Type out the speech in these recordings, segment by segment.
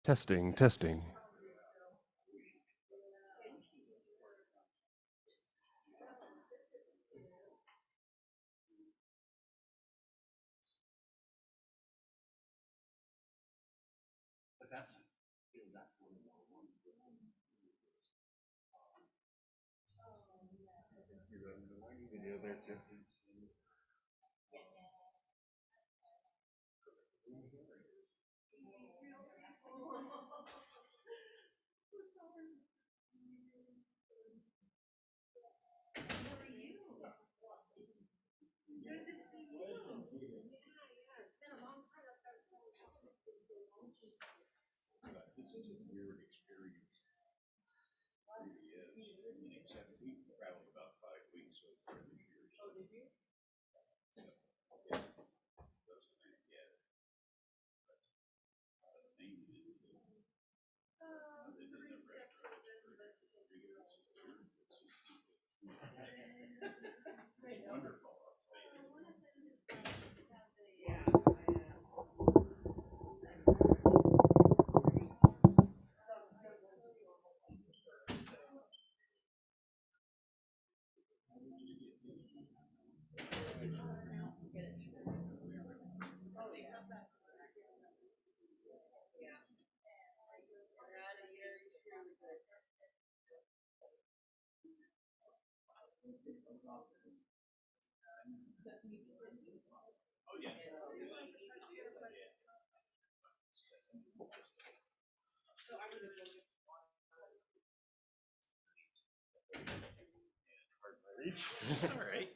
Testing, testing. All right.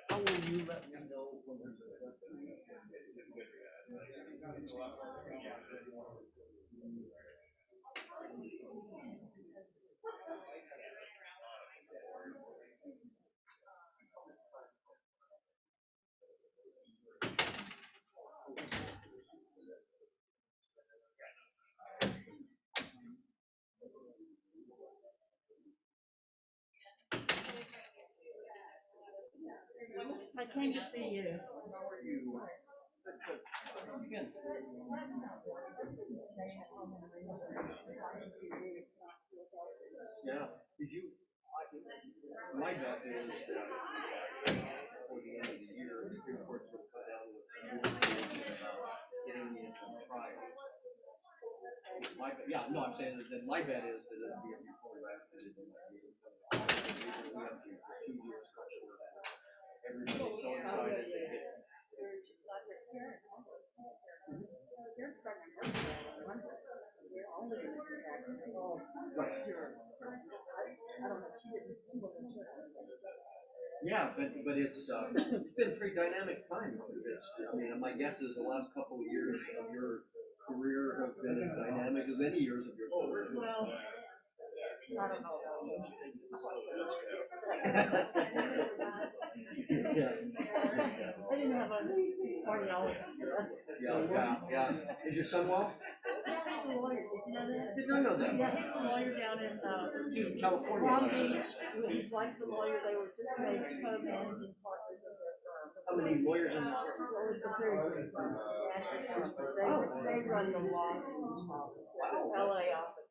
How will you let me know when there's a I came to see you. How are you? Again. Yeah. Did you? My bet is that before the end of the year, the Supreme Court's going to cut down with getting me into the trial. Yeah, no, I'm saying that my bet is that it'll be fully ratified in that year. We have to 2 years before everybody's so excited they get. Yeah, but it's been a pretty dynamic time. I mean, my guess is the last couple of years of your career have been as dynamic as any years of your career. Well, I don't know about you. I didn't have a cardiologist. Yeah. Is your son well? He's a lawyer. Did you know that? Did not know that. Yeah, he's a lawyer down in California. Long Beach. His wife's a lawyer. They were just made co-managing partners of their firm. How many lawyers in the firm? Well, it's a very good firm. They run the law in LA office.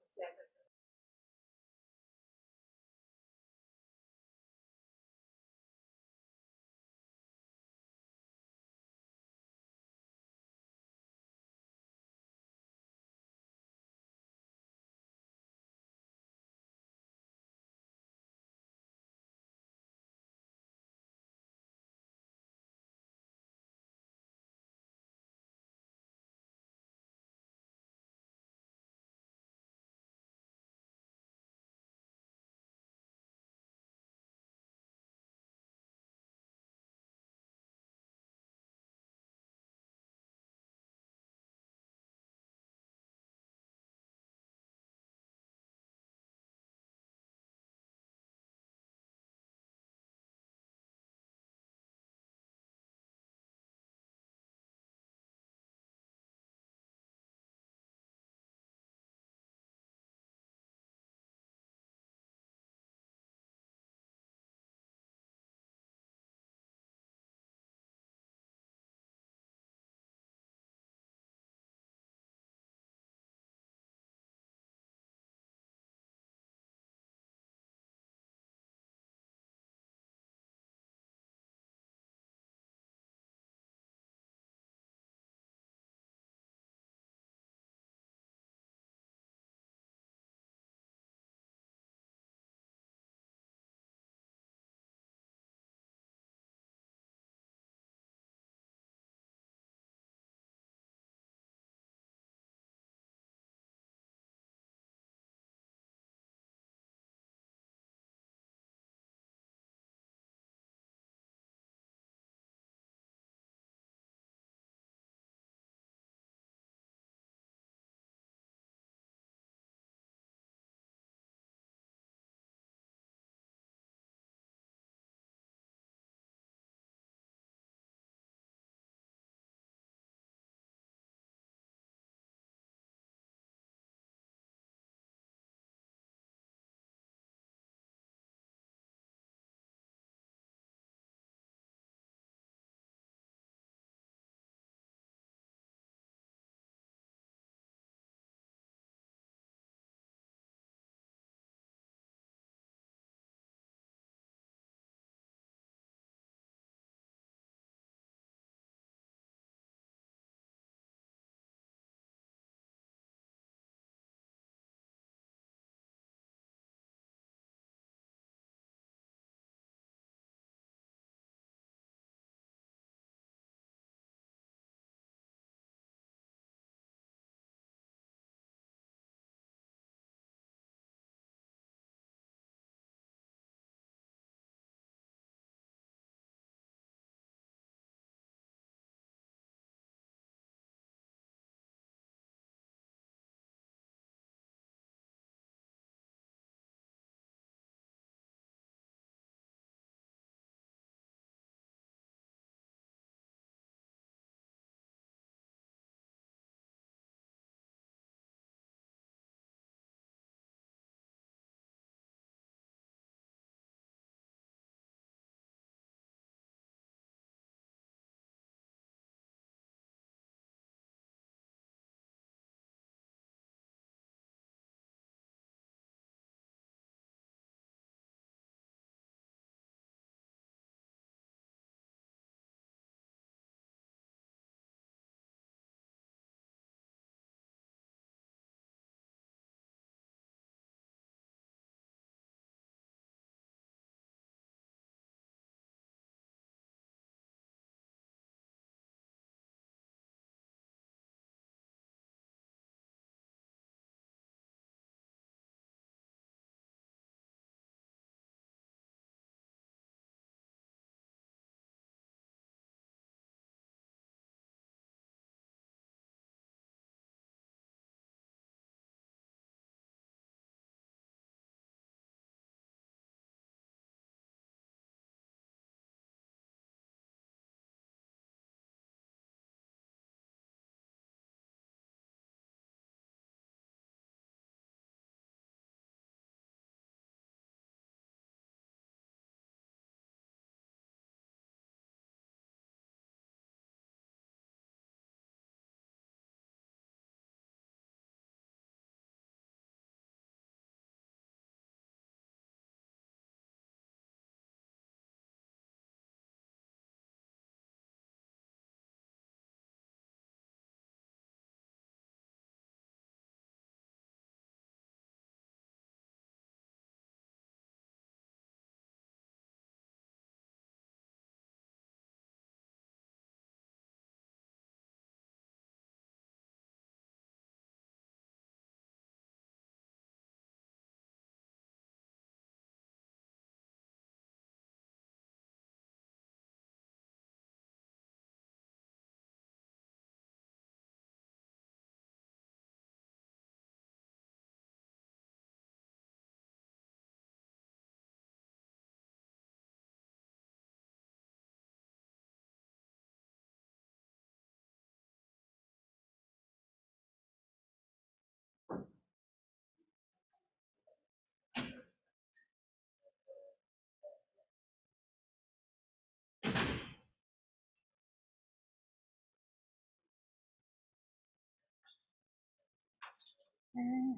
Okay,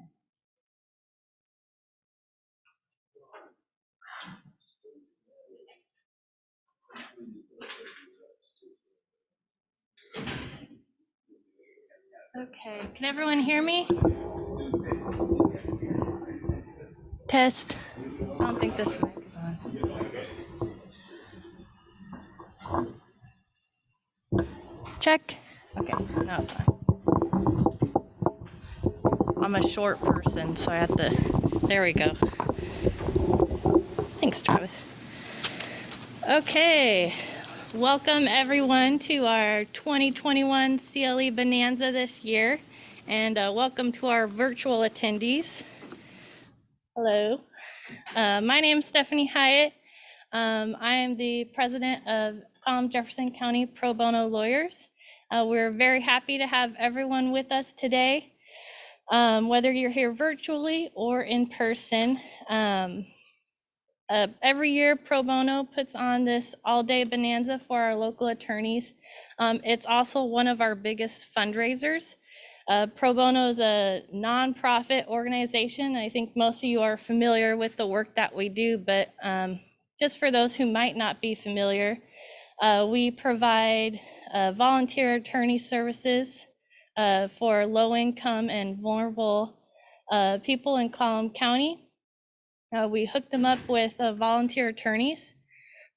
can everyone hear me? Test. I don't think this mic is on. Check. Okay, now it's on. I'm a short person, so I have to, there we go. Thanks, Travis. Okay, welcome everyone to our 2021 CLE Bonanza this year, and welcome to our virtual attendees. Hello, my name is Stephanie Hyatt. I am the president of Jefferson County Pro Bono Lawyers. We're very happy to have everyone with us today, whether you're here virtually or in person. Every year, Pro Bono puts on this all-day bonanza for our local attorneys. It's also one of our biggest fundraisers. Pro Bono is a nonprofit organization. I think most of you are familiar with the work that we do, but just for those who might not be familiar, we provide volunteer attorney services for low-income and vulnerable people in Column County. We hook them up with volunteer attorneys.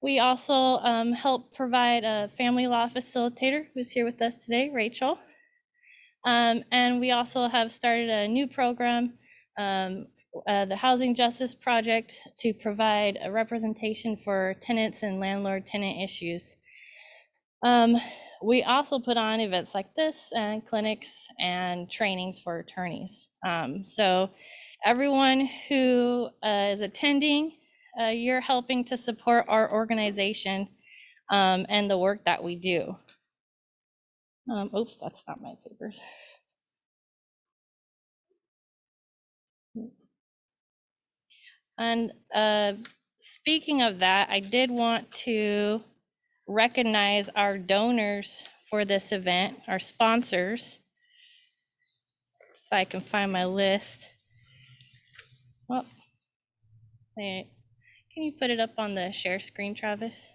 We also help provide a family law facilitator who's here with us today, Rachel. And we also have started a new program, the Housing Justice Project, to provide a representation for tenants and landlord-tenant issues. We also put on events like this and clinics and trainings for attorneys. So everyone who is attending, you're helping to support our organization and the work that we do. Oops, that's not my papers. And speaking of that, I did want to recognize our donors for this event, our sponsors. If I can find my list. Well, can you put it up on the share screen, Travis?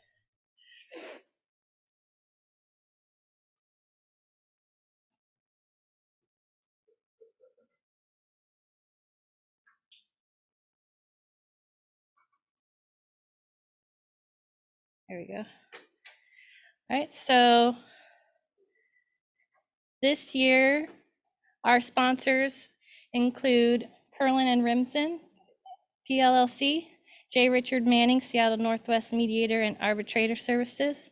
There we go. All right, so this year, our sponsors include Curlin and Remsen, PLLC, J. Richard Manning, Seattle Northwest Mediator and Arbitrator Services,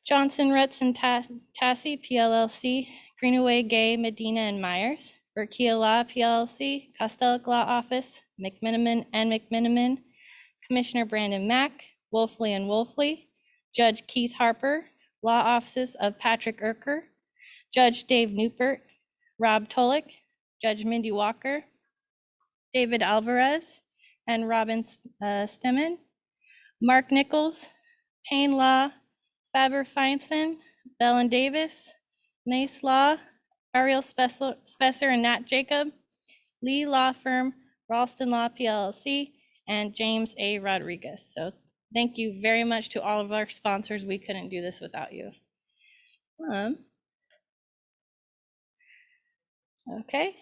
Johnson, Rutz, and Tassie, PLLC, Greenaway, Gay, Medina, and Myers, Berkea Law, PLLC, Costellic Law Office, McMiniman and McMiniman, Commissioner Brandon Mack, Wolfley and Wolfley, Judge Keith Harper, Law Offices of Patrick Erker, Judge Dave Newpert, Rob Tolick, Judge Mindy Walker, David Alvarez, and Robin Stemmen, Mark Nichols, Payne Law, Faber Feinstein, Bell and Davis, Nace Law, Ariel Spesser and Nat Jacob, Lee Law Firm, Ralston Law PLLC, and James A. Rodriguez. So thank you very much to all of our sponsors. We couldn't do this without you. Okay.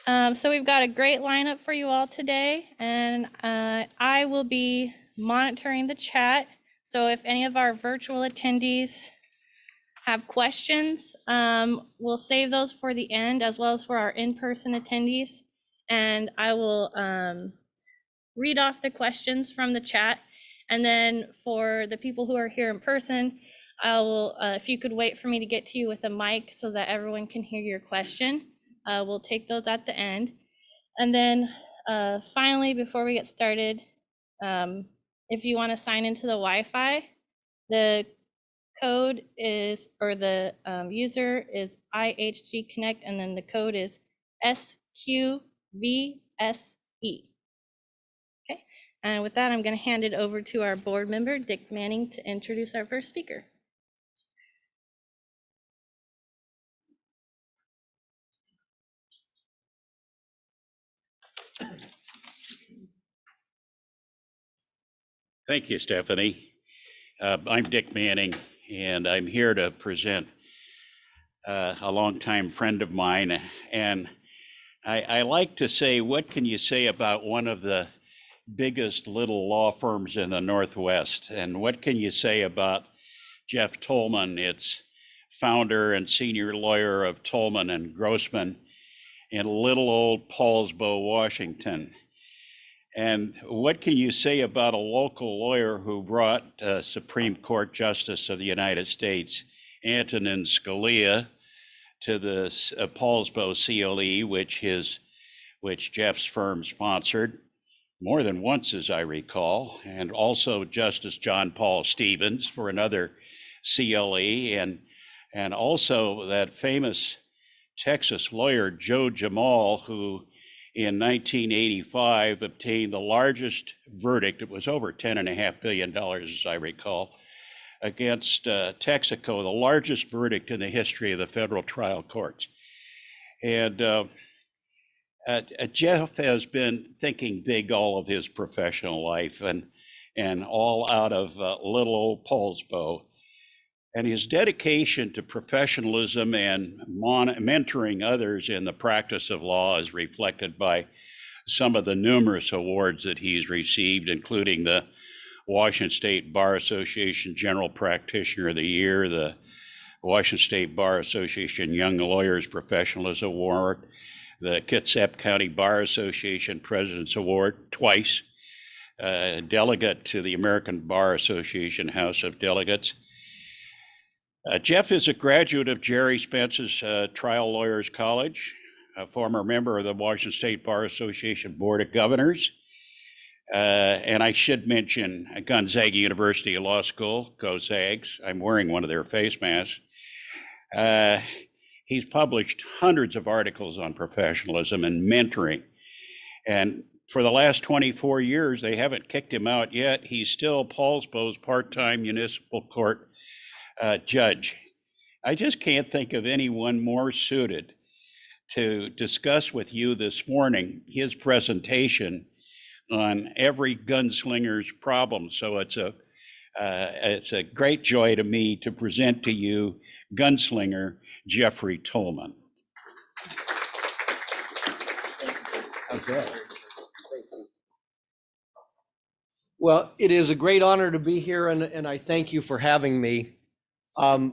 So we've got a great lineup for you all today, and I will be monitoring the chat. So if any of our virtual attendees have questions, we'll save those for the end, as well as for our in-person attendees. And I will read off the questions from the chat. And then for the people who are here in person, I will, if you could wait for me to get to you with a mic so that everyone can hear your question. We'll take those at the end. And then finally, before we get started, if you want to sign into the Wi-Fi, the code is, or the user is IHG Connect, and then the code is SQVSE. Okay, and with that, I'm going to hand it over to our board member, Dick Manning, to introduce our first speaker. Thank you, Stephanie. I'm Dick Manning, and I'm here to present a longtime friend of mine. And I like to say, what can you say about one of the biggest little law firms in the Northwest? And what can you say about Jeff Tolman, its founder and senior lawyer of Tolman and Grossman in little old Paulsbo, Washington? And what can you say about a local lawyer who brought Supreme Court Justice of the United States, Antonin Scalia, to the Paulsbo CLE, which Jeff's firm sponsored more than once, as I recall, and also Justice John Paul Stevens for another CLE, and also that famous Texas lawyer Joe Jamal, who in 1985 obtained the largest verdict. It was over $10.5 billion, as I recall, against Texaco, the largest verdict in the history of the federal trial courts. And Jeff has been thinking big all of his professional life, and all out of little old Paulsbo. And his dedication to professionalism and mentoring others in the practice of law is reflected by some of the numerous awards that he's received, including the Washington State Bar Association General Practitioner of the Year, the Washington State Bar Association Young Lawyers Professionalism Award, the Kitsap County Bar Association President's Award twice, delegate to the American Bar Association House of Delegates. Jeff is a graduate of Jerry Spence's Trial Lawyers College, a former member of the Washington State Bar Association Board of Governors. And I should mention Gonzaga University Law School, go Zags. I'm wearing one of their face masks. He's published hundreds of articles on professionalism and mentoring. And for the last 24 years, they haven't kicked him out yet. He's still Paulsbo's part-time municipal court judge. I just can't think of anyone more suited to discuss with you this morning his presentation on every gunslinger's problem. So it's a great joy to me to present to you Gunslinger Jeffrey Tolman. How's that? Well, it is a great honor to be here, and I thank you for having me. I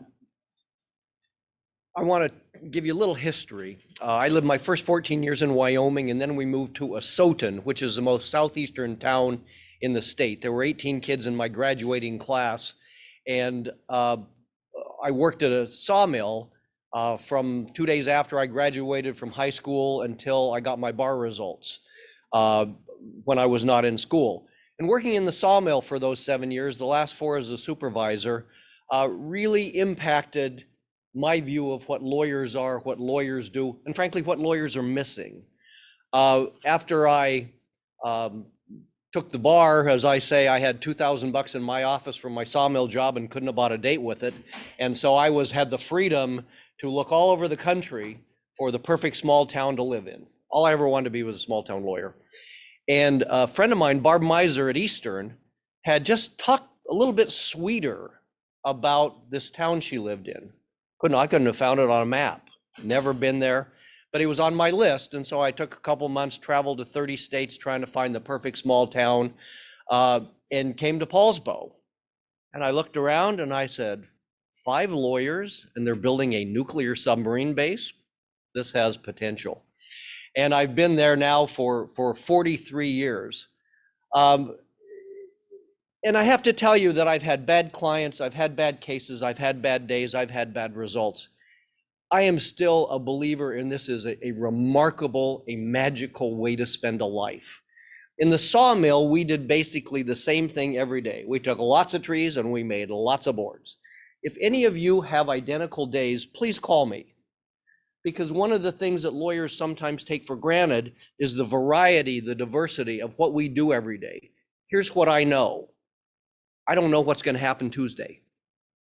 want to give you a little history. I lived my first 14 years in Wyoming, and then we moved to Asotin, which is the most southeastern town in the state. There were 18 kids in my graduating class, and I worked at a sawmill from 2 days after I graduated from high school until I got my bar results when I was not in school. And working in the sawmill for those 7 years, the last 4 as a supervisor, really impacted my view of what lawyers are, what lawyers do, and frankly, what lawyers are missing. After I took the bar, as I say, I had $2,000 in my office from my sawmill job and couldn't have bought a date with it. And so I had the freedom to look all over the country for the perfect small town to live in. All I ever wanted to be was a small town lawyer. And a friend of mine, Barb Miser at Eastern, had just talked a little bit sweeter about this town she lived in. I couldn't have found it on a map. Never been there, but it was on my list. And so I took a couple months, traveled to 30 states trying to find the perfect small town, and came to Paulsbo. And I looked around and I said, 5 lawyers and they're building a nuclear submarine base. This has potential. And I've been there now for 43 years. And I have to tell you that I've had bad clients, I've had bad cases, I've had bad days, I've had bad results. I am still a believer in this is a remarkable, a magical way to spend a life. In the sawmill, we did basically the same thing every day. We took lots of trees and we made lots of boards. If any of you have identical days, please call me. Because one of the things that lawyers sometimes take for granted is the variety, the diversity of what we do every day. Here's what I know. I don't know what's going to happen Tuesday.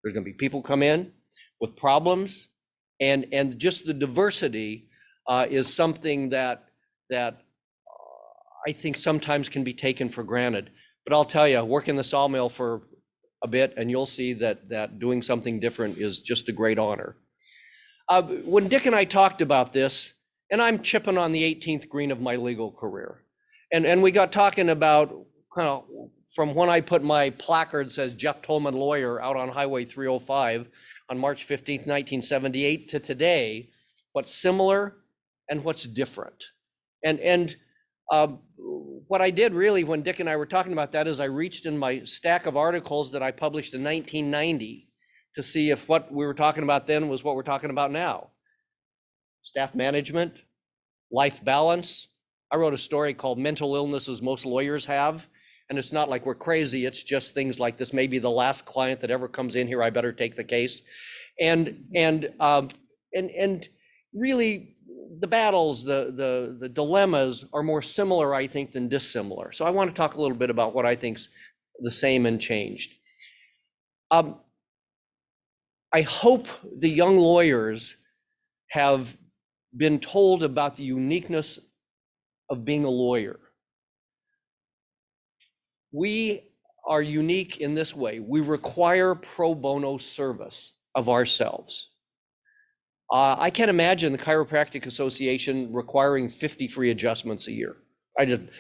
There's going to be people come in with problems, and just the diversity is something that I think sometimes can be taken for granted. But I'll tell you, work in the sawmill for a bit and you'll see that doing something different is just a great honor. When Dick and I talked about this, and I'm chipping on the 18th green of my legal career, and we got talking about kind of from when I put my placard says Jeff Tolman lawyer out on Highway 305 on March 15th, 1978 to today, what's similar and what's different. And what I did really when Dick and I were talking about that is I reached in my stack of articles that I published in 1990 to see if what we were talking about then was what we're talking about now. Staff management, life balance. I wrote a story called Mental Illnesses Most Lawyers Have. And it's not like we're crazy. It's just things like this may be the last client that ever comes in here. I better take the case. And really the battles, the dilemmas are more similar, I think, than dissimilar. So I want to talk a little bit about what I think's the same and changed. I hope the young lawyers have been told about the uniqueness of being a lawyer. We are unique in this way. We require pro bono service of ourselves. I can't imagine the Chiropractic Association requiring 50 free adjustments a year.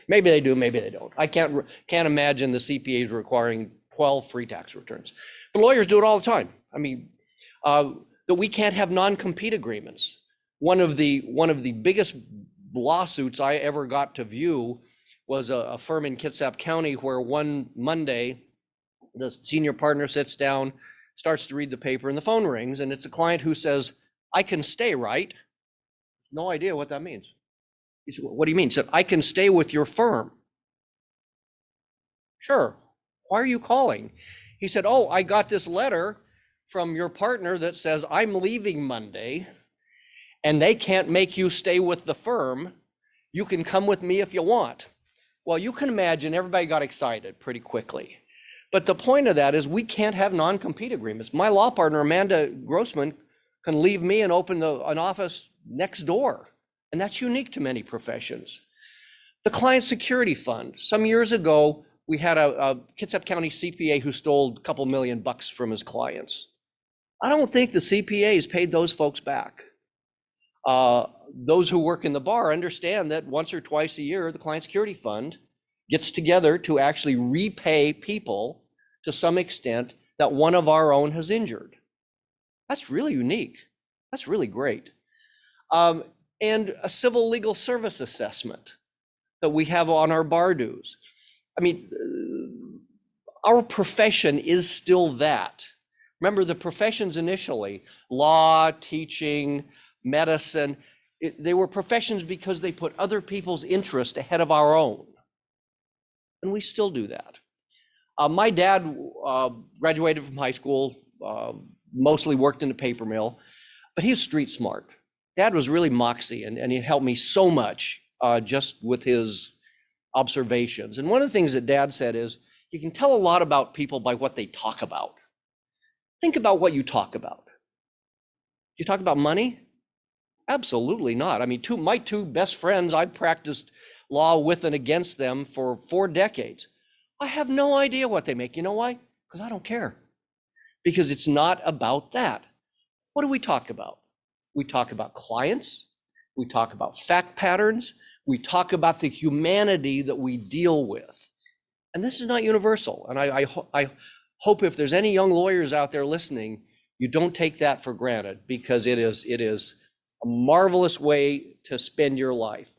Maybe they do, maybe they don't. I can't imagine the CPAs requiring 12 free tax returns. But lawyers do it all the time. I mean, that we can't have non-compete agreements. One of the biggest lawsuits I ever got to view was a firm in Kitsap County where one Monday, the senior partner sits down, starts to read the paper, and the phone rings, and it's a client who says, "I can stay, right?" No idea what that means. He said, "What do you mean?" He said, "I can stay with your firm." "Sure. Why are you calling?" He said, "Oh, I got this letter from your partner that says I'm leaving Monday and they can't make you stay with the firm. You can come with me if you want." Well, you can imagine everybody got excited pretty quickly. But the point of that is we can't have non-compete agreements. My law partner, Amanda Grossman, can leave me and open an office next door. And that's unique to many professions. The Client Security Fund. Some years ago, we had a Kitsap County CPA who stole a couple $1 million from his clients. I don't think the CPAs paid those folks back. Those who work in the bar understand that once or twice a year, the Client Security Fund gets together to actually repay people to some extent that one of our own has injured. That's really unique. That's really great. And a civil legal service assessment that we have on our bar dues. I mean, our profession is still that. Remember the professions initially, law, teaching, medicine, they were professions because they put other people's interest ahead of our own. And we still do that. My dad graduated from high school, mostly worked in the paper mill, but he's street smart. Dad was really moxie and he helped me so much just with his observations. And one of the things that Dad said is, you can tell a lot about people by what they talk about. Think about what you talk about. You talk about money? Absolutely not. I mean, my two best friends, I've practiced law with and against them for 4 decades. I have no idea what they make. You know why? Because I don't care. Because it's not about that. What do we talk about? We talk about clients. We talk about fact patterns. We talk about the humanity that we deal with. And this is not universal. And I hope if there's any young lawyers out there listening, you don't take that for granted, because it is a marvelous way to spend your life.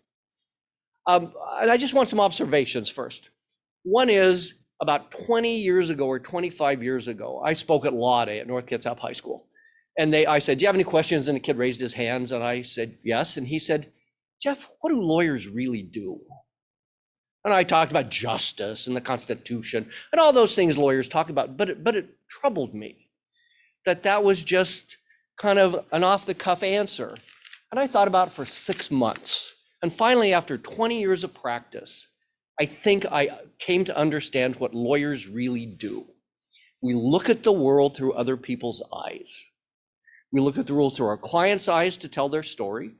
And I just want some observations first. One is, about 20 years ago or 25 years ago, I spoke at Law Day at North Kitsap High School. And I said, "Do you have any questions?" And the kid raised his hands and I said, "Yes." And he said, "Jeff, what do lawyers really do?" And I talked about justice and the Constitution and all those things lawyers talk about, but it troubled me that was just kind of an off-the-cuff answer. And I thought about it for 6 months. And finally, after 20 years of practice, I think I came to understand what lawyers really do. We look at the world through other people's eyes. We look at the world through our clients' eyes to tell their story.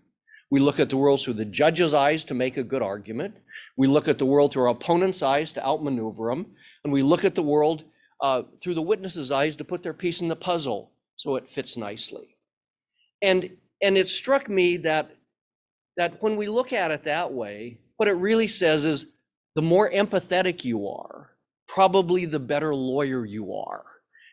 We look at the world through the judge's eyes to make a good argument. We look at the world through our opponent's eyes to outmaneuver them. And we look at the world through the witness's eyes to put their piece in the puzzle so it fits nicely. And it struck me that when we look at it that way, what it really says is the more empathetic you are, probably the better lawyer you are.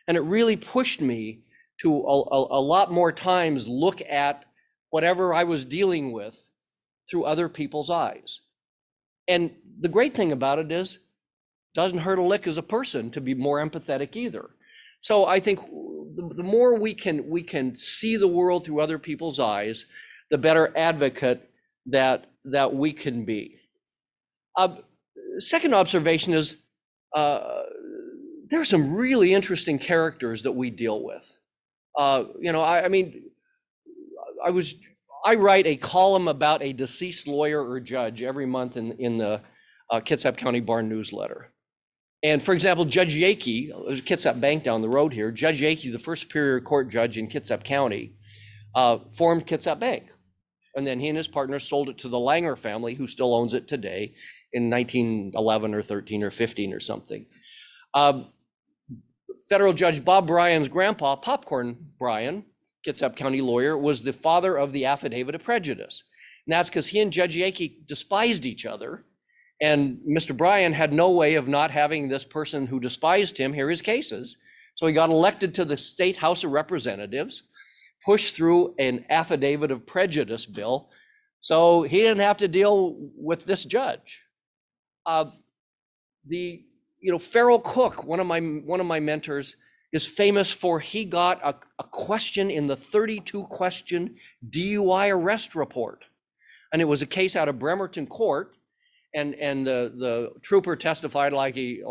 And it really pushed me to a lot more times look at whatever I was dealing with through other people's eyes. And the great thing about it is, doesn't hurt a lick as a person to be more empathetic either. So I think the more we can see the world through other people's eyes, the better advocate that we can be. Second observation is there are some really interesting characters that we deal with. I write a column about a deceased lawyer or judge every month in the Kitsap County Barn newsletter. And for example, Judge Yakey, there's Kitsap Bank down the road here. Judge Yakey, the first Superior Court judge in Kitsap County, formed Kitsap Bank. And then he and his partner sold it to the Langer family, who still owns it today, in 1911 or 13 or 15 or something. Federal Judge Bob Bryan's grandpa, Popcorn Bryan, Kitsap County lawyer, was the father of the affidavit of prejudice. And that's because he and Judge Yakey despised each other. And Mr. Bryan had no way of not having this person who despised him hear his cases. So he got elected to the State House of Representatives, pushed through an affidavit of prejudice bill, so he didn't have to deal with this judge. Farrell Cook, one of my mentors, is famous for he got a question in the 32 question DUI arrest report. And it was a case out of Bremerton Court. And the trooper testified like he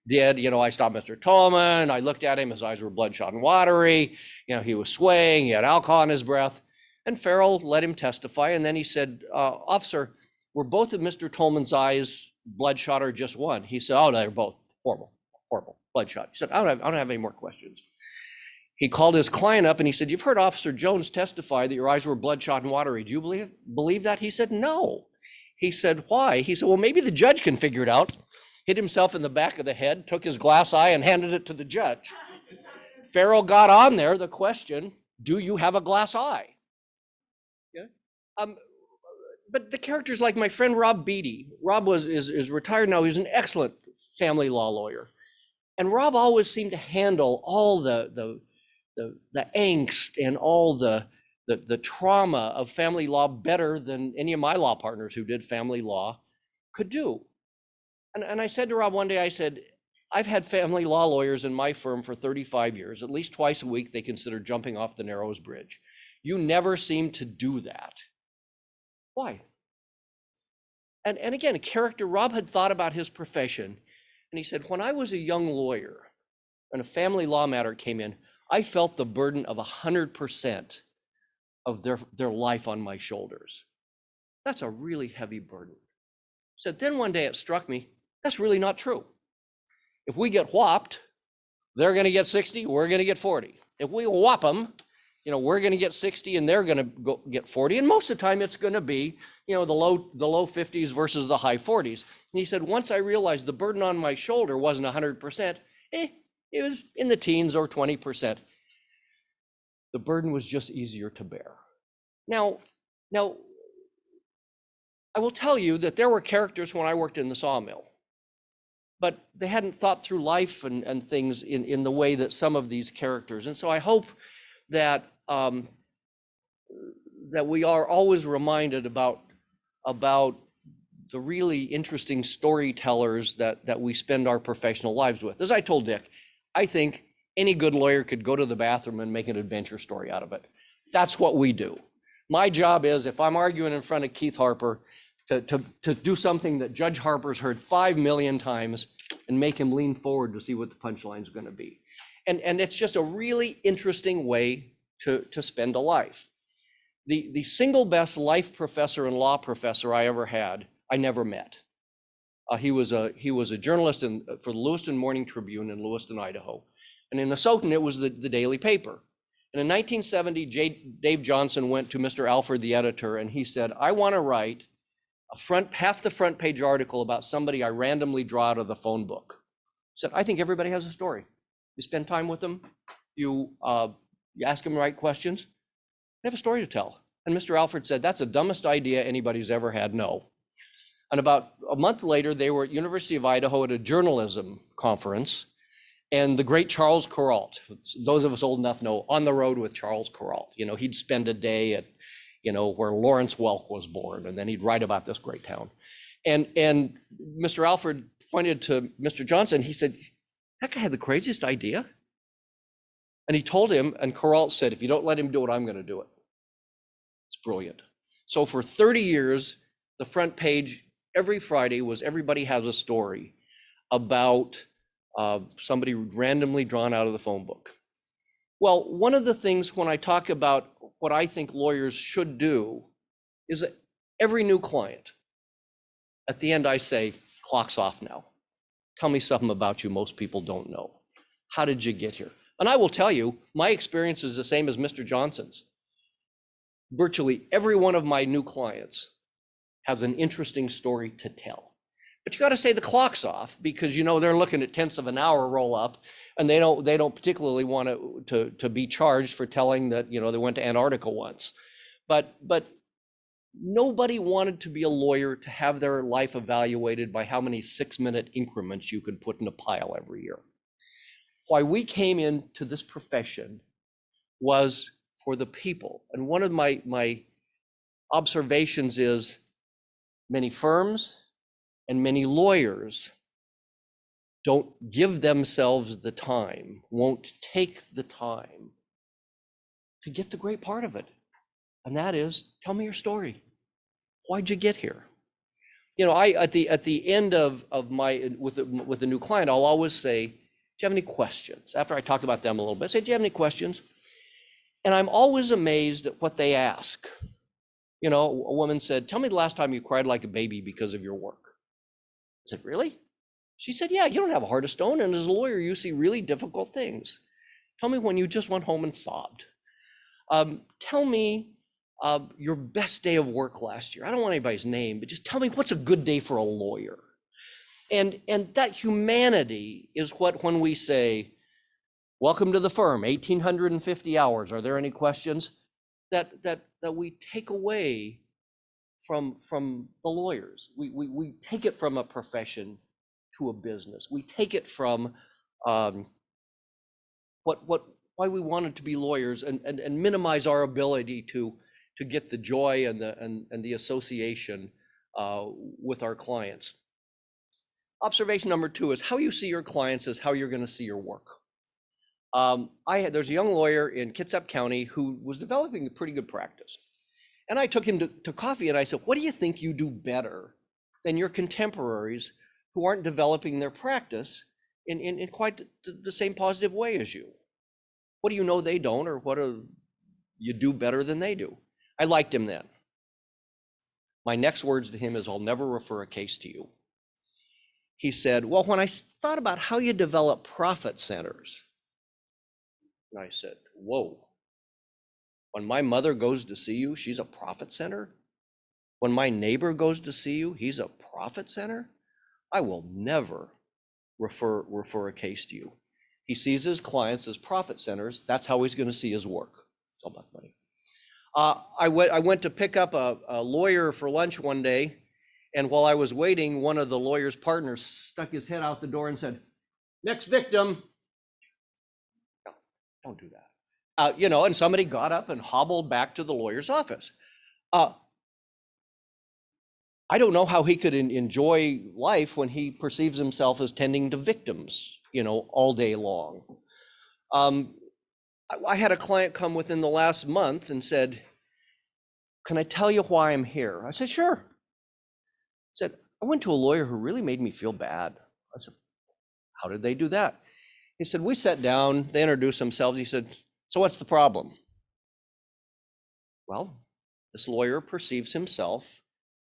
did. I stopped Mr. Tolman. I looked at him. His eyes were bloodshot and watery. He was swaying. He had alcohol in his breath. And Farrell let him testify. And then he said, "Officer, were both of Mr. Tolman's eyes bloodshot or just one?" He said, "Oh, they're both horrible, bloodshot." He said, I don't have any more questions." He called his client up and he said, "You've heard Officer Jones testify that your eyes were bloodshot and watery. Do you believe that?" He said, "No." He said, "Why?" He said, "Well, maybe the judge can figure it out." Hit himself in the back of the head, took his glass eye and handed it to the judge. Farrell got on there the question, "Do you have a glass eye?" Yeah. But the characters like my friend Rob Beatty. Rob is retired now. He's an excellent family law lawyer. And Rob always seemed to handle all the angst and all the trauma of family law better than any of my law partners who did family law could do. And I said to Rob one day, I said, "I've had family law lawyers in my firm for 35 years. At least twice a week, they consider jumping off the Narrows Bridge. You never seem to do that. Why?" And again, a character, Rob had thought about his profession. And he said, "When I was a young lawyer and a family law matter came in, I felt the burden of 100% of their life on my shoulders. That's a really heavy burden." He said, then one day it struck me, that's really not true. If we get whopped, they're going to get 60, we're going to get 40. If we whop them, we're going to get 60 and they're going to get 40. And most of the time it's going to be, the low 50s versus the high 40s. And he said, once I realized the burden on my shoulder wasn't 100%, it was in the teens or 20%. The burden was just easier to bear. Now, I will tell you that there were characters when I worked in the sawmill, but they hadn't thought through life and things in the way that some of these characters. And so I hope that that we are always reminded about the really interesting storytellers that we spend our professional lives with. As I told Dick, I think any good lawyer could go to the bathroom and make an adventure story out of it. That's what we do. My job is, if I'm arguing in front of Keith Harper, to do something that Judge Harper's heard 5 million times and make him lean forward to see what the punchline is going to be. And it's just a really interesting way to spend a life. The single best life professor and law professor I ever had, I never met. He was a journalist for the Lewiston Morning Tribune in Lewiston, Idaho. And in Asotin, it was the daily paper. And in 1970, Dave Johnson went to Mr. Alford, the editor, and he said, I want to write half the front page article about somebody I randomly draw out of the phone book. He said, I think everybody has a story. You spend time with them, you ask them the right questions, they have a story to tell. And Mr. Alford said, that's the dumbest idea anybody's ever had, no. And about a month later, they were at University of Idaho at a journalism conference, and the great Charles Kuralt, those of us old enough know, On the Road with Charles Kuralt. You know, he'd spend a day at, you know, where Lawrence Welk was born, and then he'd write about this great town. And Mr. Alford pointed to Mr. Johnson. He said, that guy had the craziest idea. And he told him, and Kuralt said, if you don't let him do it, I'm going to do it. It's brilliant. So for 30 years, the front page every Friday was Everybody Has a Story about somebody randomly drawn out of the phone book. Well, one of the things when I talk about what I think lawyers should do is that every new client, at the end I say, clock's off now. Tell me something about you most people don't know. How did you get here? And I will tell you, my experience is the same as Mr. Johnson's. Virtually every one of my new clients has an interesting story to tell. But you got to say the clock's off, because, you know, they're looking at tenths of an hour roll up, and they don't particularly want to be charged for telling that, you know, they went to Antarctica once. But nobody wanted to be a lawyer to have their life evaluated by how many 6-minute increments you could put in a pile every year. Why we came into this profession was for the people. And one of my observations is many firms and many lawyers don't give themselves the time, won't take the time to get the great part of it. And that is, tell me your story. Why'd you get here? You know, I at the end of my with a new client, I'll always say, do you have any questions? After I talked about them a little bit, I say, do you have any questions? And I'm always amazed at what they ask. You know, a woman said, tell me the last time you cried like a baby because of your work. I said, really? She said, yeah, you don't have a heart of stone, and as a lawyer, you see really difficult things. Tell me when you just went home and sobbed. Tell me your best day of work last year. I don't want anybody's name, but just tell me what's a good day for a lawyer. And that humanity is what, when we say, welcome to the firm, 1,850 hours, are there any questions? That we take away from the lawyers. We take it from a profession to a business. We take it from why we wanted to be lawyers, and minimize our ability to get the joy and the association with our clients. Observation number 2 is how you see your clients is how you're going to see your work. There's a young lawyer in Kitsap County who was developing a pretty good practice. And I took him to coffee, and I said, what do you think you do better than your contemporaries who aren't developing their practice in quite the same positive way as you? What do you know they don't, or what do you do better than they do? I liked him then. My next words to him is, I'll never refer a case to you. He said, well, when I thought about how you develop profit centers, and I said, whoa. When my mother goes to see you, she's a profit center? When my neighbor goes to see you, he's a profit center? I will never refer a case to you. He sees his clients as profit centers. That's how he's going to see his work. It's all about money. I went to pick up a lawyer for lunch one day, and while I was waiting, one of the lawyer's partners stuck his head out the door and said, next victim. No, don't do that. You know, and somebody got up and hobbled back to the lawyer's office. I don't know how he could enjoy life when he perceives himself as tending to victims, you know, all day long. I had a client come within the last month and said, can I tell you why I'm here? I said, sure. He said, I went to a lawyer who really made me feel bad. I said, how did they do that? He said, we sat down, they introduced themselves. He said, so what's the problem? Well, this lawyer perceives himself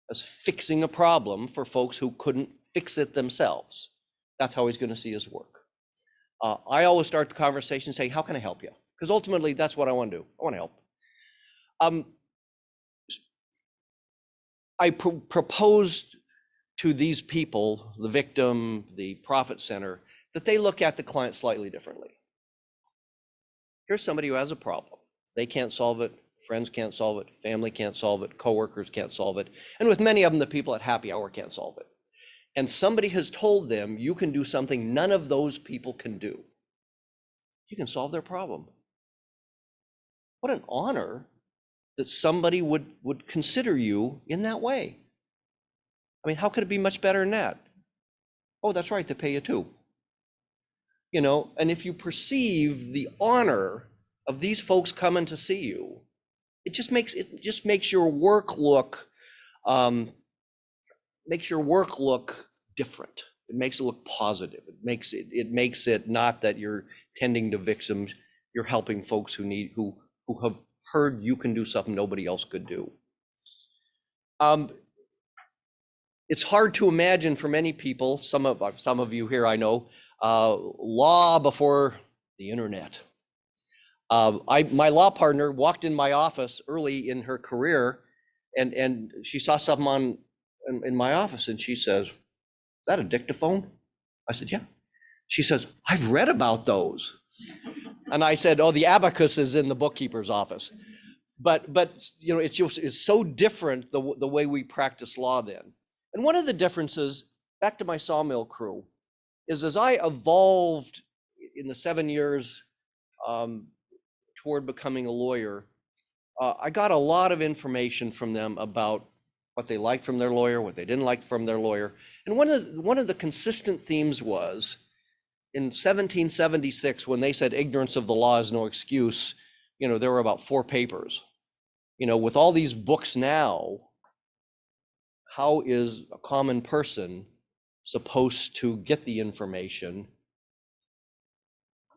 as fixing a problem for folks who couldn't fix it themselves. That's how he's going to see his work. I always start the conversation saying, how can I help you? because ultimately that's what I want to do. I want to help. I proposed to these people, the victim, the profit center, that they look at the client slightly differently. Here's somebody who has a problem. They can't solve it. Friends can't solve it. Family can't solve it. Coworkers can't solve it. And with many of them, the people at happy hour can't solve it. And somebody has told them, you can do something none of those people can do. You can solve their problem. What an honor that somebody would consider you in that way. I mean, how could it be much better than that? Oh, that's right, they pay you too. You know, and if you perceive the honor of these folks coming to see you, it just makes your work look different. It makes it look positive. It makes it not that you're tending to victims, you're helping folks who have heard you can do something nobody else could do. It's hard to imagine for many people, some of you here I know, law before the internet. My law partner walked in my office early in her career, and she saw something in my office, and she says, "Is that a dictaphone?" I said, "Yeah." She says, "I've read about those." And I said, "Oh, the abacus is in the bookkeeper's office." But you know, it's so different the way we practice law then. And one of the differences, back to my sawmill crew, is as I evolved in the 7 years toward becoming a lawyer, I got a lot of information from them about what they liked from their lawyer, what they didn't like from their lawyer. And one of the consistent themes was, in 1776, when they said ignorance of the law is no excuse, you know, there were about 4 papers. You know, with all these books now, how is a common person supposed to get the information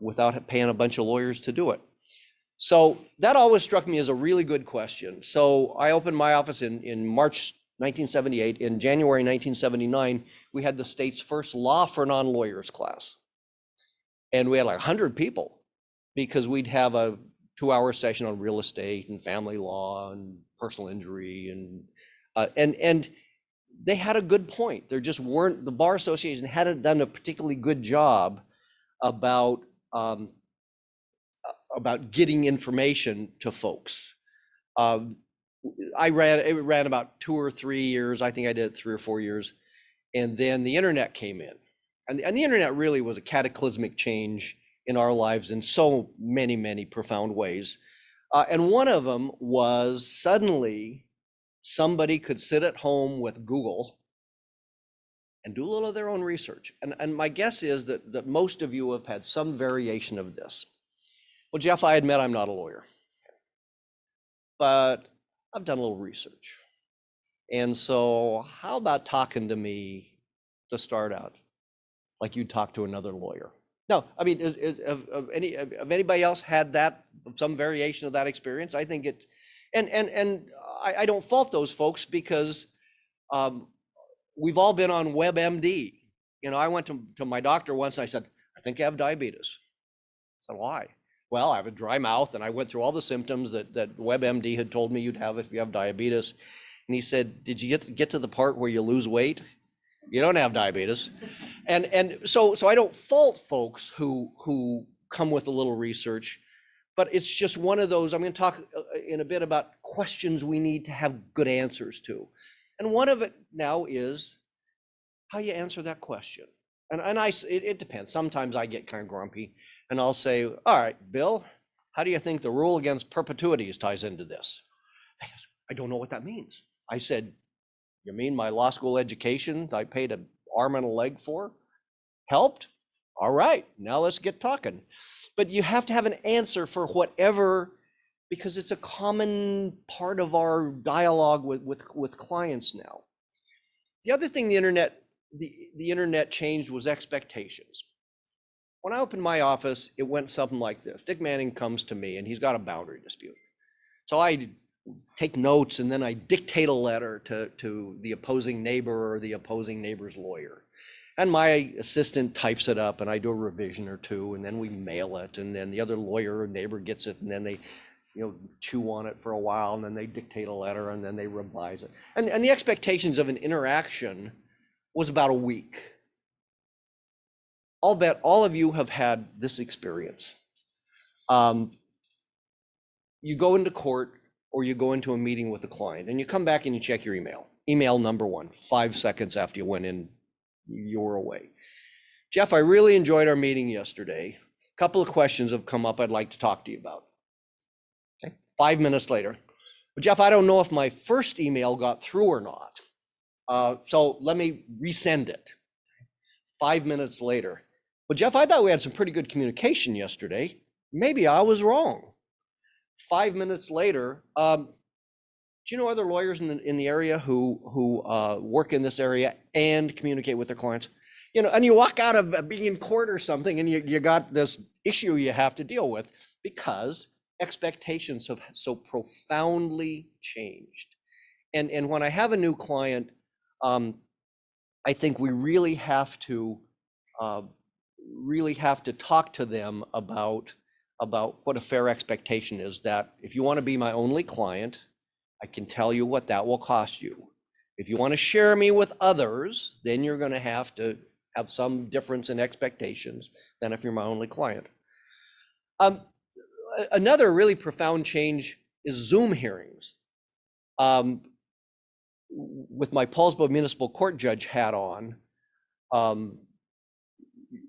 without paying a bunch of lawyers to do it? So that always struck me as a really good question. So I opened my office in March 1978. In January 1979, we had the state's first law for non-lawyers class. And we had like 100 people, because we'd have a 2-hour session on real estate and family law and personal injury, and they had a good point. There just weren't, the Bar Association hadn't done a particularly good job about getting information to folks. It ran about 2 or 3 years. I think I did it 3 or 4 years. And then the internet came in. And the internet really was a cataclysmic change in our lives in so many, many profound ways. And one of them was, suddenly somebody could sit at home with Google and do a little of their own research. And my guess is that most of you have had some variation of this. Well, Jeff, I admit I'm not a lawyer, but I've done a little research. And so how about talking to me to start out like you'd talk to another lawyer? No, I mean, have anybody else had that, some variation of that experience? I think it, and I don't fault those folks, because we've all been on WebMD. You know, I went to my doctor once and I said, "I think I have diabetes." I said, "Why?" "Well, I have a dry mouth," and I went through all the symptoms that WebMD had told me you'd have if you have diabetes. And he said, "Did you get to the part where you lose weight? You don't have diabetes." And so I don't fault folks who come with a little research, but it's just one of those. I'm going to talk in a bit about questions we need to have good answers to. And one of it now is how you answer that question. And it depends. Sometimes I get kind of grumpy and I'll say, "All right, Bill, how do you think the rule against perpetuities ties into this?" He goes, "I don't know what that means." I said, "You mean my law school education I paid an arm and a leg for helped? All right, now let's get talking." But you have to have an answer for whatever, because it's a common part of our dialogue with clients now. The other thing the internet changed was expectations. When I opened my office, it went something like this. Dick Manning comes to me and he's got a boundary dispute. So I take notes and then I dictate a letter to the opposing neighbor or the opposing neighbor's lawyer. And my assistant types it up and I do a revision or two, and then we mail it, and then the other lawyer or neighbor gets it, and then they, chew on it for a while, and then they dictate a letter, and then they revise it. And the expectations of an interaction was about a week. I'll bet all of you have had this experience. You go into court or you go into a meeting with a client and you come back and you check your email. Email number 1, 5 seconds after you went in, you were away. Jeff, I really enjoyed our meeting yesterday. A couple of questions have come up I'd like to talk to you about. Okay. 5 minutes later. But Jeff, I don't know if my first email got through or not. So let me resend it. 5 minutes later. Well, Jeff, I thought we had some pretty good communication yesterday. Maybe I was wrong. 5 minutes later, do you know other lawyers in the area who work in this area and communicate with their clients? And you walk out of being in court or something and you got this issue you have to deal with because expectations have so profoundly changed. And when I have a new client, I think we really have to talk to them about what a fair expectation is, that if you want to be my only client, I can tell you what that will cost you. If you want to share me with others, then you're going to have some difference in expectations than if you're my only client. Another really profound change is Zoom hearings. With my Paulsbo Municipal Court judge hat on,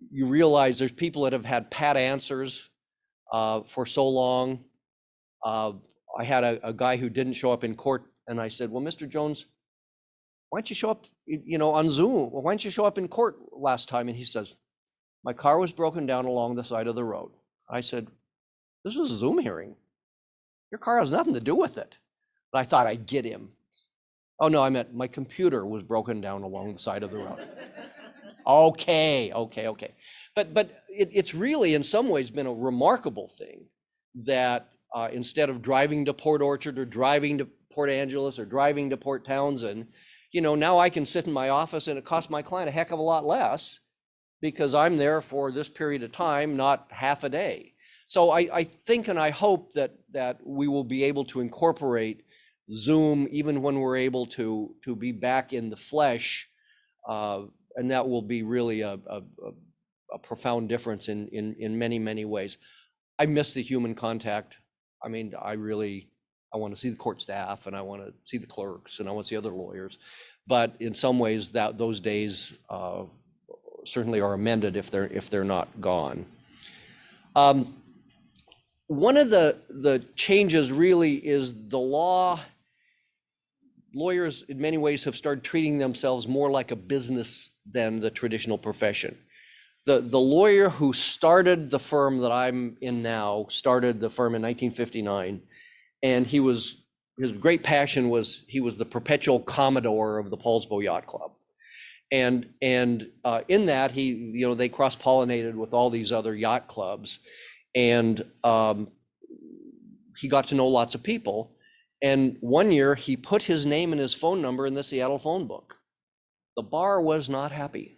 you realize there's people that have had pat answers for so long. I had a guy who didn't show up in court, and I said, well, Mr. Jones, why don't you show up, on Zoom? Why don't you show up in court last time? And he says, my car was broken down along the side of the road. I said, this was a Zoom hearing. Your car has nothing to do with it. But I thought I'd get him. Oh no, I meant my computer was broken down along the side of the road. Okay. But it's really in some ways been a remarkable thing that instead of driving to Port Orchard or driving to Port Angeles or driving to Port Townsend, now I can sit in my office and it costs my client a heck of a lot less because I'm there for this period of time, not half a day. So I think and I hope that we will be able to incorporate Zoom even when we're able to be back in the flesh, and that will be really a profound difference in many, many ways. I miss the human contact. I mean, I want to see the court staff and I want to see the clerks and I want to see other lawyers. But in some ways those days certainly are amended if they're not gone. One of the changes really is the law. Lawyers in many ways have started treating themselves more like a business than the traditional profession. The lawyer who started the firm that I'm in now started the firm in 1959, and his great passion was he was the perpetual commodore of the Paulsbo Yacht Club, and in that they cross-pollinated with all these other yacht clubs, and he got to know lots of people. And one year he put his name and his phone number in the Seattle phone book. The bar was not happy.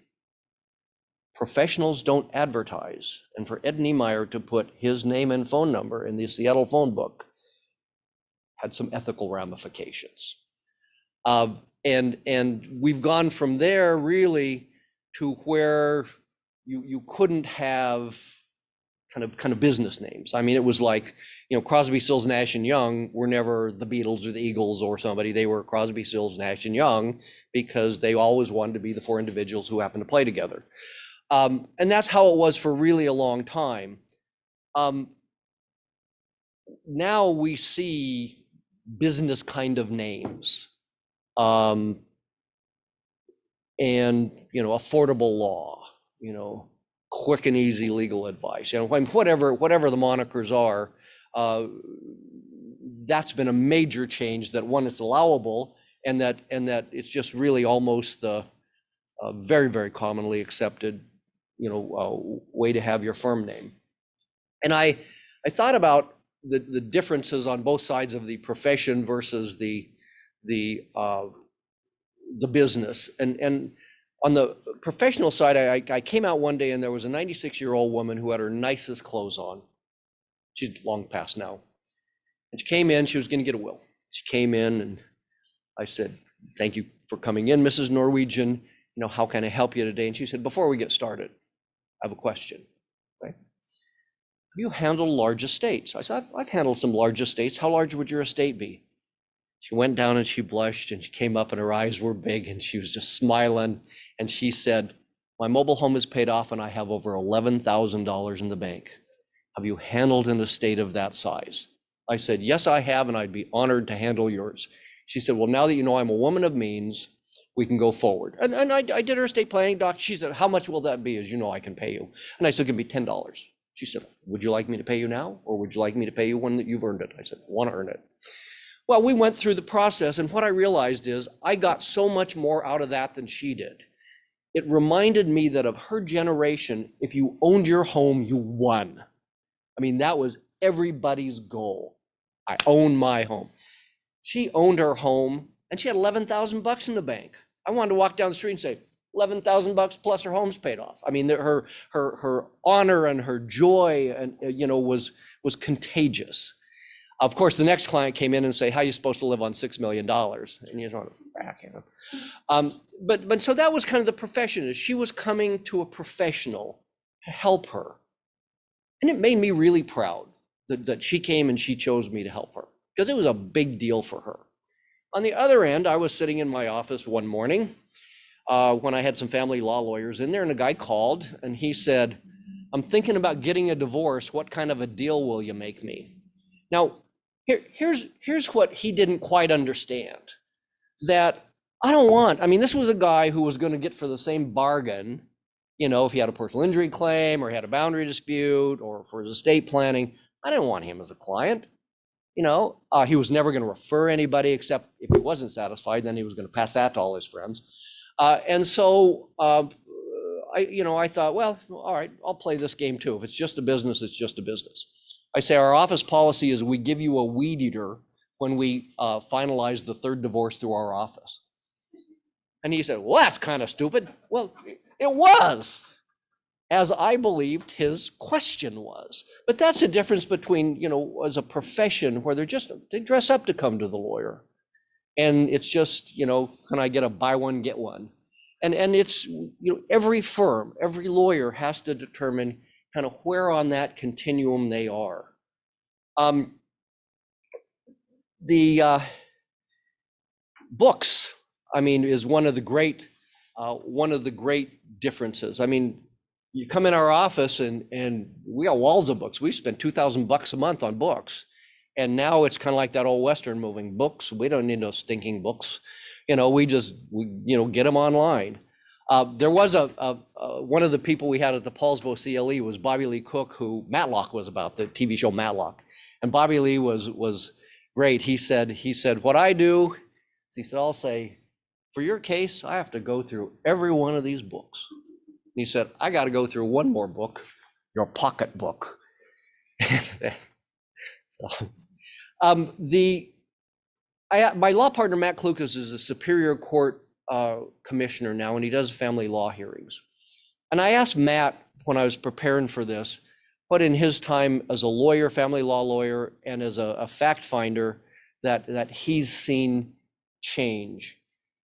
Professionals don't advertise. And for Ed Niemeyer to put his name and phone number in the Seattle phone book had some ethical ramifications. And we've gone from there really to where you couldn't have kind of business names. I mean, it was like, Crosby, Stills, Nash and Young were never the Beatles or the Eagles or somebody. They were Crosby, Stills, Nash and Young because they always wanted to be the 4 individuals who happened to play together. And that's how it was for really a long time. Now we see business kind of names, and affordable law, quick and easy legal advice, whatever the monikers are. That's been a major change, that one, it's allowable, and that it's just really almost the very, very commonly accepted way to have your firm name. And I thought about the differences on both sides of the profession versus the business, and On the professional side, I came out one day and there was a 96-year-old woman who had her nicest clothes on. She's long past now. And she came in, she was going to get a will. She came in and I said, "Thank you for coming in, Mrs. Norwegian. You know, how can I help you today?" And she said, "Before we get started, I have a question. Okay. Have you handled large estates?" I said, "I've handled some large estates. How large would your estate be?" She went down and she blushed and she came up and her eyes were big and she was just smiling. And she said, "My mobile home is paid off and I have over $11,000 in the bank. Have you handled an estate of that size?" I said, "Yes, I have, and I'd be honored to handle yours." She said, "Well, now that you know I'm a woman of means, we can go forward." And I did her estate planning doc. She said, "How much will that be? As you know, I can pay you." And I said, "Give me $10. She said, "Would you like me to pay you now, or would you like me to pay you when you've earned it?" I said, "I want to earn it." Well, we went through the process, and what I realized is I got so much more out of that than she did. It reminded me that of her generation, if you owned your home, you won. I mean, that was everybody's goal. I own my home. She owned her home and she had $11,000 in the bank. I wanted to walk down the street and say, $11,000 plus her home's paid off. I mean, her honor and her joy and was contagious. Of course, the next client came in and say, "How are you supposed to live on $6 million?" And you know, but so that was kind of the profession. Is she was coming to a professional to help her. And it made me really proud that she came and she chose me to help her, because it was a big deal for her. On the other end, I was sitting in my office one morning when I had some family law lawyers in there, and a guy called and he said, "I'm thinking about getting a divorce. What kind of a deal will you make me?" Now, here's what he didn't quite understand. That this was a guy who was going to get for the same bargain, if he had a personal injury claim or he had a boundary dispute or for his estate planning. I didn't want him as a client. He was never going to refer anybody, except if he wasn't satisfied, then he was going to pass that to all his friends. And so I thought, well, all right, I'll play this game too. If it's just a business, it's just a business. I say our office policy is we give you a weed eater when we finalize the third divorce through our office. And he said, "Well, that's kind of stupid." Well, it was, as I believed his question was. But that's the difference between, as a profession where they dress up to come to the lawyer. And it's just, can I get a buy one, get one? And it's, every firm, every lawyer has to determine kind of where on that continuum they are. The books, is one of the great differences. You come in our office and we got walls of books. We spend $2,000 a month on books. And now it's kind of like that old Western moving books. We don't need no stinking books. We get them online. There was one of the people we had at the Paulsbo CLE was Bobby Lee Cook, who Matlock was about, the TV show Matlock. And Bobby Lee was great. He said, "What I do," he said, "I'll say, for your case, I have to go through every one of these books." And he said, "I got to go through one more book, your pocketbook." So, my law partner, Matt Klukas, is a Superior Court commissioner now, and he does family law hearings. And I asked Matt when I was preparing for this, what in his time as a lawyer, family law lawyer, and as a fact finder that he's seen change.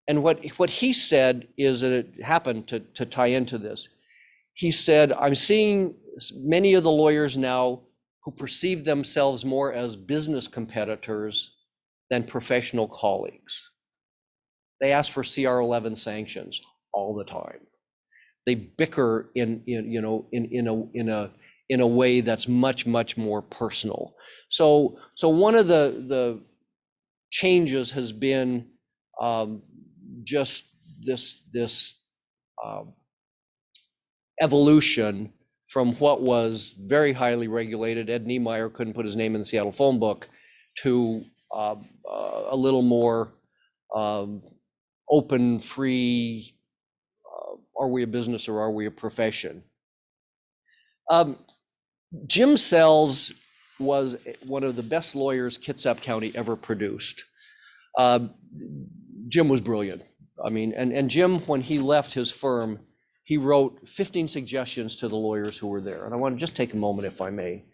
And what he said is that it happened to tie into this. He said, "I'm seeing many of the lawyers now who perceive themselves more as business competitors than professional colleagues. They ask for CR11 sanctions all the time. They bicker in a way that's much more personal." So one of the changes has been just this evolution from what was very highly regulated. Ed Niemeyer couldn't put his name in the Seattle phone book, to a little more open, free. Are we a business or are we a profession? Jim Sells was one of the best lawyers Kitsap County ever produced. Jim was brilliant. I mean, and Jim, when he left his firm, he wrote 15 suggestions to the lawyers who were there. And I want to just take a moment, if I may.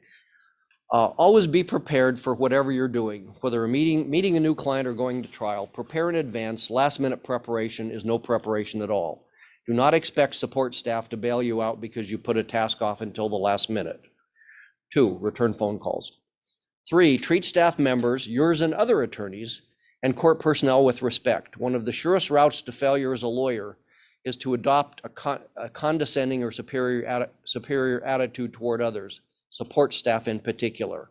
Always be prepared for whatever you're doing, whether meeting a new client or going to trial. Prepare in advance. Last minute preparation is no preparation at all. Do not expect support staff to bail you out because you put a task off until the last minute. 2, return phone calls. 3, treat staff members, yours and other attorneys, and court personnel with respect. One of the surest routes to failure as a lawyer is to adopt a condescending or superior attitude toward others, support staff in particular.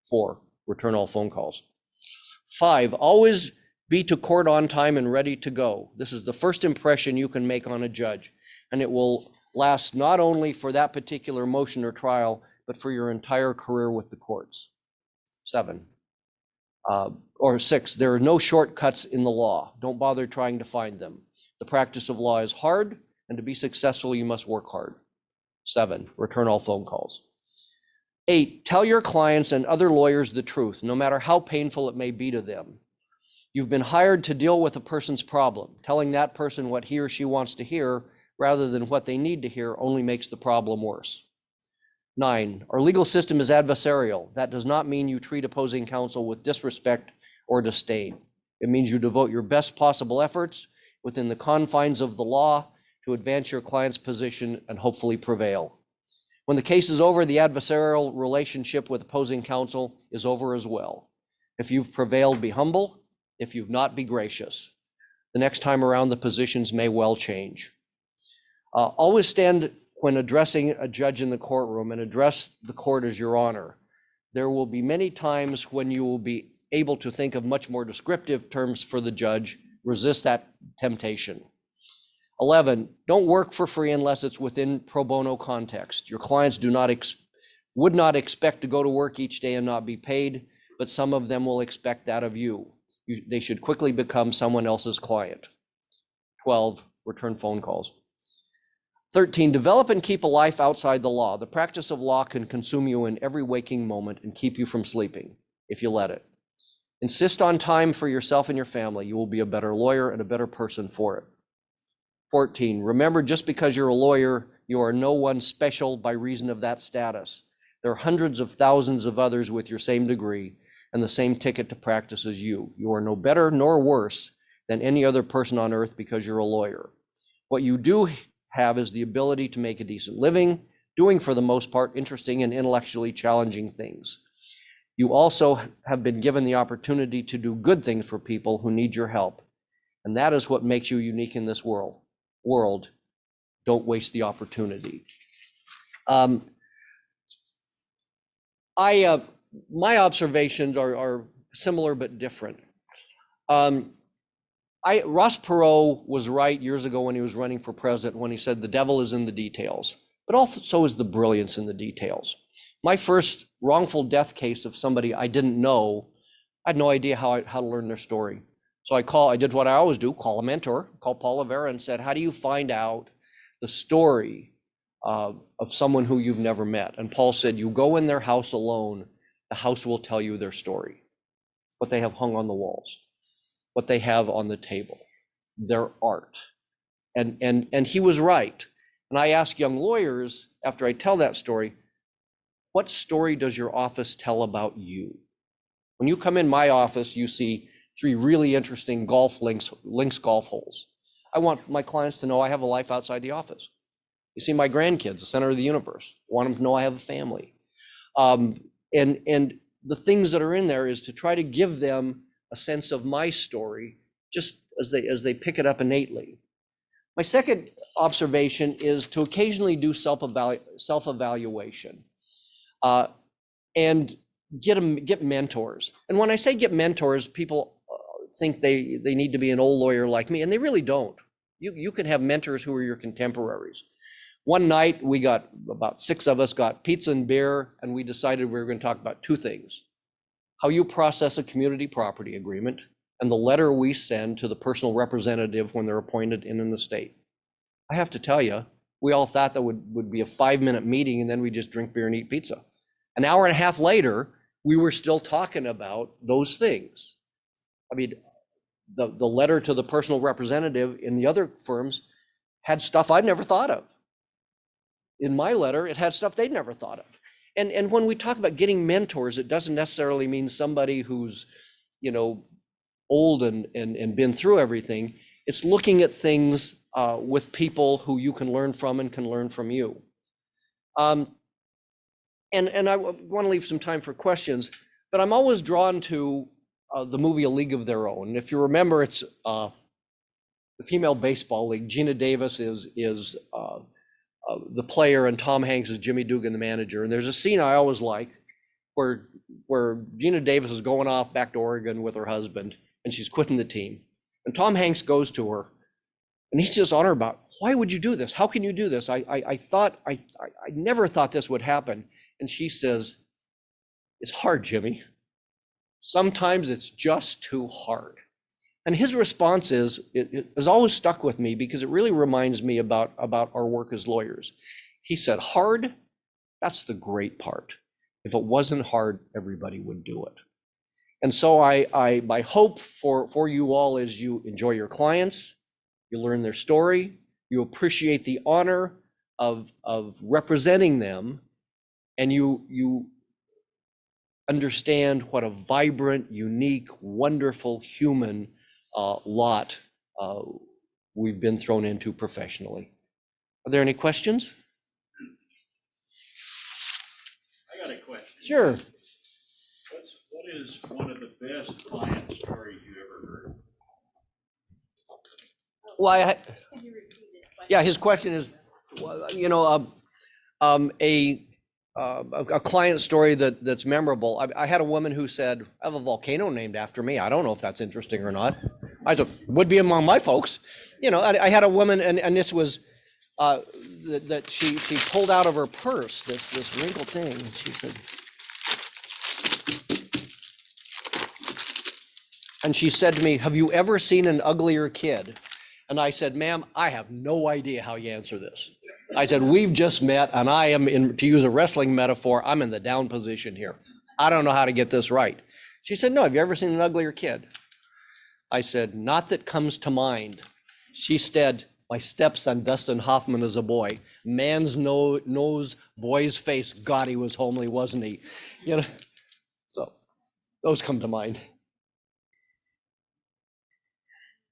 4, return all phone calls. 5, always be to court on time and ready to go. This is the first impression you can make on a judge, and it will last not only for that particular motion or trial, but for your entire career with the courts. 7, or 6, there are no shortcuts in the law. Don't bother trying to find them. The practice of law is hard, and to be successful, you must work hard. 7, return all phone calls. 8, tell your clients and other lawyers the truth, no matter how painful it may be to them. You've been hired to deal with a person's problem. Telling that person what he or she wants to hear rather than what they need to hear only makes the problem worse. 9, our legal system is adversarial. That does not mean you treat opposing counsel with disrespect or disdain. It means you devote your best possible efforts within the confines of the law to advance your client's position and hopefully prevail. When the case is over, the adversarial relationship with opposing counsel is over as well. If you've prevailed, be humble. If you've not, be gracious. The next time around, the positions may well change. Always stand when addressing a judge in the courtroom and address the court as your honor. There will be many times when you will be able to think of much more descriptive terms for the judge. Resist that temptation. 11, don't work for free unless it's within pro bono context. Your clients would not expect to go to work each day and not be paid, but some of them will expect that of you. They should quickly become someone else's client. 12, return phone calls. 13, develop and keep a life outside the law. The practice of law can consume you in every waking moment and keep you from sleeping if you let it. Insist on time for yourself and your family. You will be a better lawyer and a better person for it. 14, remember, just because you're a lawyer, you are no one special by reason of that status. There are hundreds of thousands of others with your same degree and the same ticket to practice as you. You are no better nor worse than any other person on earth because you're a lawyer. What you do have is the ability to make a decent living, doing for the most part interesting and intellectually challenging things. You also have been given the opportunity to do good things for people who need your help. And that is what makes you unique in this world. Don't waste the opportunity. My observations are similar but different. Ross Perot was right years ago when he was running for president when he said the devil is in the details, but also is the brilliance in the details. My first wrongful death case of somebody I didn't know, I had no idea how to learn their story. So I did what I always do, call a mentor, called Paul Rivera and said, how do you find out the story of someone who you've never met? And Paul said, you go in their house alone, the house will tell you their story, what they have hung on the walls, what they have on the table, their art. And he was right. And I ask young lawyers, after I tell that story, what story does your office tell about you? When you come in my office, you see 3 really interesting links golf holes. I want my clients to know I have a life outside the office. You see my grandkids, the center of the universe. I want them to know I have a family. And the things that are in there is to try to give them a sense of my story, just as they pick it up innately. My second observation is to occasionally do self-evaluation and get mentors. And when I say get mentors, people think they need to be an old lawyer like me, and they really don't. You can have mentors who are your contemporaries. One night, we got about 6 of us got pizza and beer, and we decided we were going to talk about 2 things: how you process a community property agreement and the letter we send to the personal representative when they're appointed in the state. I have to tell you, we all thought that would be a 5-minute meeting, and then we just drink beer and eat pizza. An hour and a half later, we were still talking about those things. I mean, the letter to the personal representative in the other firms had stuff I'd never thought of. In my letter, it had stuff they'd never thought of. And when we talk about getting mentors, it doesn't necessarily mean somebody who's, you know, old and been through everything. It's looking at things with people who you can learn from and can learn from you. And I want to leave some time for questions, but I'm always drawn to the movie A League of Their Own. And if you remember, it's the female baseball league. Gina Davis is the player, and Tom Hanks is Jimmy Dugan, the manager. And there's a scene I always like where Gina Davis is going off back to Oregon with her husband, and she's quitting the team. And Tom Hanks goes to her, and he's just on her about, why would you do this? How can you do this? I never thought this would happen. And she says, it's hard, Jimmy. Sometimes it's just too hard. And his response is, it has always stuck with me because it really reminds me about our work as lawyers. He said, hard, that's the great part. If it wasn't hard, everybody would do it. And so my hope for you all is you enjoy your clients, you learn their story, you appreciate the honor of representing them, and you understand what a vibrant, unique, wonderful human lot we've been thrown into professionally. Are there any questions? I got a question. Sure. What is one of the best client stories you ever heard? Well, yeah, his question is, you know, a client story that's memorable. I had a woman who said, I have a volcano named after me. I don't know if that's interesting or not. I thought, would be among my folks. You know, I had a woman, and this was that she pulled out of her purse this wrinkled thing. And she said, to me, have you ever seen an uglier kid? And I said, ma'am, I have no idea how you answer this. I said, we've just met, and I am, to use a wrestling metaphor, I'm in the down position here. I don't know how to get this right. She said, no, have you ever seen an uglier kid? I said, not that comes to mind. She said, my stepson, Dustin Hoffman, as a boy. Man's nose, boy's face. God, he was homely, wasn't he? You know, so those come to mind.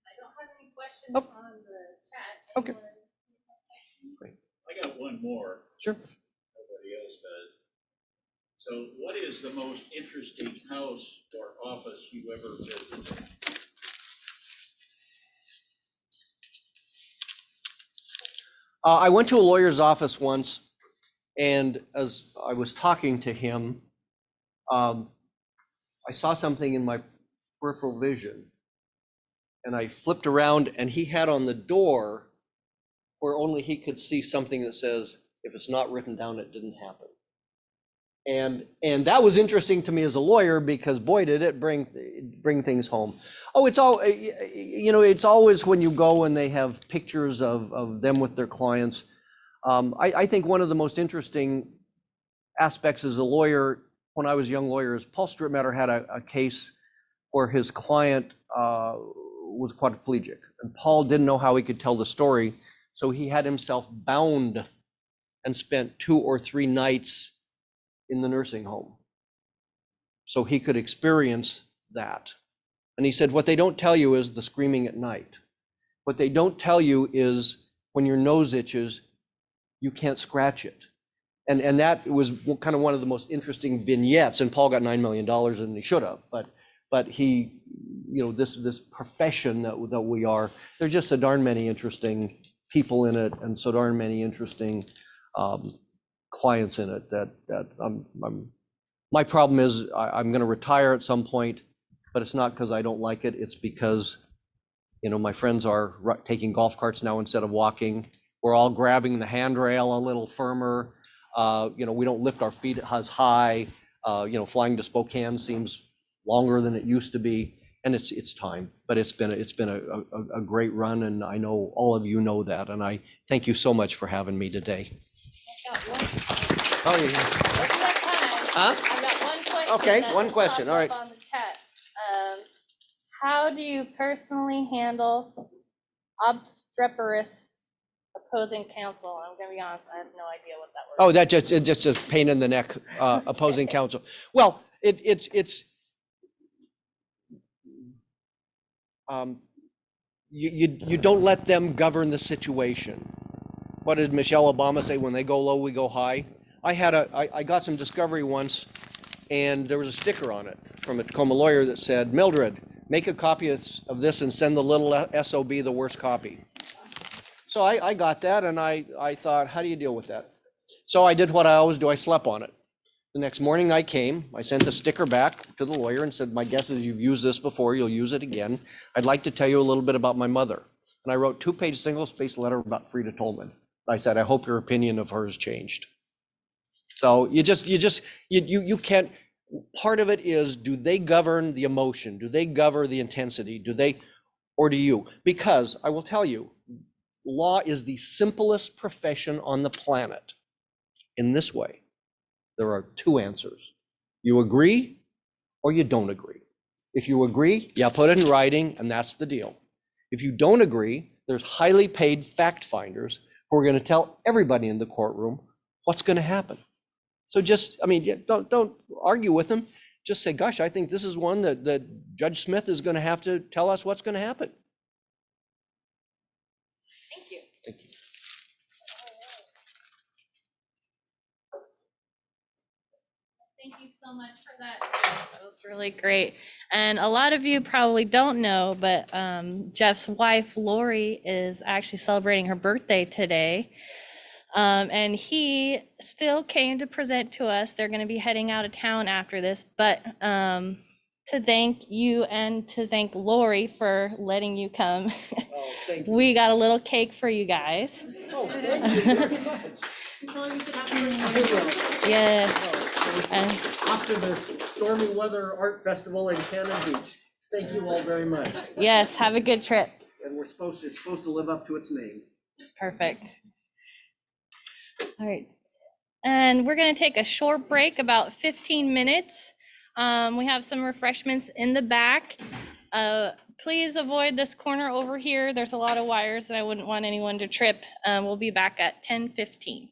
I don't have any questions Oh. on the chat. Okay. I got one more. Sure. Nobody else does. So what is the most interesting house or office you ever visited? I went to a lawyer's office once, and as I was talking to him, I saw something in my peripheral vision, and I flipped around, and he had on the door where only he could see something that says, if it's not written down, it didn't happen. And that was interesting to me as a lawyer, because boy, did it bring things home. Oh, it's all, you know, it's always when you go and they have pictures of them with their clients. I think one of the most interesting aspects as a lawyer, when I was a young lawyer, is Paul Strittmatter had a case where his client was quadriplegic, and Paul didn't know how he could tell the story, so he had himself bound and spent 2 or 3 nights in the nursing home so he could experience that. And he said, what they don't tell you is the screaming at night. What they don't tell you is when your nose itches, you can't scratch it. And that was kind of one of the most interesting vignettes. And Paul got $9 million, and he should have, but he, you know, this profession that we are, there's just so darn many interesting people in it, and so darn many interesting clients in it that my problem is I'm going to retire at some point, but it's not because I don't like it. It's because, you know, my friends are taking golf carts now instead of walking. We're all grabbing the handrail a little firmer. You know, we don't lift our feet as high. You know, flying to Spokane seems longer than it used to be, and it's time. But it's been a great run, and I know all of you know that. And I thank you so much for having me today. Oh, yeah. Huh? I got one question. Okay, that one was question, popped all right. up on the chat. How do you personally handle obstreperous opposing counsel? I'm gonna be honest, I have no idea what that word Oh, that just a pain in the neck, opposing counsel. Well, it's, you don't let them govern the situation. What did Michelle Obama say? When they go low, we go high. I got some discovery once, and there was a sticker on it from a Tacoma lawyer that said, Mildred, make a copy of this and send the little SOB the worst copy. So I got that, and I thought, how do you deal with that? So I did what I always do. I slept on it. The next morning I came, I sent a sticker back to the lawyer and said, my guess is you've used this before, you'll use it again. I'd like to tell you a little bit about my mother. And I wrote 2-page single-spaced letter about Frida Tolman. I said, I hope your opinion of her has changed. So you can't, part of it is, do they govern the emotion? Do they govern the intensity? Or do you? Because I will tell you, law is the simplest profession on the planet in this way. There are 2 answers. You agree or you don't agree. If you agree, you put it in writing, and that's the deal. If you don't agree, there's highly paid fact finders who are going to tell everybody in the courtroom what's going to happen. So don't argue with them. Just say, gosh, I think this is one that Judge Smith is going to have to tell us what's going to happen. Thank you. Thank you. Thank you so much for that. That was really great. And a lot of you probably don't know, but Jeff's wife, Lori, is actually celebrating her birthday today. And he still came to present to us. They're going to be heading out of town after this, but to thank you and to thank Lori for letting you come. Oh, thank you. We got a little cake for you guys. Oh, thank you very much. Yes. And Off to the Stormy Weather Art Festival in Cannon Beach. Thank you all very much. yes, have a good trip. And it's supposed to live up to its name. Perfect. All right. And we're going to take a short break, about 15 minutes. We have some refreshments in the back. Please avoid this corner over here. There's a lot of wires and I wouldn't want anyone to trip. We'll be back at 10:15.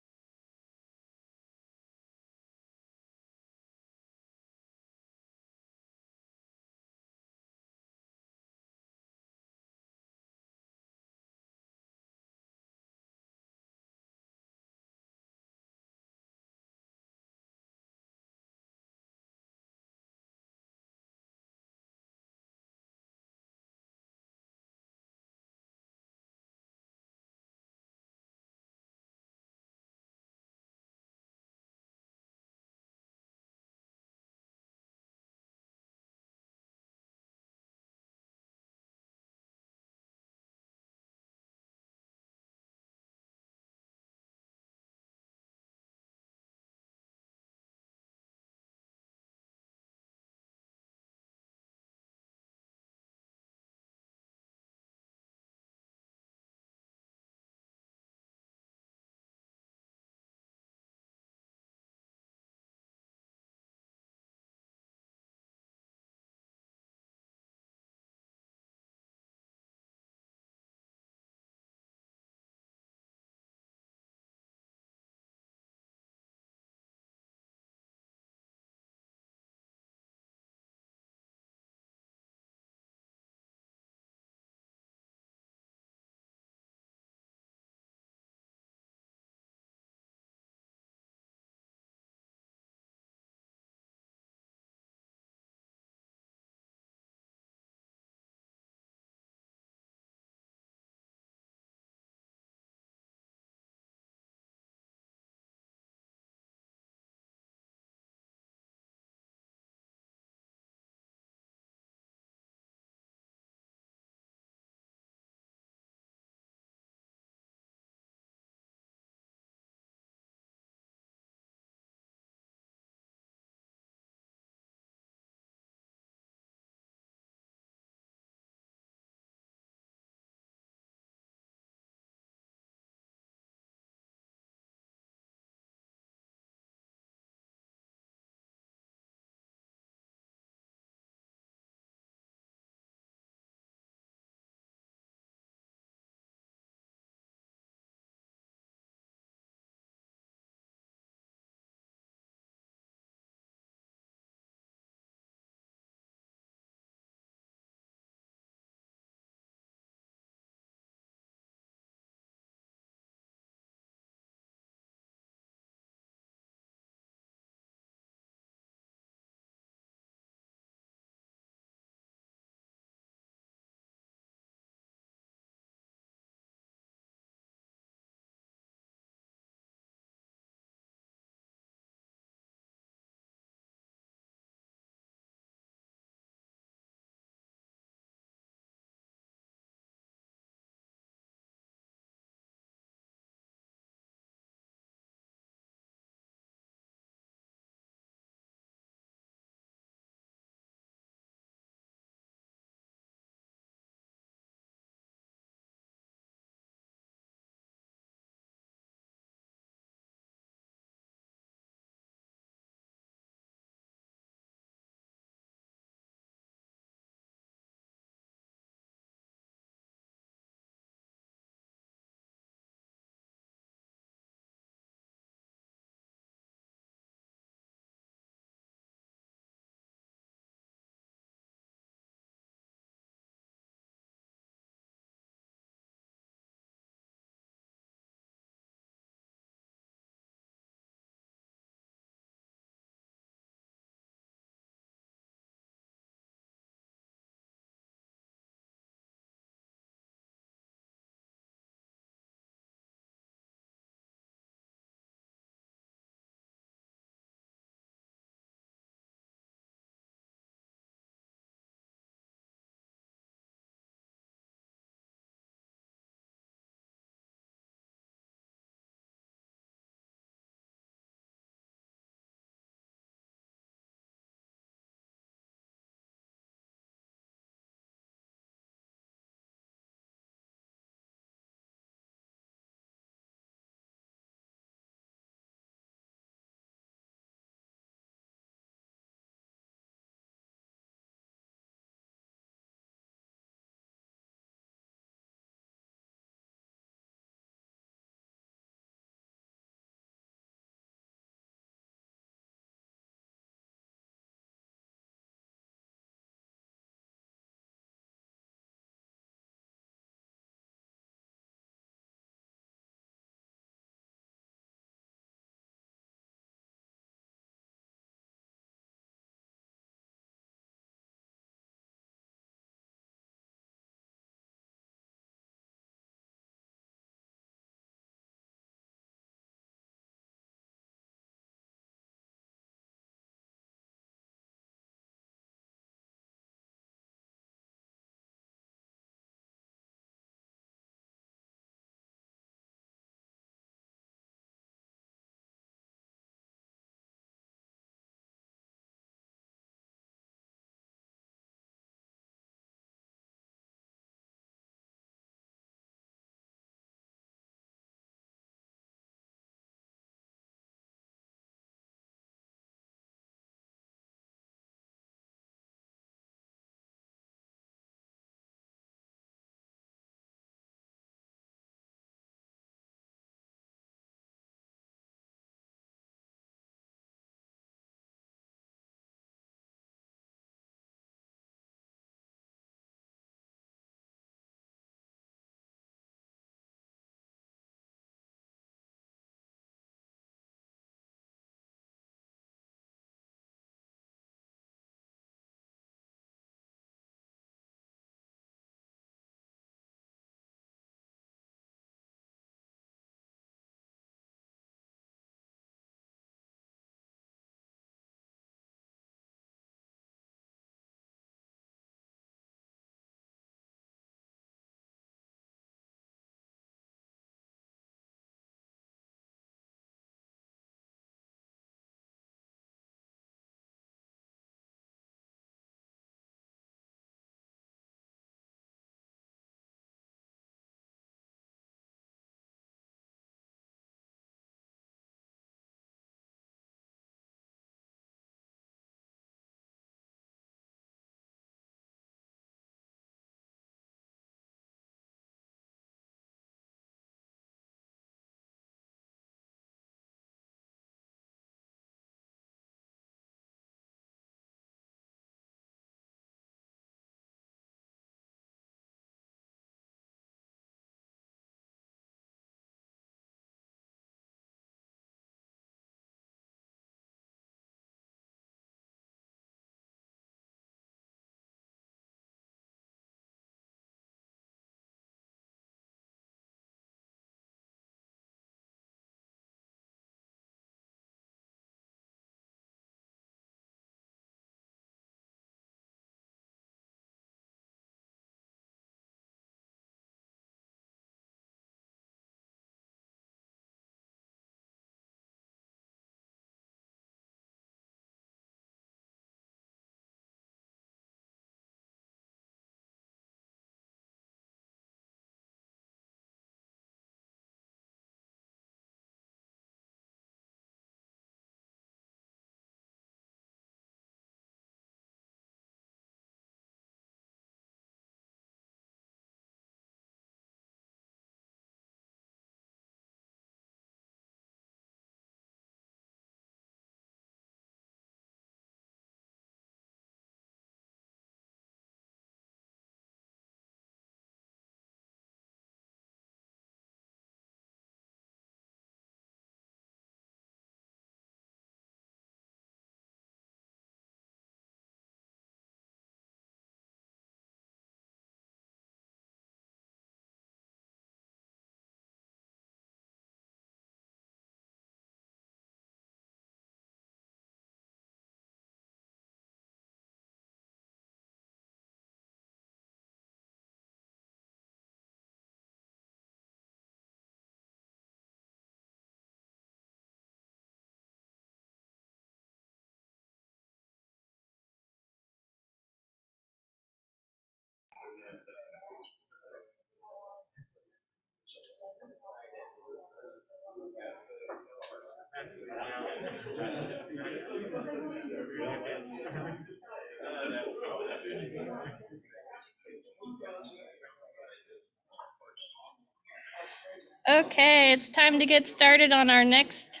Okay, it's time to get started on our next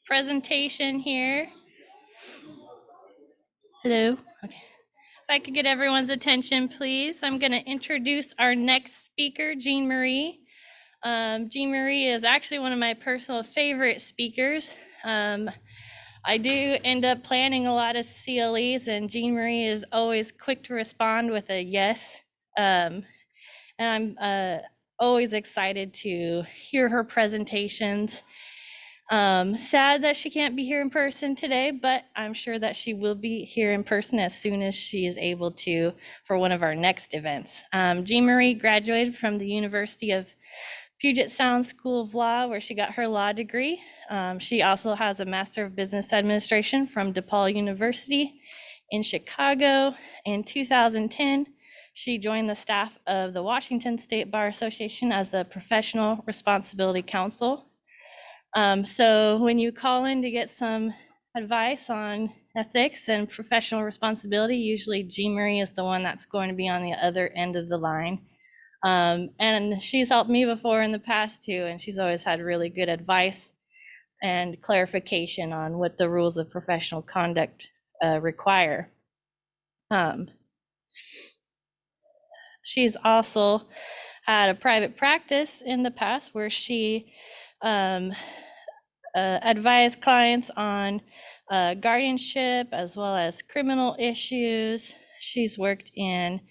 presentation here. Hello. Okay. If I could get everyone's attention, please. I'm going to introduce our next speaker, Jean Marie. Jean Marie is actually one of my personal favorite speakers. I do end up planning a lot of CLEs, and Jean Marie is always quick to respond with a yes. And I'm always excited to hear her presentations. Sad that she can't be here in person today, but I'm sure that she will be here in person as soon as she is able to for one of our next events. Jean Marie graduated from the University of Puget Sound School of Law, where she got her law degree. She also has a Master of Business Administration from DePaul University in Chicago. In 2010, she joined the staff of the Washington State Bar Association as the Professional Responsibility Counsel. So when you call in to get some advice on ethics and professional responsibility, usually Jean Marie is the one that's going to be on the other end of the line. And she's helped me before in the past too, and she's always had really good advice and clarification on what the rules of professional conduct require. She's also had a private practice in the past where she advised clients on guardianship as well as criminal issues. She's worked in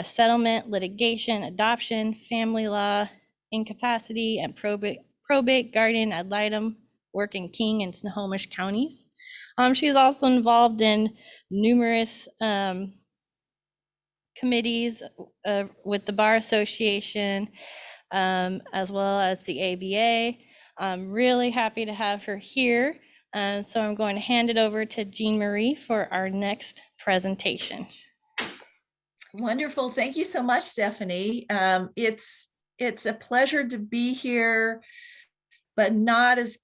settlement, litigation, adoption, family law, incapacity, and probate, guardian ad litem work in King and Snohomish counties. She's also involved in numerous committees with the Bar Association, as well as the ABA. I'm really happy to have her here. So I'm going to hand it over to Jean Marie for our next presentation. Wonderful. Thank you so much, Stephanie. It's a pleasure to be here, but not as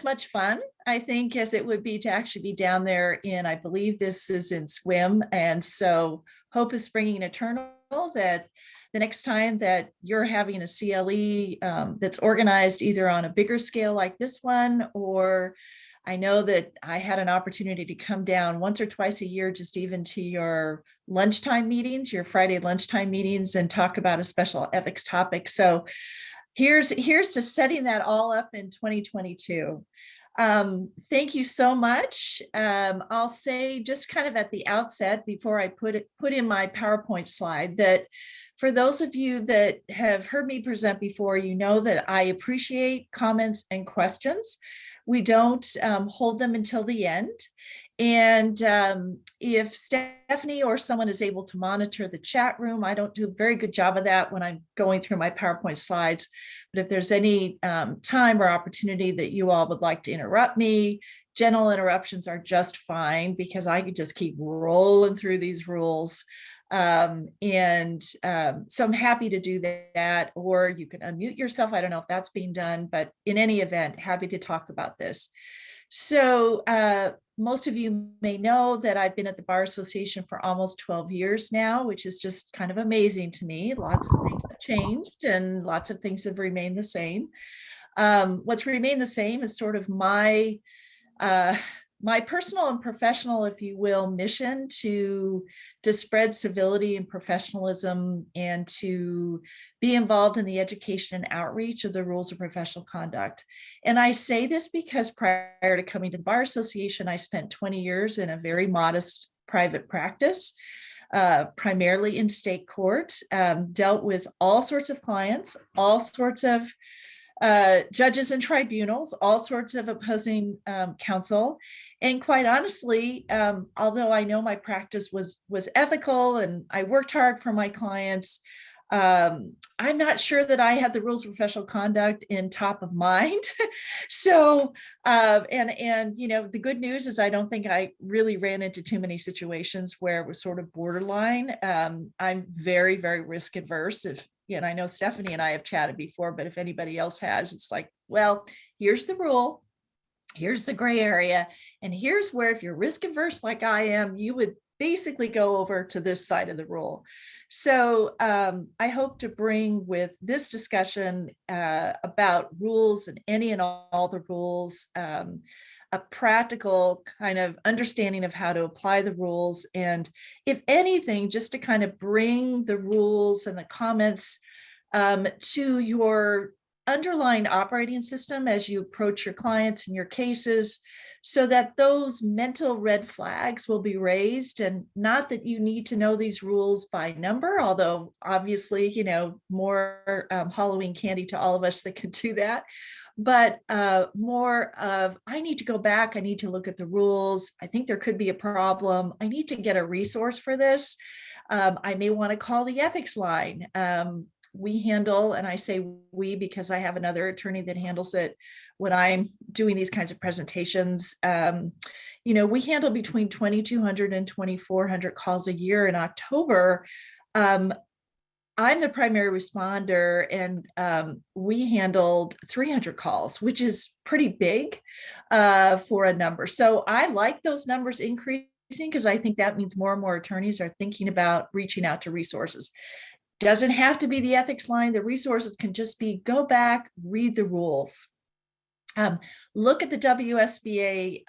much fun, I think, as it would be to actually be down there in, I believe this is in Swim. And so hope is springing eternal that the next time that you're having a CLE that's organized either on a bigger scale like this one, or I know that I had an opportunity to come down once or twice a year, just even to your lunchtime meetings, your Friday lunchtime meetings, and talk about a special ethics topic. So here's to setting that all up in 2022. Thank you so much. I'll say just kind of at the outset before I put in my PowerPoint slide that for those of you that have heard me present before, you know that I appreciate comments and questions. We don't hold them until the end. And if Stephanie or someone is able to monitor the chat room, I don't do a very good job of that when I'm going through my PowerPoint slides. But if there's any time or opportunity that you all would like to interrupt me, general interruptions are just fine because I could just keep rolling through these rules. So I'm happy to do that, or you can unmute yourself. I don't know if that's being done, but in any event, happy to talk about this. So most of you may know that I've been at the Bar Association for almost 12 years now, which is just kind of amazing to me. Lots of things have changed and lots of things have remained the same. What's remained the same is sort of my personal and professional, if you will, mission to spread civility and professionalism and to be involved in the education and outreach of the rules of professional conduct. And I say this because prior to coming to the Bar Association, I spent 20 years in a very modest private practice, primarily in state court, dealt with all sorts of clients, all sorts of judges and tribunals, all sorts of opposing counsel. And quite honestly, although I know my practice was ethical and I worked hard for my clients, I'm not sure that I had the rules of professional conduct in top of mind. So, and you know, the good news is I don't think I really ran into too many situations where it was sort of borderline. I'm very, very risk adverse. And I know Stephanie and I have chatted before, but if anybody else has, it's like, well, here's the rule. Here's the gray area. And here's where, if you're risk averse like I am, you would basically go over to this side of the rule. So I hope to bring with this discussion about rules and any and all the rules, a practical kind of understanding of how to apply the rules. And if anything, just to kind of bring the rules and the comments to your underlying operating system as you approach your clients and your cases, so that those mental red flags will be raised. And not that you need to know these rules by number, although obviously, you know, more Halloween candy to all of us that could do that, but more of, I need to go back, I need to look at the rules, I think there could be a problem, I need to get a resource for this. I may want to call the ethics line. We handle, and I say we because I have another attorney that handles it when I'm doing these kinds of presentations. You know, we handle between 2,200 and 2,400 calls a year. In October, I'm the primary responder, and we handled 300 calls, which is pretty big for a number. So I like those numbers increasing, because I think that means more and more attorneys are thinking about reaching out to resources. Doesn't have to be the ethics line. The resources can just be, go back, read the rules. Look at the WSBA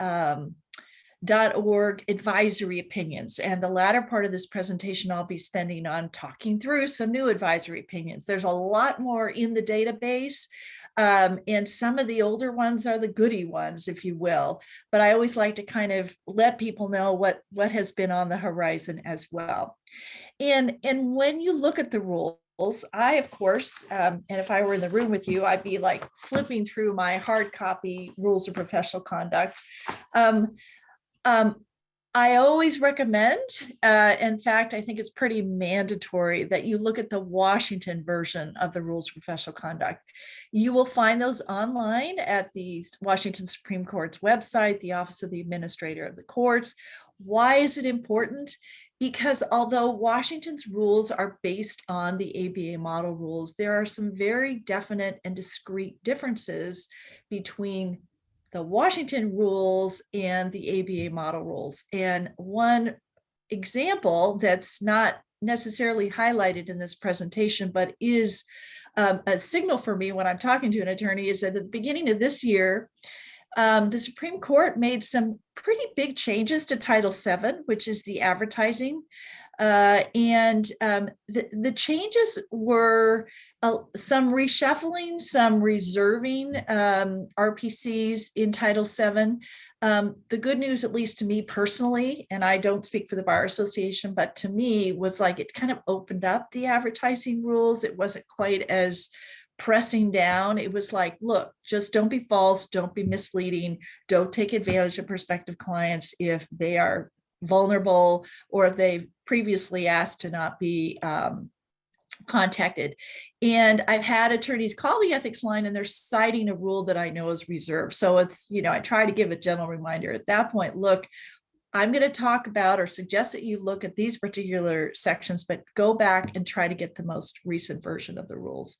.org advisory opinions. And the latter part of this presentation, I'll be spending on talking through some new advisory opinions. There's a lot more in the database. And some of the older ones are the goody ones, if you will. But I always like to kind of let people know what has been on the horizon as well. And when you look at the rules, I, of course, and if I were in the room with you, I'd be like flipping through my hard copy rules of professional conduct. I always recommend, in fact, I think it's pretty mandatory that you look at the Washington version of the Rules of Professional Conduct. You will find those online at the Washington Supreme Court's website, the Office of the Administrator of the Courts. Why is it important? Because although Washington's rules are based on the ABA model rules, there are some very definite and discrete differences between the Washington rules and the ABA model rules. And one example that's not necessarily highlighted in this presentation, but is a signal for me when I'm talking to an attorney, is that at the beginning of this year, the Supreme Court made some pretty big changes to Title VII, which is the advertising. The changes were some reshuffling, some reserving RPCs in Title VII. The good news, at least to me personally, and I don't speak for the Bar Association, but to me was like it kind of opened up the advertising rules. It wasn't quite as pressing down. It was like, look, just don't be false, don't be misleading, don't take advantage of prospective clients if they are vulnerable or if they've previously asked to not be contacted. And I've had attorneys call the ethics line and they're citing a rule that I know is reserved. So it's, you know, I try to give a gentle reminder at that point, look, I'm going to talk about or suggest that you look at these particular sections, but go back and try to get the most recent version of the rules.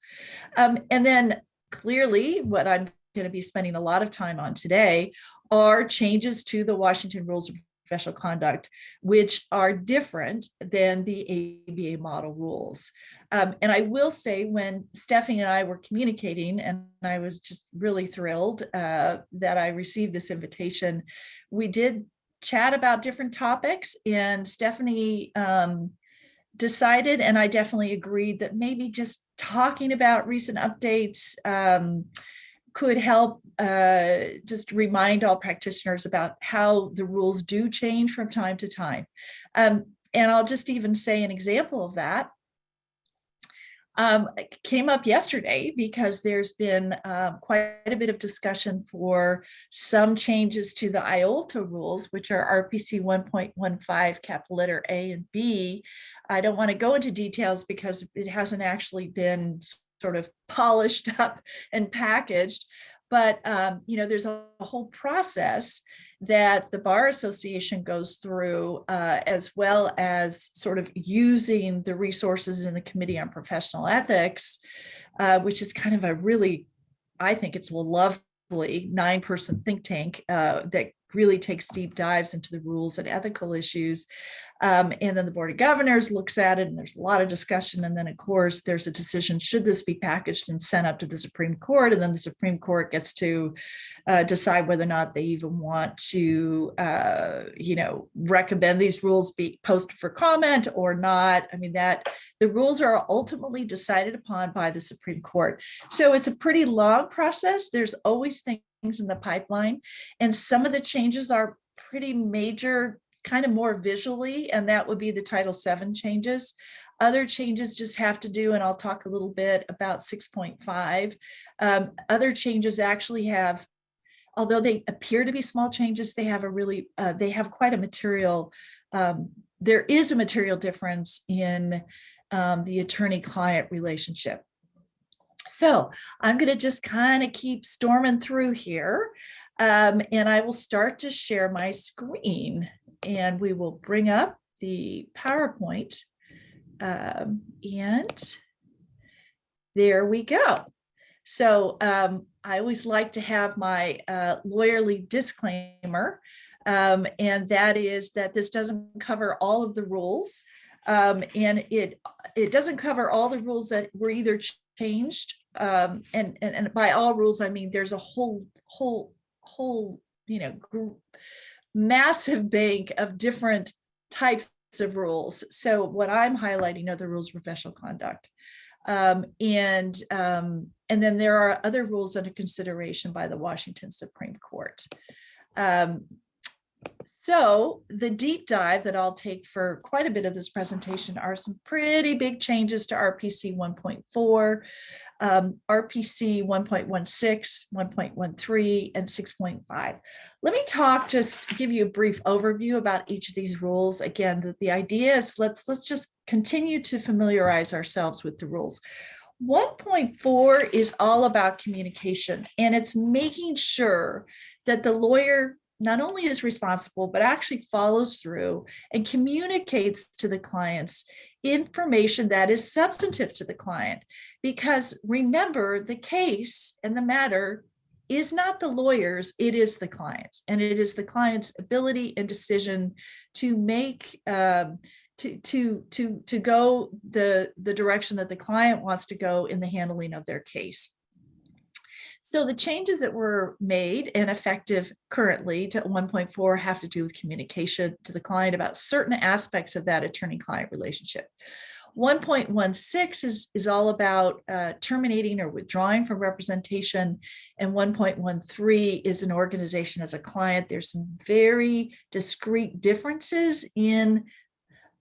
And then clearly what I'm going to be spending a lot of time on today are changes to the Washington Rules of Professional Conduct, which are different than the ABA model rules. And I will say, when Stephanie and I were communicating, and I was just really thrilled that I received this invitation, we did chat about different topics, and Stephanie decided, and I definitely agreed, that maybe just talking about recent updates could help just remind all practitioners about how the rules do change from time to time. And I'll just even say an example of that. Came up yesterday because there's been quite a bit of discussion for some changes to the IOLTA rules, which are RPC 1.15 capital letter A and B. I don't want to go into details because it hasn't actually been sort of polished up and packaged, but you know, there's a whole process that the Bar Association goes through, as well as sort of using the resources in the Committee on Professional Ethics, which is kind of a really, I think it's a lovely 9-person think tank that really takes deep dives into the rules and ethical issues. And then the Board of Governors looks at it, and there's a lot of discussion. And then, of course, there's a decision, should this be packaged and sent up to the Supreme Court? And then the Supreme Court gets to decide whether or not they even want to, recommend these rules be posted for comment or not. I mean, that the rules are ultimately decided upon by the Supreme Court. So it's a pretty long process. There's always things in the pipeline, and some of the changes are pretty major, kind of more visually, and that would be the Title VII changes. Other changes just have to do, and I'll talk a little bit about 6.5. Other changes actually have, although they appear to be small changes, they have they have quite a material, there is a material difference in the attorney-client relationship. So I'm going to just kind of keep storming through here, and I will start to share my screen, and we will bring up the PowerPoint, and there we go. So I always like to have my lawyerly disclaimer, and that is that this doesn't cover all of the rules, and it doesn't cover all the rules that were either changed, and by all rules I mean there's a whole massive bank of different types of rules. So what I'm highlighting are the rules of professional conduct, and then there are other rules under consideration by the Washington Supreme Court. So the deep dive that I'll take for quite a bit of this presentation are some pretty big changes to RPC 1.4, RPC 1.16, 1.13, and 6.5. Let me just give you a brief overview about each of these rules. Again, the idea is let's just continue to familiarize ourselves with the rules. 1.4 is all about communication, and it's making sure that the lawyer not only is responsible, but actually follows through and communicates to the clients information that is substantive to the client. Because remember, the case and the matter is not the lawyer's, it is the client's. And it is the client's ability and decision to make, to go the direction that the client wants to go in the handling of their case. So the changes that were made and effective currently to 1.4 have to do with communication to the client about certain aspects of that attorney-client relationship. 1.16 is all about terminating or withdrawing from representation, and 1.13 is an organization as a client. There's some very discrete differences in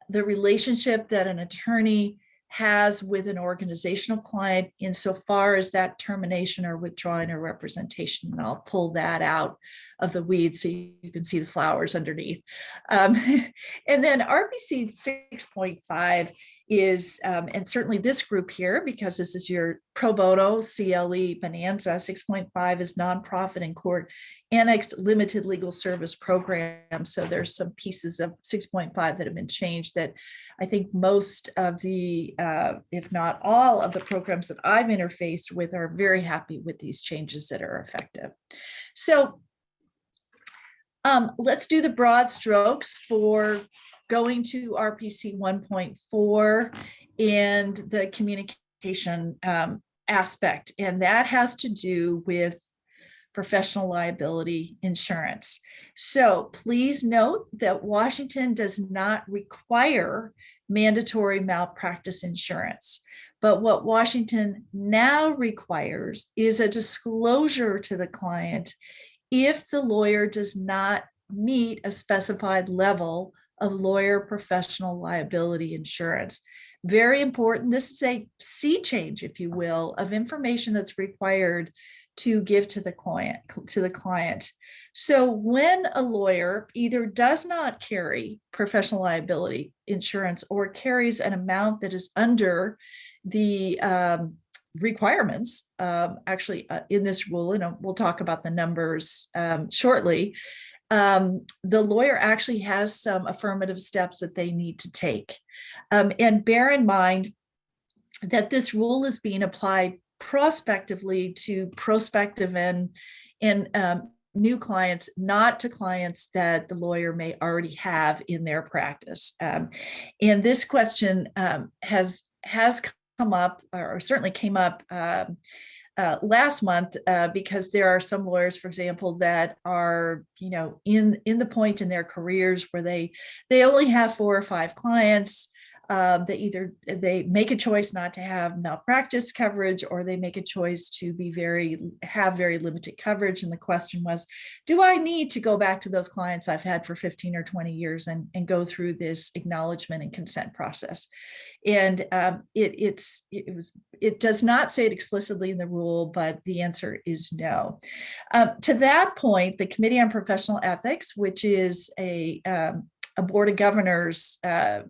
the relationship that an attorney has with an organizational client insofar as that termination or withdrawing or representation. And I'll pull that out of the weeds so you can see the flowers underneath. And then RPC 6.5 is, and certainly this group here, because this is your pro bono CLE Bonanza, 6.5 is nonprofit and court annexed limited legal service program. So there's some pieces of 6.5 that have been changed that I think most of the, if not all of the programs that I've interfaced with are very happy with these changes that are effective. So let's do the broad strokes for going to RPC 1.4 and the communication aspect. And that has to do with professional liability insurance. So please note that Washington does not require mandatory malpractice insurance. But what Washington now requires is a disclosure to the client if the lawyer does not meet a specified level of lawyer professional liability insurance. Very important. This is a sea change, if you will, of information that's required to give to the client. So when a lawyer either does not carry professional liability insurance or carries an amount that is under the requirements, in this rule, and we'll talk about the numbers shortly, the lawyer actually has some affirmative steps that they need to take. And bear in mind that this rule is being applied prospectively to prospective and and new clients, not to clients that the lawyer may already have in their practice. And this question has come up, or certainly came up last month, because there are some lawyers, for example, that are, in the point in their careers where they only have 4 or 5 clients. They make a choice not to have malpractice coverage, or they make a choice to have very limited coverage. And the question was, do I need to go back to those clients I've had for 15 or 20 years and go through this acknowledgement and consent process? And it does not say it explicitly in the rule, but the answer is no. To that point, the Committee on Professional Ethics, which is a Board of Governors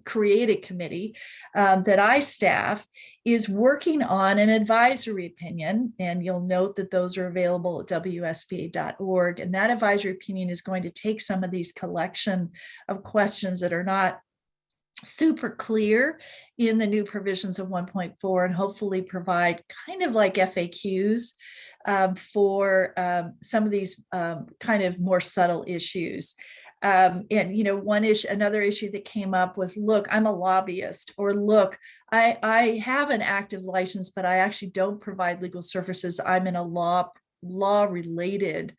created committee that I staff, is working on an advisory opinion. And you'll note that those are available at WSBA.org. And that advisory opinion is going to take some of these collection of questions that are not super clear in the new provisions of 1.4 and hopefully provide kind of like FAQs for some of these kind of more subtle issues. And another issue that came up was, look, I'm a lobbyist, or look, I have an active license, but I actually don't provide legal services. I'm in a law related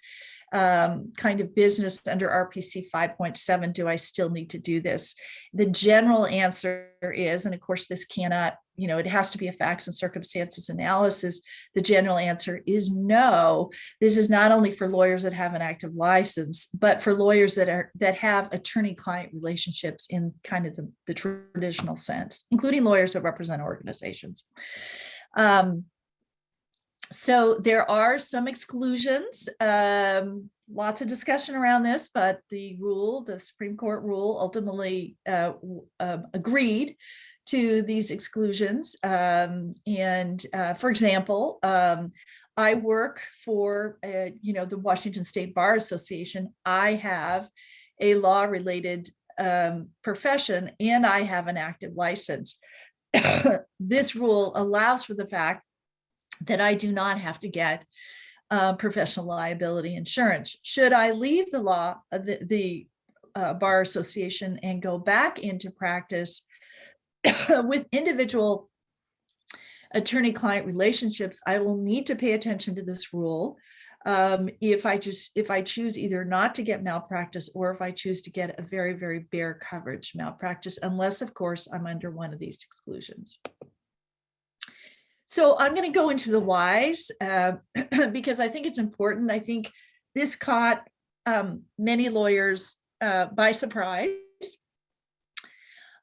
kind of business under RPC 5.7. Do I still need to do this? The general answer is, and of course this cannot, it has to be a facts and circumstances analysis. The general answer is no. This is not only for lawyers that have an active license, but for lawyers that have attorney-client relationships in kind of the traditional sense, including lawyers that represent organizations. So there are some exclusions, lots of discussion around this, but the Supreme Court rule ultimately agreed to these exclusions. For example, I work for, the Washington State Bar Association. I have a law-related profession, and I have an active license. This rule allows for the fact that I do not have to get professional liability insurance. Should I leave the Bar Association and go back into practice with individual attorney-client relationships, I will need to pay attention to this rule if I choose either not to get malpractice, or if I choose to get a very, very bare coverage malpractice, unless, of course, I'm under one of these exclusions. So I'm going to go into the whys because I think it's important. I think this caught many lawyers by surprise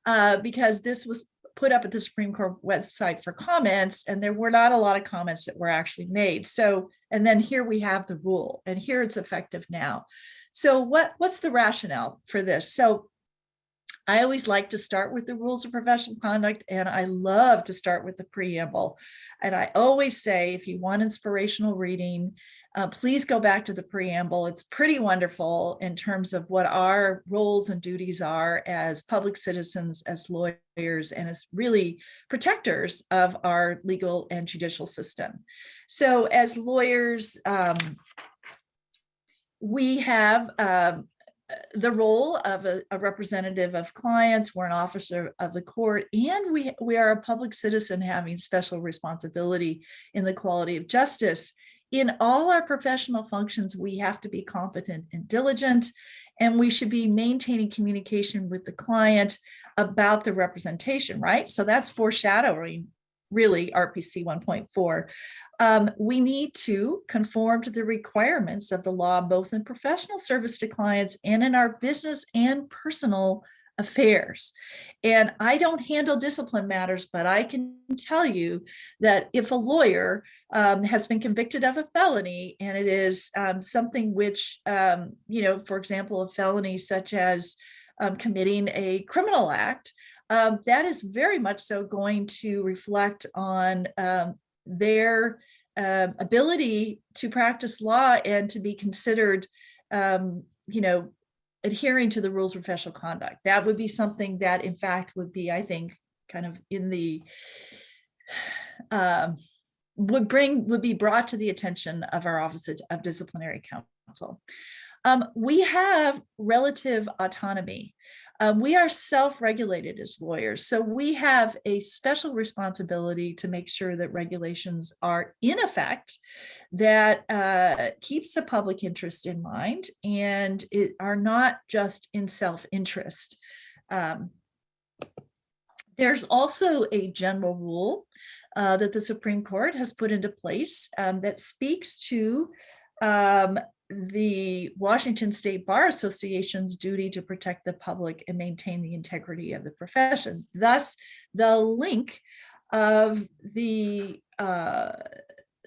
because this was put up at the Supreme Court website for comments, and there were not a lot of comments that were actually made. So, and then here we have the rule, and here it's effective now. So what's the rationale for this? So I always like to start with the rules of professional conduct, and I love to start with the preamble. And I always say, if you want inspirational reading, please go back to the preamble. It's pretty wonderful in terms of what our roles and duties are as public citizens, as lawyers, and as really protectors of our legal and judicial system. So as lawyers, we have the role of a representative of clients. We're an officer of the court, and we are a public citizen having special responsibility in the quality of justice. In all our professional functions, we have to be competent and diligent, and we should be maintaining communication with the client about the representation, right? So that's foreshadowing really RPC 1.4. We need to conform to the requirements of the law, both in professional service to clients and in our business and personal affairs. And I don't handle discipline matters, but I can tell you that if a lawyer has been convicted of a felony, and it is something which, for example, a felony such as committing a criminal act, that is very much so going to reflect on their ability to practice law and to be considered, adhering to the rules of professional conduct. That would be something that, in fact, would be, I think, kind of in the would be brought to the attention of our Office of Disciplinary Counsel. We have relative autonomy. We are self-regulated as lawyers, so we have a special responsibility to make sure that regulations are in effect, that keeps the public interest in mind, and are not just in self-interest. There's also a general rule that the Supreme Court has put into place that speaks to the Washington State Bar Association's duty to protect the public and maintain the integrity of the profession. Thus, the link of the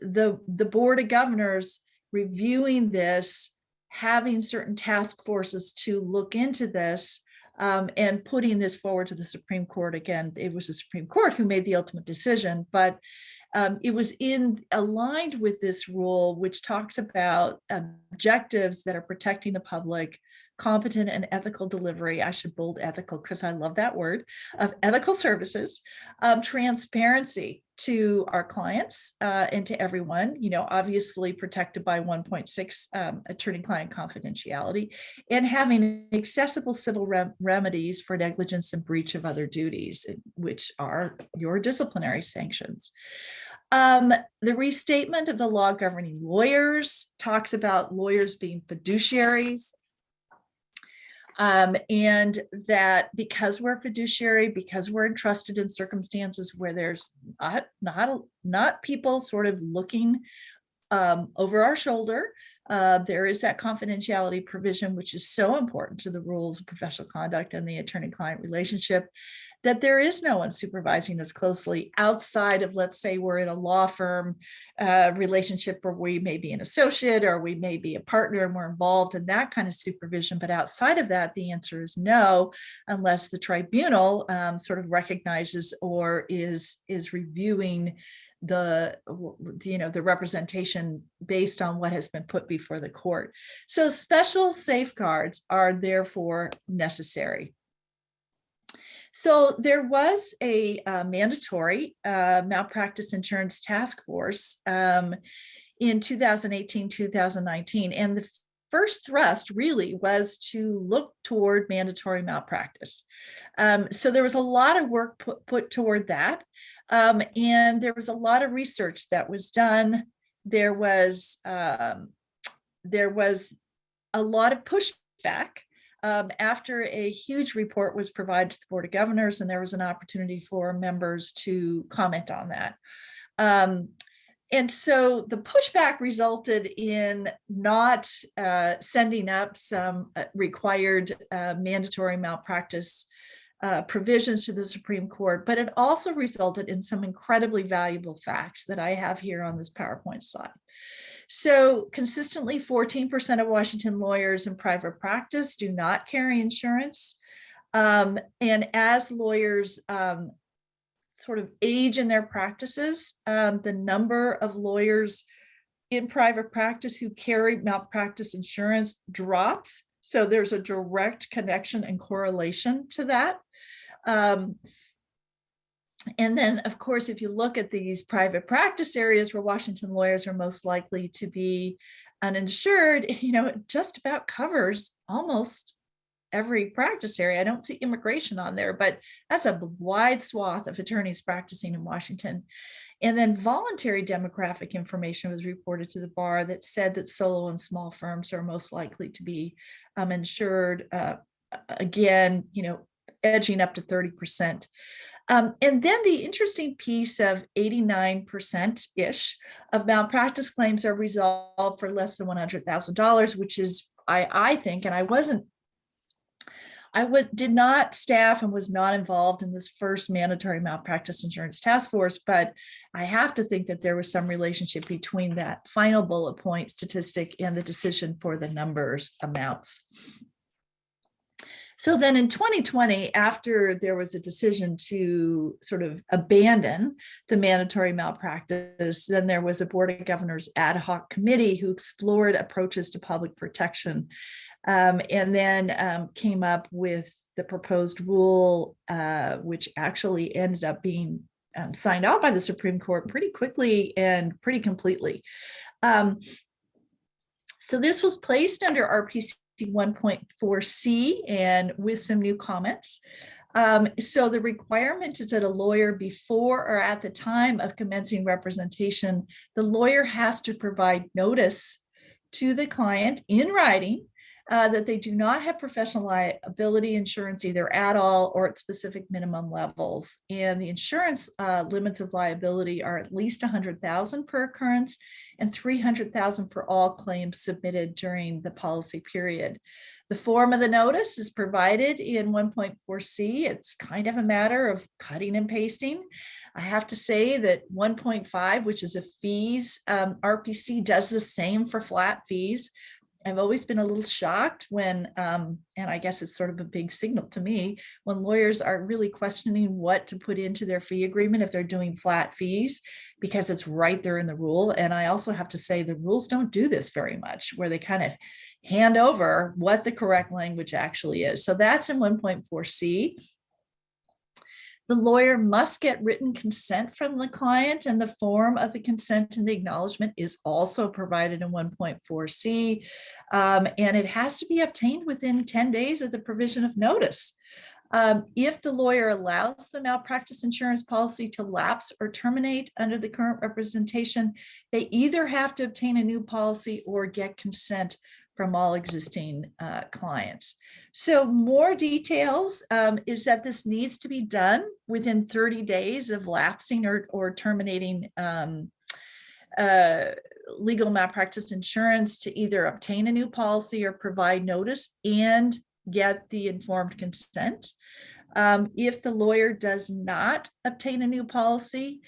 Board of Governors reviewing this, having certain task forces to look into this, and putting this forward to the Supreme Court. Again, it was the Supreme Court who made the ultimate decision, but it was aligned with this rule, which talks about objectives that are protecting the public, competent and ethical delivery. I should bold ethical because I love that word, of ethical services, transparency to our clients and to everyone, obviously protected by 1.6 attorney-client confidentiality, and having accessible civil remedies for negligence and breach of other duties, which are your disciplinary sanctions. The restatement of the law governing lawyers talks about lawyers being fiduciaries. And that because we're fiduciary, because we're entrusted in circumstances where there's not people sort of looking over our shoulder, there is that confidentiality provision, which is so important to the rules of professional conduct and the attorney-client relationship, that there is no one supervising us closely outside of, let's say we're in a law firm relationship where we may be an associate or we may be a partner and we're involved in that kind of supervision. But outside of that, the answer is no, unless the tribunal sort of recognizes or is reviewing the representation based on what has been put before the court. So special safeguards are therefore necessary. So there was a mandatory malpractice insurance task force in 2018, 2019, and the first thrust really was to look toward mandatory malpractice. So there was a lot of work put toward that. And there was a lot of research that was done. There was a lot of pushback after a huge report was provided to the Board of Governors, and there was an opportunity for members to comment on that. And so the pushback resulted in not sending up some required mandatory malpractice provisions to the Supreme Court, but it also resulted in some incredibly valuable facts that I have here on this PowerPoint slide. So consistently, 14% of Washington lawyers in private practice do not carry insurance. And as lawyers sort of age in their practices, the number of lawyers in private practice who carry malpractice insurance drops. So there's a direct connection and correlation to that. And then, of course, if you look at these private practice areas where Washington lawyers are most likely to be uninsured, it just about covers almost every practice area. I don't see immigration on there, but that's a wide swath of attorneys practicing in Washington. And then voluntary demographic information was reported to the bar that said that solo and small firms are most likely to be insured, again, edging up to 30%. And then the interesting piece of 89%-ish of malpractice claims are resolved for less than $100,000, which is, I think, and did not staff and was not involved in this first mandatory malpractice insurance task force, but I have to think that there was some relationship between that final bullet point statistic and the decision for the numbers amounts. So then in 2020, after there was a decision to sort of abandon the mandatory malpractice, then there was a Board of Governors ad hoc committee who explored approaches to public protection, and then came up with the proposed rule, which actually ended up being signed off by the Supreme Court pretty quickly and pretty completely. So this was placed under RPC 1.4C and with some new comments. So the requirement is that a lawyer, before or at the time of commencing representation, the lawyer has to provide notice to the client in writing that they do not have professional liability insurance either at all or at specific minimum levels. And the insurance limits of liability are at least $100,000 per occurrence and $300,000 for all claims submitted during the policy period. The form of the notice is provided in 1.4C. It's kind of a matter of cutting and pasting. I have to say that 1.5, which is a fees, RPC does the same for flat fees. I've always been a little shocked when, and I guess it's sort of a big signal to me, when lawyers are really questioning what to put into their fee agreement if they're doing flat fees, because it's right there in the rule. And I also have to say the rules don't do this very much, where they kind of hand over what the correct language actually is. So that's in 1.4C. The lawyer must get written consent from the client, and the form of the consent and the acknowledgement is also provided in 1.4C, and it has to be obtained within 10 days of the provision of notice. If the lawyer allows the malpractice insurance policy to lapse or terminate under the current representation, they either have to obtain a new policy or get consent from all existing clients. So more details is that this needs to be done within 30 days of lapsing or terminating legal malpractice insurance to either obtain a new policy or provide notice and get the informed consent. If the lawyer does not obtain a new policy,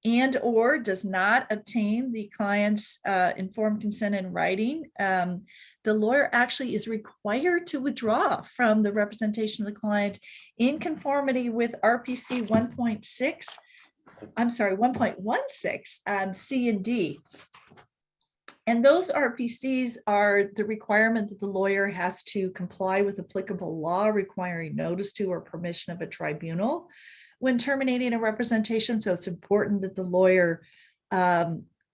and or does not obtain the client's informed consent in writing, the lawyer actually is required to withdraw from the representation of the client in conformity with RPC 1.16, C and D. And those RPCs are the requirement that the lawyer has to comply with applicable law requiring notice to or permission of a tribunal when terminating a representation. So it's important that the lawyer,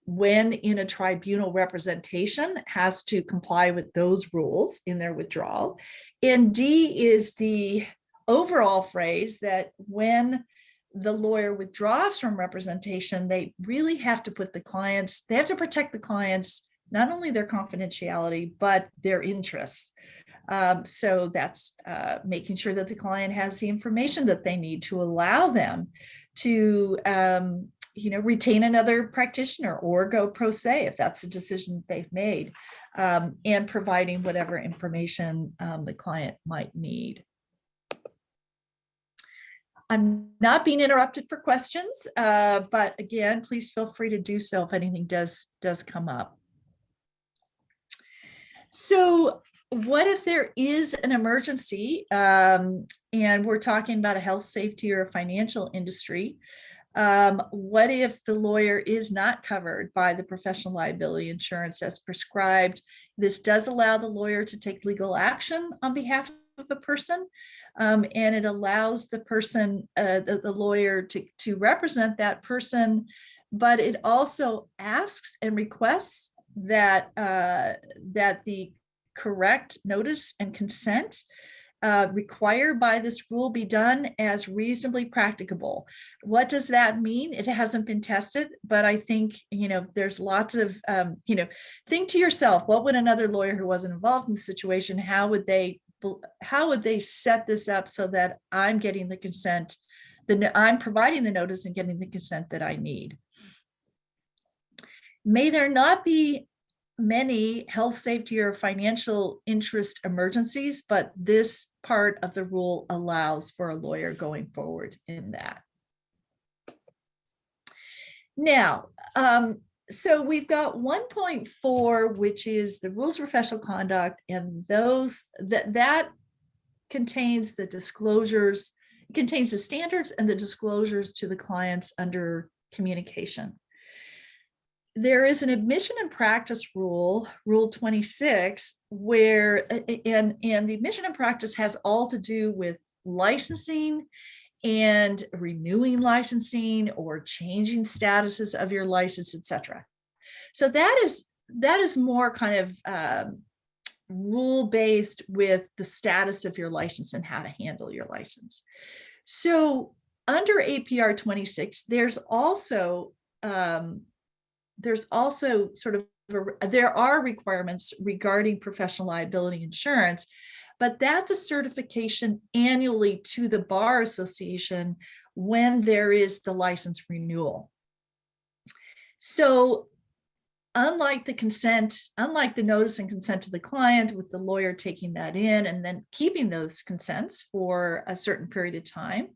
when in a tribunal representation, has to comply with those rules in their withdrawal. And D is the overall phrase that when the lawyer withdraws from representation, they really have to put the clients, they have to protect the clients, not only their confidentiality, but their interests. So that's making sure that the client has the information that they need to allow them to retain another practitioner or go pro se if that's the decision they've made, and providing whatever information the client might need. I'm not being interrupted for questions, but again, please feel free to do so if anything does come up. So what if there is an emergency and we're talking about a health, safety, or a financial industry? What if the lawyer is not covered by the professional liability insurance as prescribed? This does allow the lawyer to take legal action on behalf of a person, and it allows the person, the lawyer, to represent that person, but it also asks and requests that the correct notice and consent required by this rule be done as reasonably practicable. What does that mean? It hasn't been tested, but I think, there's lots of, think to yourself, what would another lawyer who wasn't involved in the situation, how would they set this up so that I'm getting the consent, I'm providing the notice and getting the consent that I need? May there not be many health, safety, or financial interest emergencies, but this part of the rule allows for a lawyer going forward in that. Now, so we've got 1.4, which is the rules of professional conduct, and those that contains the disclosures, contains the standards and the disclosures to the clients under communication. There is an admission and practice rule, Rule 26, where, and the admission and practice has all to do with licensing and renewing licensing or changing statuses of your license, etc. So that is more kind of rule-based with the status of your license and how to handle your license. So under APR 26, there are requirements regarding professional liability insurance, but that's a certification annually to the Bar Association when there is the license renewal. So unlike the notice and consent to the client, with the lawyer taking that in and then keeping those consents for a certain period of time,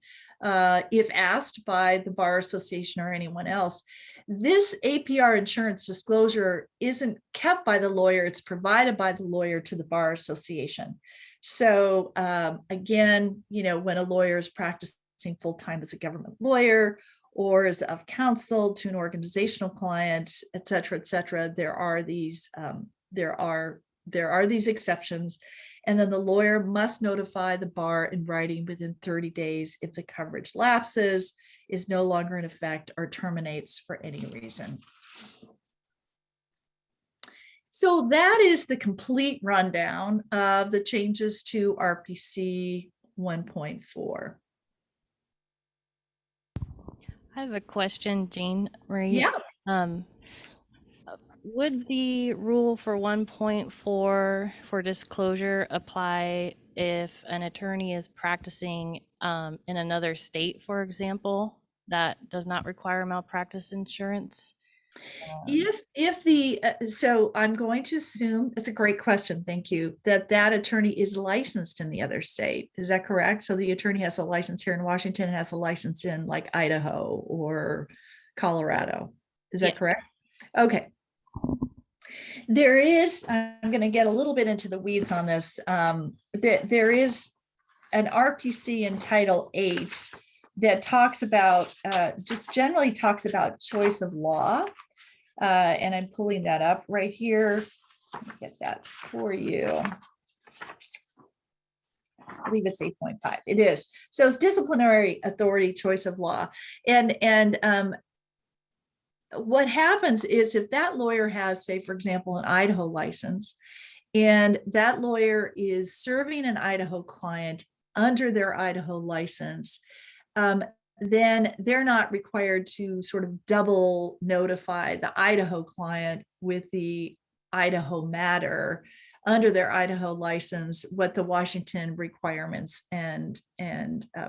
if asked by the Bar Association or anyone else, this APR insurance disclosure isn't kept by the lawyer, it's provided by the lawyer to the Bar Association. So again, when a lawyer is practicing full-time as a government lawyer or as of counsel to an organizational client, et cetera, there are these exceptions. And then the lawyer must notify the bar in writing within 30 days if the coverage lapses, is no longer in effect, or terminates for any reason. So that is the complete rundown of the changes to RPC 1.4. I have a question, Jean Marie. Yeah. Would the rule for 1.4 for disclosure apply if an attorney is practicing in another state, for example, that does not require malpractice insurance? So I'm going to assume, it's a great question, thank you, that attorney is licensed in the other state. Is that correct? So the attorney has a license here in Washington, has a license in like Idaho or Colorado. Is that correct? Okay. There is, I'm going to get a little bit into the weeds on this. There is an RPC in Title 8 that talks about, just generally talks about choice of law. And I'm pulling that up right here. Let me get that for you. I believe it's 8.5. It is. So it's disciplinary authority, choice of law. And what happens is if that lawyer has, say, for example, an Idaho license, and that lawyer is serving an Idaho client under their Idaho license, then they're not required to sort of double notify the Idaho client with the Idaho matter under their Idaho license what the Washington requirements and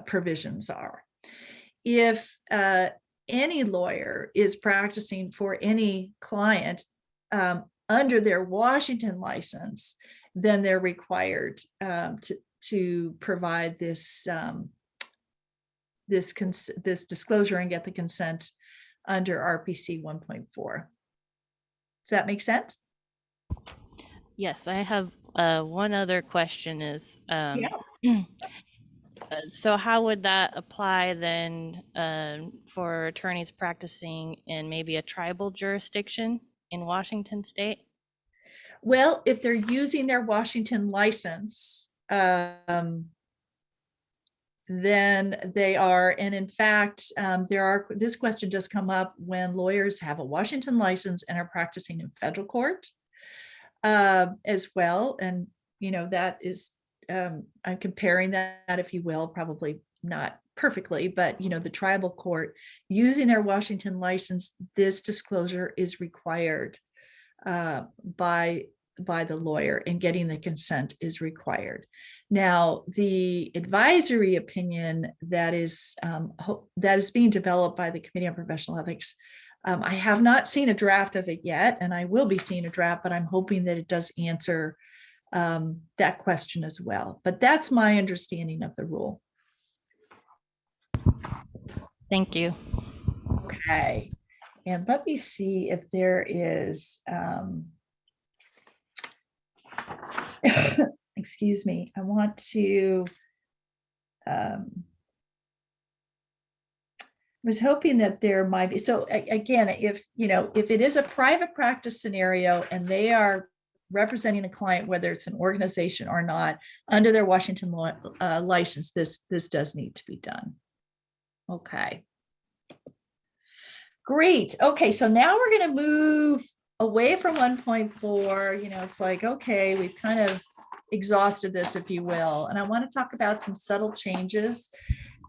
provisions are. If any lawyer is practicing for any client under their Washington license, then they're required to provide this this disclosure and get the consent under RPC 1.4. Does that make sense? Yes, I have one other question is, so how would that apply then for attorneys practicing in maybe a tribal jurisdiction in Washington state? Well, if they're using their Washington license, then they are, and in fact, this question does come up when lawyers have a Washington license and are practicing in federal court as well. And, that is, I'm comparing that, if you will, probably not perfectly, but, the tribal court using their Washington license, this disclosure is required by the lawyer, and getting the consent is required. Now, the advisory opinion that is being developed by the Committee on Professional Ethics, I have not seen a draft of it yet, and I will be seeing a draft, but I'm hoping that it does answer that question as well. But that's my understanding of the rule. Thank you. Okay, and let me see if there is excuse me, I want to was hoping that there might be, so again, if it is a private practice scenario and they are representing a client, whether it's an organization or not, under their Washington license, this does need to be done. Okay. Great. Okay, so now we're going to move away from 1.4. You know, it's like, okay, we've kind of exhausted this, if you will. And I want to talk about some subtle changes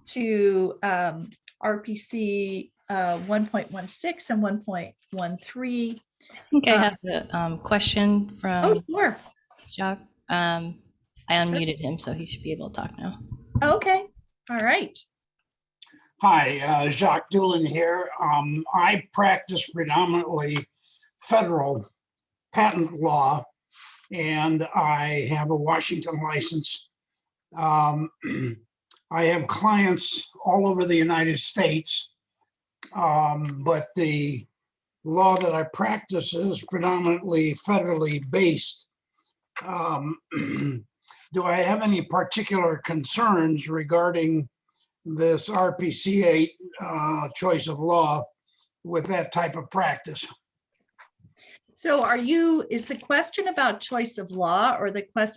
to RPC 1.16 and 1.13. I think I have a question Oh, from sure. Jacques. I unmuted him, so he should be able to talk now. Okay. All right. Hi, Jacques Doolin here. I practice predominantly federal patent law, and I have a Washington license. I have clients all over the United States, but the law that I practice is predominantly federally based. Do I have any particular concerns regarding this RPC 8 choice of law with that type of practice? So is the question about choice of law, or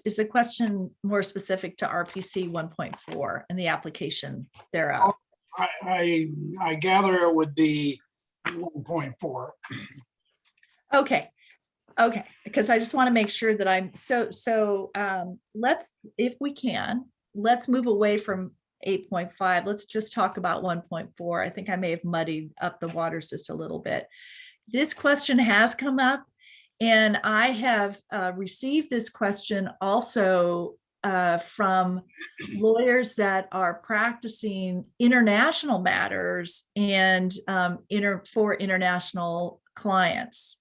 is the question more specific to RPC 1.4 and the application thereof? I gather it would be 1.4. Okay. Okay, because I just want to make sure that let's, if we can, let's move away from 8.5. Let's just talk about 1.4. I think I may have muddied up the waters just a little bit. This question has come up, and I have received this question also from lawyers that are practicing international matters and for international clients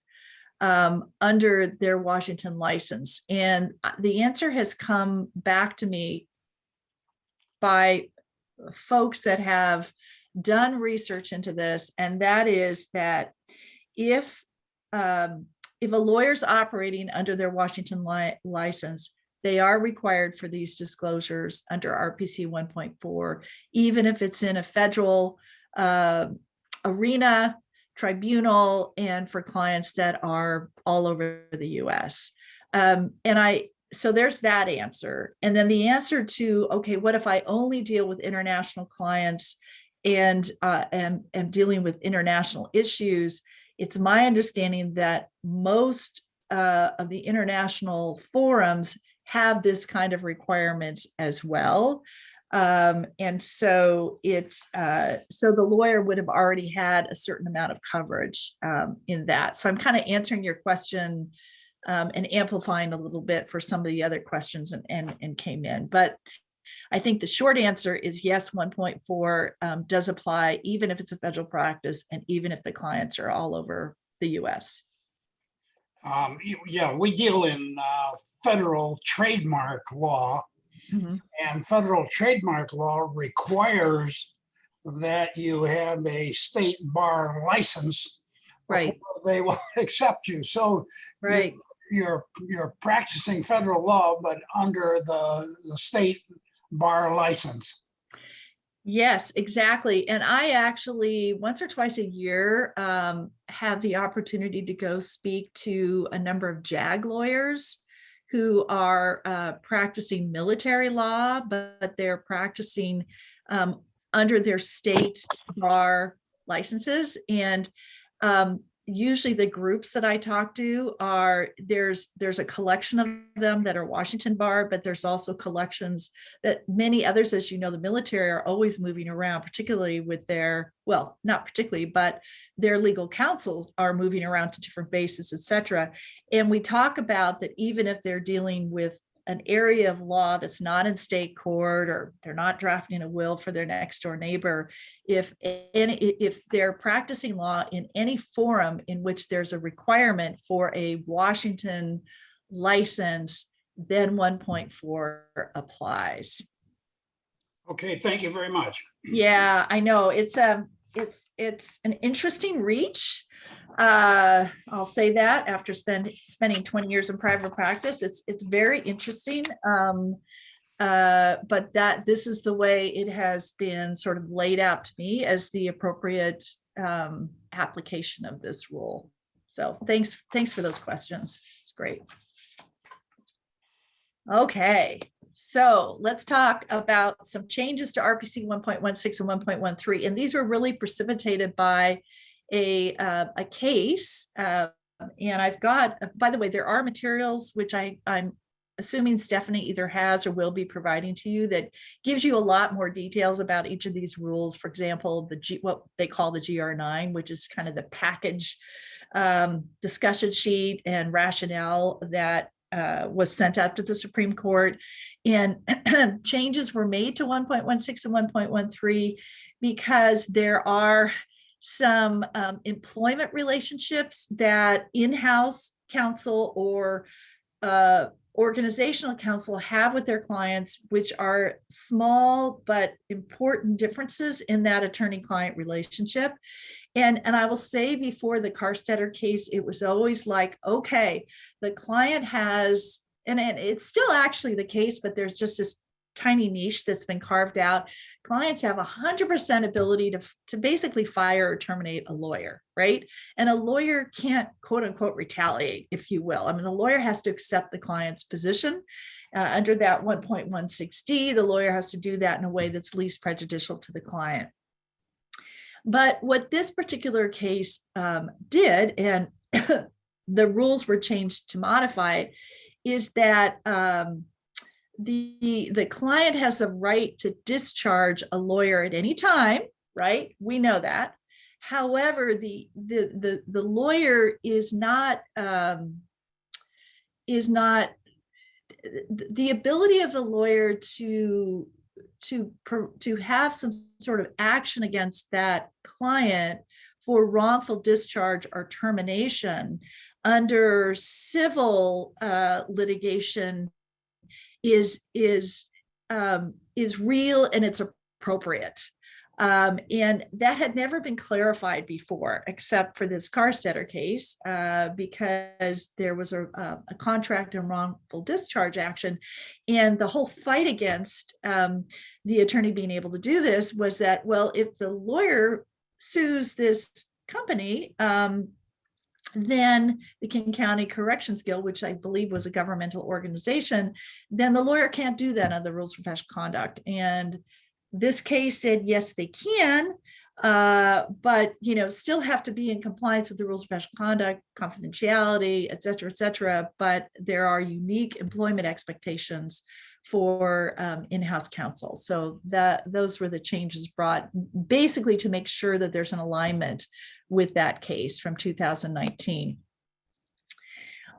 under their Washington license. And the answer has come back to me by folks that have done research into this, and that is that if a lawyer's operating under their Washington license, they are required for these disclosures under RPC 1.4, even if it's in a federal arena, tribunal, and for clients that are all over the US. So there's that answer. And then the answer to, okay, what if I only deal with international clients and am dealing with international issues? It's my understanding that most of the international forums have this kind of requirement as well. And so so the lawyer would have already had a certain amount of coverage in that. So I'm kind of answering your question and amplifying a little bit for some of the other questions and came in. But I think the short answer is yes, 1.4 does apply, even if it's a federal practice and even if the clients are all over the US. Yeah, we deal in federal trademark law. Mm-hmm. And federal trademark law requires that you have a state bar license Right. before they will accept you. So Right. you're practicing federal law, but under the state bar license. Yes, exactly. And I actually once or twice a year have the opportunity to go speak to a number of JAG lawyers who are practicing military law, but they're practicing under their state bar licenses. And usually the groups that I talk to there's a collection of them that are Washington bar, but there's also collections that many others, as you know, the military are always moving around, particularly with not particularly, but their legal counsels are moving around to different bases, et cetera. And we talk about that even if they're dealing with an area of law that's not in state court, or they're not drafting a will for their next door neighbor, if they're practicing law in any forum in which there's a requirement for a Washington license, then 1.4 applies. Okay, thank you very much. Yeah, I know it's an interesting reach. I'll say that after spending 20 years in private practice, it's very interesting. But this is the way it has been sort of laid out to me as the appropriate application of this rule. So thanks for those questions. It's great. Okay, so let's talk about some changes to RPC 1.16 and 1.13. And these were really precipitated by a case. And I've got, by the way, there are materials which I'm assuming Stephanie either has or will be providing to you that gives you a lot more details about each of these rules. For example, what they call the GR9, which is kind of the package discussion sheet and rationale that was sent up to the Supreme Court. And changes were made to 1.16 and 1.13 because there are some employment relationships that in-house counsel or organizational counsel have with their clients, which are small but important differences in that attorney-client relationship. And I will say, before the Carstetter case, it was always like, okay, the client has, and it's still actually the case, but there's just this tiny niche that's been carved out. Clients have 100% ability to basically fire or terminate a lawyer, right? And a lawyer can't, quote unquote, retaliate, if you will. I mean, the lawyer has to accept the client's position. Under that 1.16D, the lawyer has to do that in a way that's least prejudicial to the client. But what this particular case did, and the rules were changed to modify it, is that the client has a right to discharge a lawyer at any time, right? We know that. However, the lawyer is not the ability of the lawyer to have some sort of action against that client for wrongful discharge or termination under civil litigation is real and it's appropriate. And that had never been clarified before, except for this Carstetter case, because there was a contract and wrongful discharge action. And the whole fight against the attorney being able to do this was that, well, if the lawyer sues this company, then the King County Corrections Guild, which I believe was a governmental organization, then the lawyer can't do that under the rules of professional conduct. And this case said, yes, they can, but still have to be in compliance with the rules of professional conduct, confidentiality, et cetera, but there are unique employment expectations for in-house counsel. So those were the changes brought basically to make sure that there's an alignment with that case from 2019.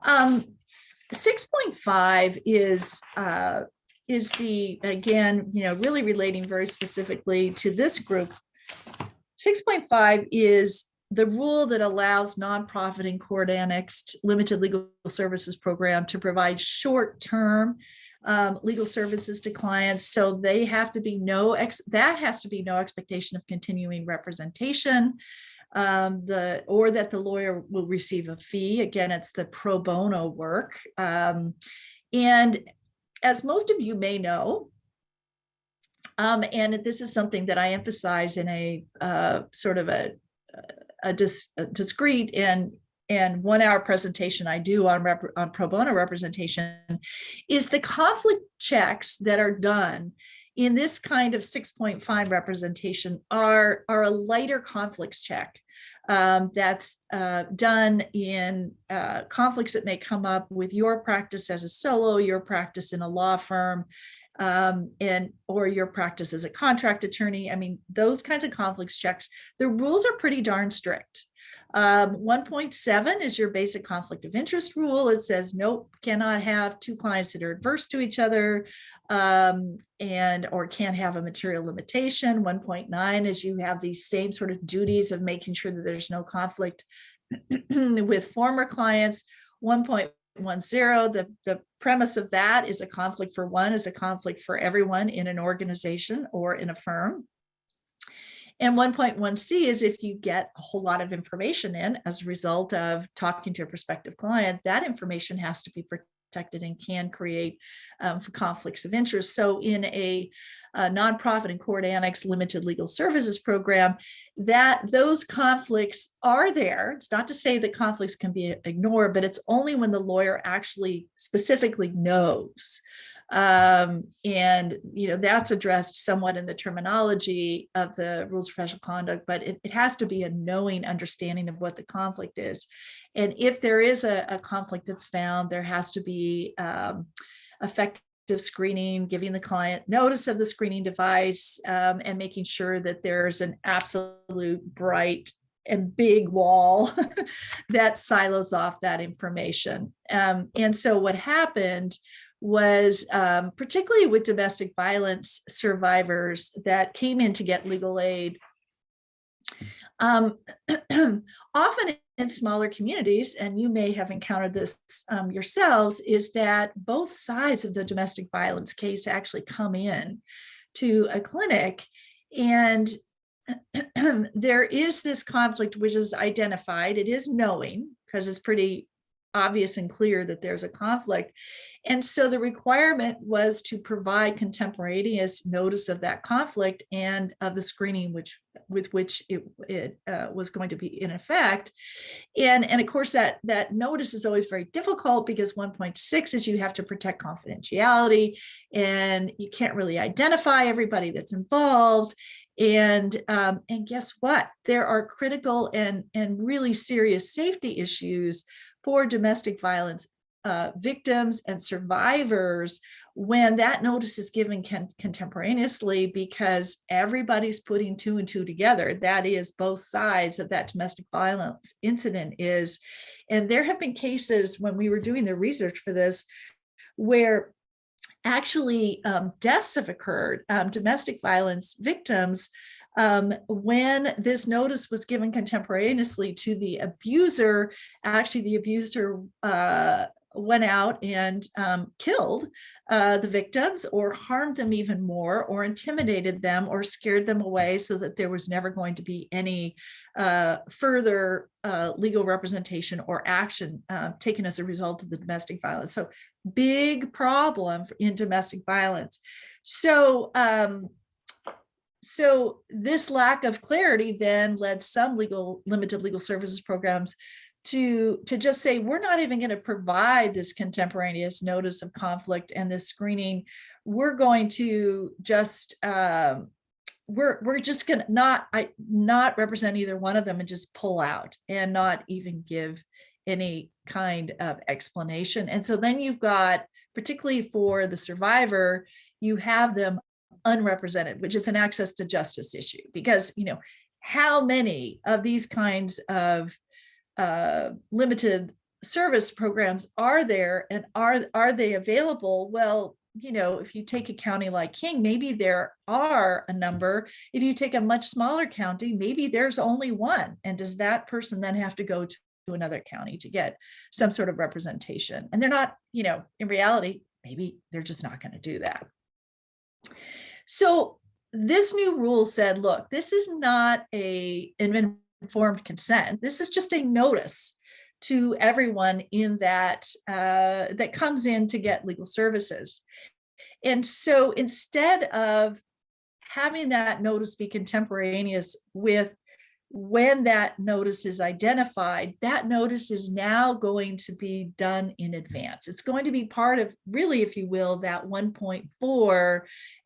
6.5 is the, again, really relating very specifically to this group. 6.5 is the rule that allows nonprofit and court annexed limited legal services program to provide short-term legal services to clients. So they have to be that has to be no expectation of continuing representation, or that the lawyer will receive a fee. Again, it's the pro bono work. And as most of you may know, and this is something that I emphasize in a sort of a discrete and 1 hour presentation I do on pro bono representation, is the conflict checks that are done in this kind of 6.5 representation are a lighter conflicts check that's done in conflicts that may come up with your practice as a solo, your practice in a law firm, or your practice as a contract attorney. I mean, those kinds of conflicts checks, the rules are pretty darn strict. 1.7 is your basic conflict of interest rule. It says, nope, cannot have two clients that are adverse to each other, or can't have a material limitation. 1.9 is you have these same sort of duties of making sure that there's no conflict with former clients. 1.10, the premise of that is a conflict for one is a conflict for everyone in an organization or in a firm. And 1.1c is if you get a whole lot of information in as a result of talking to a prospective client, that information has to be unprotected and can create conflicts of interest. So in a nonprofit and court annex limited legal services program, that those conflicts are there. It's not to say that conflicts can be ignored, but it's only when the lawyer actually specifically knows. And that's addressed somewhat in the terminology of the rules of professional conduct, but it has to be a knowing understanding of what the conflict is. And if there is a conflict that's found, there has to be effective screening, giving the client notice of the screening device, and making sure that there's an absolute bright and big wall that silos off that information. And so what happened was, particularly with domestic violence survivors that came in to get legal aid, often in smaller communities, and you may have encountered this yourselves, is that both sides of the domestic violence case actually come in to a clinic, and there is this conflict which is identified. It is knowing, because it's pretty obvious and clear that there's a conflict. And so the requirement was to provide contemporaneous notice of that conflict and of the screening with which it was going to be in effect. And of course, that notice is always very difficult, because 1.6 is you have to protect confidentiality, and you can't really identify everybody that's involved. And guess what? There are critical and really serious safety issues for domestic violence victims and survivors when that notice is given contemporaneously, because everybody's putting two and two together. That is, both sides of that domestic violence incident is. And there have been cases when we were doing the research for this where actually deaths have occurred, domestic violence victims, when this notice was given contemporaneously to the abuser. Actually, the abuser went out and killed the victims, or harmed them even more, or intimidated them, or scared them away, so that there was never going to be any further legal representation or action taken as a result of the domestic violence. So big problem in domestic violence. So this lack of clarity then led some limited legal services programs to just say, we're not even going to provide this contemporaneous notice of conflict and this screening. We're going to just we're just going to not represent either one of them, and just pull out and not even give any kind of explanation. And so then you've got, particularly for the survivor, you have them unrepresented, which is an access to justice issue, because how many of these kinds of limited service programs are there, and are they available? Well, if you take a county like King, maybe there are a number. If you take a much smaller county, maybe there's only one. And does that person then have to go to another county to get some sort of representation? And they're not, in reality, maybe they're just not going to do that. So this new rule said, look, this is not an informed consent. This is just a notice to everyone in that that comes in to get legal services. And so instead of having that notice be contemporaneous with when that notice is identified, that notice is now going to be done in advance. It's going to be part of, really, if you will, that 1.4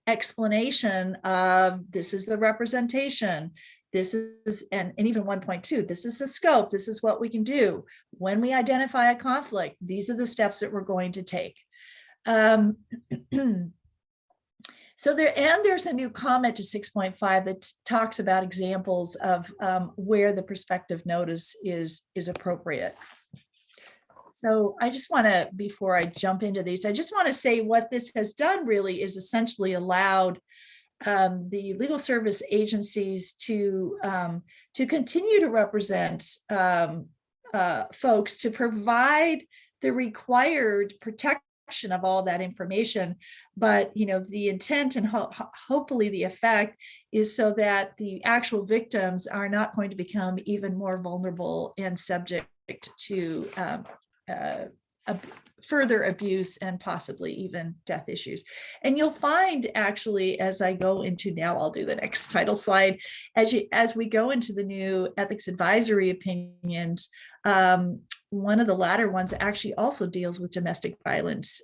explanation of, this is the representation, this is, and even 1.2, this is the scope, this is what we can do. When we identify a conflict, these are the steps that we're going to take. So there's a new comment to 6.5 that talks about examples of where the prospective notice is appropriate. So I just want to, before I jump into these, I just want to say what this has done really is essentially allowed the legal service agencies to continue to represent folks, to provide the required protection of all that information. But the intent and hopefully the effect is so that the actual victims are not going to become even more vulnerable and subject to further abuse and possibly even death issues. And you'll find, actually, as I go into now, I'll do the next title slide, as we go into the new ethics advisory opinions, one of the latter ones actually also deals with domestic violence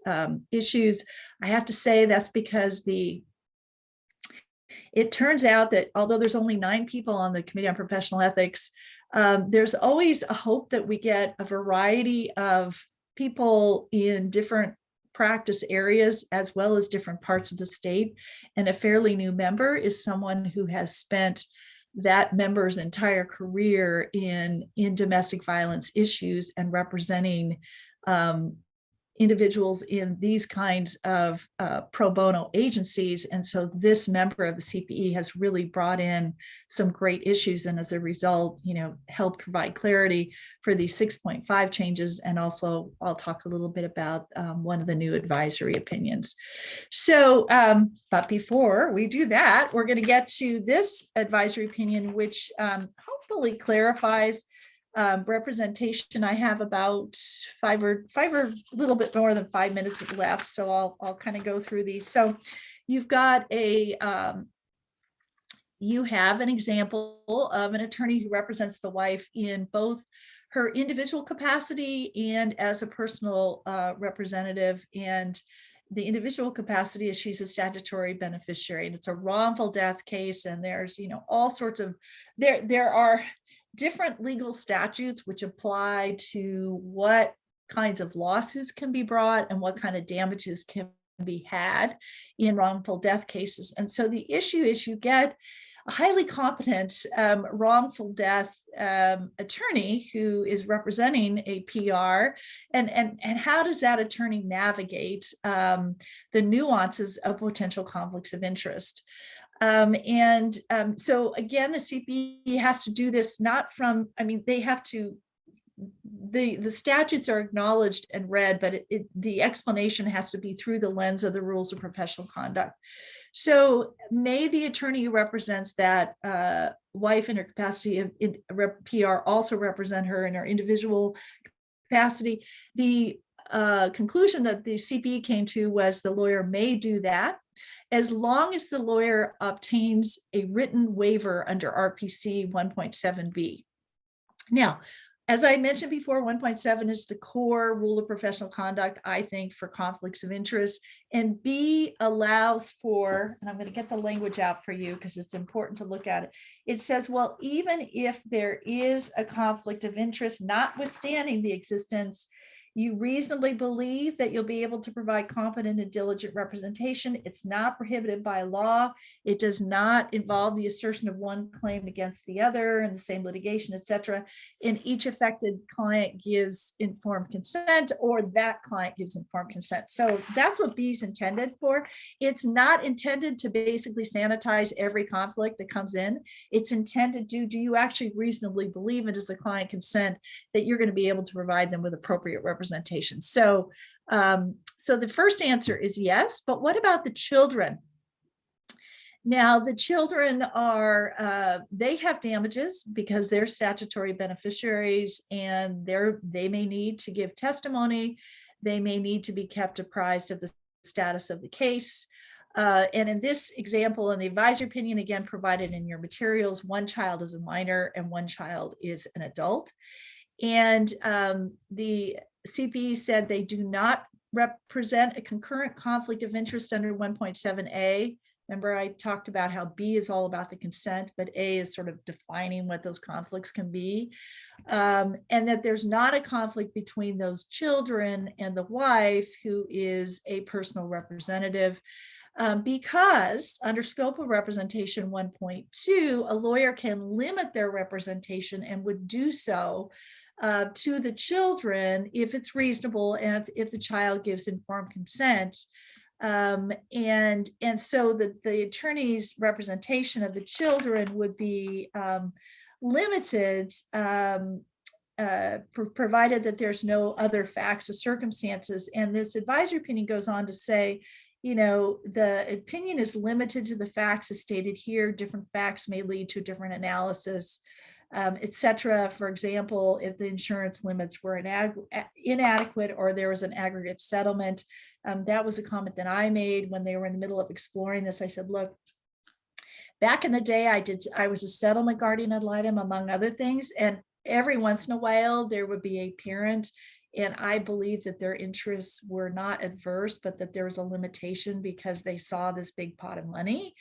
issues. I have to say that's because it turns out that although there's only 9 people on the Committee on Professional Ethics, there's always a hope that we get a variety of people in different practice areas as well as different parts of the state. And a fairly new member is someone who has spent that member's entire career in domestic violence issues and representing individuals in these kinds of pro bono agencies. And so this member of the CPE has really brought in some great issues, and as a result, helped provide clarity for these 6.5 changes. And also I'll talk a little bit about one of the new advisory opinions. So, but before we do that, we're going to get to this advisory opinion, which hopefully clarifies representation. I have about five or a little bit more than 5 minutes left, so I'll kind of go through these. So you've got you have an example of an attorney who represents the wife in both her individual capacity and as a personal representative. And the individual capacity is she's a statutory beneficiary, and it's a wrongful death case. And there's, all sorts of, there are different legal statutes which apply to what kinds of lawsuits can be brought and what kind of damages can be had in wrongful death cases. And so the issue is you get a highly competent wrongful death attorney who is representing a PR, and how does that attorney navigate the nuances of potential conflicts of interest? So again, the CPE has to do this not from, they have to, the statutes are acknowledged and read, but the explanation has to be through the lens of the rules of professional conduct. So may the attorney who represents that wife in her capacity of PR also represent her in her individual capacity. The conclusion that the CPE came to was the lawyer may do that, as long as the lawyer obtains a written waiver under RPC 1.7b. Now, as I mentioned before, 1.7 is the core rule of professional conduct, I think, for conflicts of interest. And B allows for, and I'm going to get the language out for you because it's important to look at it. It says, well, even if there is a conflict of interest, notwithstanding the existence, you reasonably believe that you'll be able to provide competent and diligent representation. It's not prohibited by law. It does not involve the assertion of one claim against the other in the same litigation, et cetera. And each affected client gives informed consent, or that client gives informed consent. So that's what B is intended for. It's not intended to basically sanitize every conflict that comes in. It's intended to, do you actually reasonably believe, and does the client consent that you're going to be able to provide them with appropriate representation? So, so the first answer is yes, but what about the children? Now, the children are, they have damages because they're statutory beneficiaries, and they may need to give testimony. They may need to be kept apprised of the status of the case. And in this example, in the advisory opinion, again, provided in your materials, one child is a minor and one child is an adult. And the CPE said they do not represent a concurrent conflict of interest under 1.7a. Remember, I talked about how B is all about the consent, but A is sort of defining what those conflicts can be. And that there's not a conflict between those children and the wife, who is a personal representative. Because under scope of representation 1.2, a lawyer can limit their representation and would do so to the children if it's reasonable and if the child gives informed consent. And so the attorney's representation of the children would be limited, provided that there's no other facts or circumstances. And this advisory opinion goes on to say, the opinion is limited to the facts as stated here. Different facts may lead to different analysis. et cetera. For example, if the insurance limits were inadequate or there was an aggregate settlement. That was a comment that I made when they were in the middle of exploring this. I said, look, back in the day, I was a settlement guardian ad litem, among other things. And every once in a while, there would be a parent, and I believe that their interests were not adverse, but that there was a limitation because they saw this big pot of money.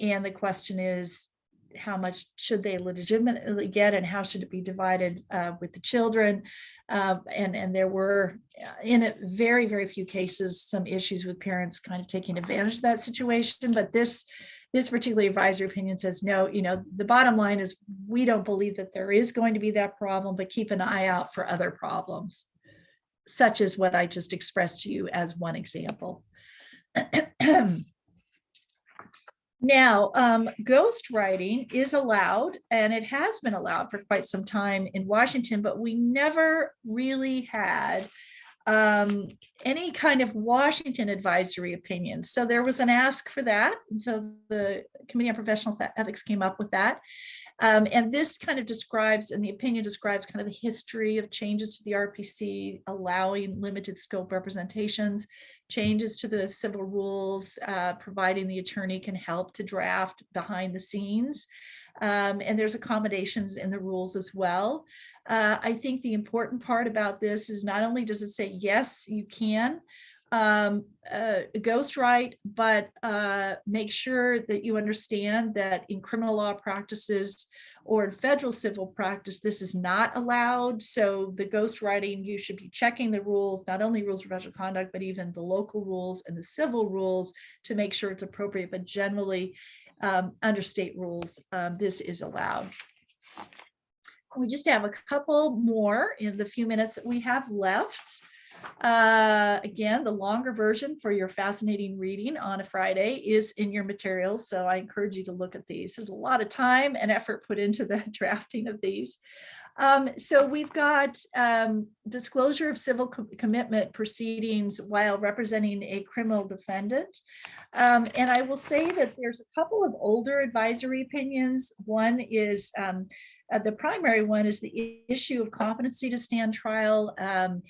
And the question is, how much should they legitimately get, and how should it be divided with the children? And there were, in a very, very few cases, some issues with parents kind of taking advantage of that situation. But this particular advisory opinion says, no, the bottom line is we don't believe that there is going to be that problem, but keep an eye out for other problems, such as what I just expressed to you as one example. Now, ghostwriting is allowed, and it has been allowed for quite some time in Washington, but we never really had any kind of Washington advisory opinion. So there was an ask for that. And so the Committee on Professional Ethics came up with that. And this kind of describes, and the opinion describes kind of the history of changes to the RPC, allowing limited scope representations, changes to the civil rules, providing the attorney can help to draft behind the scenes. And there's accommodations in the rules as well. I think the important part about this is not only does it say, yes, you can ghostwrite, but make sure that you understand that in criminal law practices or in federal civil practice, this is not allowed. So the ghostwriting, you should be checking the rules, not only rules of professional conduct, but even the local rules and the civil rules to make sure it's appropriate. But generally, under state rules, this is allowed. We just have a couple more in the few minutes that we have left. Again, the longer version for your fascinating reading on a Friday is in your materials, so I encourage you to look at these. There's a lot of time and effort put into the drafting of these. So we've got disclosure of civil commitment proceedings while representing a criminal defendant. And I will say that there's a couple of older advisory opinions. One is the primary one is the issue of competency to stand trial. And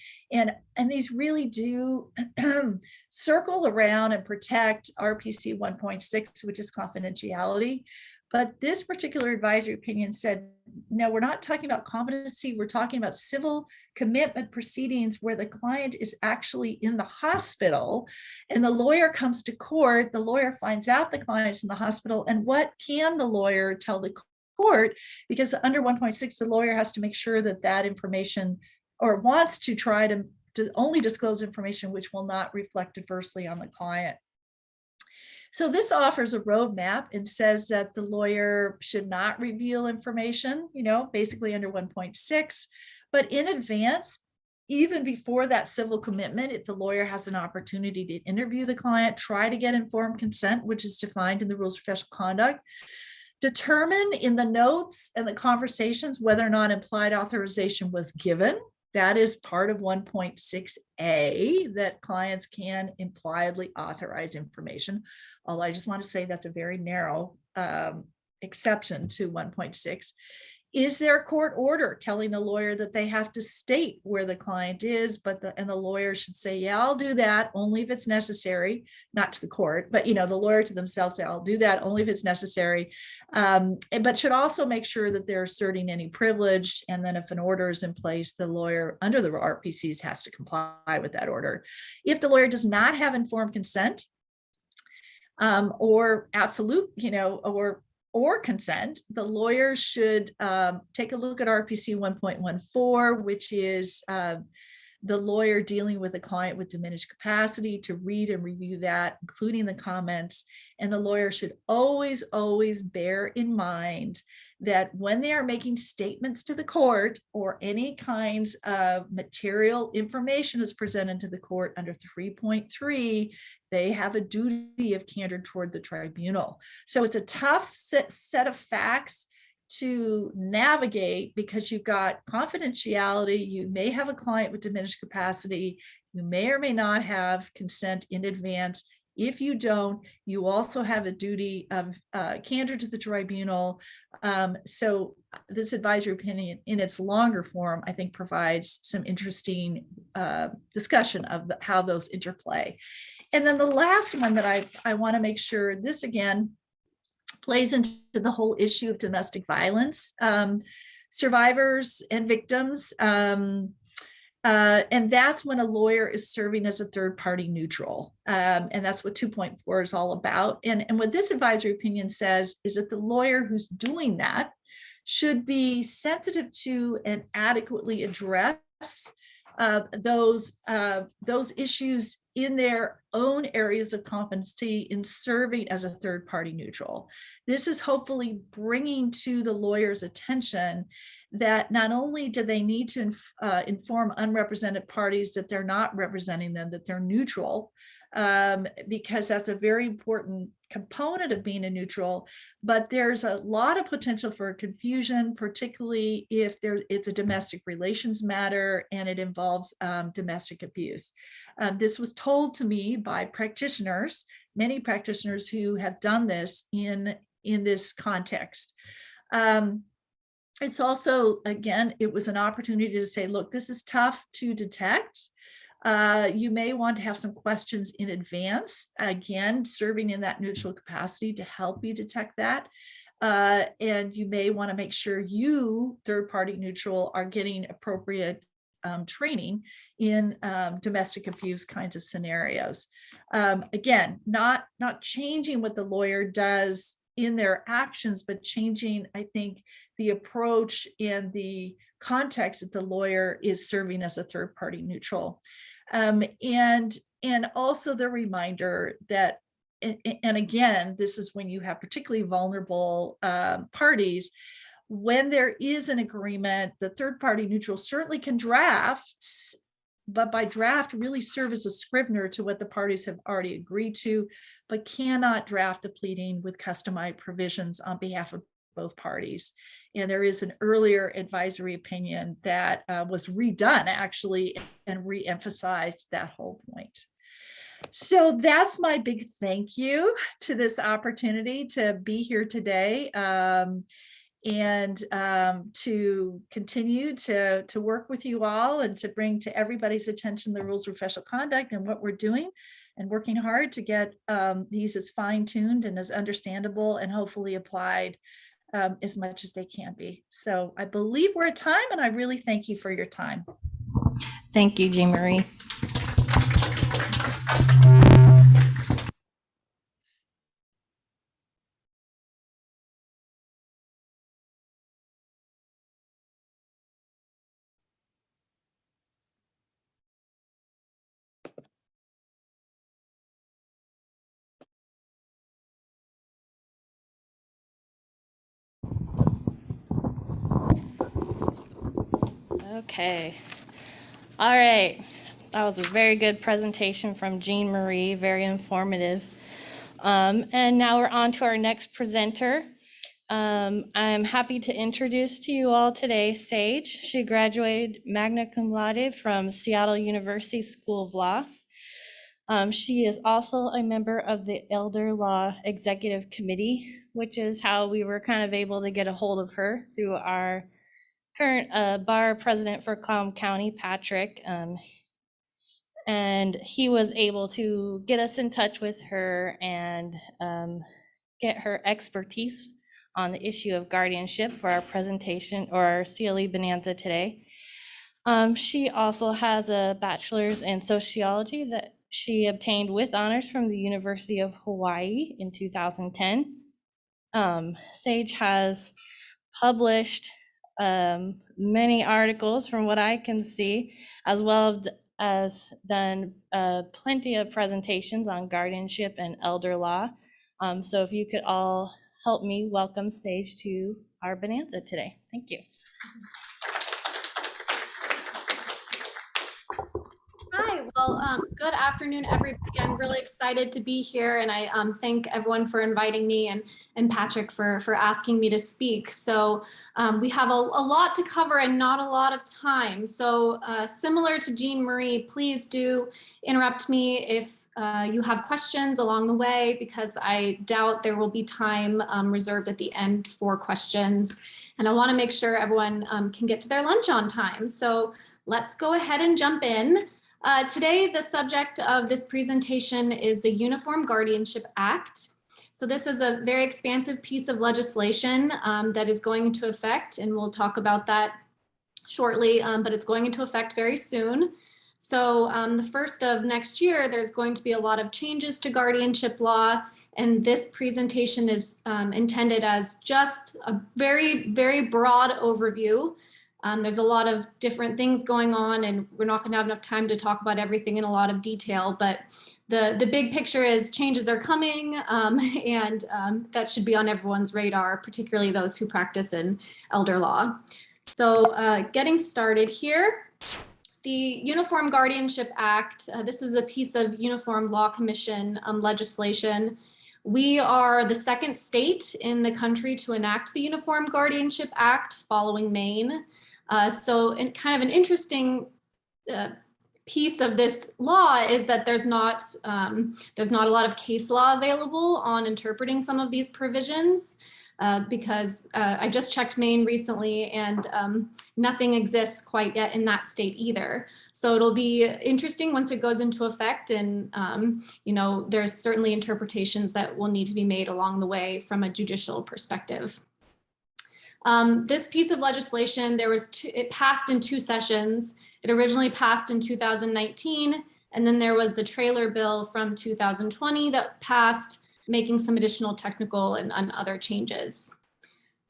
these really do circle around and protect RPC 1.6, which is confidentiality. But this particular advisory opinion said, no, we're not talking about competency. We're talking about civil commitment proceedings where the client is actually in the hospital and the lawyer comes to court. The lawyer finds out the client's in the hospital, and what can the lawyer tell the court? Because under 1.6, the lawyer has to make sure that that information, or wants to try to only disclose information which will not reflect adversely on the client. So this offers a roadmap and says that the lawyer should not reveal information, basically under 1.6, but in advance, even before that civil commitment, if the lawyer has an opportunity to interview the client, try to get informed consent, which is defined in the rules of professional conduct, determine in the notes and the conversations whether or not implied authorization was given. That is part of 1.6a, that clients can impliedly authorize information. Although I just want to say that's a very narrow exception to 1.6. Is there a court order telling the lawyer that they have to state where the client is, and the lawyer should say, yeah, I'll do that only if it's necessary, not to the court, but the lawyer to themselves say, I'll do that only if it's necessary, but should also make sure that they're asserting any privilege. And then if an order is in place, the lawyer under the RPCs has to comply with that order. If the lawyer does not have informed consent, or absolute, or consent, the lawyer should take a look at RPC 1.14, which is the lawyer dealing with a client with diminished capacity to read and review that, including the comments. And the lawyer should always, always bear in mind that when they are making statements to the court or any kinds of material information is presented to the court under 3.3, they have a duty of candor toward the tribunal. So it's a tough set of facts to navigate because you've got confidentiality. You may have a client with diminished capacity. You may or may not have consent in advance. If you don't, you also have a duty of candor to the tribunal. So this advisory opinion in its longer form, I think, provides some interesting discussion of how those interplay. And then the last one that I want to make sure, this again plays into the whole issue of domestic violence, survivors and victims. And that's when a lawyer is serving as a third party neutral. And that's what 2.4 is all about. And what this advisory opinion says is that the lawyer who's doing that should be sensitive to and adequately address those issues in their own areas of competency in serving as a third party neutral. This is hopefully bringing to the lawyer's attention that not only do they need to inform unrepresented parties that they're not representing them, that they're neutral, because that's a very important component of being a neutral, but there's a lot of potential for confusion, particularly if it's a domestic relations matter and it involves domestic abuse. This was told to me by practitioners, many practitioners who have done this in this context. It's also, again, it was an opportunity to say, look, this is tough to detect. You may want to have some questions in advance, again, serving in that neutral capacity to help you detect that. And you may want to make sure you, third-party neutral, are getting appropriate training in domestic abuse kinds of scenarios. Again, not changing what the lawyer does in their actions, but changing, I think, the approach and the context that the lawyer is serving as a third-party neutral. And also the reminder that, and again, this is when you have particularly vulnerable parties, when there is an agreement, the third-party neutral certainly can draft, but by draft really serve as a scrivener to what the parties have already agreed to, but cannot draft a pleading with customized provisions on behalf of both parties. And there is an earlier advisory opinion that was redone actually and re-emphasized that whole point. So that's my big thank you to this opportunity to be here today. And to continue to work with you all and to bring to everybody's attention the rules of professional conduct and what we're doing and working hard to get these as fine-tuned and as understandable and hopefully applied as much as they can be. So I believe we're at time, and I really thank you for your time. Thank you, Jean Marie. Okay. All right. That was a very good presentation from Jean Marie, very informative. And now we're on to our next presenter. I'm happy to introduce to you all today Sage. She graduated magna cum laude from Seattle University School of Law. She is also a member of the Elder Law Executive Committee, which is how we were kind of able to get a hold of her through our current bar president for Clallam County, Patrick. And he was able to get us in touch with her and get her expertise on the issue of guardianship for our presentation or our CLE Bonanza today. She also has a bachelor's in sociology that she obtained with honors from the University of Hawaii in 2010. Sage has published many articles from what I can see, as well as done plenty of presentations on guardianship and elder law. So if you could all help me welcome Sage to our Bonanza today. Thank you. Hi, well, good afternoon, everybody. I'm really excited to be here, and I thank everyone for inviting me and Patrick for asking me to speak. So we have a lot to cover and not a lot of time. So similar to Jean Marie, please do interrupt me you have questions along the way, because I doubt there will be time reserved at the end for questions. And I want to make sure everyone can get to their lunch on time. So let's go ahead and jump in. Today, the subject of this presentation is the Uniform Guardianship Act. So this is a very expansive piece of legislation that is going into effect, and we'll talk about that shortly, but it's going into effect very soon. So the first of next year, there's going to be a lot of changes to guardianship law, and this presentation is intended as just a very, very broad overview. There's a lot of different things going on, and we're not going to have enough time to talk about everything in a lot of detail, but the big picture is changes are coming, and that should be on everyone's radar, particularly those who practice in elder law. So getting started here, the Uniform Guardianship Act, this is a piece of Uniform Law Commission legislation. We are the second state in the country to enact the Uniform Guardianship Act, following Maine. So kind of an interesting piece of this law is that there's not a lot of case law available on interpreting some of these provisions, because I just checked Maine recently, and nothing exists quite yet in that state either. So it'll be interesting once it goes into effect, and you know, there's certainly interpretations that will need to be made along the way from a judicial perspective. This piece of legislation, it passed in 2 sessions. It originally passed in 2019, and then there was the trailer bill from 2020 that passed, making some additional technical and other changes.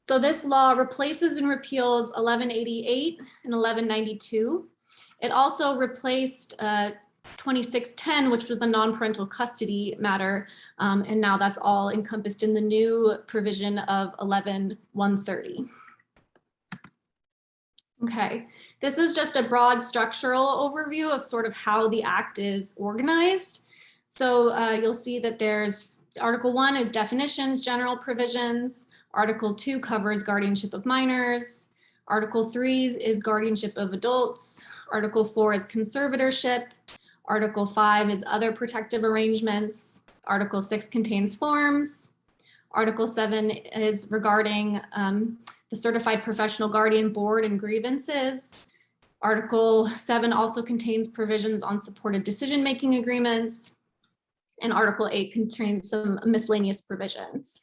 So this law replaces and repeals 1188 and 1192. It also replaced 2610, which was the non-parental custody matter, and now that's all encompassed in the new provision of 11130. Okay, this is just a broad structural overview of sort of how the act is organized. So you'll see that there's Article 1 is definitions, general provisions. Article 2 covers guardianship of minors. Article 3 is guardianship of adults. Article 4 is conservatorship. Article 5 is other protective arrangements. Article 6 contains forms. Article 7 is regarding the Certified Professional Guardian Board and grievances. Article 7 also contains provisions on supported decision-making agreements. And Article 8 contains some miscellaneous provisions.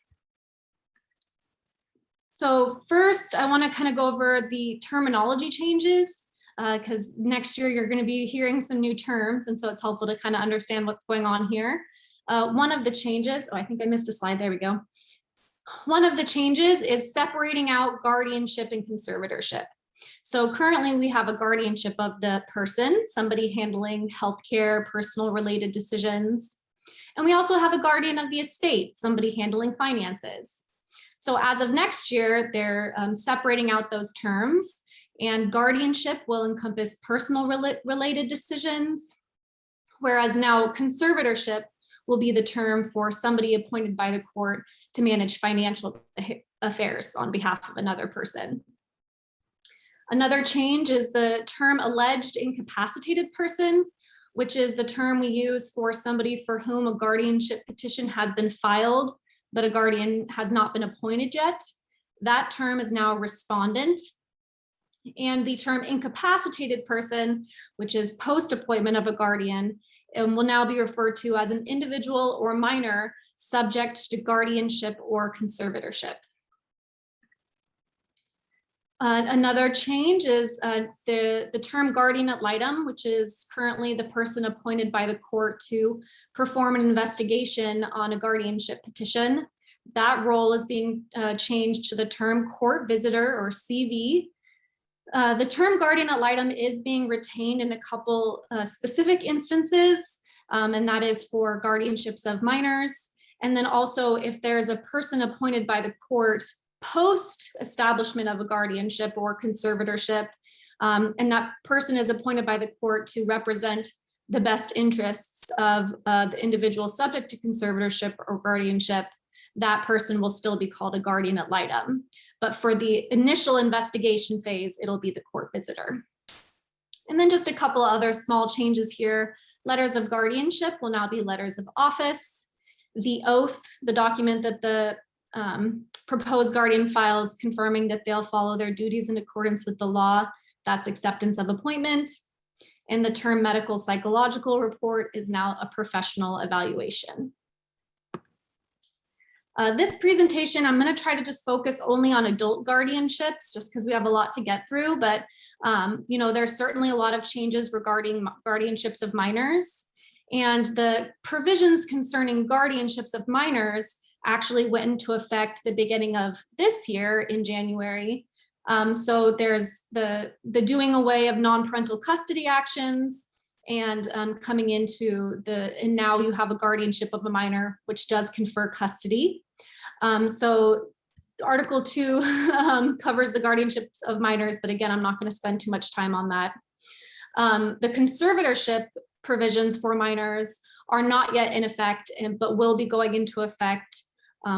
So first, I want to kind of go over the terminology changes, because next year you're going to be hearing some new terms, and so it's helpful to kind of understand what's going on here. One of the changes, I think I missed a slide, there we go. One of the changes is separating out guardianship and conservatorship. So currently we have a guardianship of the person, somebody handling healthcare, personal related decisions. And we also have a guardian of the estate, somebody handling finances. So as of next year, they're separating out those terms, and guardianship will encompass personal related decisions, whereas now conservatorship will be the term for somebody appointed by the court to manage financial affairs on behalf of another person. Another change is the term alleged incapacitated person, which is the term we use for somebody for whom a guardianship petition has been filed, but a guardian has not been appointed yet. That term is now respondent. And the term incapacitated person, which is post-appointment of a guardian, will now be referred to as an individual or minor subject to guardianship or conservatorship. Another change is the term guardian ad litem, which is currently the person appointed by the court to perform an investigation on a guardianship petition. That role is being changed to the term court visitor, or CV. The term guardian ad litem is being retained in a couple specific instances, and that is for guardianships of minors. And then also if there's a person appointed by the court post establishment of a guardianship or conservatorship, and that person is appointed by the court to represent the best interests of the individual subject to conservatorship or guardianship, that person will still be called a guardian ad litem. But for the initial investigation phase, it'll be the court visitor. And then just a couple other small changes here. Letters of guardianship will now be letters of office. The oath, the document that the proposed guardian files confirming that they'll follow their duties in accordance with the law, that's acceptance of appointment. And the term medical psychological report is now a professional evaluation. This presentation, I'm going to try to just focus only on adult guardianships, just because we have a lot to get through, but you know, there's certainly a lot of changes regarding guardianships of minors, and the provisions concerning guardianships of minors actually went into effect the beginning of this year in January. So there's the doing away of non-parental custody actions, and coming into and now you have a guardianship of a minor, which does confer custody. So Article 2 covers the guardianships of minors, but again, I'm not going to spend too much time on that. The conservatorship provisions for minors are not yet in effect, but will be going into effect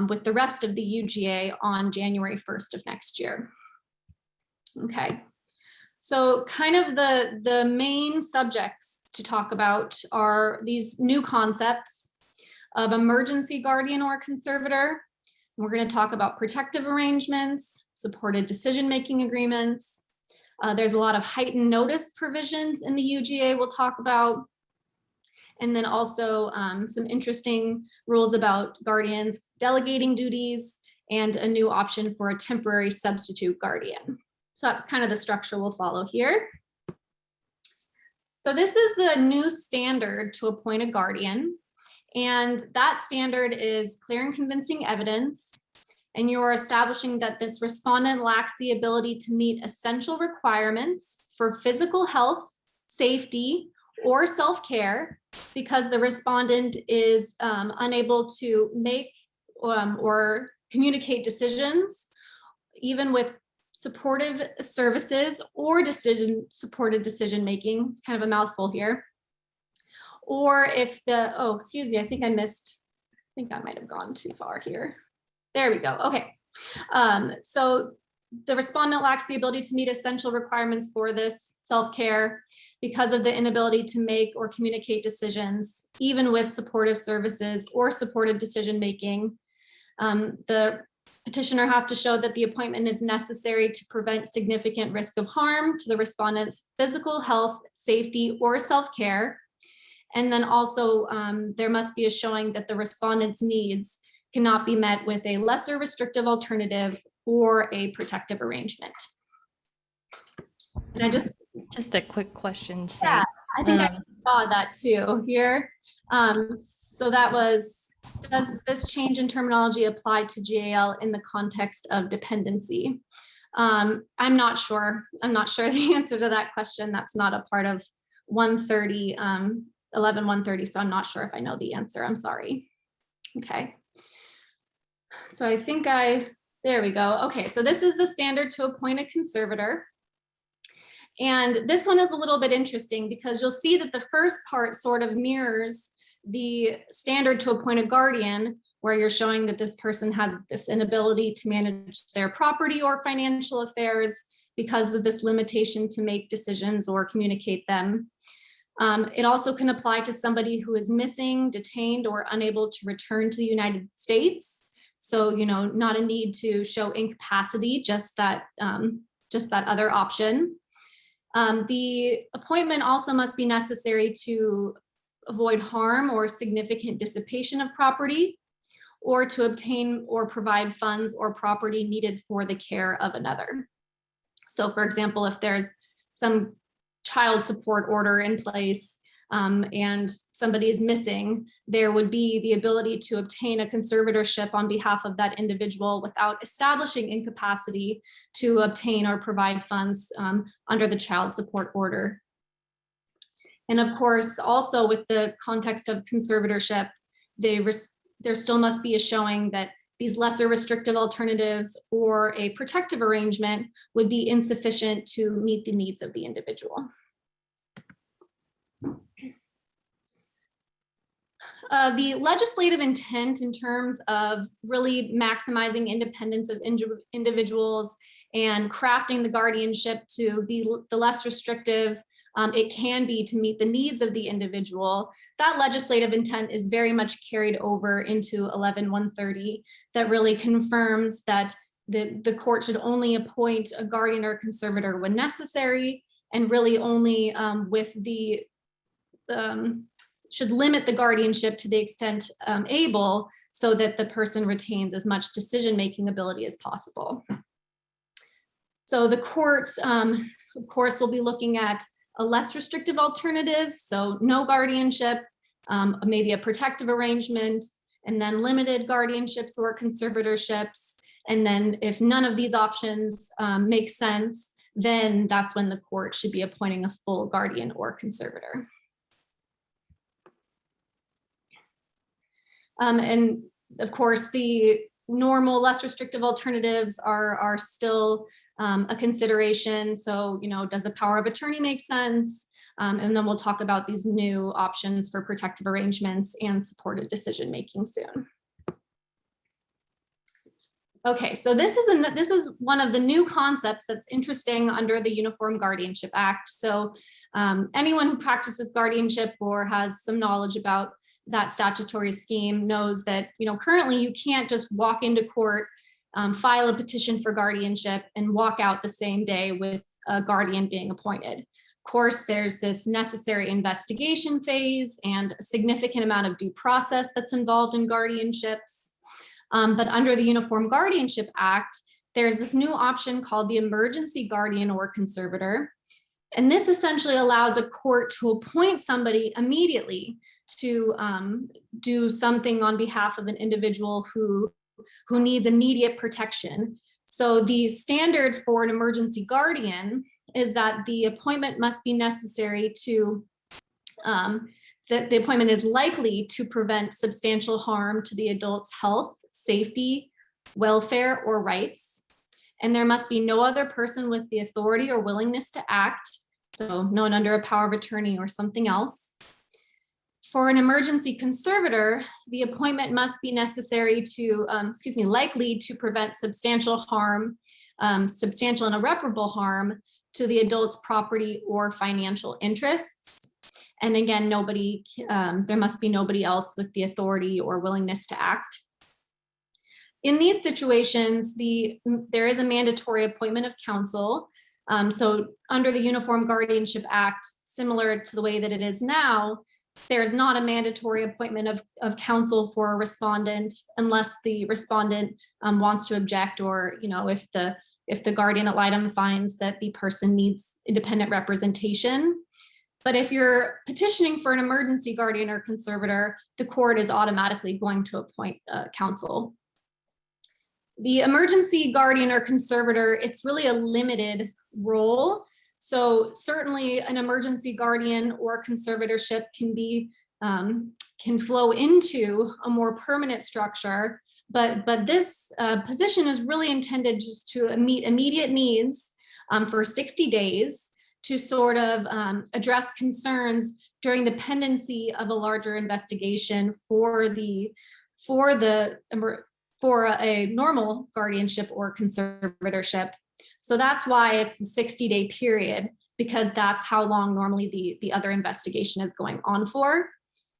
with the rest of the UGA on January 1st of next year. Okay, so kind of the main subjects to talk about are these new concepts of emergency guardian or conservator. We're going to talk about protective arrangements, supported decision-making agreements. There's a lot of heightened notice provisions in the UGA we'll talk about. And then also some interesting rules about guardians delegating duties and a new option for a temporary substitute guardian. So that's kind of the structure we'll follow here. So this is the new standard to appoint a guardian. And that standard is clear and convincing evidence. And you're establishing that this respondent lacks the ability to meet essential requirements for physical health, safety, or self-care because the respondent is unable to make or communicate decisions, even with supportive services or supported decision-making. It's kind of a mouthful here. Or if oh, excuse me, I think I might have gone too far here. There we go. Okay. So the respondent lacks the ability to meet essential requirements for this self-care because of the inability to make or communicate decisions, even with supportive services or supported decision-making. The petitioner has to show that the appointment is necessary to prevent significant risk of harm to the respondent's physical health, safety, or self-care. And then also there must be a showing that the respondent's needs cannot be met with a lesser restrictive alternative or a protective arrangement. And I just a quick question. Yeah, I think I saw that too here. So that was, does this change in terminology apply to GAL in the context of dependency? I'm not sure. I'm not sure the answer to that question. That's not a part of 130, 11-130, so I'm not sure if I know the answer. I'm sorry. Okay. So I think there we go. Okay, so this is the standard to appoint a conservator. And this one is a little bit interesting because you'll see that the first part sort of mirrors the standard to appoint a guardian, where you're showing that this person has this inability to manage their property or financial affairs because of this limitation to make decisions or communicate them. It also can apply to somebody who is missing, detained, or unable to return to the United States. So, you know, not a need to show incapacity, just that other option. The appointment also must be necessary to avoid harm or significant dissipation of property, or to obtain or provide funds or property needed for the care of another. So, for example, if there's some child support order in place and somebody is missing, there would be the ability to obtain a conservatorship on behalf of that individual without establishing incapacity to obtain or provide funds under the child support order. And of course, also with the context of conservatorship, there still must be a showing that these lesser restrictive alternatives or a protective arrangement would be insufficient to meet the needs of the individual. The legislative intent in terms of really maximizing independence of individuals and crafting the guardianship to be the less restrictive it can be to meet the needs of the individual. That legislative intent is very much carried over into 11-130 that really confirms that the court should only appoint a guardian or conservator when necessary, and really only with the should limit the guardianship to the extent able, so that the person retains as much decision-making ability as possible. So the court, of course, will be looking at a less restrictive alternative, so no guardianship, maybe a protective arrangement, and then limited guardianships or conservatorships. And then if none of these options make sense, then that's when the court should be appointing a full guardian or conservator. And of course, the normal, less restrictive alternatives are still a consideration. So, does the power of attorney make sense? And then we'll talk about these new options for protective arrangements and supported decision-making soon. Okay, so this is one of the new concepts that's interesting under the Uniform Guardianship Act. So anyone who practices guardianship or has some knowledge about that statutory scheme knows that currently you can't just walk into court, file a petition for guardianship, and walk out the same day with a guardian being appointed. Of course, there's this necessary investigation phase and a significant amount of due process that's involved in guardianships. But under the Uniform Guardianship Act, there's this new option called the emergency guardian or conservator. And this essentially allows a court to appoint somebody immediately to do something on behalf of an individual who needs immediate protection. So the standard for an emergency guardian is that the appointment must be necessary to, that the appointment is likely to prevent substantial harm to the adult's health, safety, welfare, or rights. And there must be no other person with the authority or willingness to act, so no one under a power of attorney or something else. For an emergency conservator, the appointment must be necessary to, likely to prevent substantial harm, substantial and irreparable harm to the adult's property or financial interests. And again, there must be nobody else with the authority or willingness to act. In these situations, there is a mandatory appointment of counsel. So under the Uniform Guardianship Act, similar to the way that it is now, there's not a mandatory appointment of counsel for a respondent unless the respondent wants to object, or if the guardian ad litem finds that the person needs independent representation. But if you're petitioning for an emergency guardian or conservator, the court is automatically going to appoint counsel. The emergency guardian or conservator, it's really a limited role. So certainly an emergency guardian or conservatorship can flow into a more permanent structure, but this position is really intended just to meet immediate needs for 60 days to sort of address concerns during the pendency of a larger investigation for a normal guardianship or conservatorship. So that's why it's a 60-day period, because that's how long normally the other investigation is going on for.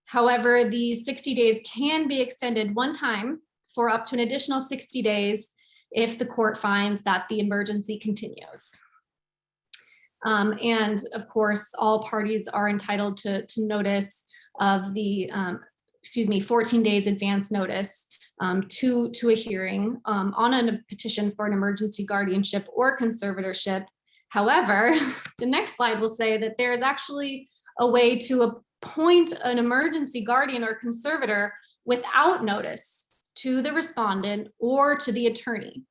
However, the 60 days can be extended one time for up to an additional 60 days if the court finds that the emergency continues. And of course, all parties are entitled to notice of the, 14 days advance notice to a hearing on a petition for an emergency guardianship or conservatorship. However, the next slide will say that there is actually a way to appoint an emergency guardian or conservator without notice to the respondent or to the attorney.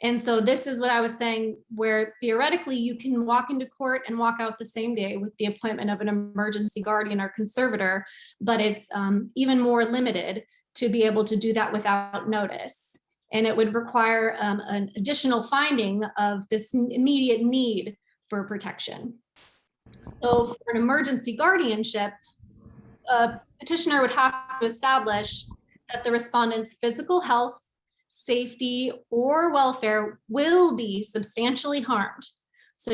And so this is what I was saying, where theoretically you can walk into court and walk out the same day with the appointment of an emergency guardian or conservator, but it's even more limited to be able to do that without notice. And it would require an additional finding of this immediate need for protection. So for an emergency guardianship, a petitioner would have to establish that the respondent's physical health, safety, or welfare will be substantially harmed So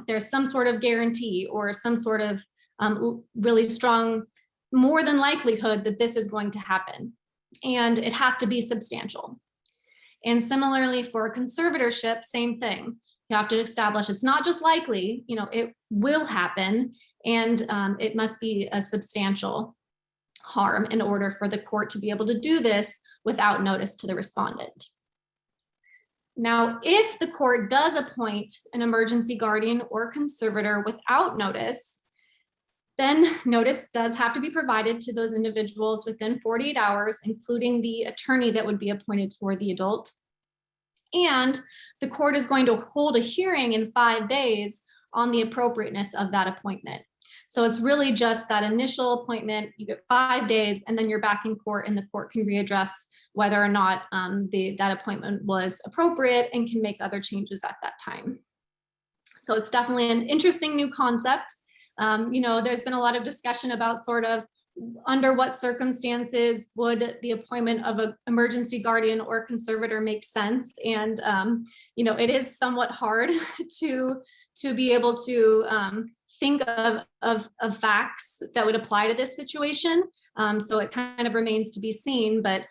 there's some sort of guarantee or some sort of really strong, more than likelihood that this is going to happen. And it has to be substantial. And similarly for conservatorship, same thing. You have to establish it's not just likely, it will happen, and it must be a substantial harm in order for the court to be able to do this without notice to the respondent. Now, if the court does appoint an emergency guardian or conservator without notice, then notice does have to be provided to those individuals within 48 hours, including the attorney that would be appointed for the adult. And the court is going to hold a hearing in 5 days on the appropriateness of that appointment. So it's really just that initial appointment, you get 5 days, and then you're back in court, and the court can readdress whether or not that appointment was appropriate and can make other changes at that time. So it's definitely an interesting new concept. There's been a lot of discussion about sort of under what circumstances would the appointment of an emergency guardian or conservator make sense. And, it is somewhat hard to be able to think of facts that would apply to this situation. So it kind of remains to be seen, but,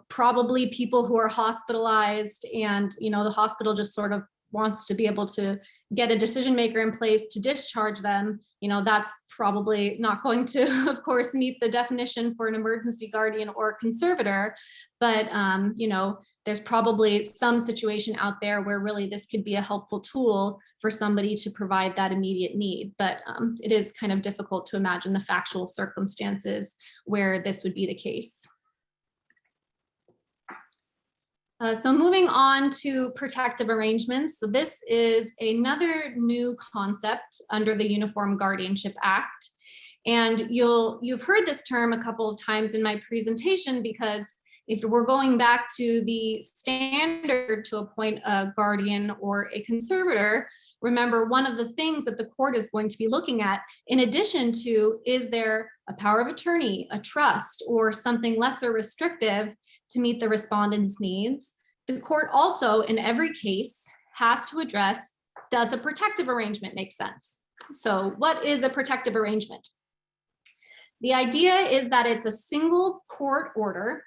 probably people who are hospitalized and, the hospital just sort of wants to be able to get a decision maker in place to discharge them, that's probably not going to, of course, meet the definition for an emergency guardian or conservator. But, there's probably some situation out there where really this could be a helpful tool for somebody to provide that immediate need. But it is kind of difficult to imagine the factual circumstances where this would be the case. So moving on to protective arrangements. So this is another new concept under the Uniform Guardianship Act. And you've heard this term a couple of times in my presentation, because if we're going back to the standard to appoint a guardian or a conservator, remember, one of the things that the court is going to be looking at, in addition to, is there a power of attorney, a trust, or something lesser restrictive to meet the respondent's needs? The court also, in every case, has to address, does a protective arrangement make sense? So what is a protective arrangement? The idea is that it's a single court order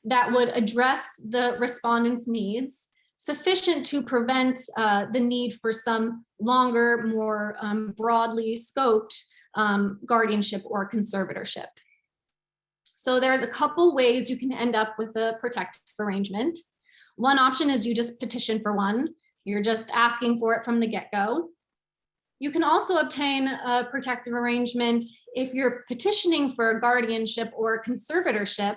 that would address the respondent's needs, sufficient to prevent the need for some longer, more broadly scoped guardianship or conservatorship. So there's a couple ways you can end up with a protective arrangement. One option is you just petition for one. You're just asking for it from the get-go. You can also obtain a protective arrangement if you're petitioning for a guardianship or a conservatorship,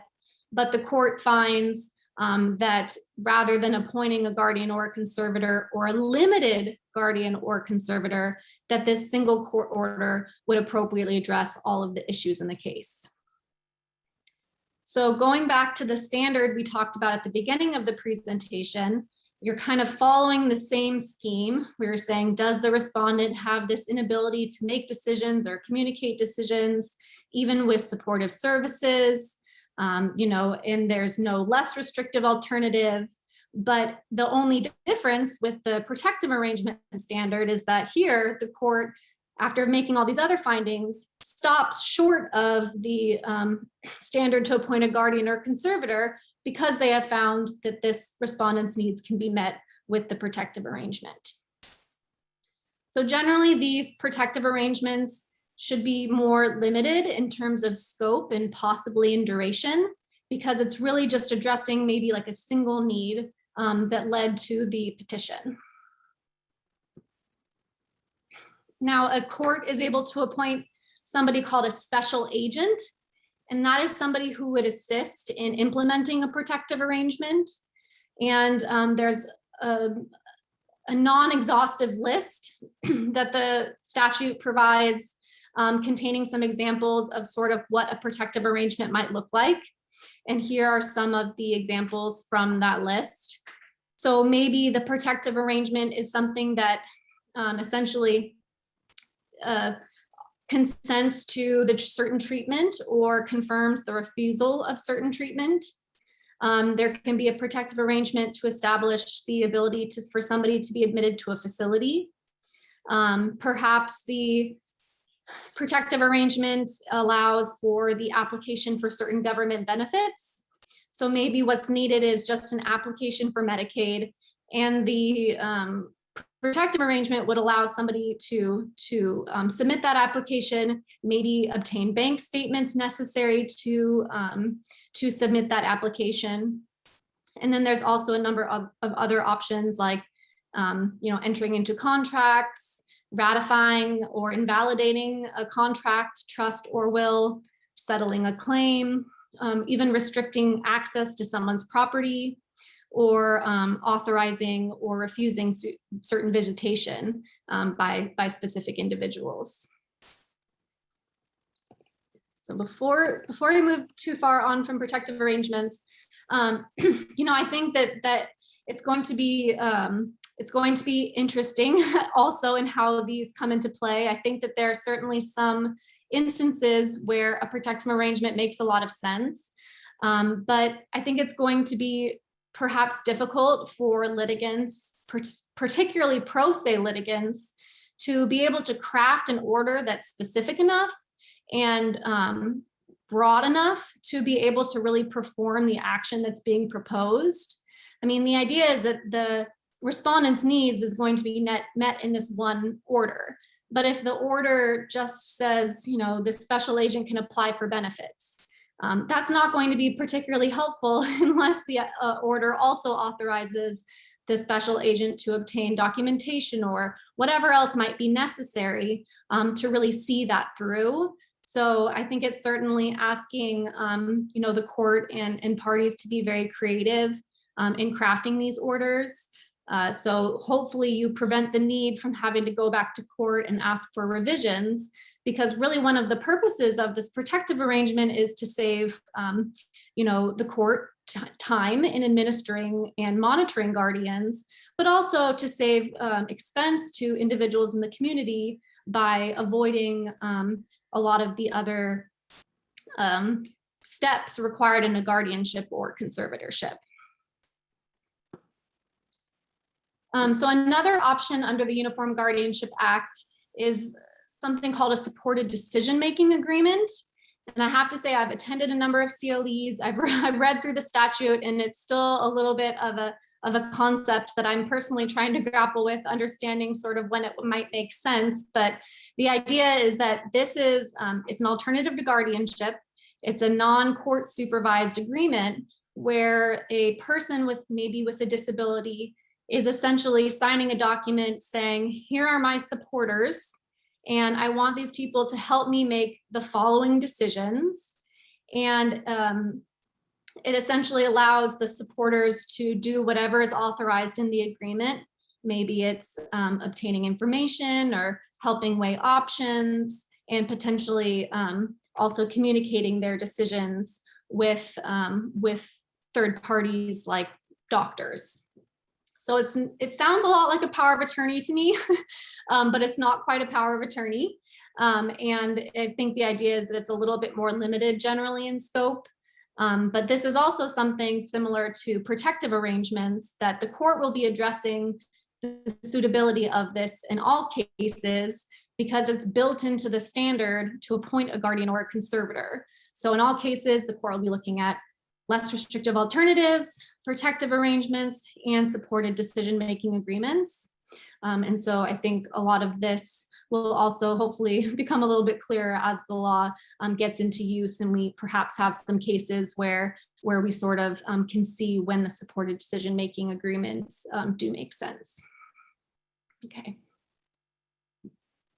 but the court finds that rather than appointing a guardian or a conservator, or a limited guardian or conservator, that this single court order would appropriately address all of the issues in the case. So going back to the standard we talked about at the beginning of the presentation, you're kind of following the same scheme. We were saying, does the respondent have this inability to make decisions or communicate decisions, even with supportive services? And there's no less restrictive alternative. But the only difference with the protective arrangement standard is that here the court, after making all these other findings, stops short of the standard to appoint a guardian or conservator, because they have found that this respondent's needs can be met with the protective arrangement. So generally, these protective arrangements should be more limited in terms of scope and possibly in duration, because it's really just addressing maybe like a single need that led to the petition. Now, a court is able to appoint somebody called a special agent, and that is somebody who would assist in implementing a protective arrangement. And there's a non-exhaustive list that the statute provides, containing some examples of sort of what a protective arrangement might look like. And here are some of the examples from that list. So maybe the protective arrangement is something that essentially consents to the certain treatment or confirms the refusal of certain treatment. There can be a protective arrangement to establish the ability for somebody to be admitted to a facility. Perhaps the protective arrangement allows for the application for certain government benefits. So maybe what's needed is just an application for Medicaid, and the protective arrangement would allow somebody to submit that application, maybe obtain bank statements necessary to submit that application. And then there's also a number of other options like entering into contracts, ratifying or invalidating a contract, trust, or will, settling a claim, even restricting access to someone's property, or authorizing or refusing certain visitation by specific individuals. So before I move too far on from protective arrangements, I think that it's going to be interesting also in how these come into play. I think that there are certainly some instances where a protective arrangement makes a lot of sense, but I think it's going to be perhaps difficult for litigants, particularly pro se litigants, to be able to craft an order that's specific enough and broad enough to be able to really perform the action that's being proposed. I mean, the idea is that the respondent's needs is going to be met in this one order. But if the order just says, the special agent can apply for benefits, that's not going to be particularly helpful unless the order also authorizes the special agent to obtain documentation or whatever else might be necessary to really see that through. So I think it's certainly asking, the court and parties to be very creative in crafting these orders. So hopefully you prevent the need from having to go back to court and ask for revisions, because really one of the purposes of this protective arrangement is to save, the court time in administering and monitoring guardians, but also to save expense to individuals in the community by avoiding a lot of the other steps required in a guardianship or conservatorship. So another option under the Uniform Guardianship Act is something called a supported decision-making agreement. And I have to say, I've attended a number of CLEs. I've read through the statute, and it's still a little bit of a concept that I'm personally trying to grapple with, understanding sort of when it might make sense. But the idea is that this is, it's an alternative to guardianship. It's a non-court supervised agreement where a person with a disability is essentially signing a document saying, here are my supporters, and I want these people to help me make the following decisions. And it essentially allows the supporters to do whatever is authorized in the agreement. Maybe it's obtaining information or helping weigh options, and potentially also communicating their decisions with third parties like doctors. So it sounds a lot like a power of attorney to me, but it's not quite a power of attorney. And I think the idea is that it's a little bit more limited generally in scope. But this is also something similar to protective arrangements that the court will be addressing the suitability of this in all cases, because it's built into the standard to appoint a guardian or a conservator. So in all cases, the court will be looking at less restrictive alternatives, protective arrangements, and supported decision-making agreements. And so I think a lot of this will also hopefully become a little bit clearer as the law gets into use, and we perhaps have some cases where we sort of can see when the supported decision-making agreements do make sense. Okay.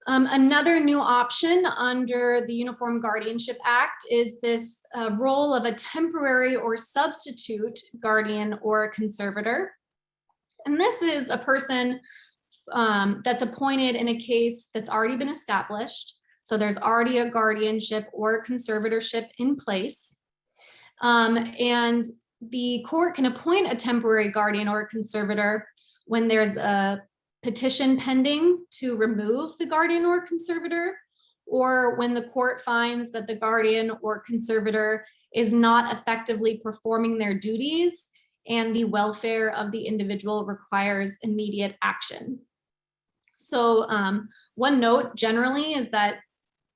Another new option under the Uniform Guardianship Act is this role of a temporary or substitute guardian or a conservator. And this is a person that's appointed in a case that's already been established. So there's already a guardianship or a conservatorship in place. And the court can appoint a temporary guardian or a conservator when there's a petition pending to remove the guardian or conservator, or when the court finds that the guardian or conservator is not effectively performing their duties and the welfare of the individual requires immediate action. So one note generally is that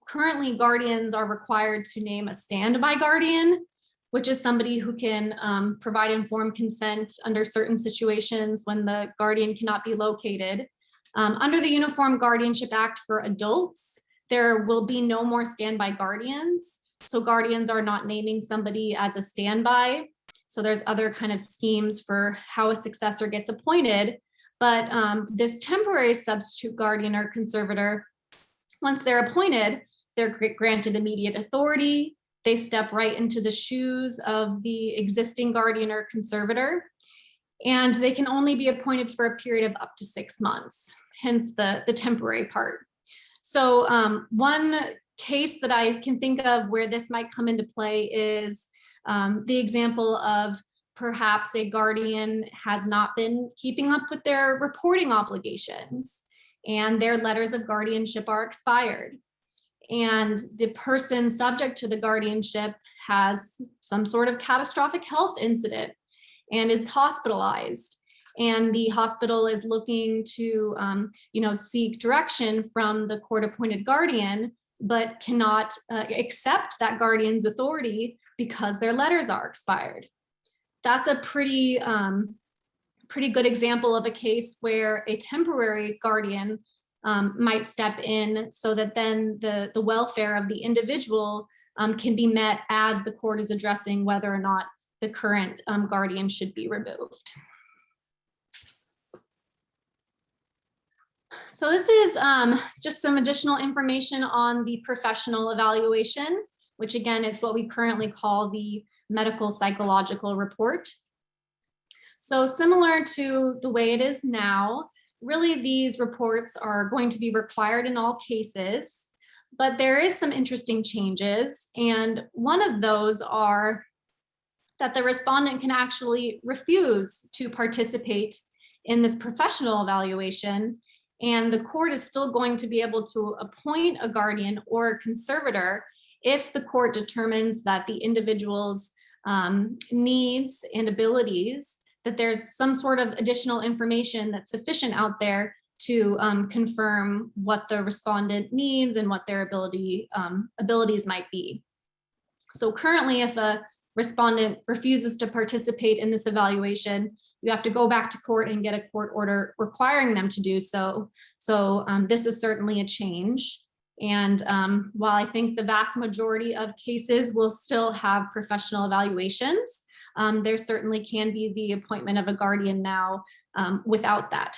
currently guardians are required to name a standby guardian, which is somebody who can provide informed consent under certain situations when the guardian cannot be located. Under the Uniform Guardianship Act for adults, there will be no more standby guardians. So guardians are not naming somebody as a standby. So there's other kind of schemes for how a successor gets appointed. But this temporary substitute guardian or conservator, once they're appointed, they're granted immediate authority. They step right into the shoes of the existing guardian or conservator, and they can only be appointed for a period of up to 6 months, hence the temporary part. So one case that I can think of where this might come into play is the example of perhaps a guardian has not been keeping up with their reporting obligations and their letters of guardianship are expired. And the person subject to the guardianship has some sort of catastrophic health incident and is hospitalized. And the hospital is looking to seek direction from the court-appointed guardian, but cannot accept that guardian's authority because their letters are expired. That's a pretty good example of a case where a temporary guardian might step in so that then the welfare of the individual can be met as the court is addressing whether or not the current guardian should be removed. So this is just some additional information on the professional evaluation, which again is what we currently call the medical psychological report. So similar to the way it is now, really these reports are going to be required in all cases, but there is some interesting changes. And one of those are that the respondent can actually refuse to participate in this professional evaluation, and the court is still going to be able to appoint a guardian or a conservator if the court determines that the individual's needs and abilities, that there's some sort of additional information that's sufficient out there to confirm what the respondent needs and what their abilities might be. So currently, if a respondent refuses to participate in this evaluation, you have to go back to court and get a court order requiring them to do so. So this is certainly a change. And while I think the vast majority of cases will still have professional evaluations, there certainly can be the appointment of a guardian now without that.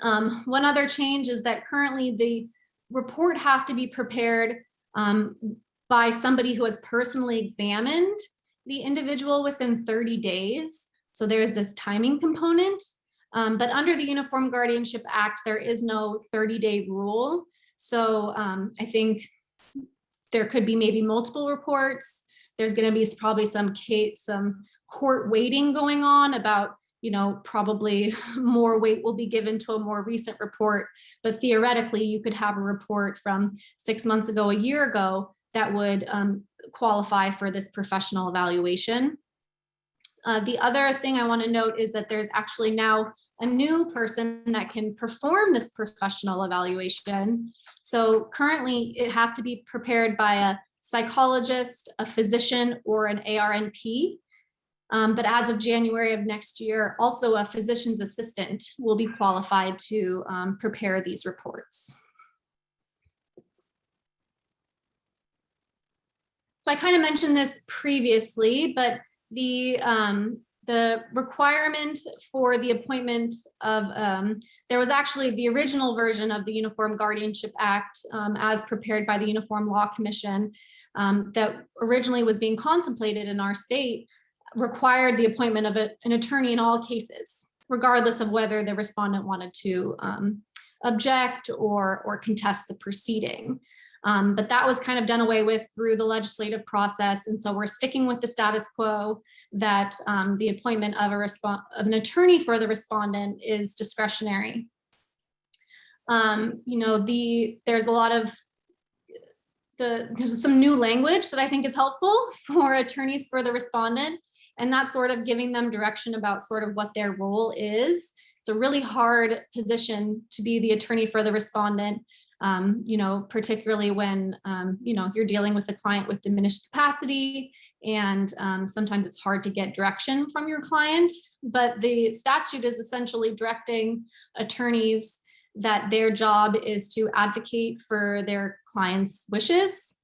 One other change is that currently the report has to be prepared by somebody who has personally examined the individual within 30 days. So there's this timing component, but under the Uniform Guardianship Act, there is no 30-day rule. So I think there could be maybe multiple reports. There's going to be probably some court waiting going on about, probably more weight will be given to a more recent report. But theoretically, you could have a report from 6 months ago, a year ago, that would qualify for this professional evaluation. The other thing I want to note is that there's actually now a new person that can perform this professional evaluation. So currently it has to be prepared by a psychologist, a physician, or an ARNP. But as of January of next year, also a physician's assistant will be qualified to prepare these reports. So I kind of mentioned this previously, but the requirement for the appointment of, there was actually the original version of the Uniform Guardianship Act as prepared by the Uniform Law Commission that originally was being contemplated in our state, required the appointment of an attorney in all cases, regardless of whether the respondent wanted to object or contest the proceeding. But that was kind of done away with through the legislative process. And so we're sticking with the status quo that the appointment of an attorney for the respondent is discretionary. There's a lot of, there's some new language that I think is helpful for attorneys for the respondent, and that's sort of giving them direction about sort of what their role is. It's a really hard position to be the attorney for the respondent, particularly when, you're dealing with a client with diminished capacity, and sometimes it's hard to get direction from your client. But the statute is essentially directing attorneys that their job is to advocate for their client's wishes.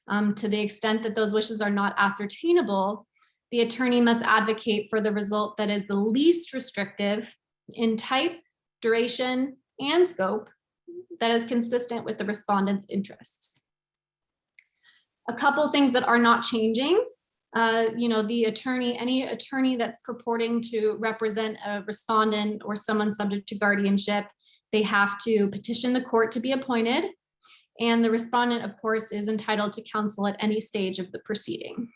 To the extent that those wishes are not ascertainable, the attorney must advocate for the result that is the least restrictive in type, duration, and scope that is consistent with the respondent's interests. A couple things that are not changing. Any attorney that's purporting to represent a respondent or someone subject to guardianship, they have to petition the court to be appointed. And the respondent, of course, is entitled to counsel at any stage of the proceeding.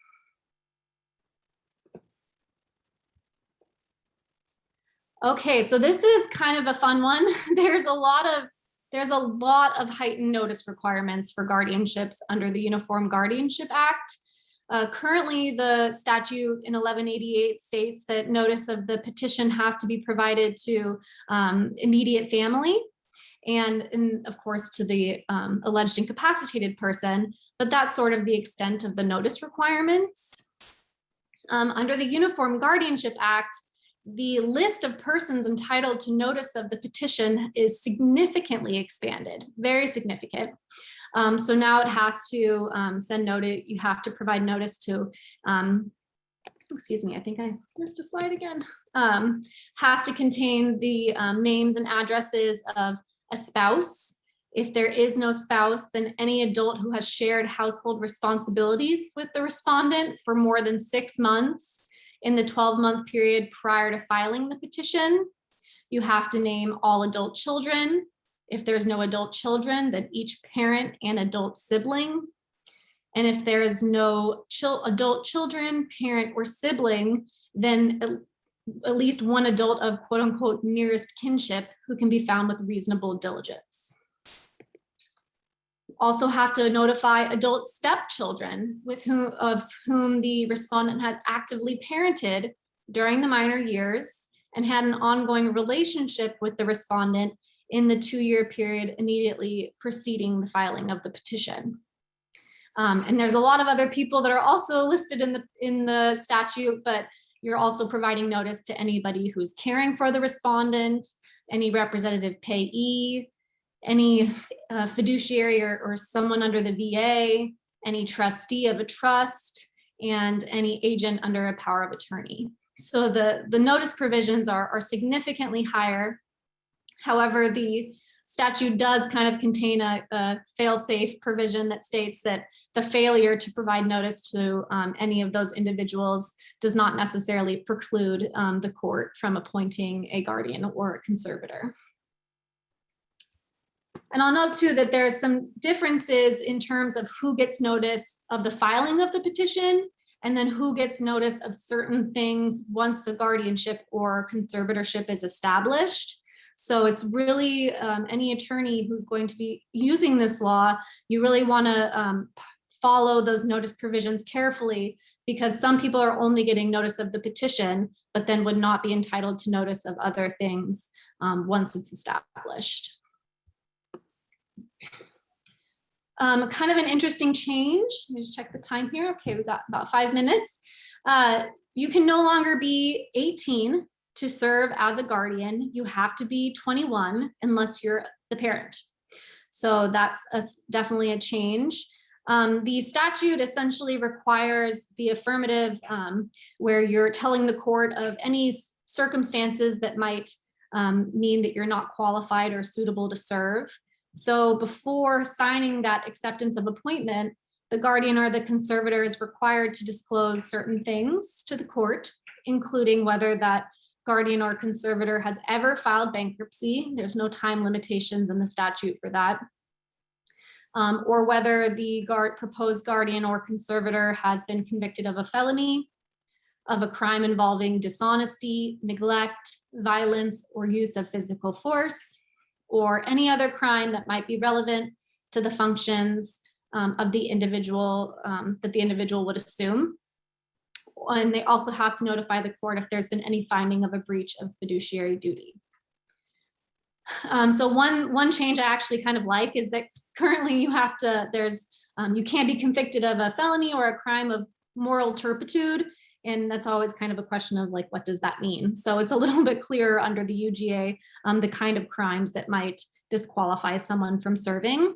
Okay, so this is kind of a fun one. There's a lot of heightened notice requirements for guardianships under the Uniform Guardianship Act. Currently, the statute in 1188 states that notice of the petition has to be provided to immediate family and of course to the alleged incapacitated person, but that's sort of the extent of the notice requirements. Under the Uniform Guardianship Act, the list of persons entitled to notice of the petition is significantly expanded, very significant. So now it has to send notice, you have to provide notice to, excuse me, I think I missed a slide again, has to contain the names and addresses of a spouse. If there is no spouse, then any adult who has shared household responsibilities with the respondent for more than 6 months in the 12-month period prior to filing the petition. You have to name all adult children. If there's no adult children, then each parent and adult sibling. And if there is no adult children, parent, or sibling, then at least one adult of quote unquote nearest kinship who can be found with reasonable diligence. Also have to notify adult stepchildren of whom the respondent has actively parented during the minor years and had an ongoing relationship with the respondent in the 2-year period immediately preceding the filing of the petition. And there's a lot of other people that are also listed in the statute, but you're also providing notice to anybody who's caring for the respondent, any representative payee, any fiduciary or someone under the VA, any trustee of a trust, and any agent under a power of attorney. So the notice provisions are significantly higher. However, the statute does kind of contain a fail-safe provision that states that the failure to provide notice to any of those individuals does not necessarily preclude the court from appointing a guardian or a conservator. And I'll note too that there's some differences in terms of who gets notice of the filing of the petition and then who gets notice of certain things once the guardianship or conservatorship is established. So it's really any attorney who's going to be using this law, you really want to follow those notice provisions carefully, because some people are only getting notice of the petition, but then would not be entitled to notice of other things once it's established. Kind of an interesting change. Let me just check the time here. Okay, we've got about 5 minutes. You can no longer be 18 to serve as a guardian. You have to be 21 unless you're the parent. So that's definitely a change. The statute essentially requires the affirmative where you're telling the court of any circumstances that might mean that you're not qualified or suitable to serve. So before signing that acceptance of appointment, the guardian or the conservator is required to disclose certain things to the court, including whether that guardian or conservator has ever filed bankruptcy. There's no time limitations in the statute for that. Or whether the proposed guardian or conservator has been convicted of a felony, of a crime involving dishonesty, neglect, violence, or use of physical force, or any other crime that might be relevant to the functions of the individual that the individual would assume. And they also have to notify the court if there's been any finding of a breach of fiduciary duty. So one change I actually kind of like is that currently you have to, you can't be convicted of a felony or a crime of moral turpitude. And that's always kind of a question of like, what does that mean? So it's a little bit clearer under the UGA, the kind of crimes that might disqualify someone from serving.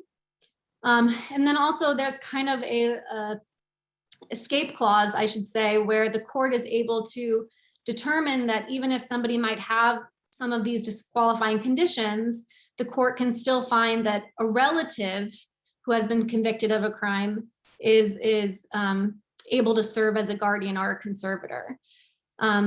And then also there's kind of a escape clause, I should say, where the court is able to determine that even if somebody might have some of these disqualifying conditions, the court can still find that a relative who has been convicted of a crime is able to serve as a guardian or a conservator.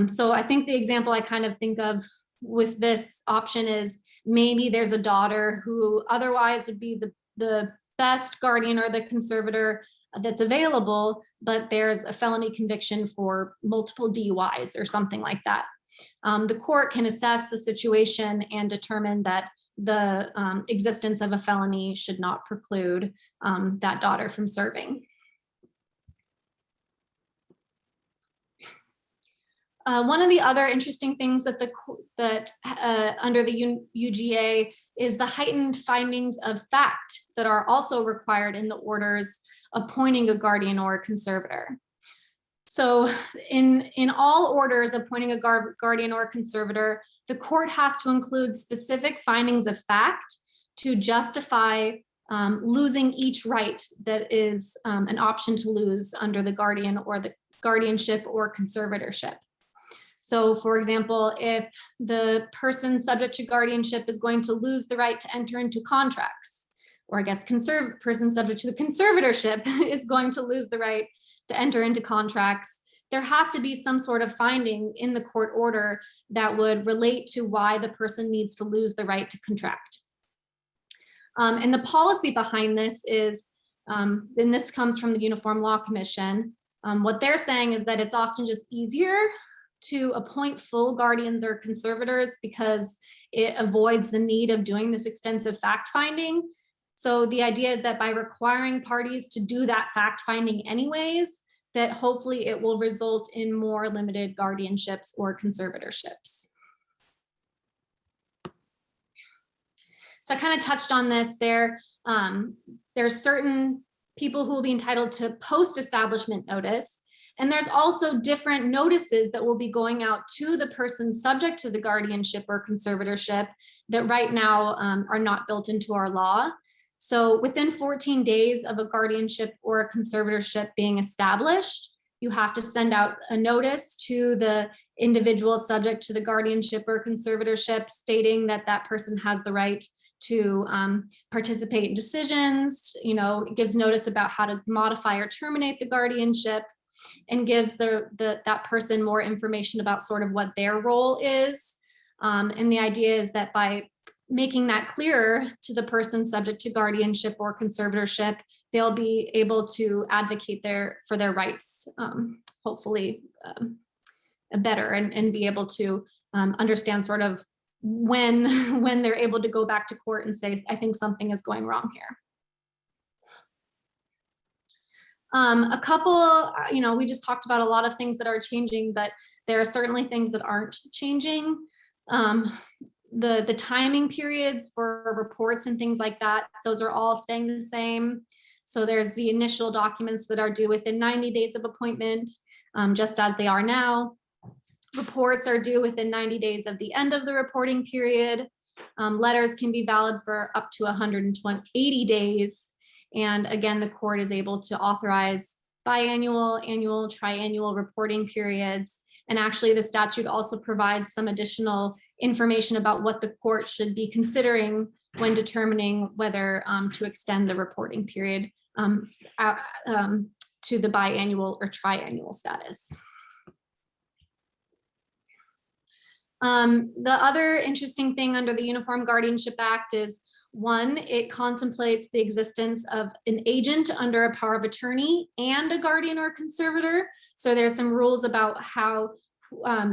So I think the example I kind of think of with this option is maybe there's a daughter who otherwise would be the best guardian or the conservator that's available, but there's a felony conviction for multiple DUIs or something like that. The court can assess the situation and determine that the existence of a felony should not preclude that daughter from serving. One of the other interesting things that under the UGA is the heightened findings of fact that are also required in the orders appointing a guardian or a conservator. So in all orders appointing a guardian or a conservator, the court has to include specific findings of fact to justify losing each right that is an option to lose under the guardian or the guardianship or conservatorship. So for example, if the person subject to guardianship is going to lose the right to enter into contracts, or I guess person subject to the conservatorship is going to lose the right to enter into contracts, there has to be some sort of finding in the court order that would relate to why the person needs to lose the right to contract. And the policy behind this is, and this comes from the Uniform Law Commission, what they're saying is that it's often just easier to appoint full guardians or conservators because it avoids the need of doing this extensive fact finding. So the idea is that by requiring parties to do that fact finding anyways, that hopefully it will result in more limited guardianships or conservatorships. So I kind of touched on this there. There's certain people who will be entitled to post-establishment notice. And there's also different notices that will be going out to the person subject to the guardianship or conservatorship that right now are not built into our law. So within 14 days of a guardianship or a conservatorship being established, you have to send out a notice to the individual subject to the guardianship or conservatorship stating that that person has the right to participate in decisions, it gives notice about how to modify or terminate the guardianship, and gives that person more information about sort of what their role is. And the idea is that by making that clearer to the person subject to guardianship or conservatorship, they'll be able to advocate for their rights, hopefully better, and be able to understand sort of when they're able to go back to court and say, I think something is going wrong here. A couple, we just talked about a lot of things that are changing, but there are certainly things that aren't changing. The timing periods for reports and things like that, those are all staying the same. So there's the initial documents that are due within 90 days of appointment, just as they are now. Reports are due within 90 days of the end of the reporting period. Letters can be valid for up to 180 days. And again, the court is able to authorize biannual, annual, triannual reporting periods. And actually the statute also provides some additional information about what the court should be considering when determining whether to extend the reporting period to the biannual or triannual status. The other interesting thing under the Uniform Guardianship Act is, one, it contemplates the existence of an agent under a power of attorney and a guardian or conservator. So there's some rules about how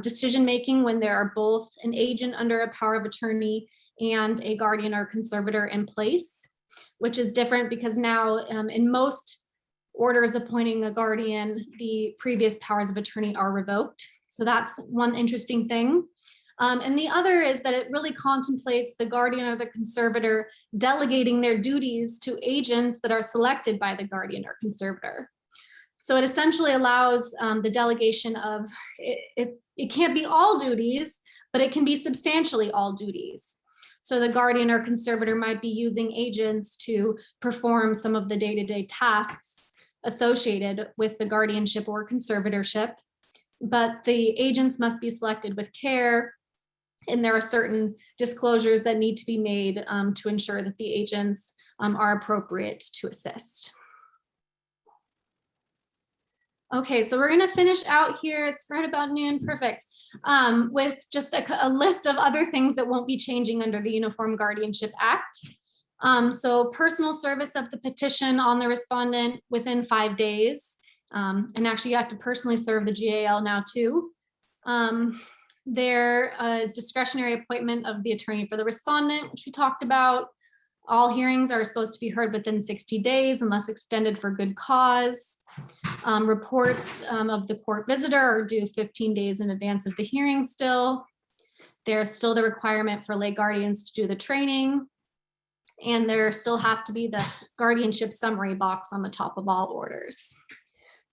decision-making when there are both an agent under a power of attorney and a guardian or conservator in place. which is different because now in most orders appointing a guardian, the previous powers of attorney are revoked. So that's one interesting thing. And the other is that it really contemplates the guardian or the conservator delegating their duties to agents that are selected by the guardian or conservator. So it essentially allows the delegation of, it can't be all duties, but it can be substantially all duties. So the guardian or conservator might be using agents to perform some of the day-to-day tasks associated with the guardianship or conservatorship, but the agents must be selected with care, and there are certain disclosures that need to be made to ensure that the agents are appropriate to assist. Okay, so we're gonna finish out here. It's right about noon, perfect. With just a list of other things that won't be changing under the Uniform Guardianship Act. So personal service of the petition on the respondent within 5 days. And actually you have to personally serve the GAL now too. There is discretionary appointment of the attorney for the respondent, which we talked about. All hearings are supposed to be heard within 60 days unless extended for good cause. Reports of the court visitor are due 15 days in advance of the hearing still. There's still the requirement for lay guardians to do the training. And there still has to be the guardianship summary box on the top of all orders.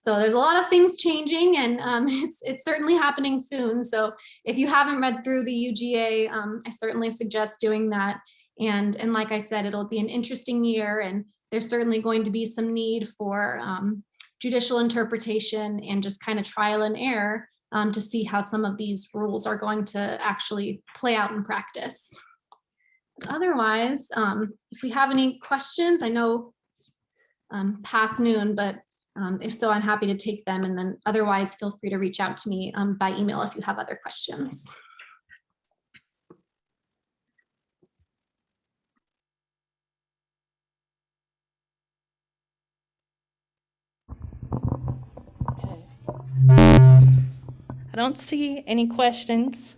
So there's a lot of things changing, and it's certainly happening soon. So if you haven't read through the UGA, I certainly suggest doing that. And like I said, it'll be an interesting year, and there's certainly going to be some need for judicial interpretation and just kind of trial and error to see how some of these rules are going to actually play out in practice. Otherwise, if we have any questions, I know past noon, but if so, I'm happy to take them. And then otherwise, feel free to reach out to me by email if you have other questions. Okay. I don't see any questions.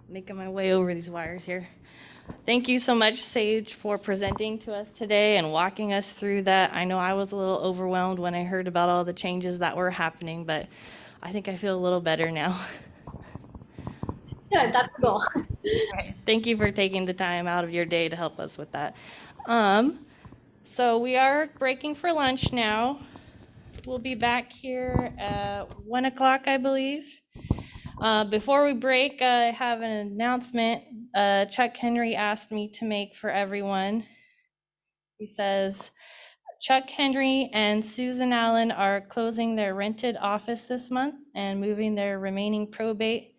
Making my way over these wires here. Thank you so much, Sage, for presenting to us today and walking us through that. I know I was a little overwhelmed when I heard about all the changes that were happening, but I think I feel a little better now. Good, that's the goal. Right. Thank you for taking the time out of your day to help us with that. So we are breaking for lunch now. We'll be back here at 1 o'clock, I believe. Before we break, I have an announcement Chuck Henry asked me to make for everyone. He says, Chuck Henry and Susan Allen are closing their rented office this month and moving their remaining probate,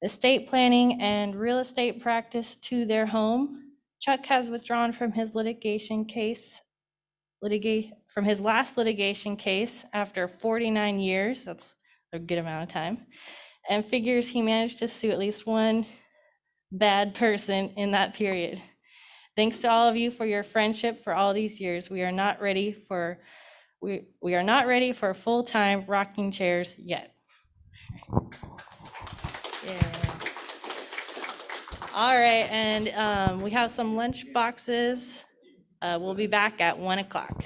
estate planning, and real estate practice to their home. Chuck has withdrawn from his from his last litigation case after 49 years. That's a good amount of time. And figures he managed to sue at least one bad person in that period. Thanks to all of you for your friendship for all these years. We are not ready for full-time rocking chairs yet. Yeah. All right, and we have some lunch boxes. We'll be back at 1 o'clock.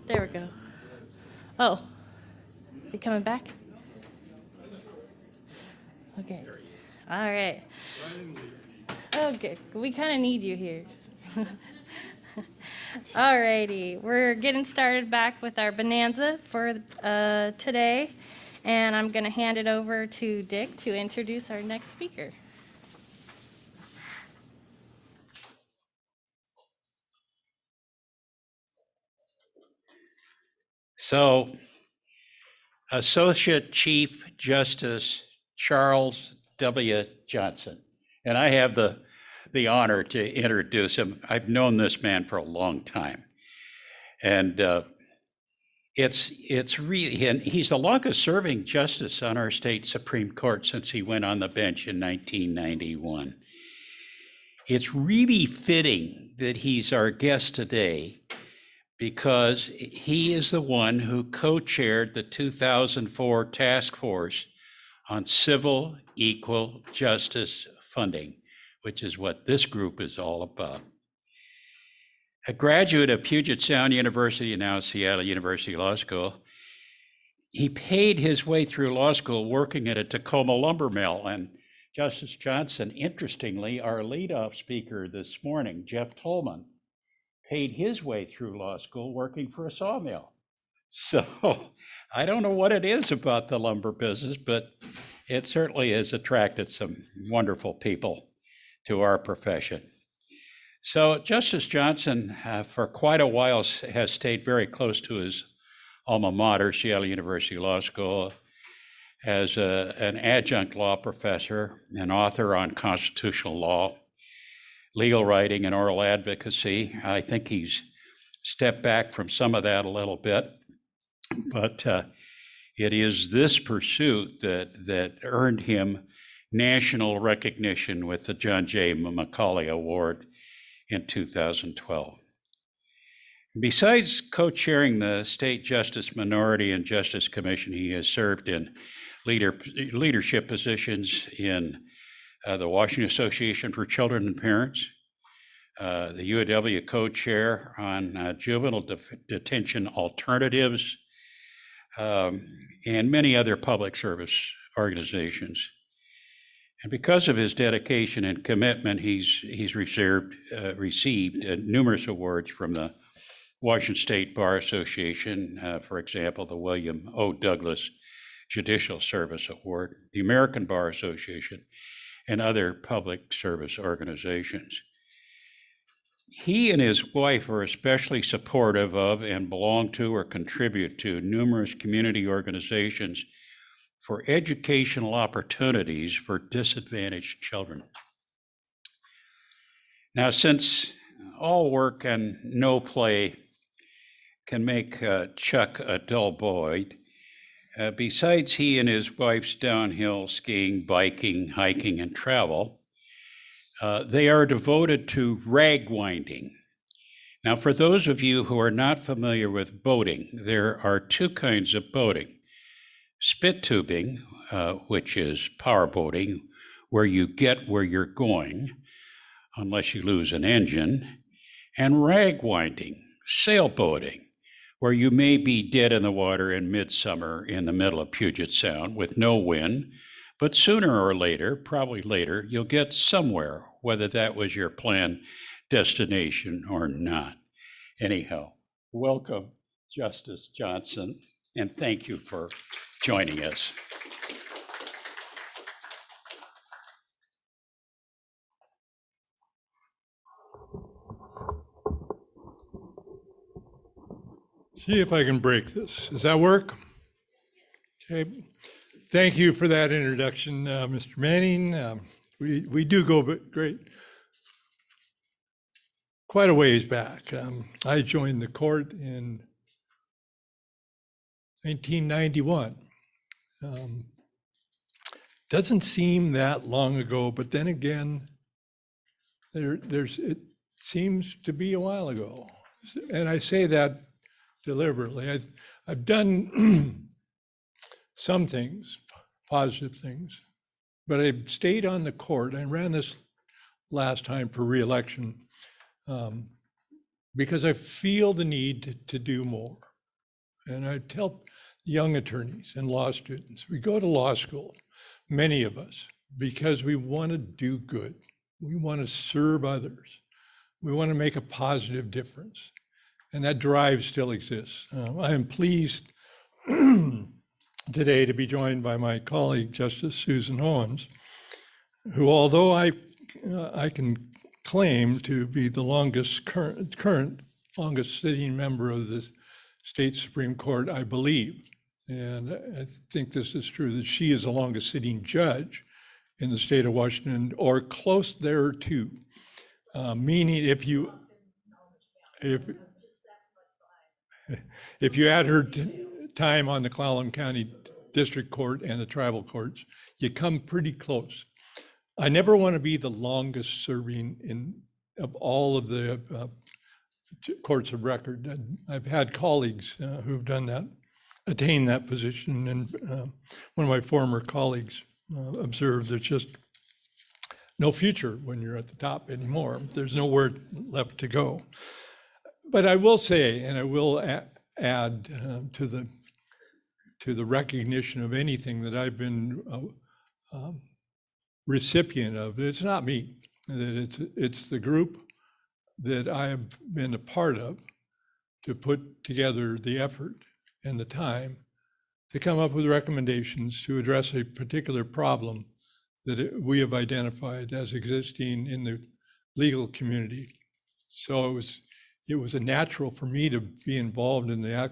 There we go. Oh, is he coming back? Okay. All right. Okay, we kind of need you here. All righty, we're getting started back with our Bonanza for today, and I'm going to hand it over to Dick to introduce our next speaker. So, Associate Chief Justice Charles W. Johnson, and I have the honor to introduce him. I've known this man for a long time, and it's really, and he's the longest serving justice on our state Supreme Court since he went on the bench in 1991. It's really fitting that he's our guest today because he is the one who co-chaired the 2004 Task Force on Civil Equal Justice Funding, which is what this group is all about. A graduate of Puget Sound University and now Seattle University Law School, he paid his way through law school working at a Tacoma lumber mill. And Justice Johnson, interestingly, our leadoff speaker this morning, Jeff Tolman, paid his way through law school working for a sawmill. So I don't know what it is about the lumber business, but it certainly has attracted some wonderful people to our profession. So Justice Johnson, for quite a while, has stayed very close to his alma mater, Seattle University Law School, as an adjunct law professor, an author on constitutional law, legal writing, and oral advocacy. I think he's stepped back from some of that a little bit, but it is this pursuit that earned him national recognition with the John J. McCauley Award in 2012. Besides co-chairing the State Justice Minority and Justice Commission, he has served in leadership positions in the Washington Association for Children and Parents, the UAW co-chair on juvenile detention alternatives, and many other public service organizations. And because of his dedication and commitment, he's received numerous awards from the Washington State Bar Association, for example, the William O. Douglas Judicial Service Award, the American Bar Association, and other public service organizations. He and his wife are especially supportive of and belong to or contribute to numerous community organizations for educational opportunities for disadvantaged children. Now, since all work and no play can make Chuck a dull boy, besides he and his wife's downhill skiing, biking, hiking, and travel, they are devoted to rag winding. Now, for those of you who are not familiar with boating, there are two kinds of boating. Spit tubing, which is power boating, where you get where you're going, unless you lose an engine, and rag winding, sailboating, where you may be dead in the water in midsummer in the middle of Puget Sound with no wind, but sooner or later, probably later, you'll get somewhere, whether that was your planned destination or not. Anyhow, welcome, Justice Johnson, and thank you for joining us. See if I can break this. Does that work? Okay. Thank you for that introduction, Mr. Manning. We do go quite a ways back. I joined the court in 1991. Doesn't seem that long ago, but then again, it seems to be a while ago. And I say that deliberately. I've done some things, positive things, but I've stayed on the court. I ran this last time for re-election because I feel the need to do more. And I tell young attorneys and law students, we go to law school, many of us, because we want to do good. We want to serve others. We want to make a positive difference. And that drive still exists. I am pleased today to be joined by my colleague, Justice Susan Owens, who, although I can claim to be the current longest sitting member of the state Supreme Court, I believe, and I think this is true, that she is the longest sitting judge in the state of Washington, or close there too. Meaning if you add her time on the Clallam County District Court and the tribal courts, you come pretty close. I never want to be the longest serving of all of the courts of record. I've had colleagues who've done that, attained that position, and one of my former colleagues observed there's just no future when you're at the top anymore. There's nowhere left to go. But I will say, and I will add to the recognition of anything that I've been recipient of, it's not me, that it's the group that I have been a part of to put together the effort and the time to come up with recommendations to address a particular problem that we have identified as existing in the legal community. So it was a natural for me to be involved in the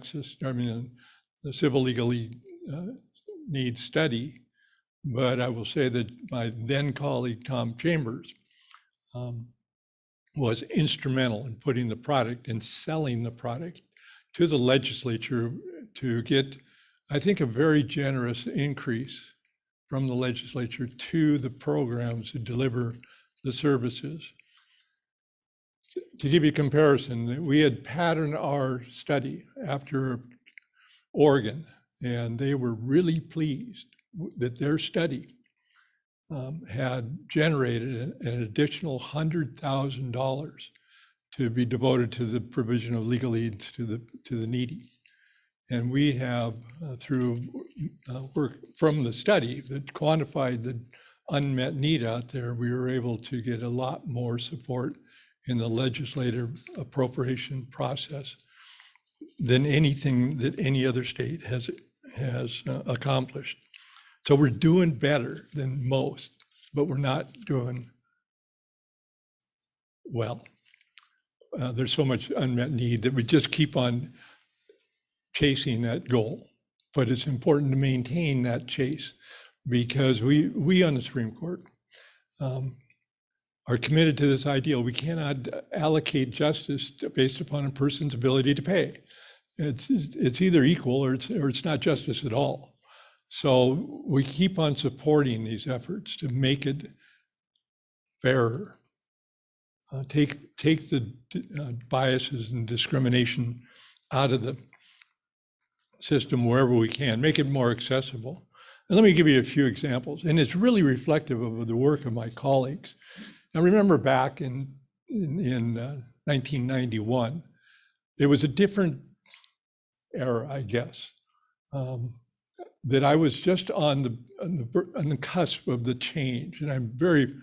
civil legal needs study. But I will say that my then colleague, Tom Chambers, was instrumental in putting the product and selling the product to the legislature to get, I think, a very generous increase from the legislature to the programs to deliver the services. To give you a comparison, we had patterned our study after Oregon, and they were really pleased that their study had generated an additional $100,000 to be devoted to the provision of legal aids to the needy. And we have, through work from the study that quantified the unmet need out there, we were able to get a lot more support in the legislative appropriation process than anything that any other state has accomplished. So we're doing better than most, but we're not doing well. There's so much unmet need that we just keep on chasing that goal. But it's important to maintain that chase because we on the Supreme Court are committed to this ideal. We cannot allocate justice based upon a person's ability to pay. It's either equal or it's not justice at all. So we keep on supporting these efforts to make it fairer. Take the biases and discrimination out of the system wherever we can, make it more accessible. And let me give you a few examples. And it's really reflective of the work of my colleagues. Now remember back in 1991, it was a different era, I guess. That I was just on the cusp of the change, and I'm very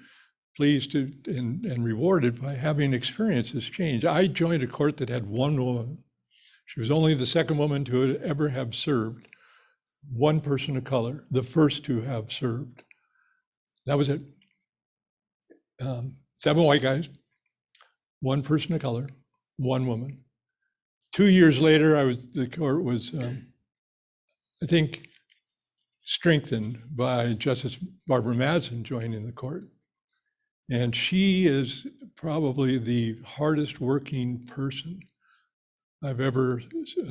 pleased to and rewarded by having experienced this change. I joined a court that had one woman. She was only the second woman to ever have served, one person of color, the first to have served. That was it. 7 white guys, one person of color, one woman. 2 years later, the court was, I think, strengthened by Justice Barbara Madsen joining the court. And she is probably the hardest working person I've ever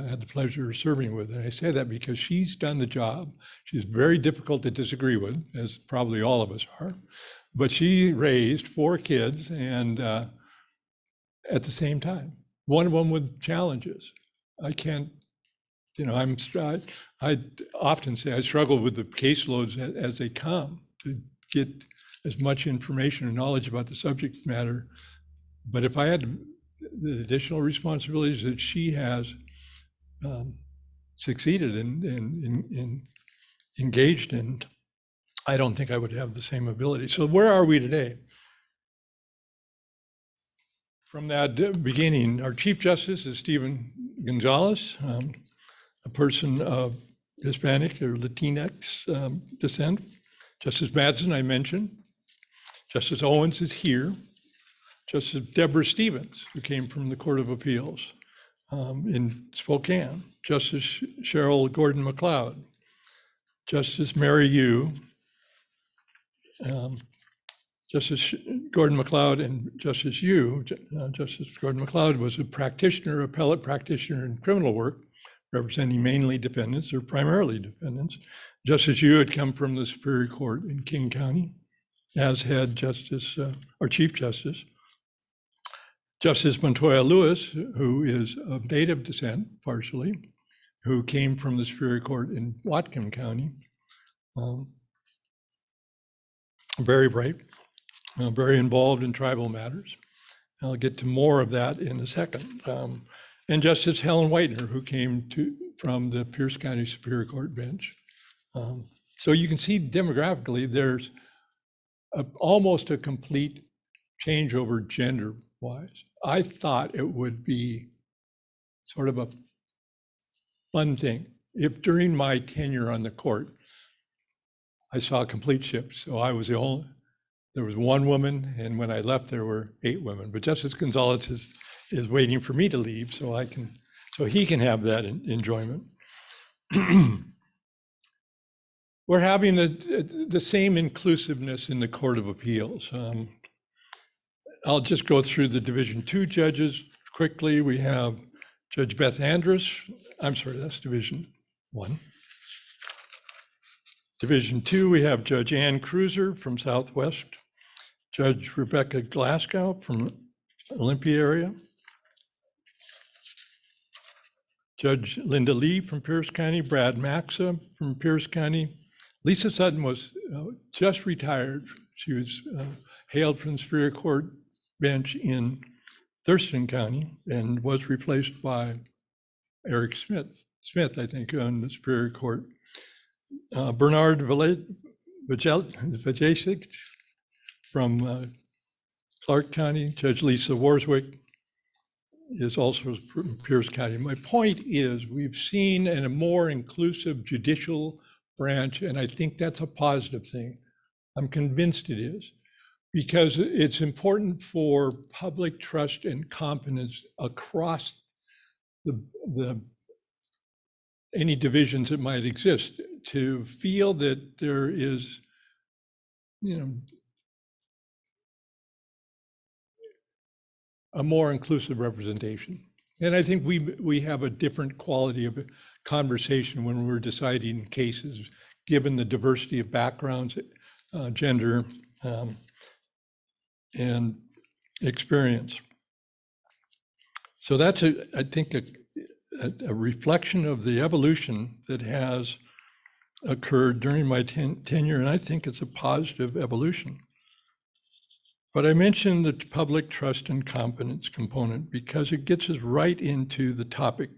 had the pleasure of serving with. And I say that because she's done the job. She's very difficult to disagree with, as probably all of us are. But she raised 4 kids and at the same time, one of them with challenges. I can't, I often say I struggle with the caseloads as they come to get as much information and knowledge about the subject matter. But if I had the additional responsibilities that she has, succeeded in engaged in, I don't think I would have the same ability. So where are we today? From that beginning, our Chief Justice is Stephen Gonzalez, a person of Hispanic or Latinx descent. Justice Madsen, I mentioned. Justice Owens is here. Justice Deborah Stevens, who came from the Court of Appeals in Spokane. Justice Cheryl Gordon McLeod. Justice Mary Yu. Justice Gordon McLeod and Justice Yu. Justice Gordon McLeod was a practitioner, appellate practitioner in criminal work, representing mainly defendants or primarily defendants. Justice Yu had come from the Superior Court in King County, as had our Chief Justice. Justice Montoya Lewis, who is of Native descent, partially, who came from the Superior Court in Whatcom County. Very bright, very involved in tribal matters. I'll get to more of that in a second. And Justice Helen Whitener, who came from the Pierce County Superior Court bench. So you can see demographically, there's almost a complete changeover gender-wise. I thought it would be sort of a fun thing if during my tenure on the court, I saw a complete shift. So I was there was one woman, and when I left, there were 8 women. But Justice Gonzalez is waiting for me to leave so he can have that enjoyment. We're having the same inclusiveness in the Court of Appeals. I'll just go through the Division 2 judges quickly. We have Judge Beth Andrus. I'm sorry, that's Division 1. Division 2, we have Judge Ann Cruiser from Southwest, Judge Rebecca Glasgow from Olympia area, Judge Linda Lee from Pierce County, Brad Maxa from Pierce County. Lisa Sutton was just retired. She was hailed from the Superior Court bench in Thurston County and was replaced by Eric Smith, I think, on the Superior Court. Bernard Vajasic from Clark County. Judge Lisa Warswick is also from Pierce County. My point is we've seen a more inclusive judicial branch, and I think that's a positive thing. I'm convinced it is, because it's important for public trust and confidence across any divisions that might exist, to feel that there is, a more inclusive representation. And I think we have a different quality of conversation when we're deciding cases, given the diversity of backgrounds, gender, and experience. So that's, I think, a reflection of the evolution that has occurred during my tenure, and I think it's a positive evolution. But I mentioned the public trust and confidence component because it gets us right into the topic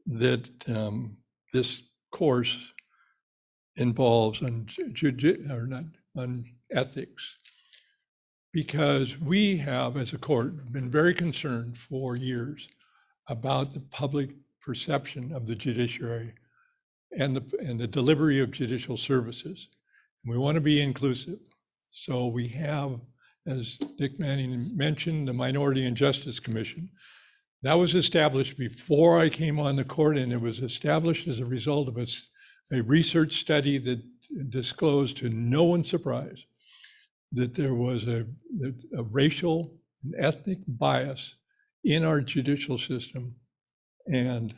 that this course involves on ethics. Because we have, as a court, been very concerned for years about the public perception of the judiciary and the delivery of judicial services. And we want to be inclusive. So we have, as Dick Manning mentioned, the Minority and Justice Commission. That was established before I came on the court, and it was established as a result of a research study that disclosed, to no one's surprise, that there was a racial and ethnic bias in our judicial system. And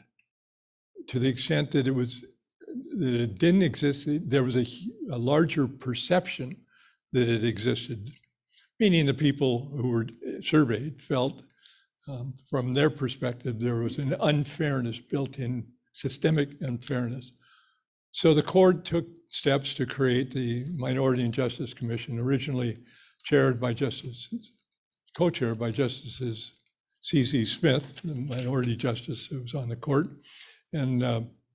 to the extent that it didn't exist, there was a larger perception that it existed, meaning the people who were surveyed felt from their perspective, there was an unfairness, built-in systemic unfairness. So the court took steps to create the Minority and Justice Commission, originally co-chaired by Justices C.C. Smith, the minority justice who was on the court, and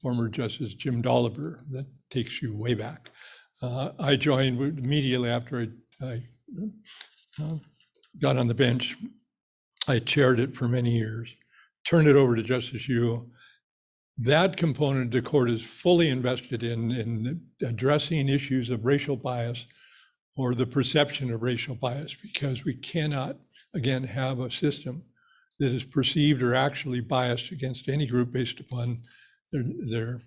former Justice Jim Dolliver. That takes you way back. I joined immediately after I got on the bench. I chaired it for many years, turned it over to Justice Yu. That component the court is fully invested in addressing issues of racial bias or the perception of racial bias, because we cannot, again, have a system that is perceived or actually biased against any group based upon their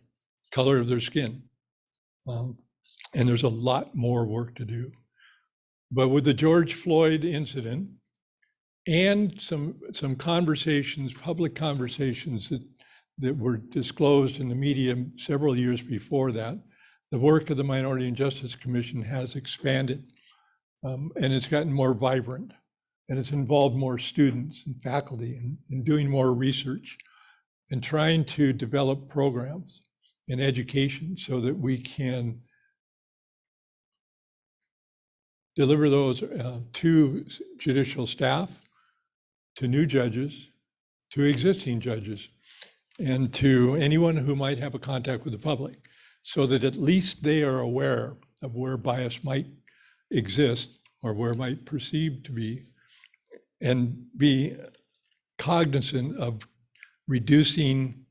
color of their skin. And there's a lot more work to do. But with the George Floyd incident and some conversations, public conversations that were disclosed in the media several years before that, the work of the Minority and Justice Commission has expanded, and it's gotten more vibrant, and it's involved more students and faculty in doing more research and trying to develop programs in education so that we can deliver those to judicial staff, to new judges, to existing judges, and to anyone who might have a contact with the public, so that at least they are aware of where bias might exist or where might perceive to be, and be cognizant of reducing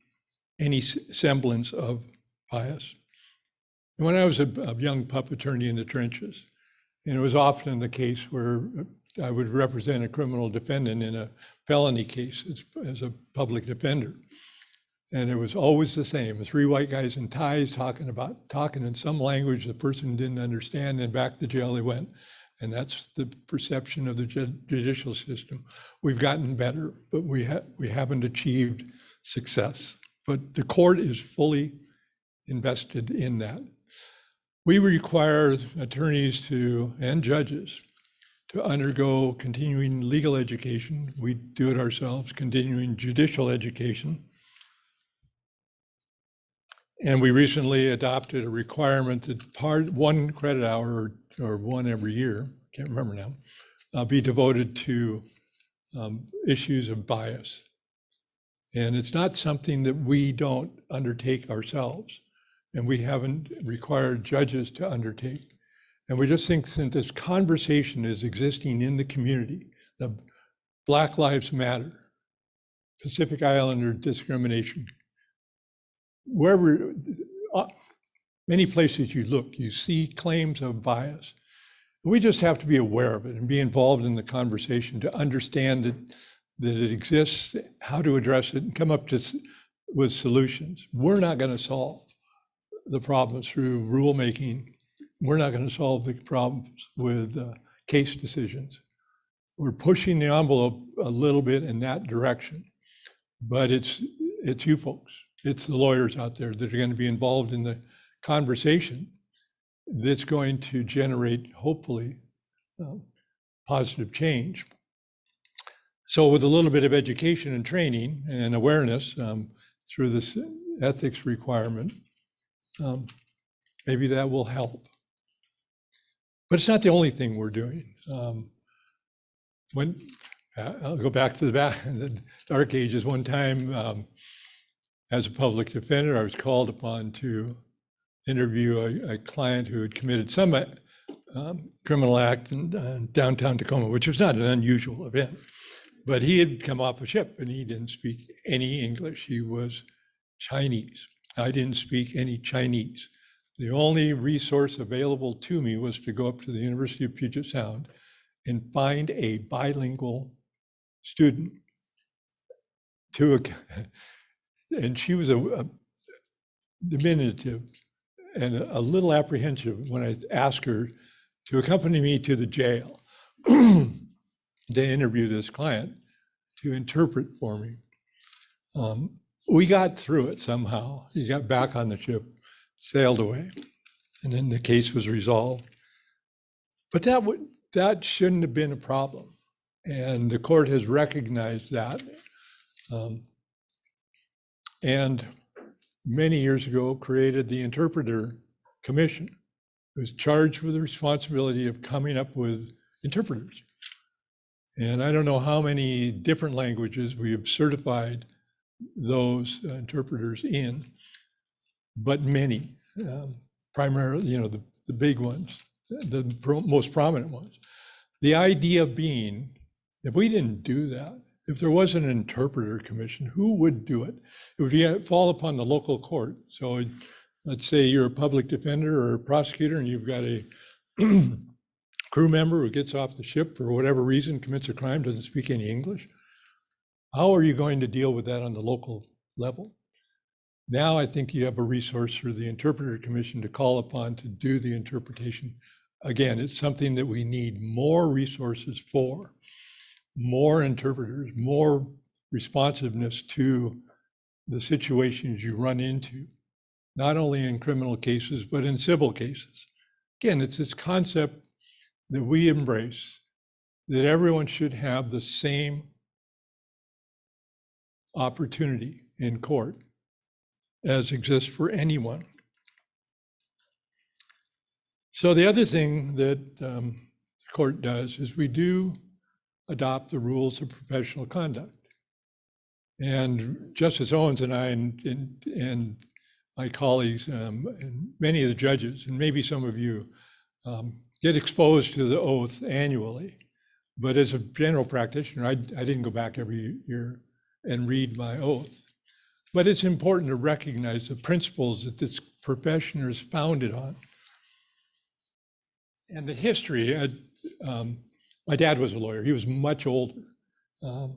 any semblance of bias. And when I was a young pup attorney in the trenches, and it was often the case where I would represent a criminal defendant in a felony case as a public defender. And it was always the same, 3 white guys in ties talking in some language the person didn't understand, and back to jail they went. And that's the perception of the judicial system. We've gotten better, but we haven't achieved success. But the court is fully invested in that. We require attorneys and judges to undergo continuing legal education. We do it ourselves, continuing judicial education. And we recently adopted a requirement that 1 credit hour or 1 every year, can't remember now, be devoted to issues of bias. And it's not something that we don't undertake ourselves, and we haven't required judges to undertake. And we just think, since this conversation is existing in the community, the Black Lives Matter, Pacific Islander discrimination, wherever, many places you look, you see claims of bias. We just have to be aware of it and be involved in the conversation to understand that it exists, how to address it, and come up with solutions. We're not going to solve the problems through rulemaking. We're not going to solve the problems with case decisions. We're pushing the envelope a little bit in that direction, but it's you folks. It's the lawyers out there that are going to be involved in the conversation that's going to generate, hopefully, positive change. So with a little bit of education and training and awareness through this ethics requirement, maybe that will help. But it's not the only thing we're doing. I'll go back to the dark ages. One time, as a public defender, I was called upon to interview a client who had committed some criminal act in downtown Tacoma, which was not an unusual event. But he had come off a ship and he didn't speak any English. He was Chinese. I didn't speak any Chinese. The only resource available to me was to go up to the University of Puget Sound and find a bilingual student and she was a diminutive and a little apprehensive when I asked her to accompany me to the jail to interview this client, to interpret for me. We got through it somehow. He got back on the ship, sailed away, and then the case was resolved. But that shouldn't have been a problem. And the court has recognized that. And many years ago created the Interpreter Commission, who was charged with the responsibility of coming up with interpreters. And I don't know how many different languages we have certified those interpreters in, but many, primarily, you know, the big ones, the most prominent ones. The idea being, if we didn't do that, if there wasn't an interpreter commission, who would do it? It would fall upon the local court. So let's say you're a public defender or a prosecutor and you've got a crew member who gets off the ship for whatever reason, commits a crime, doesn't speak any English. How are you going to deal with that on the local level? Now I think you have a resource for the interpreter commission to call upon to do the interpretation. Again, it's something that we need more resources for, more interpreters, more responsiveness to the situations you run into, not only in criminal cases, but in civil cases. Again, it's this concept that we embrace, that everyone should have the same opportunity in court as exists for anyone. So the other thing that the court does is we do adopt the rules of professional conduct. And Justice Owens and I and my colleagues and many of the judges, and maybe some of you, get exposed to the oath annually. But as a general practitioner, I didn't go back every year and read my oath. But it's important to recognize the principles that this profession is founded on. And the history, my dad was a lawyer. He was much older. I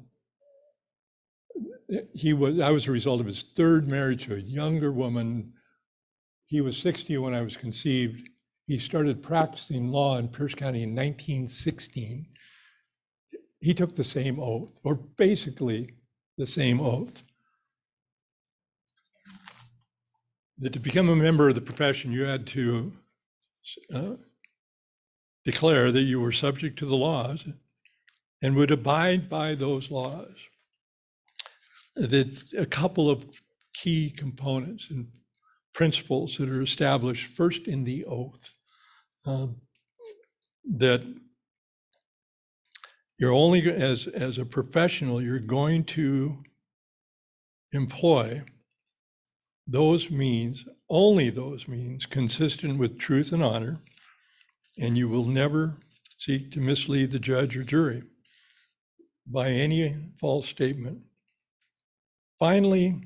was a result of his third marriage to a younger woman. He was 60 when I was conceived. He started practicing law in Pierce County in 1916. He took the same oath, or basically the same oath. That to become a member of the profession, you had to declare that you were subject to the laws and would abide by those laws. That a couple of key components and principles that are established first in the oath, that you're only, as a professional, you're going to employ those means, only those means consistent with truth and honor, and you will never seek to mislead the judge or jury by any false statement. Finally,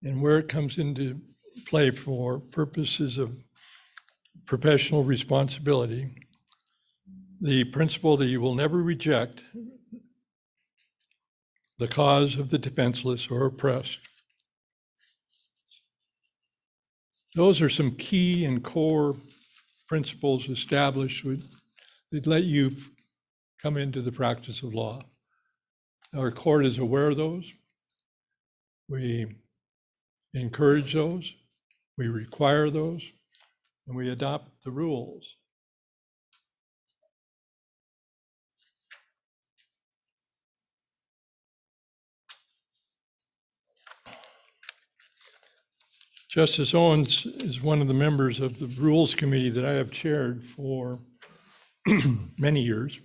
and where it comes into play for purposes of professional responsibility, the principle that you will never reject the cause of the defenseless or oppressed. Those are some key and core principles established that let you come into the practice of law. Our court is aware of those. We encourage those, we require those, and we adopt the rules. Justice Owens is one of the members of the Rules Committee that I have chaired for many years.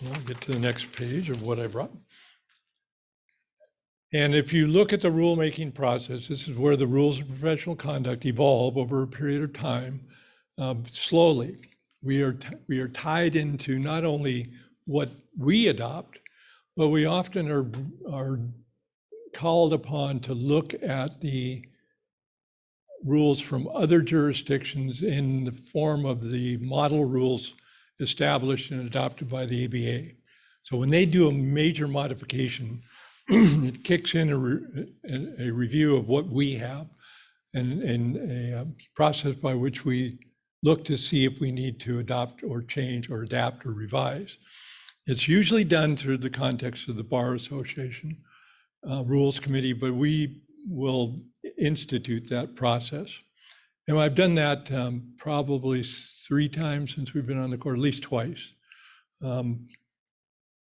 I'll get to the next page of what I brought. And if you look at the rulemaking process, this is where the rules of professional conduct evolve over a period of time. Slowly, we are tied into not only what we adopt, but we often are called upon to look at the rules from other jurisdictions in the form of the model rules established and adopted by the ABA. So when they do a major modification, it kicks in a review of what we have and a process by which we look to see if we need to adopt or change or adapt or revise. It's usually done through the context of the Bar Association Rules Committee, but we will institute that process. And I've done that probably 3 times since we've been on the court, at least twice.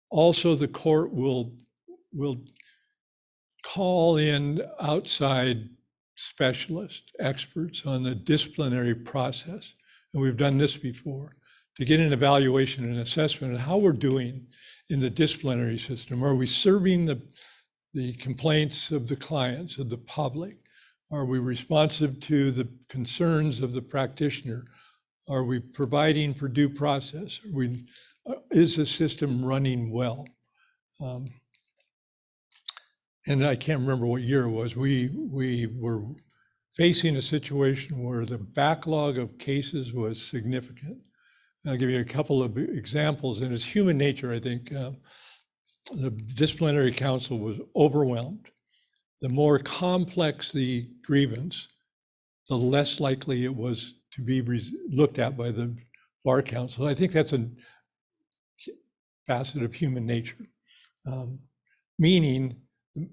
Also, the court will call in outside specialists, experts on the disciplinary process. and we've done this before, to get an evaluation and assessment of how we're doing in the disciplinary system. Are we serving the complaints of the clients, of the public? Are we responsive to the concerns of the practitioner? Are we providing for due process? Is the system running well? And I can't remember what year it was. We were facing a situation where the backlog of cases was significant. I'll give you a couple of examples, and it's human nature, I think. The disciplinary council was overwhelmed. The more complex the grievance, the less likely it was to be looked at by the bar council. I think that's a facet of human nature, meaning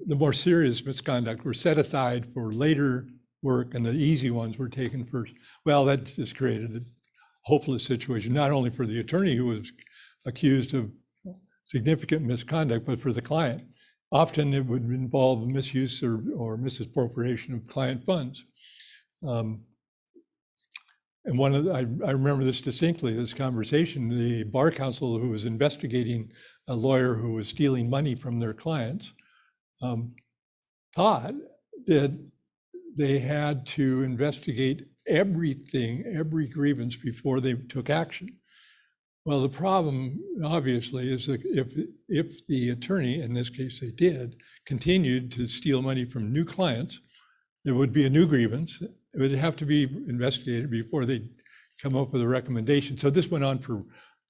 the more serious misconduct were set aside for later work and the easy ones were taken first. Well, that just created a hopeless situation, not only for the attorney who was accused of significant misconduct, but for the client. Often it would involve misuse or misappropriation of client funds. And I remember this distinctly, this conversation, the bar counsel who was investigating a lawyer who was stealing money from their clients thought that they had to investigate everything, every grievance before they took action. Well, the problem obviously is that if the attorney, in this case they did, continued to steal money from new clients, there would be a new grievance. It would have to be investigated before they come up with a recommendation. So this went on for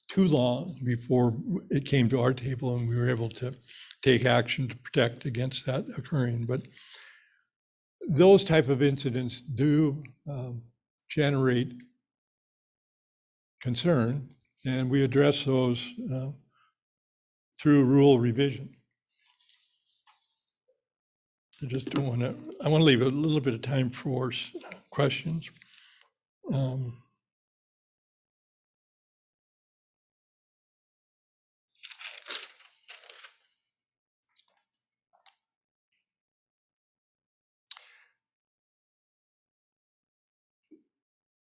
too long before it came to our table and we were able to take action to protect against that occurring. But those type of incidents do generate concern, and we address those through rule revision. I want to leave a little bit of time for questions.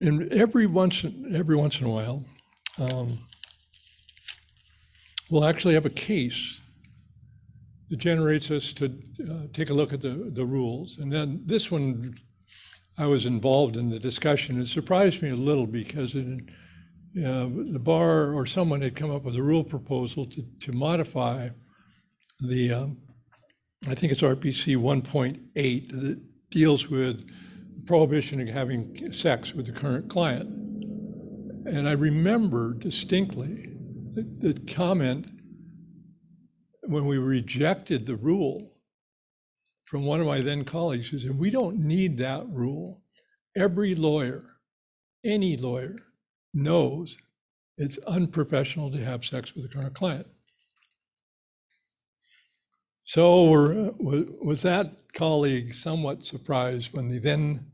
And every once in a while, we'll actually have a case that generates us to take a look at the rules. And then this one, I was involved in the discussion. It surprised me a little because the bar or someone had come up with a rule proposal to modify the, I think it's RPC 1.8 that deals with prohibition of having sex with the current client. And I remember distinctly the comment when we rejected the rule from one of my then colleagues who said, we don't need that rule. Every lawyer, any lawyer, knows it's unprofessional to have sex with a current client. So was that colleague somewhat surprised when the then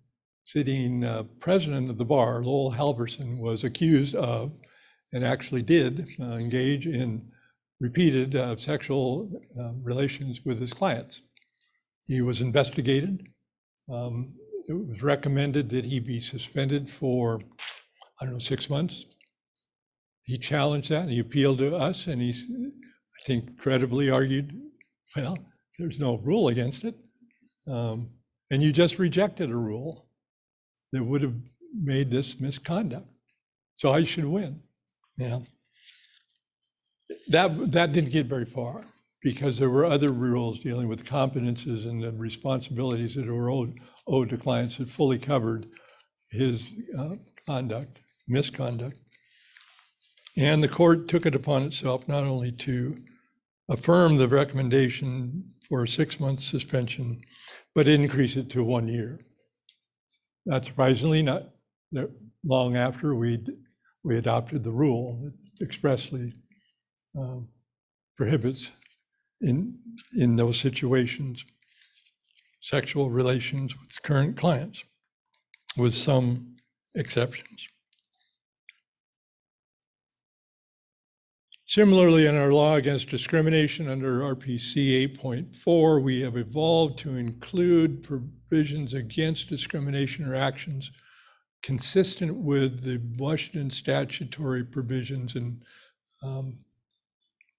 sitting president of the bar, Lowell Halverson, was accused of, and actually did engage in repeated sexual relations with his clients. He was investigated. It was recommended that he be suspended for, 6 months. He challenged that and he appealed to us, and he, I think, credibly argued, well, there's no rule against it. And you just rejected a rule that would have made this misconduct. So I should win. Yeah. That didn't get very far because there were other rules dealing with competences and the responsibilities that were owed to clients that fully covered his misconduct. And the court took it upon itself not only to affirm the recommendation for a 6-month suspension, but increase it to 1 year. Not surprisingly, not long after we adopted the rule that expressly prohibits in those situations sexual relations with current clients, with some exceptions. Similarly, in our law against discrimination under RPC 8.4, we have evolved to include provisions against discrimination or actions consistent with the Washington statutory provisions and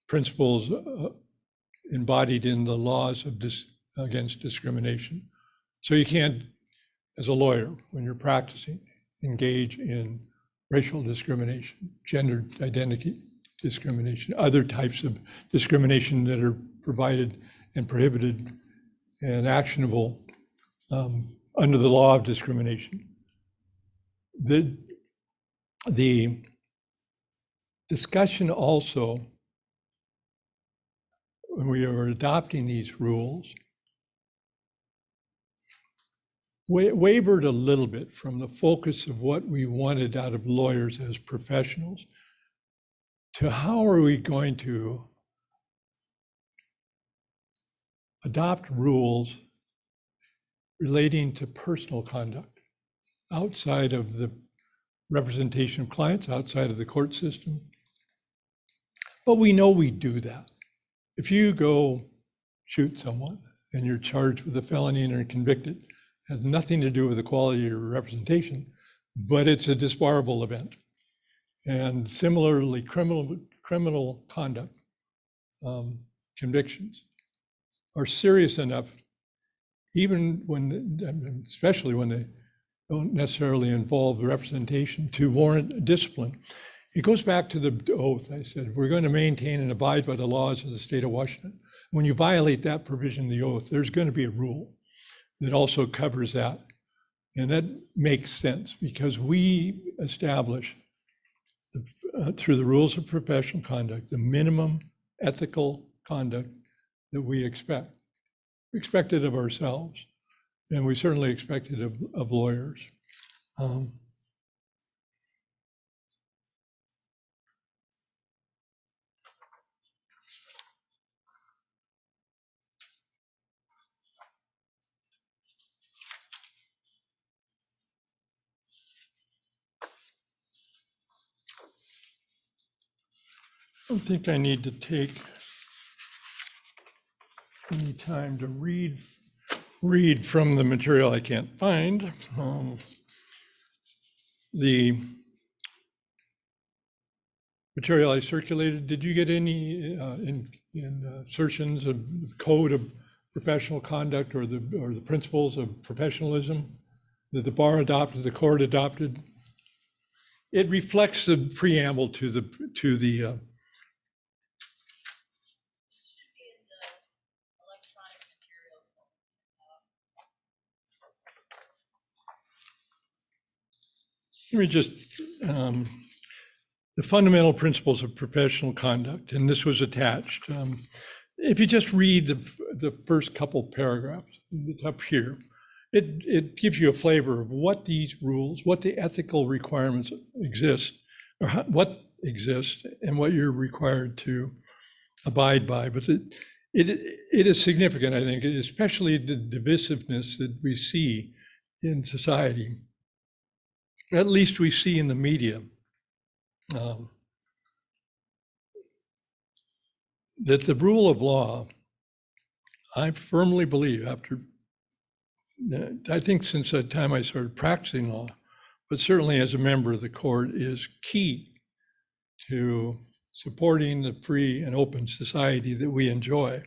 principles embodied in the laws of against discrimination. So you can't, as a lawyer, when you're practicing, engage in racial discrimination, gender identity discrimination, other types of discrimination that are provided and prohibited and actionable under the law of discrimination. The discussion also, when we are adopting these rules, wavered a little bit from the focus of what we wanted out of lawyers as professionals to how are we going to adopt rules relating to personal conduct outside of the representation of clients, outside of the court system. But we know we do that. If you go shoot someone and you're charged with a felony and are convicted, it has nothing to do with the quality of your representation, but it's a disbarable event. And similarly, criminal conduct convictions are serious enough, even when, especially when they don't necessarily involve representation, to warrant discipline. It goes back to the oath. I said, we're going to maintain and abide by the laws of the state of Washington. When you violate that provision of the oath, there's going to be a rule that also covers that. And that makes sense because we establish through the rules of professional conduct, the minimum ethical conduct that we expect. We expect it of ourselves, and we certainly expect it of lawyers. I don't think I need to take any time to read from the material I can't find. The material I circulated, did you get any insertions of code of professional conduct or the principles of professionalism that the bar adopted, the court adopted? It reflects the preamble to the let me just, the fundamental principles of professional conduct, and this was attached. If you just read the first couple paragraphs, it's up here, it gives you a flavor of what these rules, what the ethical requirements exist, or what exists and what you're required to abide by. But it is significant, I think, especially the divisiveness that we see in society. At least we see in the media, that the rule of law, I firmly believe I think since the time I started practicing law, but certainly as a member of the court, is key to supporting the free and open society that we enjoy.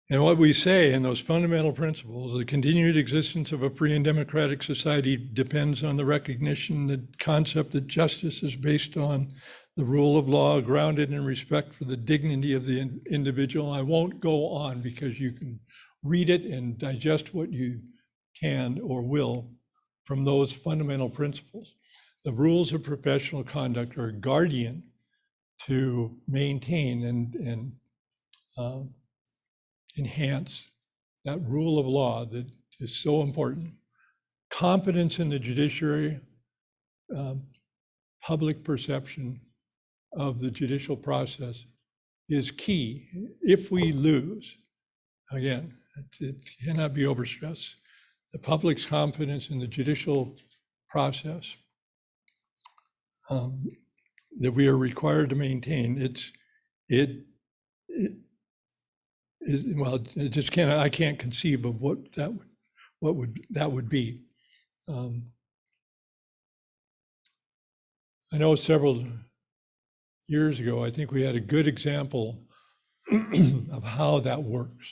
And what we say in those fundamental principles, the continued existence of a free and democratic society depends on the recognition, the concept that justice is based on the rule of law, grounded in respect for the dignity of the individual. I won't go on because you can read it and digest what you can or will from those fundamental principles. The rules of professional conduct are a guardian to maintain and enhance that rule of law that is so important. Confidence in the judiciary, public perception of the judicial process is key. If we lose, again, it cannot be overstressed, the public's confidence in the judicial process that we are required to maintain, well, it just I can't conceive of what that would be. I know several years ago, I think we had a good example of how that works.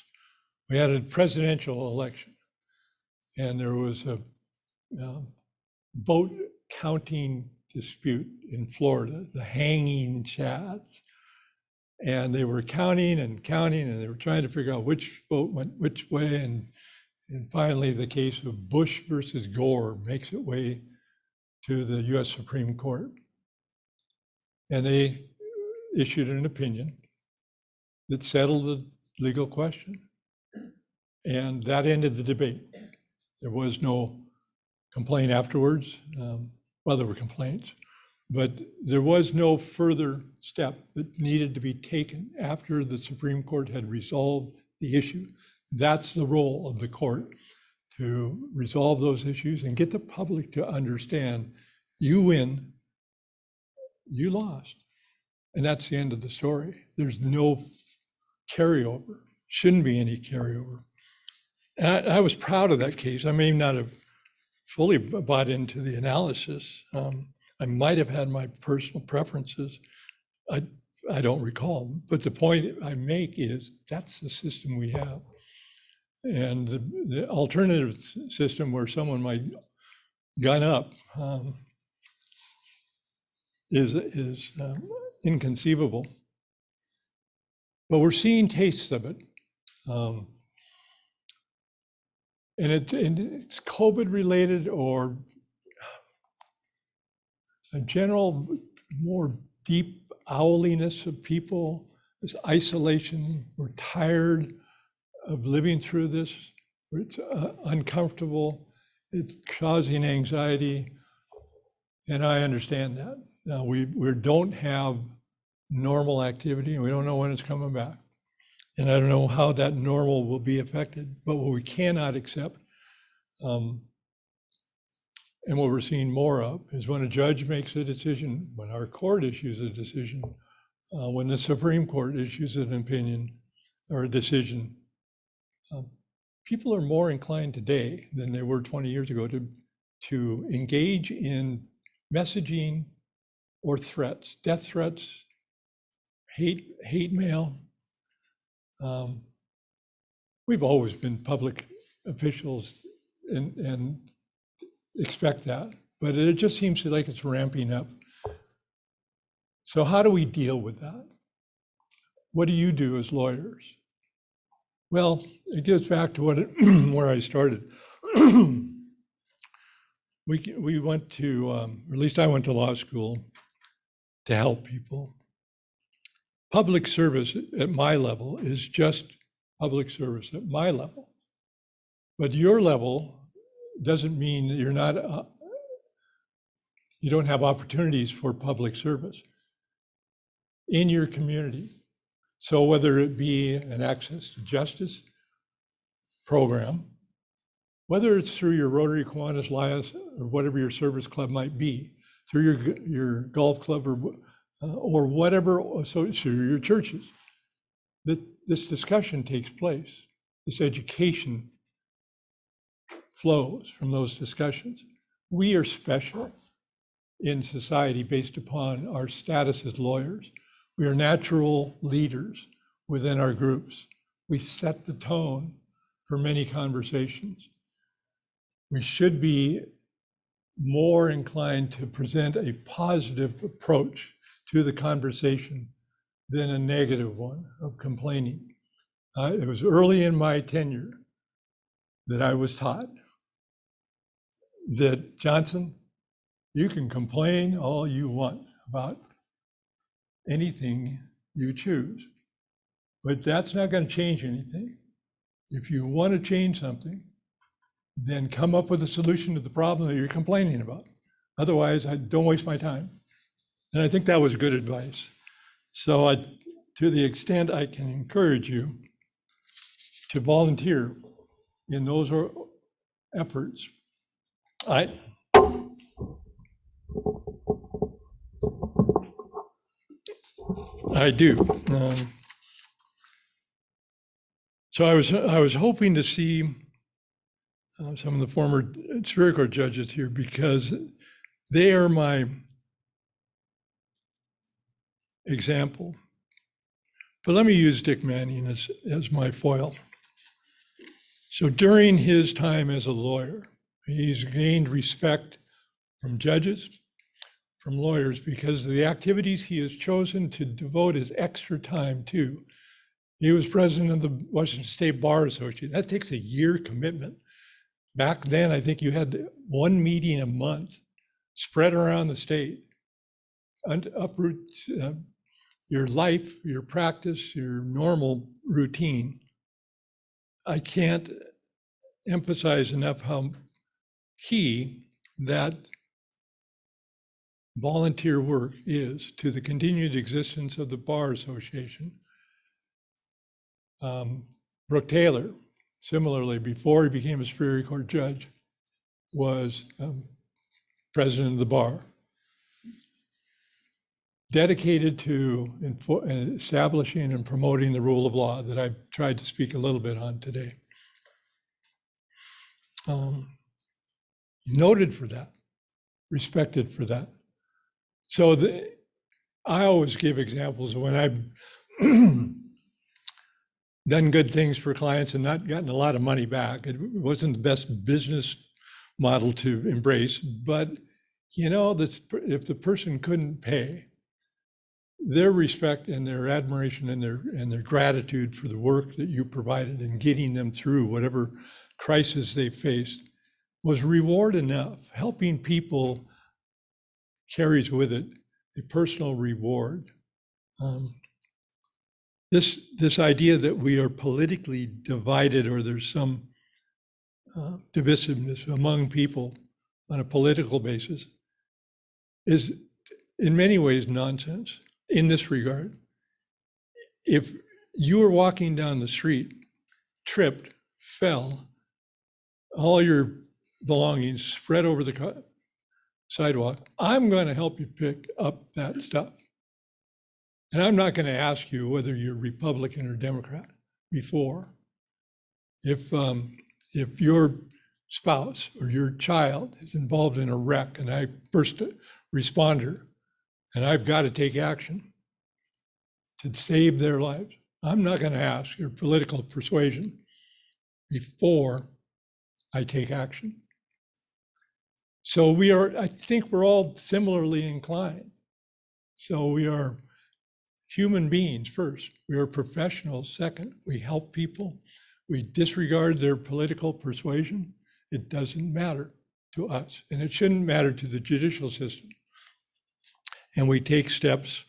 We had a presidential election, and there was a vote counting dispute in Florida, the hanging chads. And they were counting and counting, and they were trying to figure out which vote went which way. And finally, the case of Bush versus Gore makes its way to the US Supreme Court. And they issued an opinion that settled the legal question. And that ended the debate. There was no complaint afterwards. Well, there were complaints, but there was no further step that needed to be taken after the Supreme Court had resolved the issue. That's the role of the court, to resolve those issues and get the public to understand you win, you lost. And that's the end of the story. There's no carryover, shouldn't be any carryover. And I was proud of that case. I may not have fully bought into the analysis. I might have had my personal preferences. I don't recall, but the point I make is that's the system we have. And the alternative system where someone might gun up is inconceivable. But we're seeing tastes of it. And it's COVID related, or a general more deep owliness of people, this isolation. We're tired of living through this. It's uncomfortable. It's causing anxiety. And I understand that. Now we don't have normal activity, and we don't know when it's coming back. And I don't know how that normal will be affected, but what we cannot accept, and what we're seeing more of, is when a judge makes a decision, when our court issues a decision, when the Supreme Court issues an opinion or a decision, people are more inclined today than they were 20 years ago to engage in messaging or threats, death threats, hate mail. We've always been public officials and expect that, but it just seems like it's ramping up. So how do we deal with that? What do you do as lawyers? Well, it gets back to where I started. We went to, or at least I went to law school to help people. Public service at my level is just public service at my level. But your level doesn't mean that you're not, you don't have opportunities for public service in your community. So whether it be an access to justice program, whether it's through your Rotary, Kiwanis, Lias, or whatever your service club might be, through your golf club or whatever, so through your churches, that this discussion takes place. This education flows from those discussions. We are special in society based upon our status as lawyers. We are natural leaders within our groups. We set the tone for many conversations. We should be more inclined to present a positive approach to the conversation than a negative one of complaining. It was early in my tenure that I was taught that, Johnson, you can complain all you want about anything you choose, but that's not going to change anything. If you want to change something, then come up with a solution to the problem that you're complaining about. Otherwise, I don't waste my time. And I think that was good advice. So to the extent I can encourage you to volunteer in those efforts, I do. So I was hoping to see some of the former Superior Court judges here, because they are my example. But let me use Dick Manning as my foil. So during his time as a lawyer, he's gained respect from judges, from lawyers, because of the activities he has chosen to devote his extra time to. He was president of the Washington State Bar Association. That takes a year commitment. Back then, I think you had one meeting a month spread around the state, uproot your life, your practice, your normal routine. I can't emphasize enough how key that volunteer work is to the continued existence of the Bar Association. Brooke Taylor, similarly, before he became a Superior Court judge, was president of the bar, dedicated to establishing and promoting the rule of law that I've tried to speak a little bit on today. Noted for that, respected for that. So I always give examples of when I've done good things for clients and not gotten a lot of money back. It wasn't the best business model to embrace, but you know, if the person couldn't pay, their respect and their admiration and their gratitude for the work that you provided in getting them through whatever crisis they faced was reward enough. Helping people carries with it a personal reward. This idea that we are politically divided or there's some divisiveness among people on a political basis is in many ways nonsense in this regard. If you were walking down the street, tripped, fell, all your belongings spread over the sidewalk, I'm going to help you pick up that stuff. And I'm not going to ask you whether you're Republican or Democrat before. If your spouse or your child is involved in a wreck and I first responder and I've got to take action to save their lives, I'm not going to ask your political persuasion before I take action. So I think we're all similarly inclined. So we are human beings first. We are professionals second. We help people. We disregard their political persuasion. It doesn't matter to us, and it shouldn't matter to the judicial system. And we take steps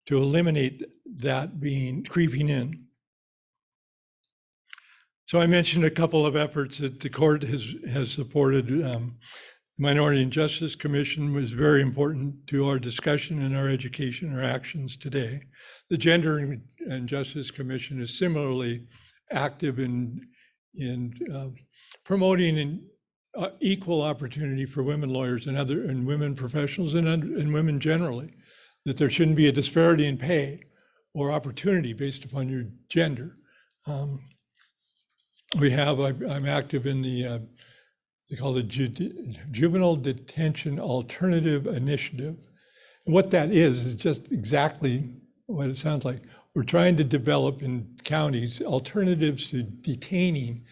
to eliminate that creeping in. So I mentioned a couple of efforts that the court has supported. Minority and Justice Commission was very important to our discussion and our education, our actions today. The Gender and Justice Commission is similarly active in promoting equal opportunity for women lawyers and women professionals and women generally, that there shouldn't be a disparity in pay or opportunity based upon your gender. I'm active in they call it Juvenile Detention Alternative Initiative. And what that is just exactly what it sounds like. We're trying to develop in counties alternatives to detaining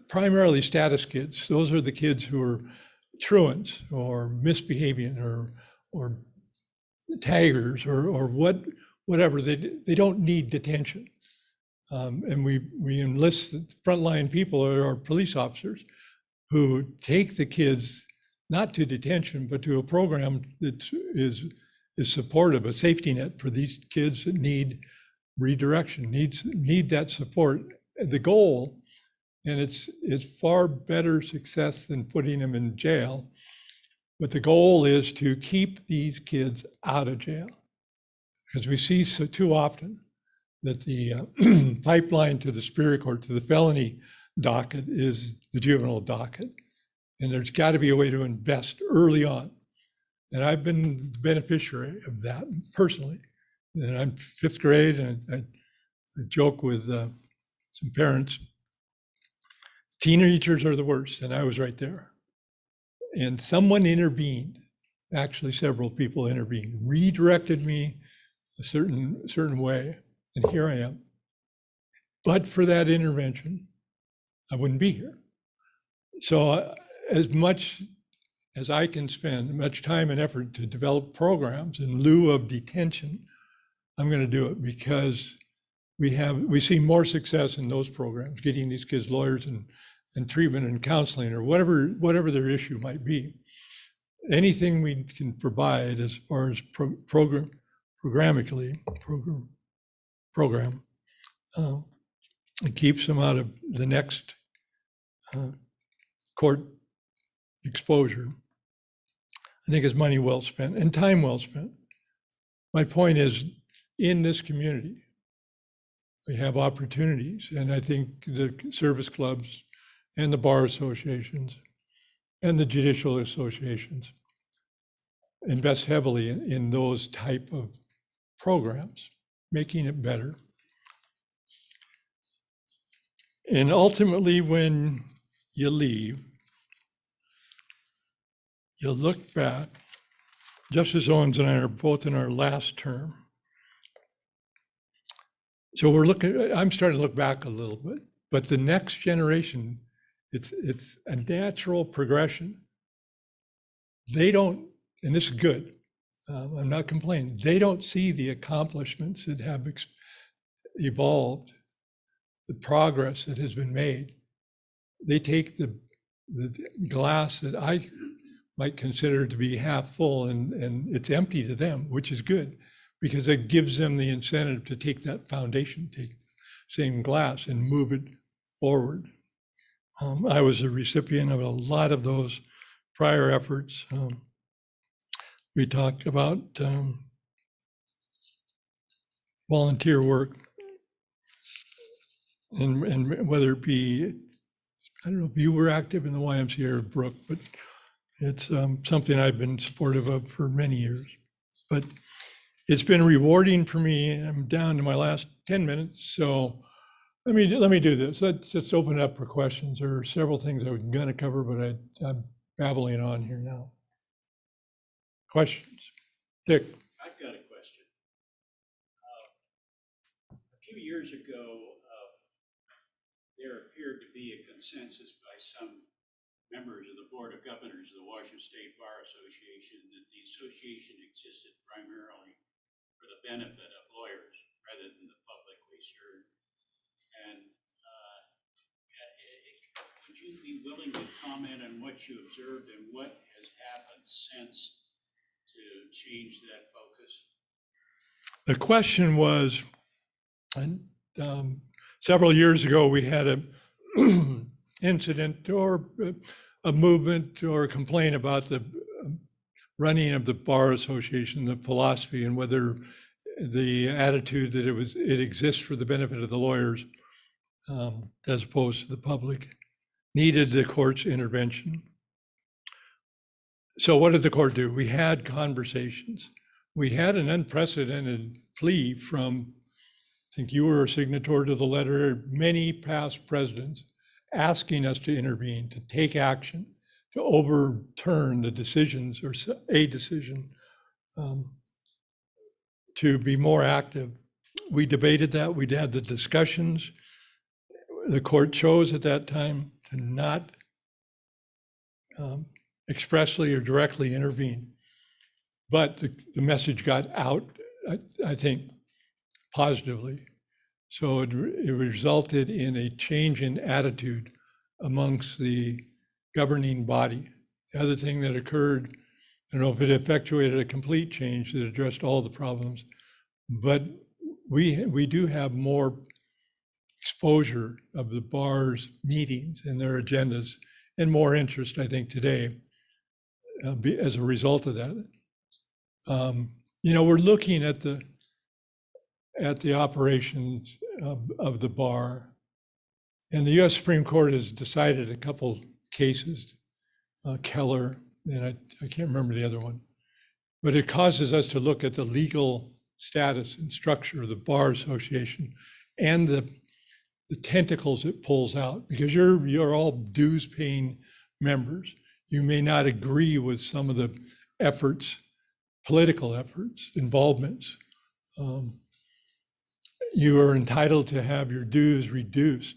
primarily status kids. Those are the kids who are truants or misbehaving or taggers or whatever. They don't need detention. And we enlist frontline people, or our police officers, who take the kids not to detention, but to a program that is supportive, a safety net for these kids that need redirection, need that support. The goal, and it's far better success than putting them in jail, but the goal is to keep these kids out of jail. Because we see so too often that the pipeline to the Superior Court, to the felony docket, is the juvenile docket. And there's got to be a way to invest early on. And I've been the beneficiary of that personally. And I'm fifth grade, and I joke with some parents, teenagers are the worst, and I was right there. And someone intervened, actually several people intervened, redirected me a certain way, and here I am. But for that intervention, I wouldn't be here. So as much as I can spend much time and effort to develop programs in lieu of detention, I'm going to do it because we see more success in those programs, getting these kids lawyers and treatment and counseling or whatever their issue might be. Anything we can provide as far as program, it keeps them out of the next court exposure. I think is money well spent and time well spent. My point is, in this community, we have opportunities, and I think the service clubs and the bar associations and the judicial associations invest heavily in those type of programs, making it better. And ultimately, when you leave, you look back. Justice Owens and I are both in our last term. So I'm starting to look back a little bit, but the next generation, it's a natural progression. They don't, and this is good, I'm not complaining, they don't see the accomplishments that have evolved, the progress that has been made. They take the glass that I might consider to be half full and it's empty to them, which is good, because it gives them the incentive to take that foundation, take the same glass and move it forward. I was a recipient of a lot of those prior efforts. We talked about volunteer work and whether it be, I don't know if you were active in the YMCA or Brooke, but it's something I've been supportive of for many years. But it's been rewarding for me. I'm down to my last 10 minutes, so let me do this. Let's just open it up for questions. There are several things I was going to cover, but I'm babbling on here now. Questions? Dick? I've got a question. A few years ago, there appeared to be a consensus by some members of the Board of Governors of the Washington State Bar Association that the association existed primarily for the benefit of lawyers rather than the public we serve. And would you be willing to comment on what you observed and what has happened since to change that focus? The question was, several years ago, we had an incident or a movement or a complaint about the running of the Bar Association, the philosophy, and whether the attitude that it exists for the benefit of the lawyers as opposed to the public needed the court's intervention. So what did the court do? We had conversations. We had an unprecedented plea from, I think you were a signatory to the letter, many past presidents asking us to intervene, to take action, to overturn the decisions or a decision, to be more active. We debated that, we'd had the discussions. The court chose at that time to not expressly or directly intervene. But the message got out, I think, positively. So it resulted in a change in attitude amongst the governing body. The other thing that occurred, I don't know if it effectuated a complete change that addressed all the problems, but we do have more exposure of the bar's meetings and their agendas and more interest, I think, today as a result of that. We're looking at the operations of the bar, and the U.S. Supreme Court has decided a couple cases, Keller, and I can't remember the other one, but it causes us to look at the legal status and structure of the Bar Association and the tentacles it pulls out, because you're all dues-paying members. You may not agree with some of the efforts, political efforts, involvements You are entitled to have your dues reduced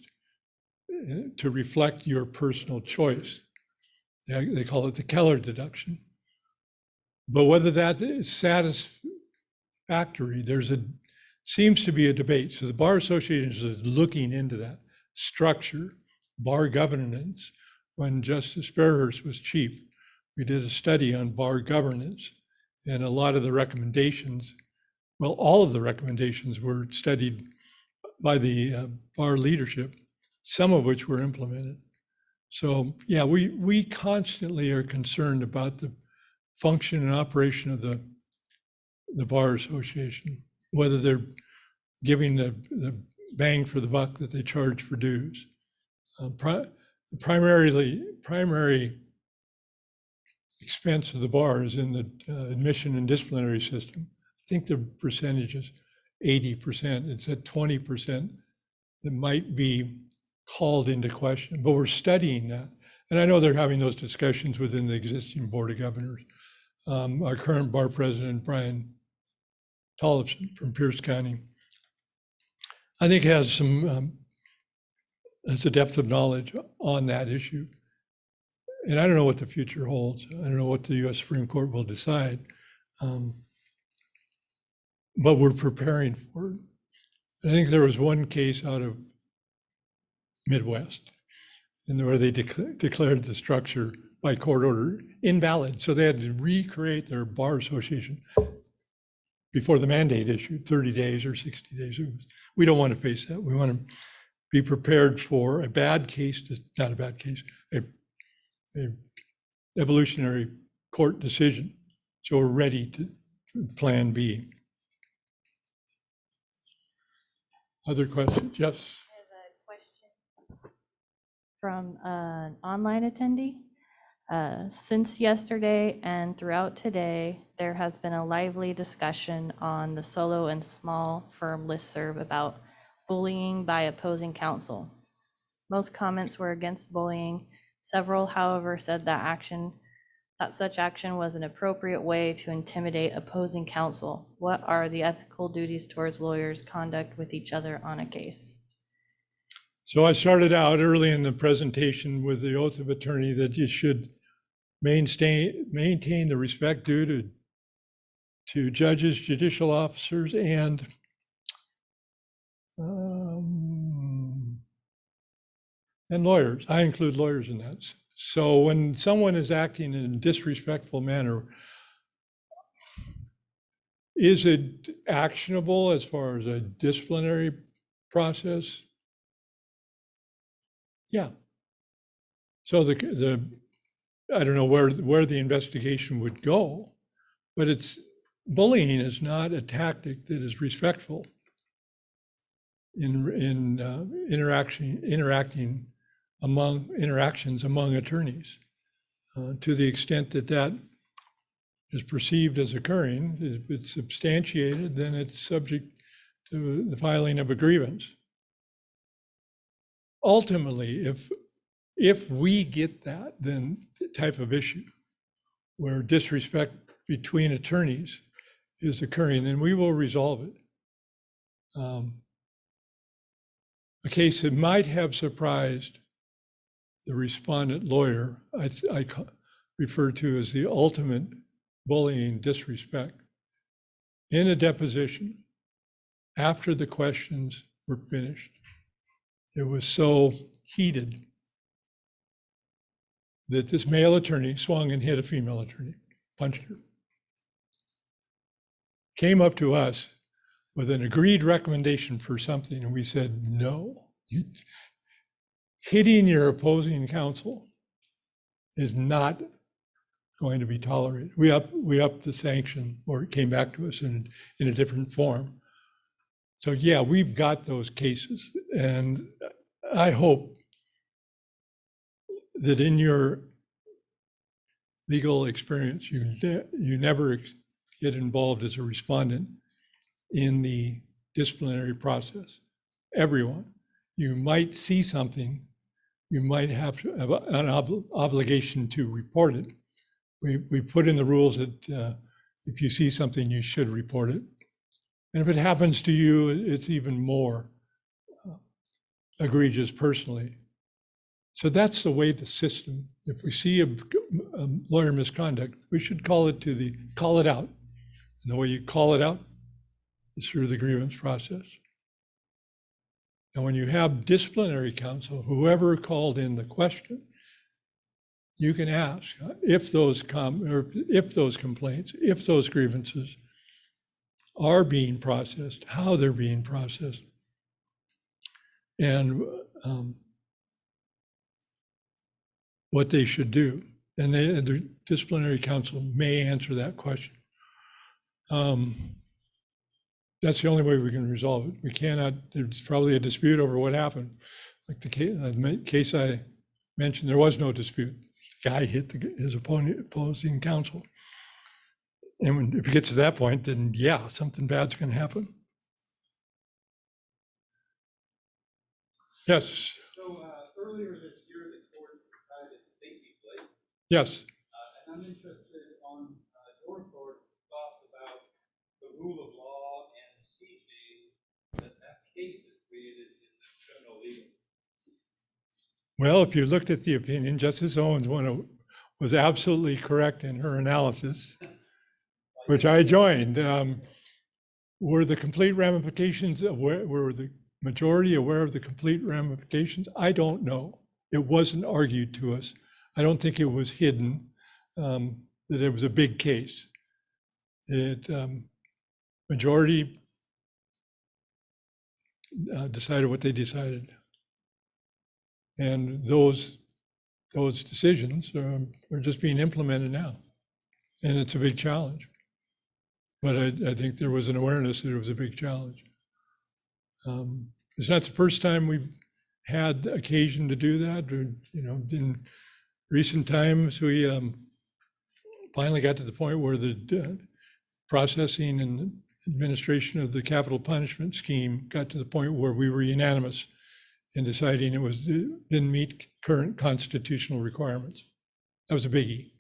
to reflect your personal choice. They call it the Keller deduction. But whether that is satisfactory, seems to be a debate. So the Bar Association is looking into that structure, bar governance. When Justice Fairhurst was chief, we did a study on bar governance, and a lot of the recommendations, well, all of the recommendations were studied by the bar leadership, some of which were implemented. So yeah, we constantly are concerned about the function and operation of the Bar Association, whether they're giving the bang for the buck that they charge for dues. Primary expense of the bar is in the admission and disciplinary system. I think the percentage is 80%. It's at 20% that might be called into question, but we're studying that. And I know they're having those discussions within the existing Board of Governors. Our current bar president, Brian Tollefson from Pierce County, I think has a depth of knowledge on that issue. And I don't know what the future holds. I don't know what the US Supreme Court will decide. But we're preparing for it. I think there was one case out of Midwest and where they declared the structure by court order invalid. So they had to recreate their bar association before the mandate issued, 30 days or 60 days. We don't want to face that. We want to be prepared for a bad case, not a bad case, a evolutionary court decision. So we're ready to plan B. Other questions? Yes. I have a question from an online attendee. Since yesterday and throughout today, there has been a lively discussion on the solo and small firm listserv about bullying by opposing counsel. Most comments were against bullying. Several, however, said that such action was an appropriate way to intimidate opposing counsel. What are the ethical duties towards lawyers' conduct with each other on a case? So I started out early in the presentation with the oath of attorney that you should maintain the respect due to judges, judicial officers, and lawyers. I include lawyers in that. So when someone is acting in a disrespectful manner, is it actionable as far as a disciplinary process? Yeah. So I don't know where the investigation would go, but bullying is not a tactic that is respectful in interactions among attorneys. To the extent that is perceived as occurring, if it's substantiated, then it's subject to the filing of a grievance. Ultimately, if we get that, then the type of issue where disrespect between attorneys is occurring, then we will resolve it. A case that might have surprised the respondent lawyer, I refer to as the ultimate bullying disrespect. In a deposition, after the questions were finished, it was so heated that this male attorney swung and hit a female attorney, punched her. Came up to us with an agreed recommendation for something, and we said, no. Hitting your opposing counsel is not going to be tolerated. We upped the sanction, or it came back to us in a different form. So yeah, we've got those cases, and I hope that in your legal experience, you never get involved as a respondent in the disciplinary process. Everyone, you might see something, you might have an obligation to report it. We put in the rules that if you see something, you should report it. And if it happens to you, it's even more egregious personally. So that's the way the system, if we see a lawyer misconduct, we should call it out. And the way you call it out is through the grievance process. And when you have disciplinary counsel, whoever called in the question, you can ask if those complaints, if those grievances are being processed, how they're being processed, and what they should do. And the disciplinary counsel may answer that question. That's the only way we can resolve it. We cannot, there's probably a dispute over what happened. Like the case I mentioned, there was no dispute. The guy hit his opposing counsel. And if it gets to that point, then yeah, something bad's going to happen. Yes. So earlier this year, the court decided Stately Blake, Yes. and I'm interested on your court's thoughts about the rule of law and the sea change that case has created in the criminal legal system. Well, if you looked at the opinion, Justice Owens was absolutely correct in her analysis, which I joined. Were the complete ramifications, were the majority aware of the complete ramifications? I don't know. It wasn't argued to us. I don't think it was hidden that it was a big case. Majority decided what they decided. And those decisions are just being implemented now. And it's a big challenge. But I think there was an awareness that it was a big challenge. It's not the first time we've had the occasion to do that. In recent times, we finally got to the point where the processing and administration of the capital punishment scheme got to the point where we were unanimous in deciding it didn't meet current constitutional requirements. That was a biggie.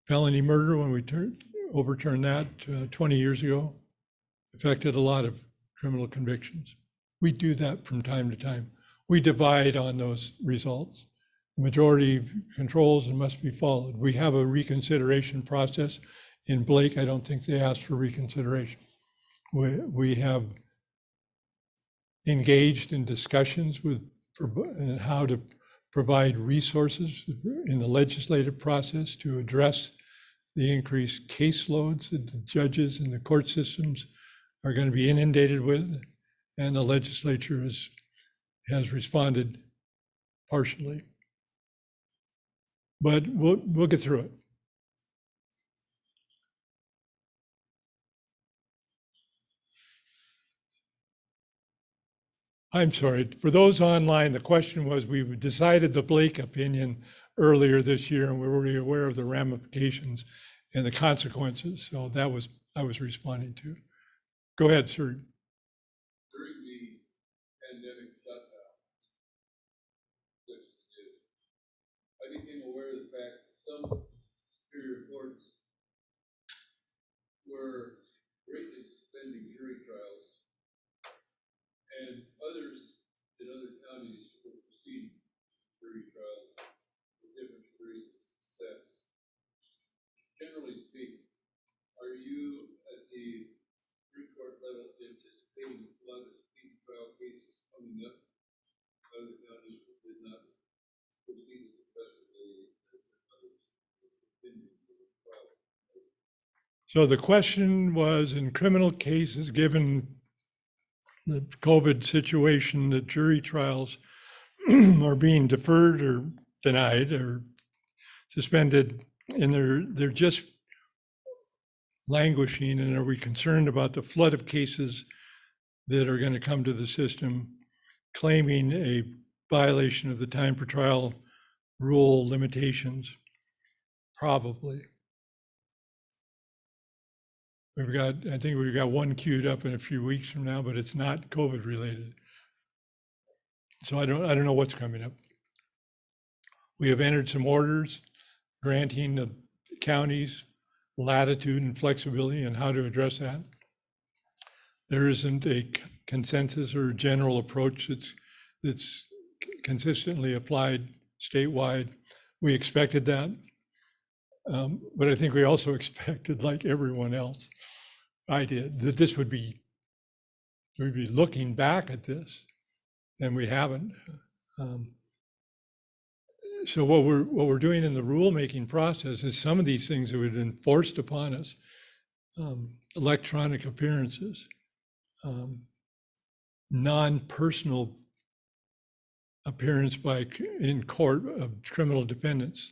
Felony murder, when we overturned that 20 years ago, affected a lot of criminal convictions. We do that from time to time. We divide on those results. The majority controls and must be followed. We have a reconsideration process. In Blake, I don't think they asked for reconsideration. We have engaged in discussions with how to provide resources in the legislative process to address the increased caseloads that the judges and the court systems are going to be inundated with, and the legislature has responded partially. But we'll get through it. I'm sorry, for those online, the question was, we decided the Blake opinion earlier this year, and we were already aware of the ramifications and the consequences. So that was, I was responding to. Go ahead, sir. During the pandemic shutdown, I became aware of the fact that some superior courts were greatly suspending jury trials, and others in other counties were proceeding jury trials with different degrees of success. Generally speaking, are you at the Supreme Court level anticipating a lot of speedy trial cases coming up in other counties that did not proceed as aggressively as others continuing to the trial? So the question was, in criminal cases, given the COVID situation, that jury trials are being deferred or denied or suspended, and they're just languishing, and are we concerned about the flood of cases that are going to come to the system claiming a violation of the time for trial rule limitations? Probably. I think we've got one queued up in a few weeks from now, but it's not COVID related. So I don't know what's coming up. We have entered some orders granting the counties latitude and flexibility in how to address that. There isn't a consensus or general approach that's consistently applied statewide. We expected that, but I think we also expected, like everyone else, I did, that this would be, we'd be looking back at this, and we haven't. So what we're doing in the rulemaking process is some of these things that have been forced upon us, electronic appearances, non-personal appearance in court of criminal defendants.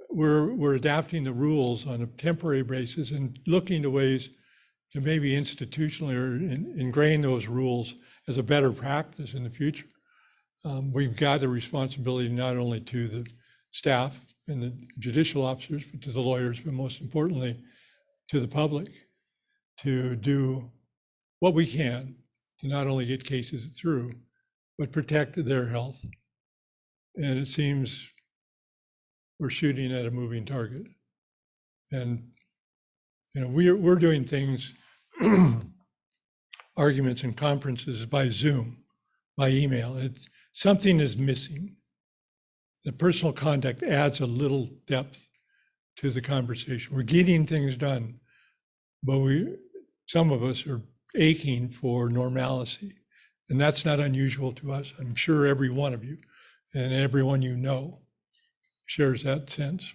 We're adapting the rules on a temporary basis and looking to ways to maybe institutionally or ingrain those rules as a better practice in the future. We've got a responsibility not only to the staff and the judicial officers, but to the lawyers, but most importantly, to the public, to do what we can to not only get cases through, but protect their health. And it seems we're shooting at a moving target. And we're doing things, arguments and conferences by Zoom, by email. Something is missing. The personal contact adds a little depth to the conversation. We're getting things done, but some of us are aching for normalcy. And that's not unusual to us. I'm sure every one of you and everyone you know shares that sense.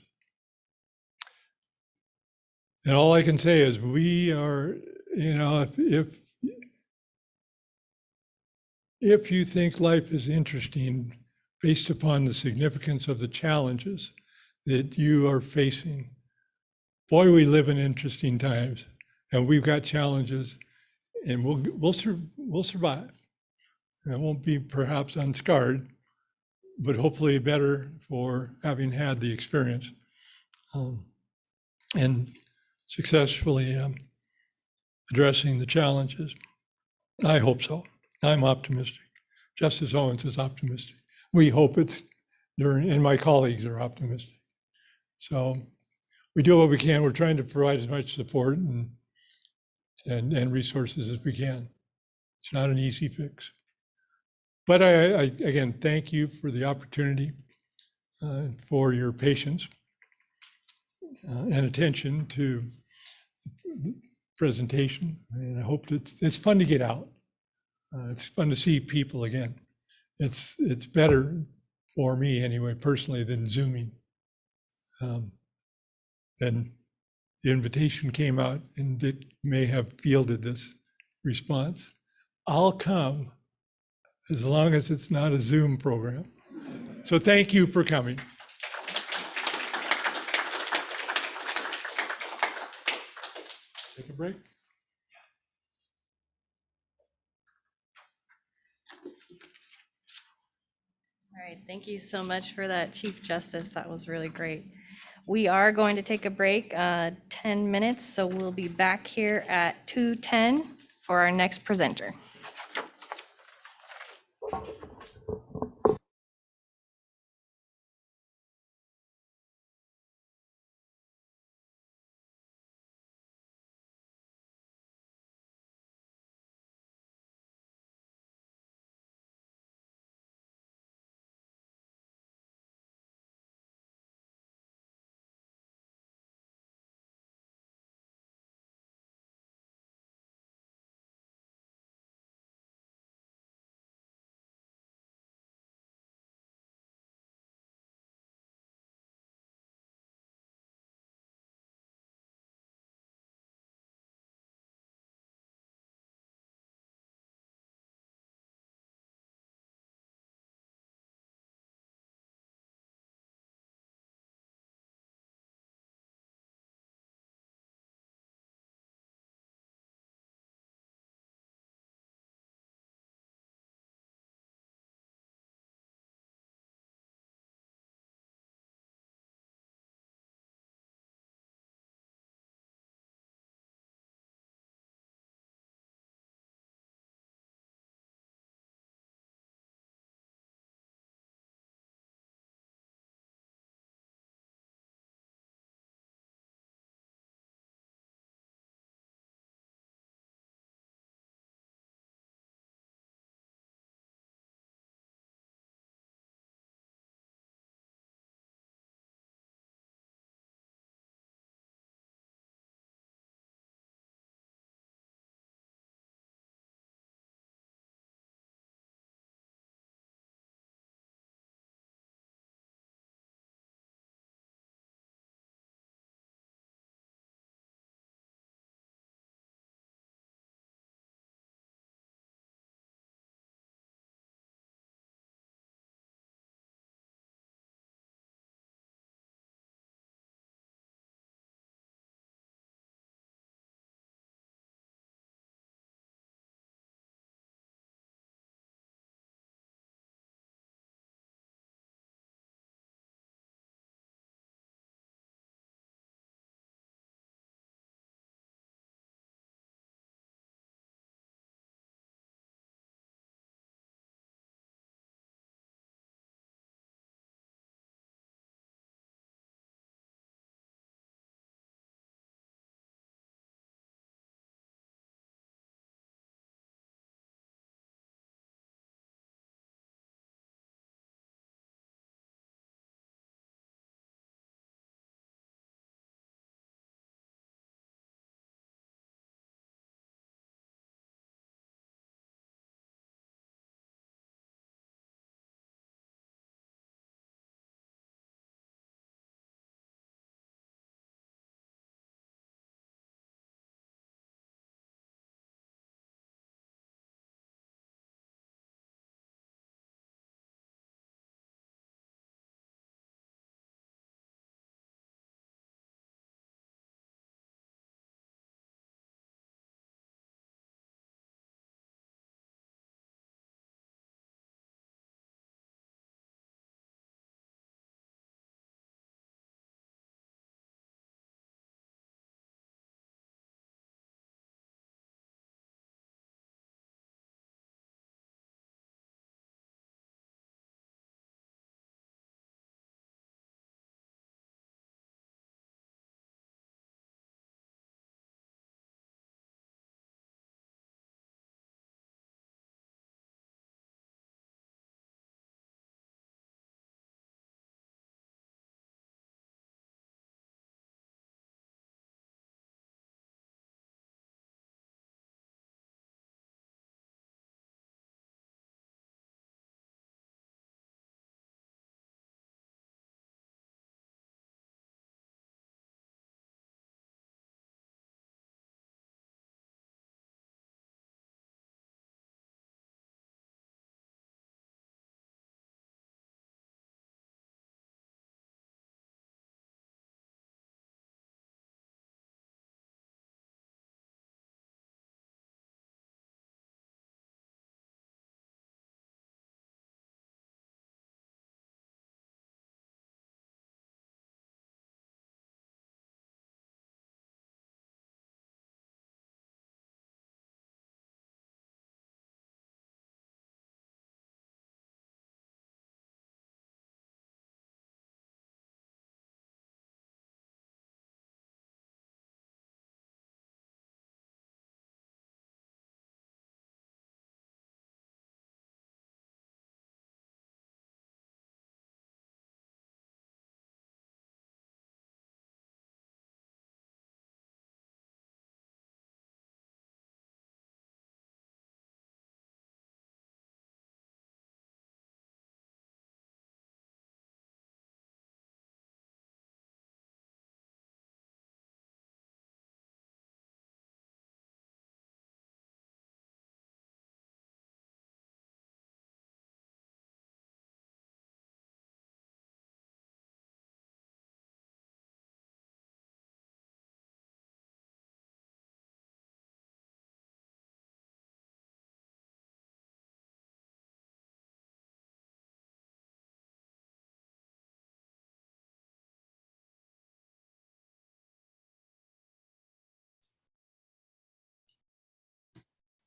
And all I can say is we are, if you think life is interesting based upon the significance of the challenges that you are facing, boy, we live in interesting times, and we've got challenges, and we'll survive. It won't be perhaps unscarred, but hopefully better for having had the experience and successfully addressing the challenges. I hope so. I'm optimistic. Justice Owens is optimistic. We hope and my colleagues are optimistic. So we do what we can. We're trying to provide as much support and resources as we can. It's not an easy fix. But I again, thank you for the opportunity, for your patience and attention to the presentation. And I hope it's fun to get out. It's fun to see people again. It's better for me anyway, personally, than Zooming. Then the invitation came out, and Dick may have fielded this response. I'll come as long as it's not a Zoom program. So thank you for coming. Take a break. All right, thank you so much for that, Chief Justice. That was really great. We are going to take a break, 10 minutes, so we'll be back here at 2:10 for our next presenter.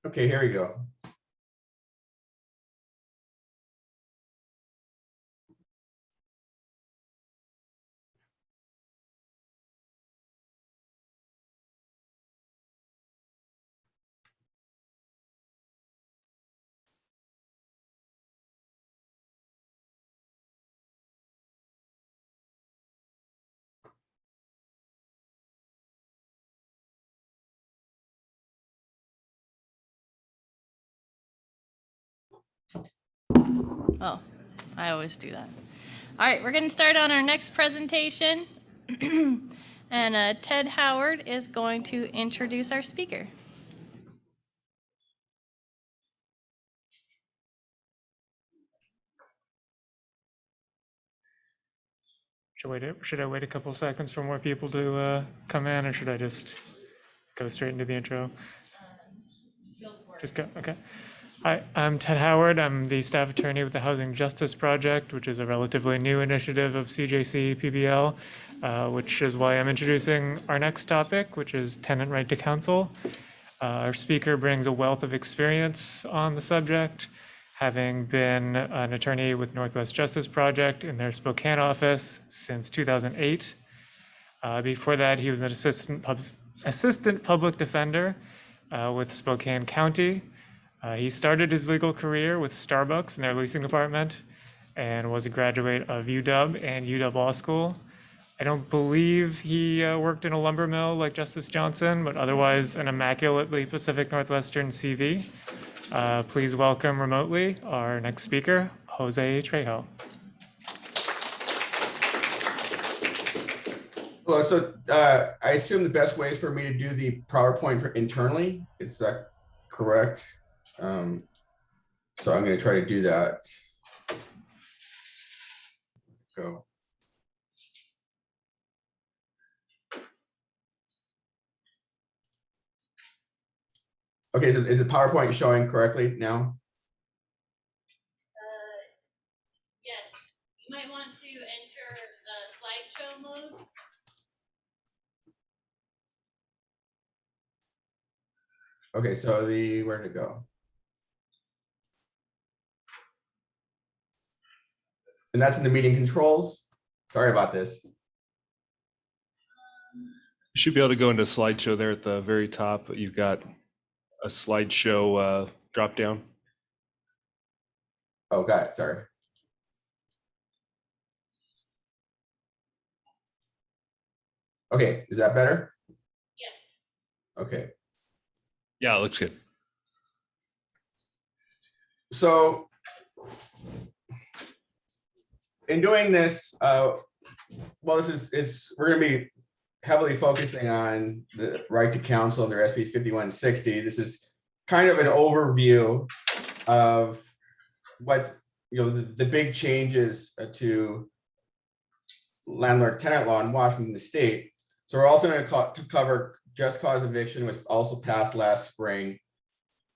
Okay, here we go. Oh, I always do that. All right, we're going to start on our next presentation. And Ted Howard is going to introduce our speaker. Should I wait a couple seconds for more people to come in, or should I just go straight into the intro? Just go, okay. Hi, I'm Ted Howard. I'm the staff attorney with the Housing Justice Project, which is a relatively new initiative of CJC PBL, which is why I'm introducing our next topic, which is tenant right to counsel. Our speaker brings a wealth of experience on the subject, having been an attorney with Northwest Justice Project in their Spokane office since 2008. Before that, he was an assistant public defender with Spokane County. He started his legal career with Starbucks in their leasing department and was a graduate of UW and UW Law School. I don't believe he worked in a lumber mill like Justice Johnson, but otherwise an immaculately Pacific Northwestern CV. Please welcome remotely our next speaker, Jose Trejo. Well, so I assume the best way is for me to do the PowerPoint internally. Is that correct? So I'm going to try to do that. Go. Okay, so is the PowerPoint showing correctly now? Yes, you might want to enter slideshow mode. Okay, so where to go? And that's in the meeting controls. Sorry about this. You should be able to go into slideshow there at the very top. You've got a slideshow drop down. Oh, got it. Sorry. Okay, is that better? Yes. Okay. Yeah, it looks good. So in doing this, well, we're going to be heavily focusing on the right to counsel under SB 5160. This is kind of an overview of what's, the big changes to landlord tenant law in Washington state. So we're also going to cover just cause eviction, was also passed last spring.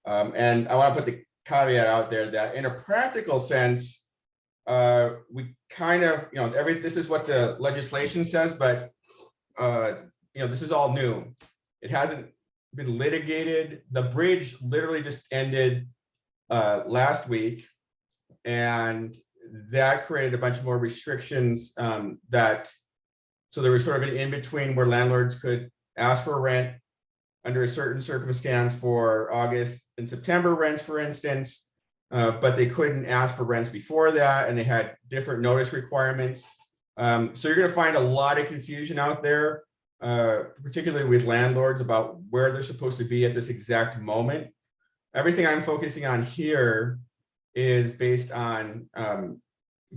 And I want to put the caveat out there that in a practical sense, we kind of, this is what the legislation says, but this is all new. It hasn't been litigated. The bridge literally just ended last week, and that created a bunch more restrictions so there was sort of an in-between where landlords could ask for rent under a certain circumstance for August and September rents, for instance, but they couldn't ask for rents before that, and they had different notice requirements. So you're going to find a lot of confusion out there, particularly with landlords about where they're supposed to be at this exact moment. Everything I'm focusing on here is based on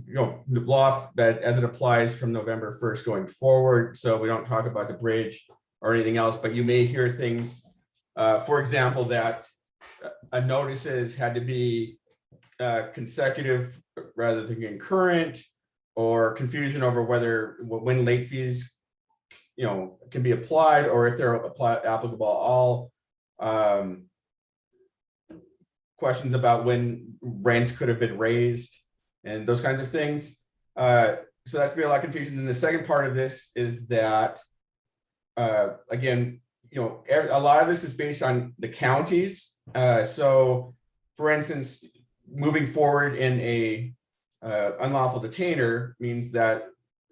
the law that as it applies from November 1st going forward. So we don't talk about the bridge or anything else, but you may hear things, for example, that notices had to be consecutive rather than concurrent, or confusion over when late fees can be applied, or if they're applicable at all. Questions about when rents could have been raised and those kinds of things. So that's gonna be a lot of confusion. And the second part of this is that, again, a lot of this is based on the counties. So for instance, moving forward in a unlawful detainer means that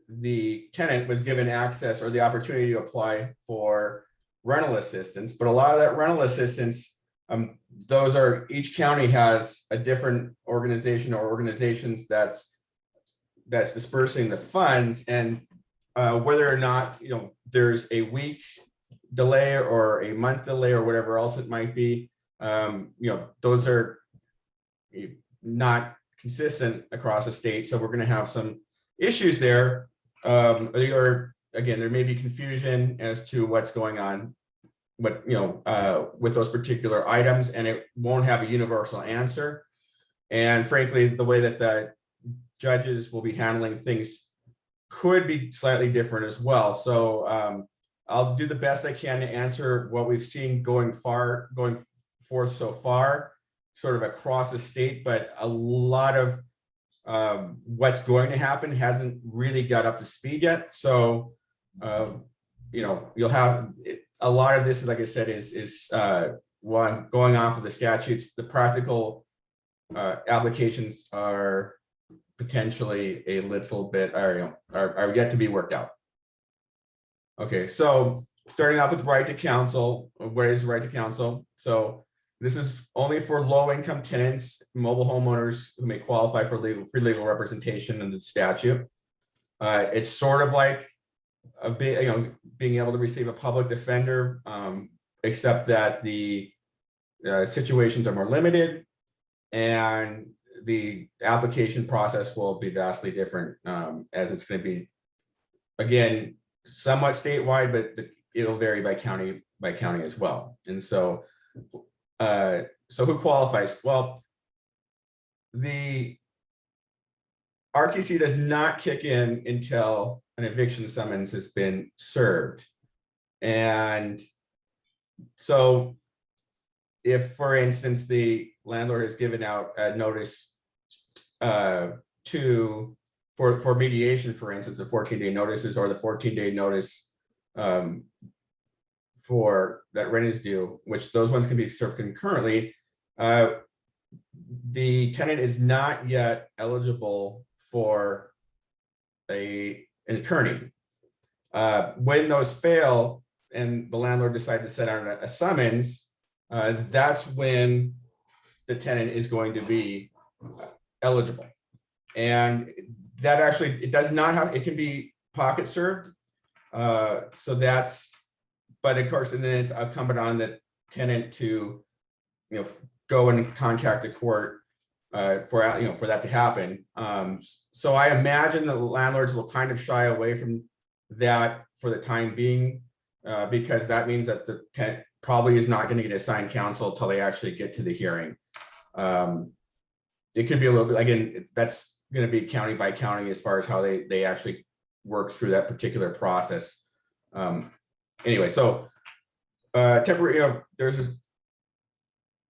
the tenant was given access or the opportunity to apply for rental assistance, but a lot of that rental assistance, those are, each county has a different organization or organizations that's dispersing the funds, and whether or not, you know, there's a week delay or a month delay or whatever else it might be, you know, those are not consistent across the state. So we're going to have some issues there. Or again, there may be confusion as to what's going on, what, you know, with those particular items, and it won't have a universal answer. And frankly, the way that the judges will be handling things could be slightly different as well. So I'll do the best I can to answer what we've seen going forth so far, sort of across the state, but a lot of what's going to happen hasn't really got up to speed yet. So, you know, you'll have a lot of this, like I said, is one, going off of the statutes. The practical applications are potentially a little bit, are yet to be worked out. Okay, so starting off with right to counsel. What is right to counsel? So this is only for low-income tenants, mobile homeowners who may qualify for free legal representation under the statute. It's sort of like a bit, you know, being able to receive a public defender, except that the situations are more limited, and the application process will be vastly different, as it's going to be, again, somewhat statewide, but it'll vary by county as well. And so, so who qualifies? Well, the RTC does not kick in until an eviction summons has been served. And so if, for instance, the landlord has given out a notice for mediation, for instance, the 14-day notices or the 14-day notice for that rent is due, which those ones can be served concurrently, the tenant is not yet eligible for an attorney. When those fail and the landlord decides to set out a summons, that's when the tenant is going to be eligible. And that actually, it does not have, it can be pocket served. So that's, but of course, and then it's incumbent on the tenant to, you know, go and contact the court for, you know, for that to happen. So I imagine the landlords will kind of shy away from that for the time being, because that means that the tenant probably is not going to get assigned counsel until they actually get to the hearing. It could be a little bit, again, that's going to be county by county as far as how they actually work through that particular process. Anyway, so temporary, you know, there's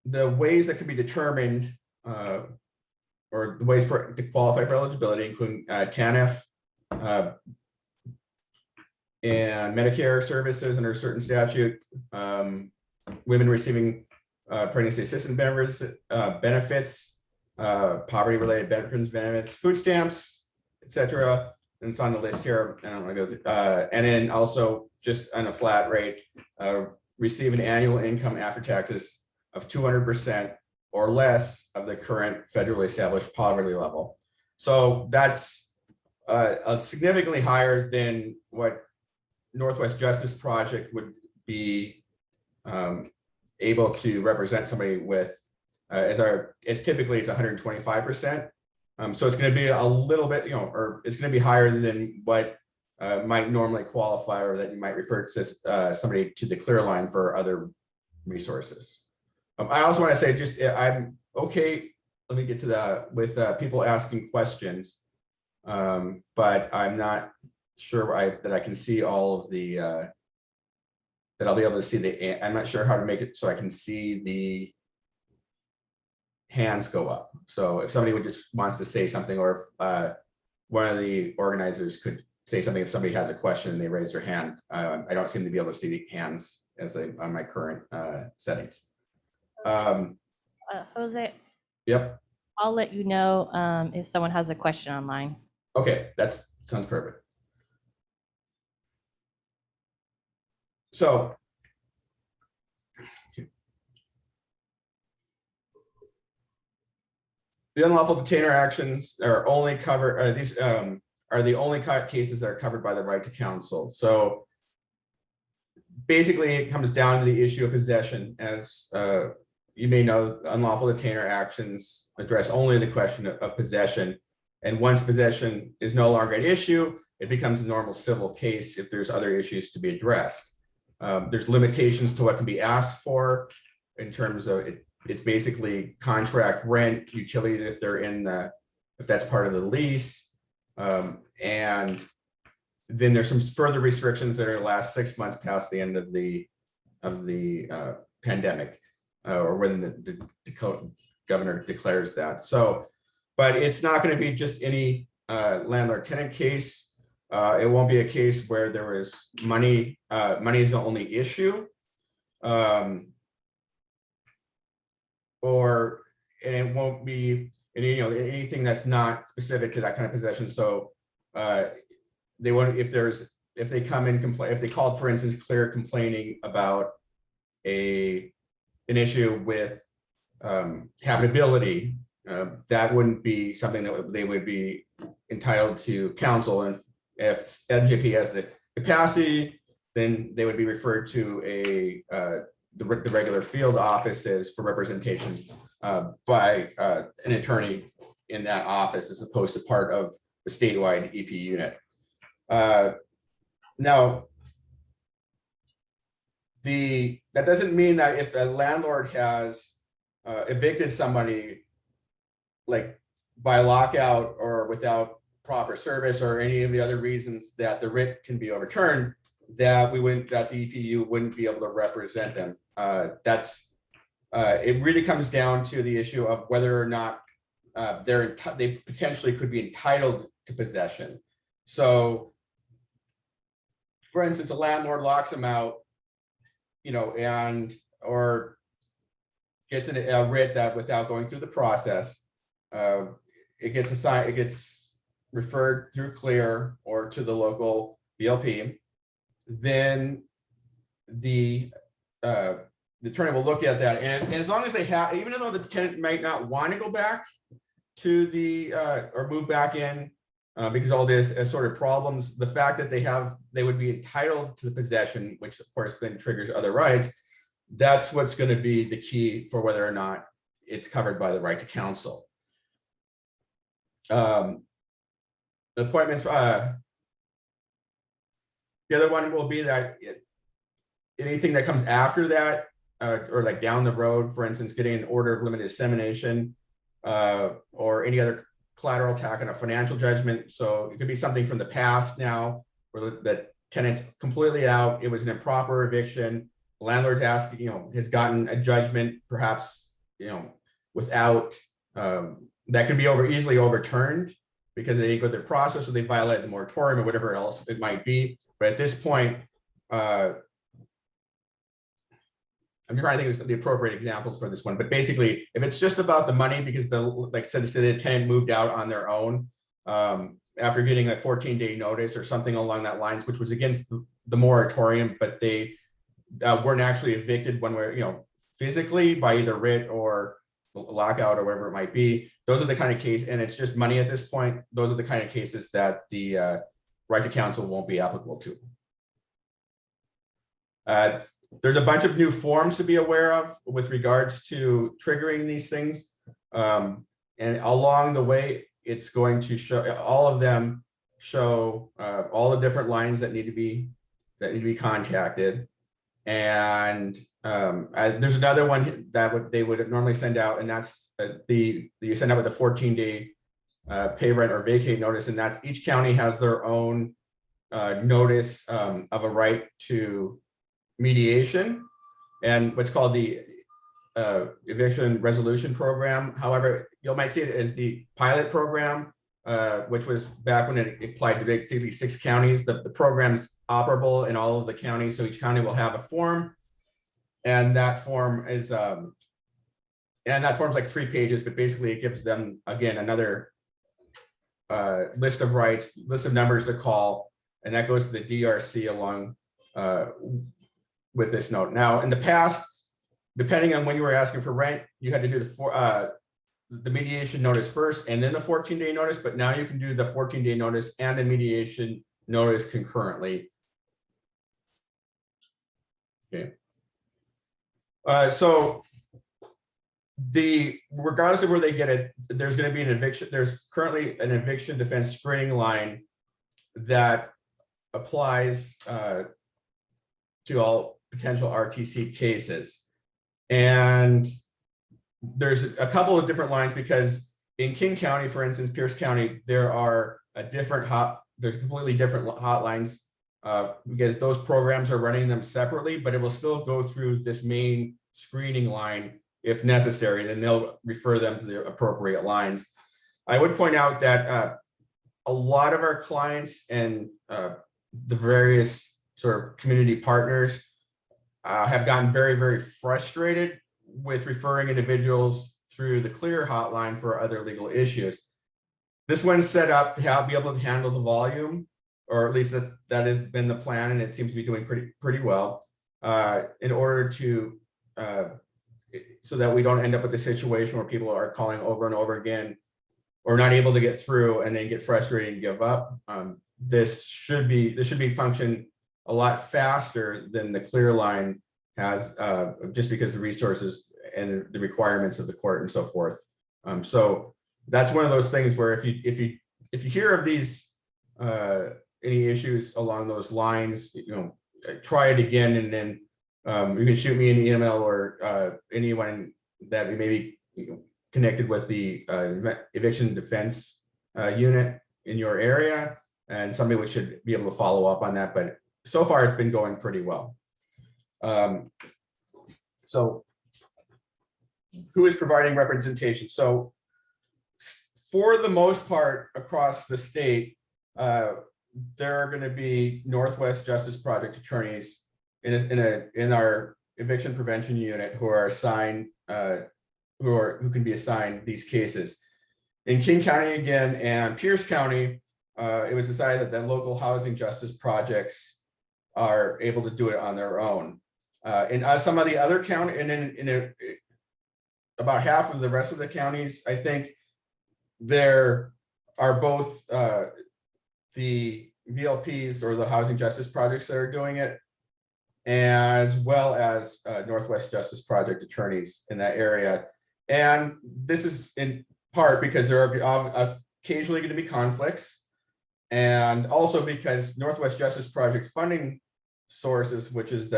the ways that can be determined, or the ways to qualify for eligibility, including TANF and Medicare services under a certain statute, women receiving pregnancy assistance benefits, poverty-related veterans benefits, food stamps, etc. And it's on the list here. I don't want to go through, and then also just on a flat rate, receive an annual income after taxes of 200% or less of the current federally established poverty level. So that's significantly higher than what Northwest Justice Project would be able to represent somebody with, as typically it's 125%. So it's going to be a little bit, you know, or it's going to be higher than what might normally qualify, or that you might refer to somebody to the clear line for other resources. I also want to say, just I'm okay. Let me get to that with people asking questions, but I'm not sure that I can see all of the that I'll be able to see the. I'm not sure how to make it so I can see the hands go up. So if somebody just wants to say something, or if one of the organizers could say something, if somebody has a question and they raise their hand, I don't seem to be able to see the hands as on my current settings. Jose, Yep. I'll let you know if someone has a question online. Okay, sounds perfect. So the unlawful detainer actions are only covered, these are the only cases that are covered by the right to counsel. So basically it comes down to the issue of possession. As you may know, unlawful detainer actions address only the question of possession. And once possession is no longer an issue, it becomes a normal civil case if there's other issues to be addressed. There's limitations to what can be asked for in terms of it's basically contract rent, utilities if they're if that's part of the lease. And then there's some further restrictions that are the last 6 months past the end of the pandemic, or when the governor declares that. So, but it's not going to be just any landlord-tenant case. It won't be a case where there is money. Money is the only issue, and it won't be anything that's not specific to that kind of possession. So they want if they come in complain if they called, for instance, clear complaining about an issue with habitability, that wouldn't be something that they would be entitled to counsel. And if NJP has the capacity, then they would be referred to the regular field offices for representation by an attorney in that office, as opposed to part of the statewide EP unit. Now, that doesn't mean that if a landlord has evicted somebody, like by lockout or without proper service or any of the other reasons, that the writ can be overturned, that the EPU wouldn't be able to represent them. It really comes down to the issue of whether or not they potentially could be entitled to possession. So, for instance, a landlord locks them out, or gets a writ that without going through the process, it gets referred through CLEAR or to the local VLP. Then the attorney will look at that, and as long as they have, even though the tenant might not want to go back to or move back in because all this sort of problems, the fact that they would be entitled to the possession, which of course then triggers other rights, that's what's going to be the key for whether or not it's covered by the right to counsel. Appointments. The other one will be that anything that comes after that, or like down the road, for instance, getting an order of limited dissemination, or any other collateral attack on a financial judgment. So it could be something from the past now, where the tenant's completely out. It was an improper eviction. The landlord's asking, has gotten a judgment, perhaps, without that could be easily overturned because they didn't go through the process, or they violated the moratorium, or whatever else it might be. But at this point, I'm trying to think of the appropriate examples for this one. But basically, if it's just about the money, because the tenant moved out on their own after getting a 14-day notice or something along that lines, which was against the moratorium, but they weren't actually evicted when we're, physically by either writ or lockout or whatever it might be. Those are the kind of case, and it's just money at this point. Those are the kind of cases that the right to counsel won't be applicable to. There's a bunch of new forms to be aware of with regards to triggering these things. And along the way, it's going to show, all of them show all the different lines that need to be contacted. And there's another one that they would normally send out, and that's you send out with a 14-day pay rent or vacate notice, and that's each county has their own notice of a right to mediation and what's called the eviction resolution program. However, you might see it as the pilot program, which was back when it applied to basically 6 counties. The program's operable in all of the counties, so each county will have a form, and that form is and that form's like 3 pages, but basically it gives them, again, another list of rights, list of numbers to call, and that goes to the DRC along with this note. Now, in the past, depending on when you were asking for rent, you had to do the mediation notice first and then the 14-day notice, but now you can do the 14-day notice and the mediation notice concurrently. Okay. So regardless of where they get it, there's going to be an eviction. There's currently an eviction defense screening line that applies to all potential RTC cases. And there's a couple of different lines because in King County, for instance, Pierce County, there are there's completely different hotlines because those programs are running them separately, but it will still go through this main screening line if necessary, then they'll refer them to the appropriate lines. I would point out that a lot of our clients and the various sort of community partners have gotten very, very frustrated with referring individuals through the CLEAR hotline for other legal issues. This one's set up to be able to handle the volume, or at least that has been the plan, and it seems to be doing pretty well in order to so that we don't end up with a situation where people are calling over and over again or not able to get through and then get frustrated and give up. This should be function a lot faster than the CLEAR line has, just because the resources and the requirements of the court and so forth. So that's one of those things where if you hear of these any issues along those lines, try it again, and then you can shoot me an email or anyone that may be connected with the eviction defense unit in your area, and somebody should be able to follow up on that. But so far, it's been going pretty well. So who is providing representation? So for the most part across the state, there are going to be Northwest Justice Project attorneys in our eviction prevention unit who are assigned, who can be assigned these cases. In King County again and Pierce County, it was decided that local housing justice projects are able to do it on their own. In some of the other county, and in about half of the rest of the counties, I think there are both the VLPs or the housing justice projects that are doing it, as well as Northwest Justice Project attorneys in that area. And this is in part because there are occasionally going to be conflicts, and also because Northwest Justice Project funding sources, which is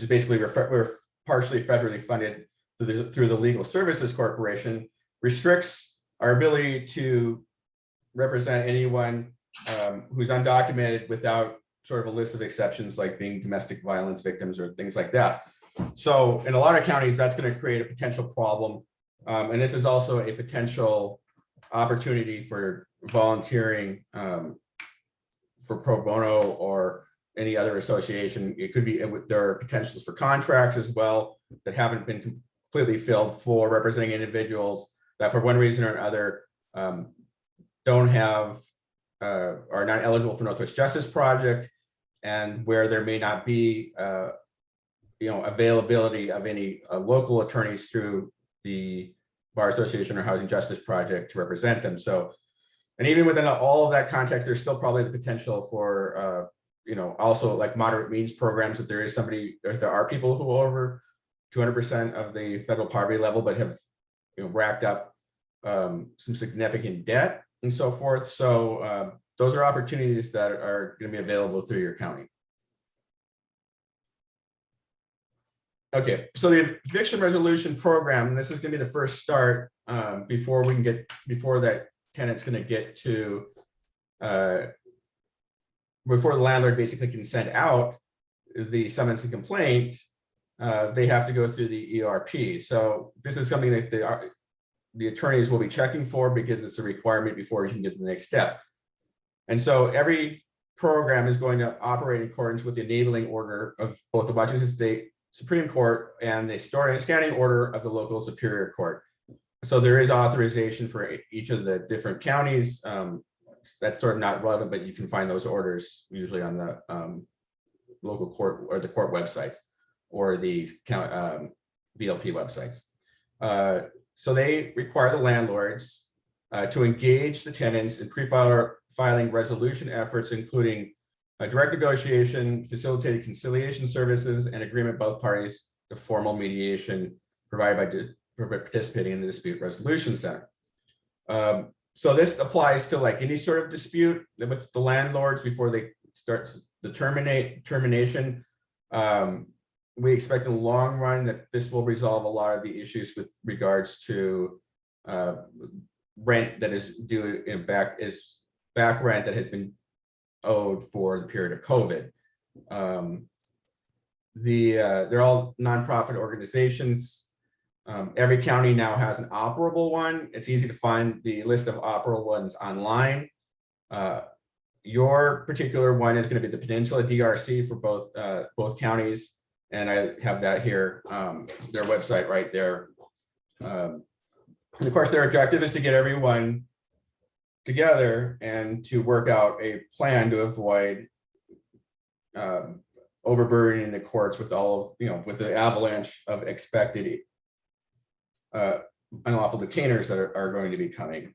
basically we're partially federally funded through the Legal Services Corporation, restricts our ability to represent anyone who's undocumented without sort of a list of exceptions, like being domestic violence victims or things like that. So in a lot of counties, that's going to create a potential problem. And this is also a potential opportunity for volunteering for pro bono or any other association. It could be, there are potentials for contracts as well that haven't been completely filled for representing individuals that for one reason or another don't have, are not eligible for Northwest Justice Project, and where there may not be availability of any local attorneys through the Bar Association or Housing Justice Project to represent them. So, and even within all of that context, there's still probably the potential for also like moderate means programs, if there is somebody, if there are people who are over 200% of the federal poverty level, but have racked up some significant debt and so forth. So those are opportunities that are going to be available through your county. Okay, so the eviction resolution program, this is going to be the first start before that tenant's going to get to, before the landlord basically can send out the summons and complaint, they have to go through the ERP. So this is something that the attorneys will be checking for because it's a requirement before you can get to the next step. And so every program is going to operate in accordance with the enabling order of both the Washington State Supreme Court and the standing order of the local Superior Court. So there is authorization for each of the different counties. That's sort of not relevant, but you can find those orders usually on the local court or the court websites or the VLP websites. So they require the landlords to engage the tenants in pre-filing resolution efforts, including direct negotiation, facilitated conciliation services, and agreement both parties to formal mediation provided by participating in the dispute resolution center. So this applies to like any sort of dispute with the landlords before they start the termination. We expect in the long run that this will resolve a lot of the issues with regards to rent that is due in back rent that has been owed for the period of COVID. They're all nonprofit organizations. Every county now has an operable one. It's easy to find the list of operable ones online. Your particular one is going to be the Peninsula DRC for both counties. And I have that here, their website right there. And of course, their objective is to get everyone together and to work out a plan to avoid overburdening the courts with all of, with the avalanche of expected unlawful detainers that are going to be coming.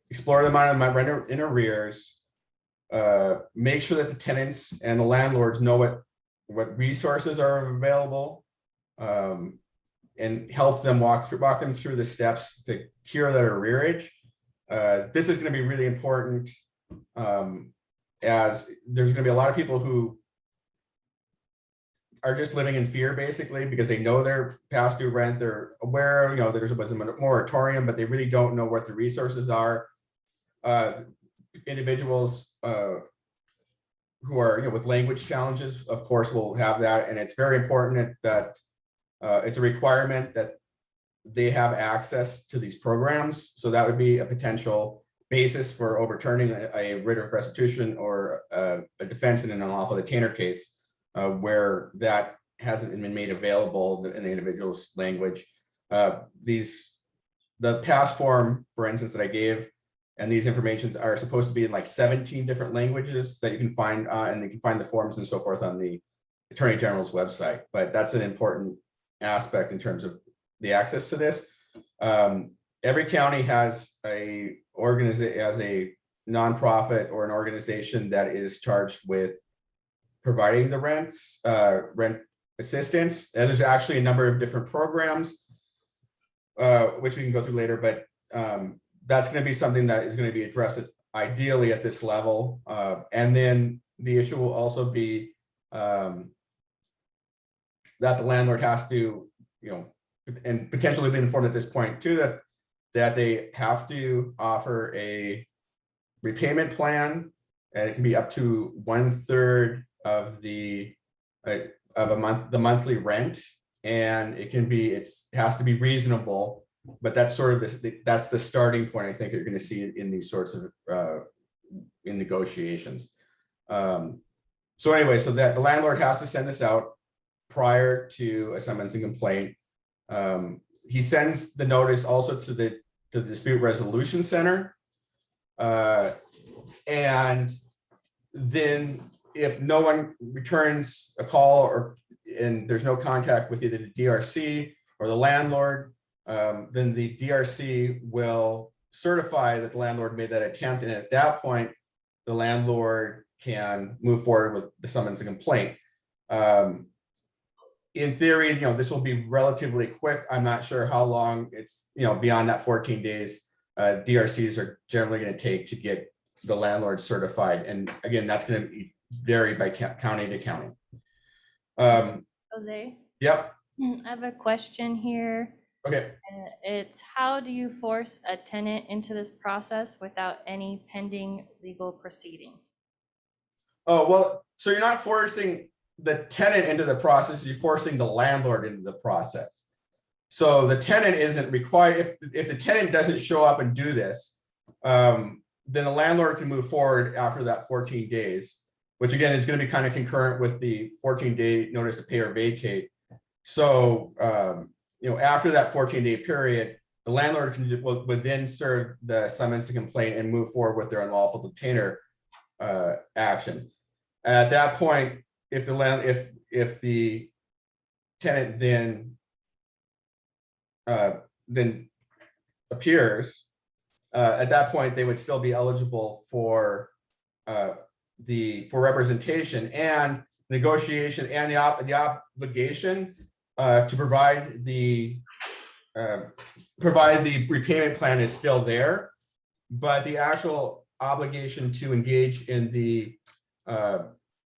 Explore the amount of rent in arrears. Make sure that the tenants and the landlords know what resources are available, and help them walk them through the steps to cure that arrearage. This is going to be really important, as there's going to be a lot of people who are just living in fear, basically, because they know they're past due rent. They're aware, there was a moratorium, but they really don't know what the resources are. Individuals who are with language challenges, of course, will have that, and it's very important that it's a requirement that they have access to these programs. So that would be a potential basis for overturning a writ of restitution or a defense in an unlawful detainer case, where that hasn't been made available in the individual's language. The past form, for instance, that I gave, and these informations are supposed to be in like 17 different languages that you can find, and you can find the forms and so forth on the Attorney General's website. But that's an important aspect in terms of the access to this. Every county has a nonprofit or an organization that is charged with providing the rent assistance. And there's actually a number of different programs, which we can go through later, but that's going to be something that is going to be addressed ideally at this level. And then the issue will also be that the landlord has to, and potentially be informed at this point too, that they have to offer a repayment plan, and it can be up to 1/3 of the monthly rent, and it has to be reasonable. But that's sort of that's the starting point, I think, you're going to see in these sorts of in negotiations. So anyway, so that the landlord has to send this out prior to a summons and complaint. He sends the notice also to the dispute resolution center, and then if no one returns a call and there's no contact with either the DRC or the landlord, then the DRC will certify that the landlord made that attempt, and at that point, the landlord can move forward with the summons and complaint. In theory, this will be relatively quick. I'm not sure how long it's, beyond that 14 days, DRCs are generally going to take to get the landlord certified. And again, that's going to vary by county to county. Jose? Yep. I have a question here. Okay. It's how do you force a tenant into this process without any pending legal proceeding? Oh, well, so you're not forcing the tenant into the process, you're forcing the landlord into the process. So the tenant isn't required, if the tenant doesn't show up and do this, then the landlord can move forward after that 14 days which again is going to be kind of concurrent with the 14-day notice to pay or vacate. So, after that 14-day period, the landlord would then serve the summons to complaint and move forward with their unlawful detainer action. At that point, if the tenant then appears, at that point they would still be eligible for representation and negotiation and the obligation to provide the repayment plan is still there, but the actual obligation to engage in the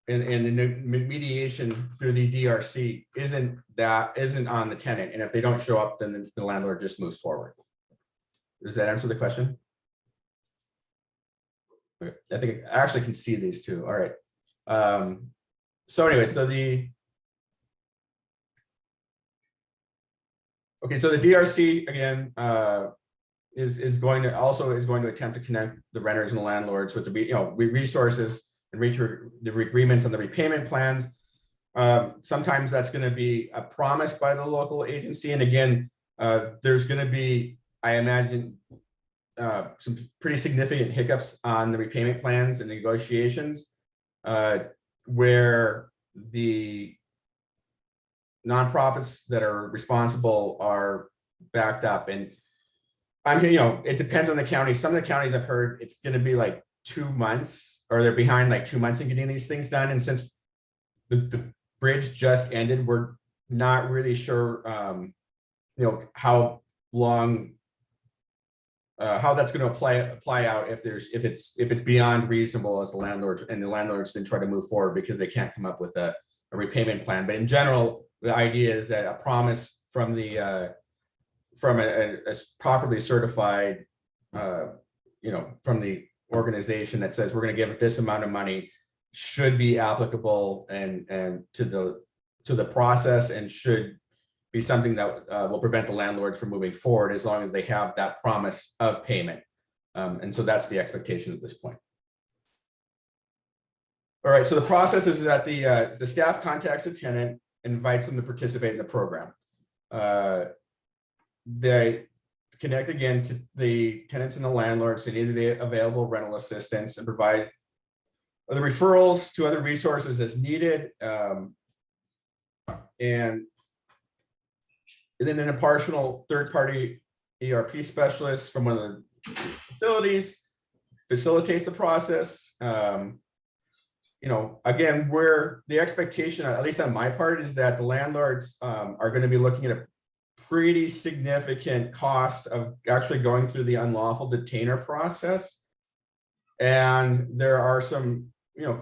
mediation through the DRC isn't on the tenant, and if they don't show up, then the landlord just moves forward. Does that answer the question? Okay. I think I actually can see these two. All right. So anyway, so the DRC again is going to attempt to connect the renters and the landlords with the resources and reach the agreements on the repayment plans. Sometimes that's going to be a promise by the local agency, and again, there's going to be, I imagine, some pretty significant hiccups on the repayment plans and negotiations, where the nonprofits that are responsible are backed up. And it depends on the county. Some of the counties I've heard it's going to be like 2 months, or they're behind like 2 months in getting these things done. And since the bridge just ended, we're not really sure, how long, how that's going to apply out if it's beyond reasonable as the landlords, and the landlords then try to move forward because they can't come up with a repayment plan. But in general, the idea is that a promise from a properly certified, from the organization that says we're going to give it this amount of money should be applicable and to the process, and should be something that will prevent the landlord from moving forward as long as they have that promise of payment. And so that's the expectation at this point. All right, so the process is that the staff contacts the tenant, invites them to participate in the program. They connect again to the tenants and the landlords to either the available rental assistance and provide the referrals to other resources as needed. And then an impartial third-party ERP specialist from one of the facilities facilitates the process. Again, where the expectation, at least on my part, is that the landlords are going to be looking at a pretty significant cost of actually going through the unlawful detainer process. And there are some,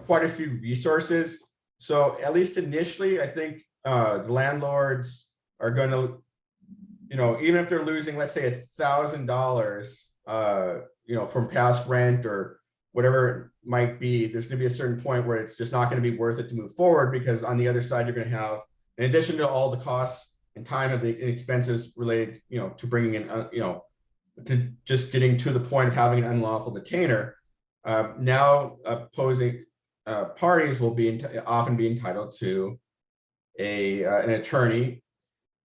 quite a few resources. So at least initially, I think the landlords are going to, even if they're losing, let's say $1,000, from past rent or whatever it might be, there's going to be a certain point where it's just not going to be worth it to move forward, because on the other side, you're going to have, in addition to all the costs and time of the expenses related, to bringing in, to just getting to the point of having an unlawful detainer, now opposing parties will often be entitled to an attorney.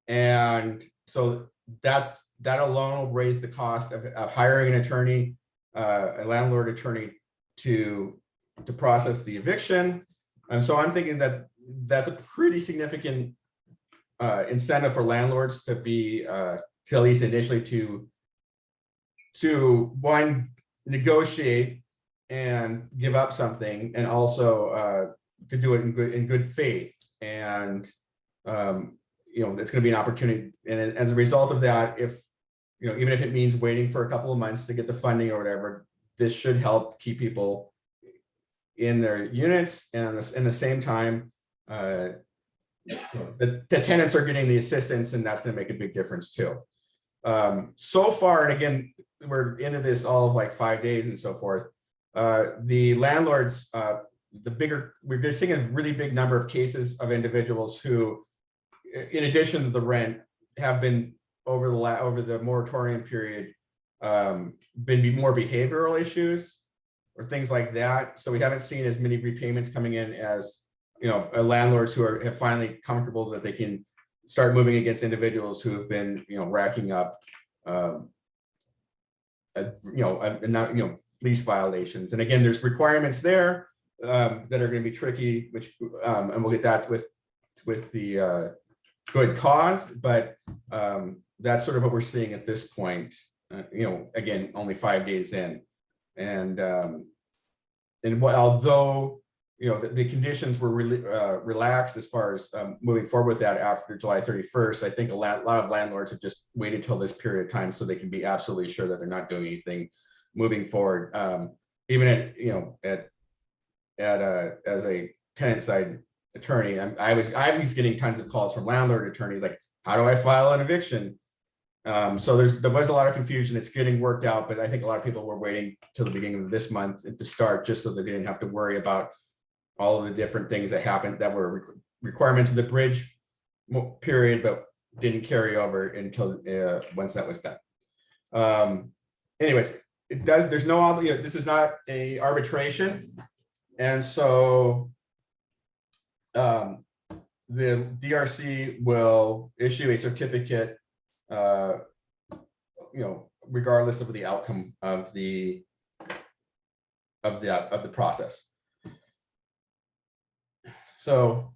And so that alone will raise the cost of hiring an attorney, a landlord attorney, to process the eviction. And so I'm thinking that that's a pretty significant incentive for landlords to be, to at least initially to one, negotiate and give up something, and also to do it in good faith. And it's going to be an opportunity. And as a result of that, if even if it means waiting for a couple of months to get the funding or whatever, this should help keep people in their units, and in the same time, the tenants are getting the assistance, and that's going to make a big difference too. So far, and again, we're into this all of like 5 days and so forth. The landlords, we're just seeing a really big number of cases of individuals who, in addition to the rent, have been over the moratorium period, been more behavioral issues, or things like that. So we haven't seen as many repayments coming in as, landlords who have finally comfortable that they can start moving against individuals who have been, racking up, lease violations. And again, there's requirements there that are going to be tricky, which, and we'll get that with the good cause, but that's sort of what we're seeing at this point. Again, only 5 days in, and although the conditions were really relaxed as far as moving forward with that after July 31st, I think a lot of landlords have just waited till this period of time so they can be absolutely sure that they're not doing anything moving forward. Even as a tenant side attorney, I was getting tons of calls from landlord attorneys like, how do I file an eviction? So there was a lot of confusion. It's getting worked out, but I think a lot of people were waiting till the beginning of this month to start, just so that they didn't have to worry about all of the different things that happened that were requirements of the bridge period, but didn't carry over until once that was done. Anyways, there's no, this is not a arbitration. And so the DRC will issue a certificate, regardless of the outcome of the process. So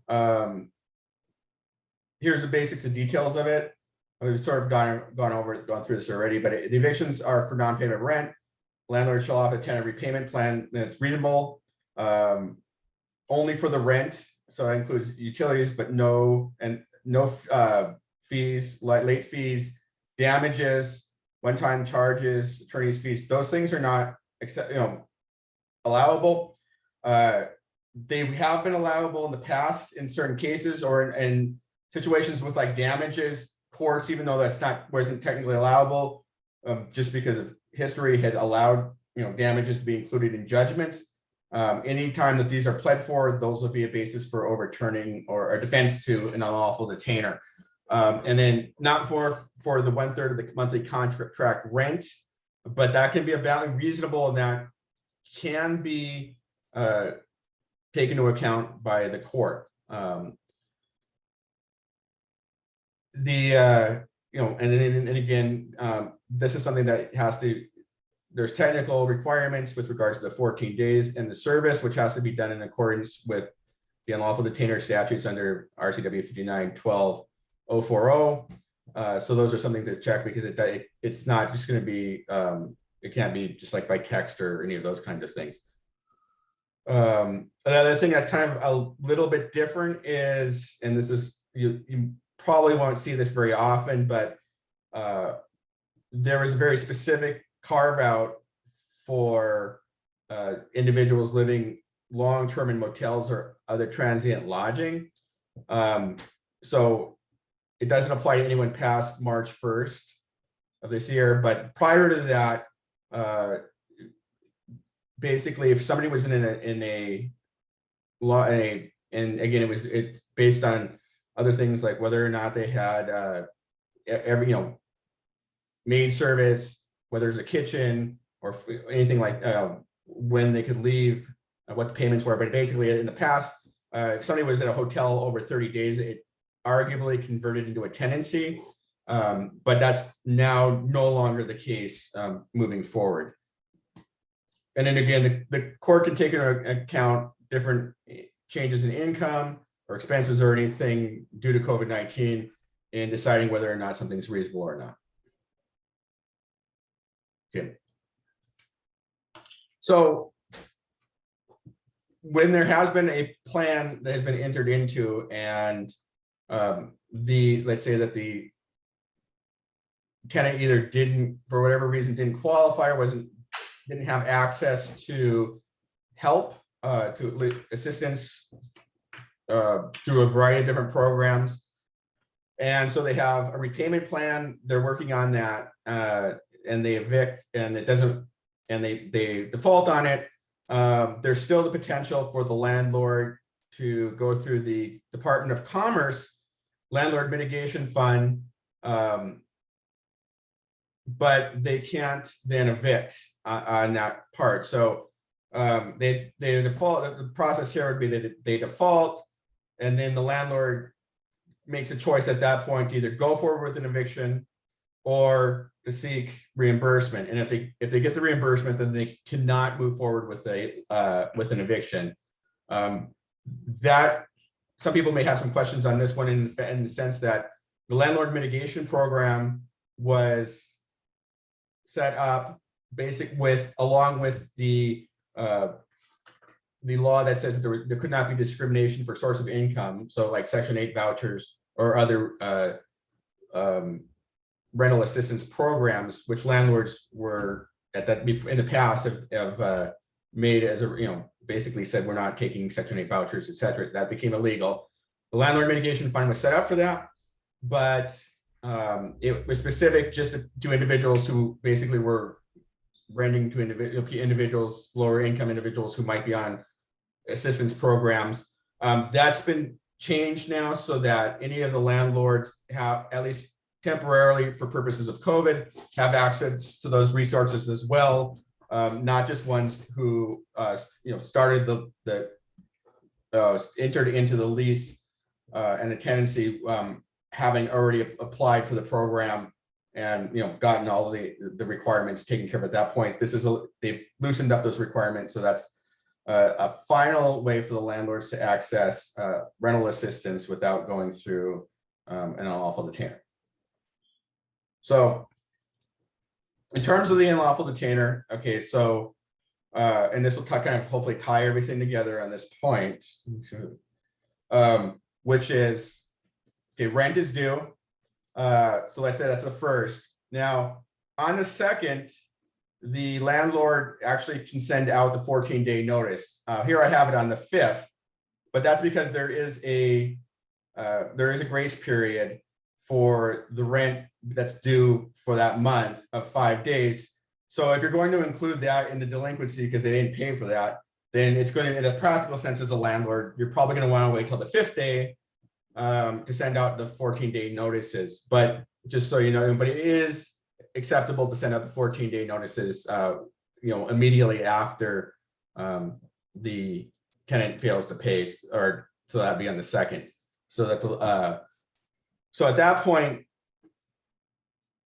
here's the basics and details of it. We've sort of gone through this already, but the evictions are for non-payment of rent. Landlord shall offer a tenant repayment plan that's reasonable, only for the rent. So that includes utilities, but no fees, like late fees, damages, one-time charges, attorney's fees. Those things are not allowable. They have been allowable in the past in certain cases, or in situations with like damages. Courts, even though wasn't technically allowable, just because of history, had allowed damages to be included in judgments. Anytime that these are pled for, those will be a basis for overturning or a defense to an unlawful detainer. And then not for the 1/3 of the monthly contract rent, but that can be about reasonable, and that can be taken into account by the court. And again, this is something that there's technical requirements with regards to the 14 days and the service, which has to be done in accordance with the unlawful detainer statutes under RCW 59-12-040. So those are something to check, because it's not just going to be, it can't be just like by text or any of those kinds of things. Another thing that's kind of a little bit different is, and this is, you probably won't see this very often, but there was a very specific carve out for individuals living long-term in motels or other transient lodging. So it doesn't apply to anyone past March 1st of this year, but prior to that, basically, if somebody was in a law, and again, it's based on other things like whether or not they had maid service, whether there's a kitchen or anything like when they could leave, what the payments were. But basically, in the past, if somebody was at a hotel over 30 days, it arguably converted into a tenancy, but that's now no longer the case moving forward. And then again, the court can take into account different changes in income or expenses or anything due to COVID-19 in deciding whether or not something's reasonable or not. Okay. So when there has been a plan that has been entered into, and let's say that the tenant either didn't, for whatever reason, didn't qualify or didn't have access to help, to assistance through a variety of different programs. And so they have a repayment plan, they're working on that, and they evict, and it doesn't, and they default on it. There's still the potential for the landlord to go through the Department of Commerce Landlord Mitigation Fund, but they can't then evict on that part. So they default, the process here would be that they default, and then the landlord makes a choice at that point to either go forward with an eviction or to seek reimbursement. And if they get the reimbursement, then they cannot move forward with an eviction. That some people may have some questions on this one in the sense that the landlord mitigation program was set up along with the law that says that there could not be discrimination for source of income. So like Section 8 vouchers or other rental assistance programs, which landlords were in the past have made as basically said, we're not taking Section 8 vouchers, et cetera. That became illegal. The landlord mitigation fund was set up for that, but it was specific just to individuals who basically were renting to individuals, lower income individuals who might be on assistance programs. That's been changed now so that any of the landlords have, at least temporarily for purposes of COVID, have access to those resources as well. Not just ones who started entered into the lease and the tenancy having already applied for the program and gotten all the requirements taken care of at that point. They've loosened up those requirements, so that's a final way for the landlords to access rental assistance without going through an unlawful detainer. So in terms of the unlawful detainer, okay, so and this will kind of hopefully tie everything together on this point, which is, okay, rent is due. So let's say that's the first. Now, on the second, the landlord actually can send out the 14-day notice. Here I have it on the 5th, but that's because there is a grace period for the rent that's due for that month of 5 days. So if you're going to include that in the delinquency because they didn't pay for that, then it's going to, in a practical sense as a landlord, you're probably going to want to wait till the 5th day to send out the 14-day notices. But just so you know, but it is acceptable to send out the 14-day notices, immediately after the tenant fails to pay, or so that'd be on the 2nd. So that's so at that point,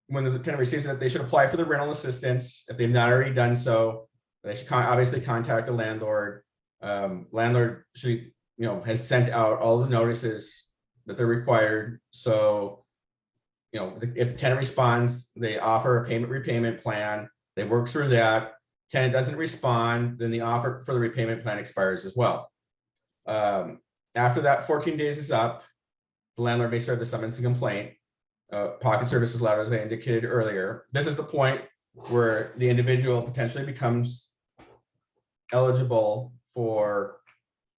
when the tenant receives that, they should apply for the rental assistance. If they've not already done so, they should obviously contact the landlord. Landlord should, has sent out all the notices that they're required. So, if the tenant responds, they offer a payment repayment plan. They work through that. Tenant doesn't respond, then the offer for the repayment plan expires as well. After that 14 days is up, the landlord may serve the summons and complaint. Pocket service is allowed, as I indicated earlier. This is the point where the individual potentially becomes eligible for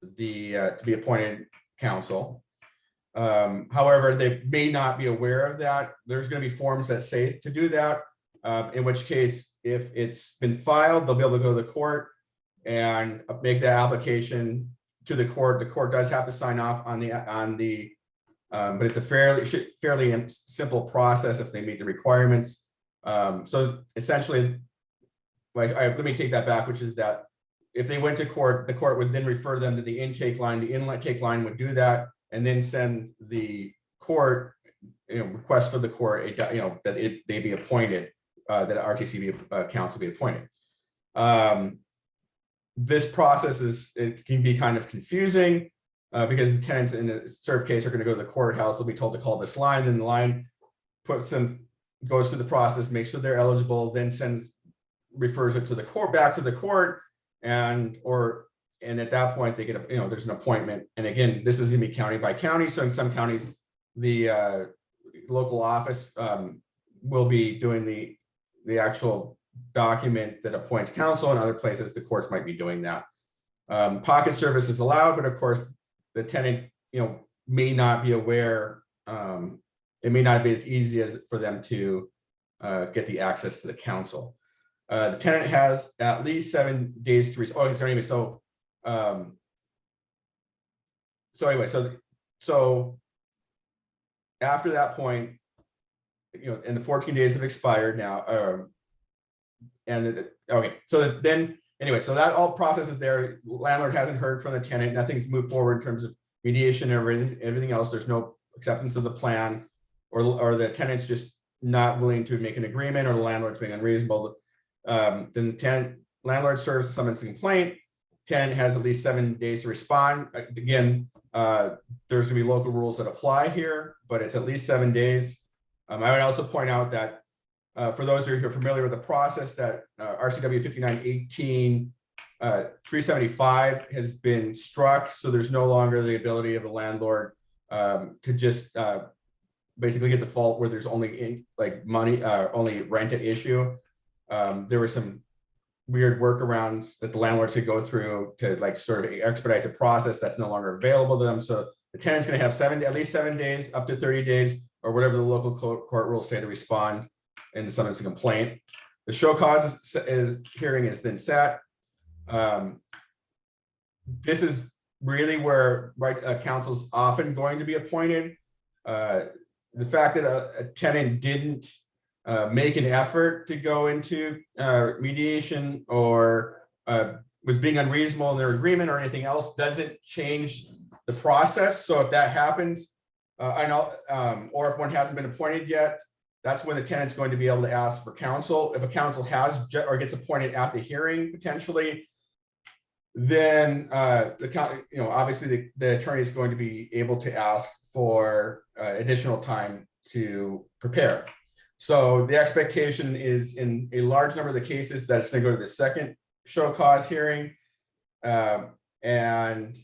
to be appointed counsel. However, they may not be aware of that. There's going to be forms that say to do that, in which case, if it's been filed, they'll be able to go to the court and make that application to the court. The court does have to sign off on the but it's a fairly simple process if they meet the requirements. So essentially, let me take that back, which is that if they went to court, the court would then refer them to the intake line. The intake line would do that and then send the court, request for the court, that they be appointed, that RTC counsel be appointed. This process it can be kind of confusing. Because the tenants in the served case are going to go to the courthouse, they'll be told to call this line, then the line goes through the process, makes sure they're eligible, then refers it to the court, back to the court, and at that point they get there's an appointment. And again, this is going to be county by county. So in some counties, the local office will be doing the actual document that appoints counsel. In other places, the courts might be doing that. Pocket service is allowed, but of course, the tenant, may not be aware. It may not be as easy as for them to get the access to the counsel. The tenant has at least 7 days to respond. So after that point, and the 14 days have expired now. So then anyway, so that all process is there. Landlord hasn't heard from the tenant. Nothing's moved forward in terms of mediation or everything else. There's no acceptance of the plan, or the tenant's just not willing to make an agreement, or the landlord's being unreasonable. Then the landlord serves a summons complaint. Tenant has at least 7 days to respond. Again, there's gonna be local rules that apply here, but it's at least 7 days. I would also point out that for those who are familiar with the process, that RCW 5918 375 has been struck, so there's no longer the ability of the landlord to just basically get default where there's only money, only rent at issue. There were some weird workarounds that the landlords could go through to like sort of expedite the process. That's no longer available to them. So the tenant's going to have at least 7 days, up to 30 days, or whatever the local court rules say to respond in the summons and complaint. The show cause hearing is then set. This is really where counsel's often going to be appointed. The fact that a tenant didn't make an effort to go into mediation, or was being unreasonable in their agreement or anything else, doesn't change the process. So if that happens, or if one hasn't been appointed yet, that's when the tenant's going to be able to ask for counsel. If a counsel has or gets appointed at the hearing potentially, then obviously the attorney is going to be able to ask for additional time to prepare. So the expectation is in a large number of the cases that it's going to go to the second show cause hearing, and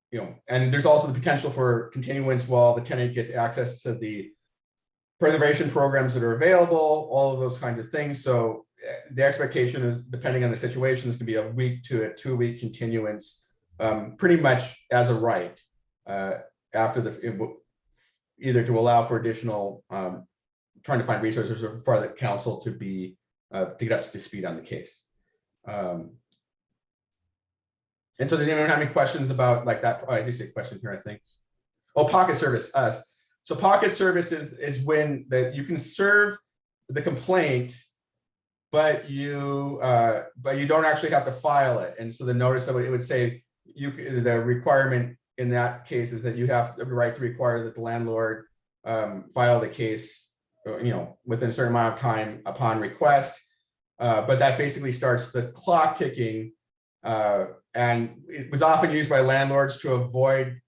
there's also the potential for continuance while the tenant gets access to the preservation programs that are available, all of those kinds of things. So the expectation is, depending on the situation, is going to be a week to a 2 week continuance, pretty much as a right, after either to allow for additional trying to find resources or for the council to be to get up to speed on the case. And so does anyone have any questions about like that? Oh, I do see a question here, I think. Oh, pocket service. So pocket service is when you can serve the complaint, but you don't actually have to file it. And so the notice of it would say the requirement in that case is that you have the right to require that the landlord file the case, within a certain amount of time upon request. But that basically starts the clock ticking, and it was often used by landlords to avoid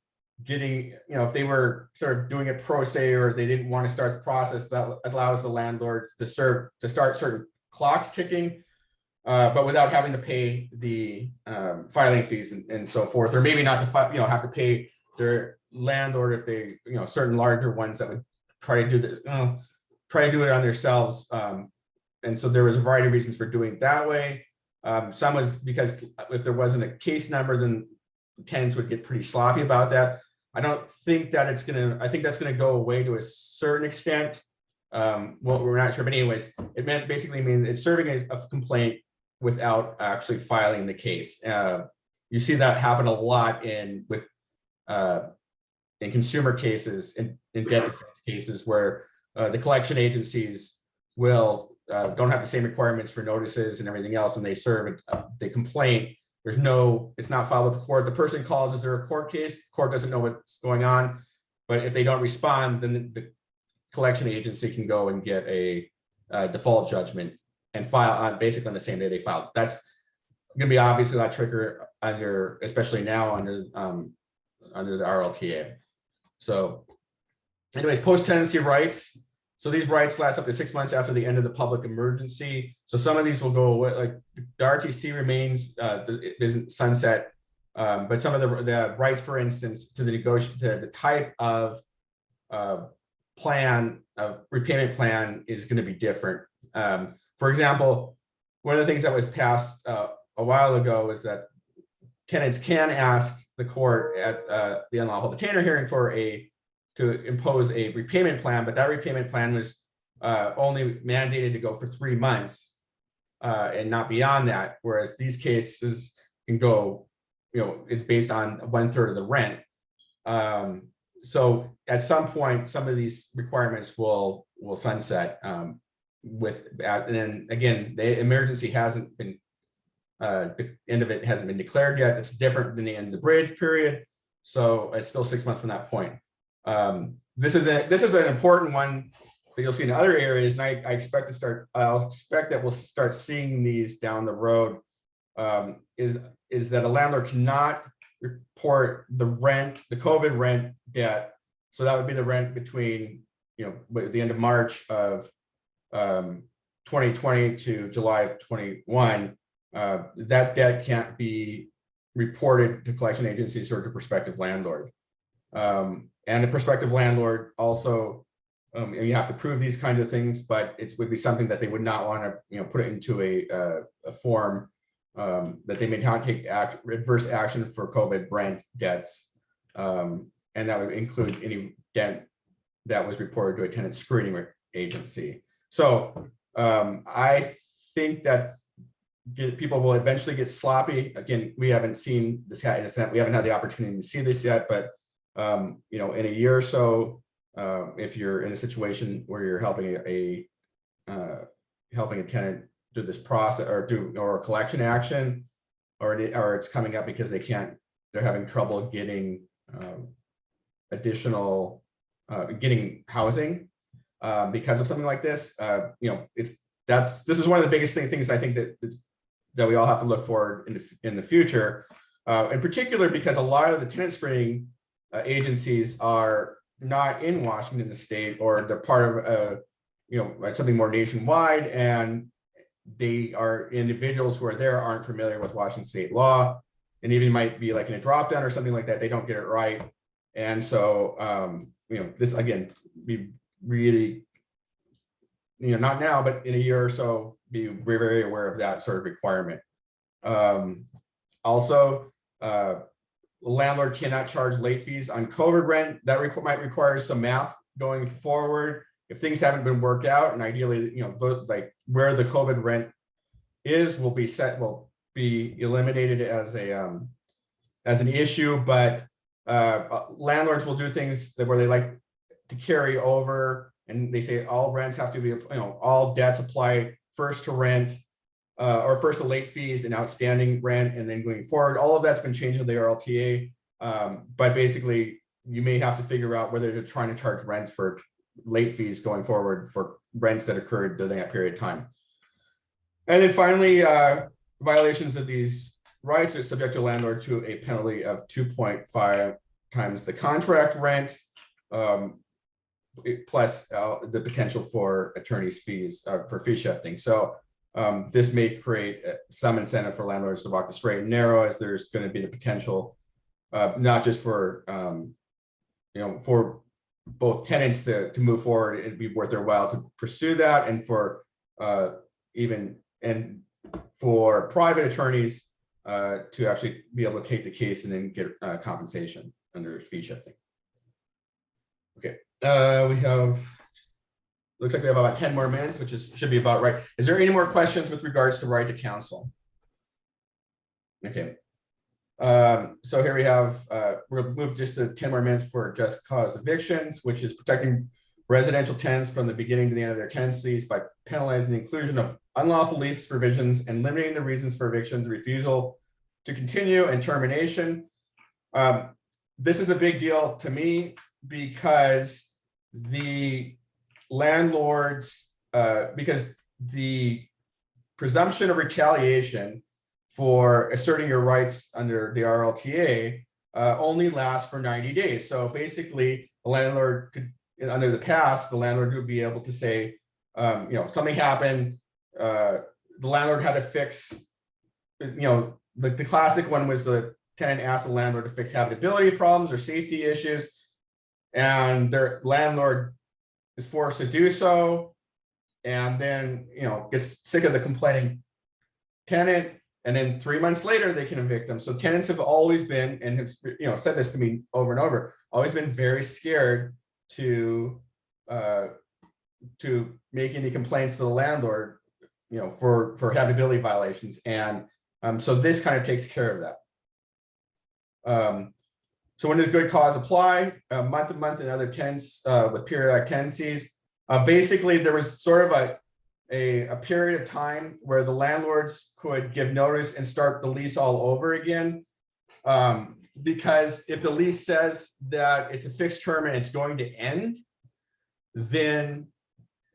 getting, if they were sort of doing it pro se or they didn't want to start the process, that allows the landlord to start certain clocks ticking, but without having to pay the filing fees and so forth, or maybe not to have to pay their landlord if they, certain larger ones that would try to do it on themselves. And so there was a variety of reasons for doing it that way. Some was because if there wasn't a case number, then tenants would get pretty sloppy about that. I don't think that I think that's gonna go away to a certain extent. Well, we're not sure, but anyways, it basically means it's serving a complaint without actually filing the case. You see that happen a lot in consumer cases, in debt defense cases, where the collection agencies don't have the same requirements for notices and everything else, and they serve the complaint. It's not filed with the court. The person calls, is there a court case? The court doesn't know what's going on, but if they don't respond, then the collection agency can go and get a default judgment and file basically on the same day they filed. That's going to be obviously a lot trickier especially now under the RLTA. So anyways, post-tenancy rights. So these rights last up to 6 months after the end of the public emergency. So some of these will go away, like the RTC remains, it isn't sunset, but some of the rights, for instance, to the type of repayment plan is going to be different. For example, one of the things that was passed a while ago is that tenants can ask the court at the unlawful detainer hearing to impose a repayment plan, but that repayment plan was only mandated to go for 3 months and not beyond that. Whereas these cases can go, it's based on 1/3 of the rent. So at some point, some of these requirements will sunset and then again, the emergency hasn't been the end of it hasn't been declared yet. It's different than the end of the bridge period. So it's still 6 months from that point. This is an important one that you'll see in other areas, and I expect that we'll start seeing these down the road. Is that a landlord cannot report the COVID rent debt. So that would be the rent between, the end of March of 2020 to July of 21. That debt can't be reported to collection agencies or to prospective landlord. And a prospective landlord also, you have to prove these kinds of things, but it would be something that they would not want to, put it into a form that they may not take adverse action for COVID rent debts. And that would include any debt that was reported to a tenant screening agency. So I think that people will eventually get sloppy. Again, we haven't seen this yet. We haven't had the opportunity to see this yet, but in a year or so, if you're in a situation where you're helping a tenant do this process or a collection action, or it's coming up because they're having trouble getting getting housing because of something like this, this is one of the biggest things I think that we all have to look for in the future, in particular because a lot of the tenant screening agencies are not in Washington the state, or they're part of something more nationwide, and they are individuals who are there aren't familiar with Washington state law, and even might be like in a drop down or something like that. They don't get it right, and so this again be really not now, but in a year or so, be very, very aware of that sort of requirement. Also, landlord cannot charge late fees on COVID rent. That might require some math going forward if things haven't been worked out, and ideally, like where the COVID rent is will be eliminated as an issue. But landlords will do things where they like to carry over, and they say all rents have to be, all debts apply first to rent, or first to late fees and outstanding rent, and then going forward. All of that's been changed in the RLTA, but basically you may have to figure out whether they're trying to charge rents for late fees going forward for rents that occurred during that period of time. And then finally, violations of these rights are subject to landlord to a penalty of 2.5 times the contract rent, plus the potential for attorney's fees for fee shifting. So this may create some incentive for landlords to walk the straight and narrow, as there's going to be the potential, not just for for both tenants to move forward, it'd be worth their while to pursue that, and for for private attorneys to actually be able to take the case and then get compensation under fee shifting. Okay, looks like we have about 10 more minutes, which should be about right. Is there any more questions with regards to right to counsel? Okay. So here we have, we'll move just to 10 more minutes for just cause evictions, which is protecting residential tenants from the beginning to the end of their tenancies by penalizing the inclusion of unlawful lease provisions and limiting the reasons for evictions, refusal to continue, and termination. This is a big deal to me because the landlords, because the presumption of retaliation for asserting your rights under the RLTA only lasts for 90 days. So basically, the landlord could, under the past, the landlord would be able to say, something happened, the landlord had to fix, the classic one was the tenant asked the landlord to fix habitability problems or safety issues, and their landlord is forced to do so, and then gets sick of the complaining tenant, and then 3 months later they can evict them. So tenants have always been, and have said this to me over and over, always been very scared to make any complaints to the landlord, for habitability violations, and so this kind of takes care of that. So when does good cause apply? Month to month and other tenants with periodic tenancies. Basically, there was sort of a period of time where the landlords could give notice and start the lease all over again. Because if the lease says that it's a fixed term and it's going to end, then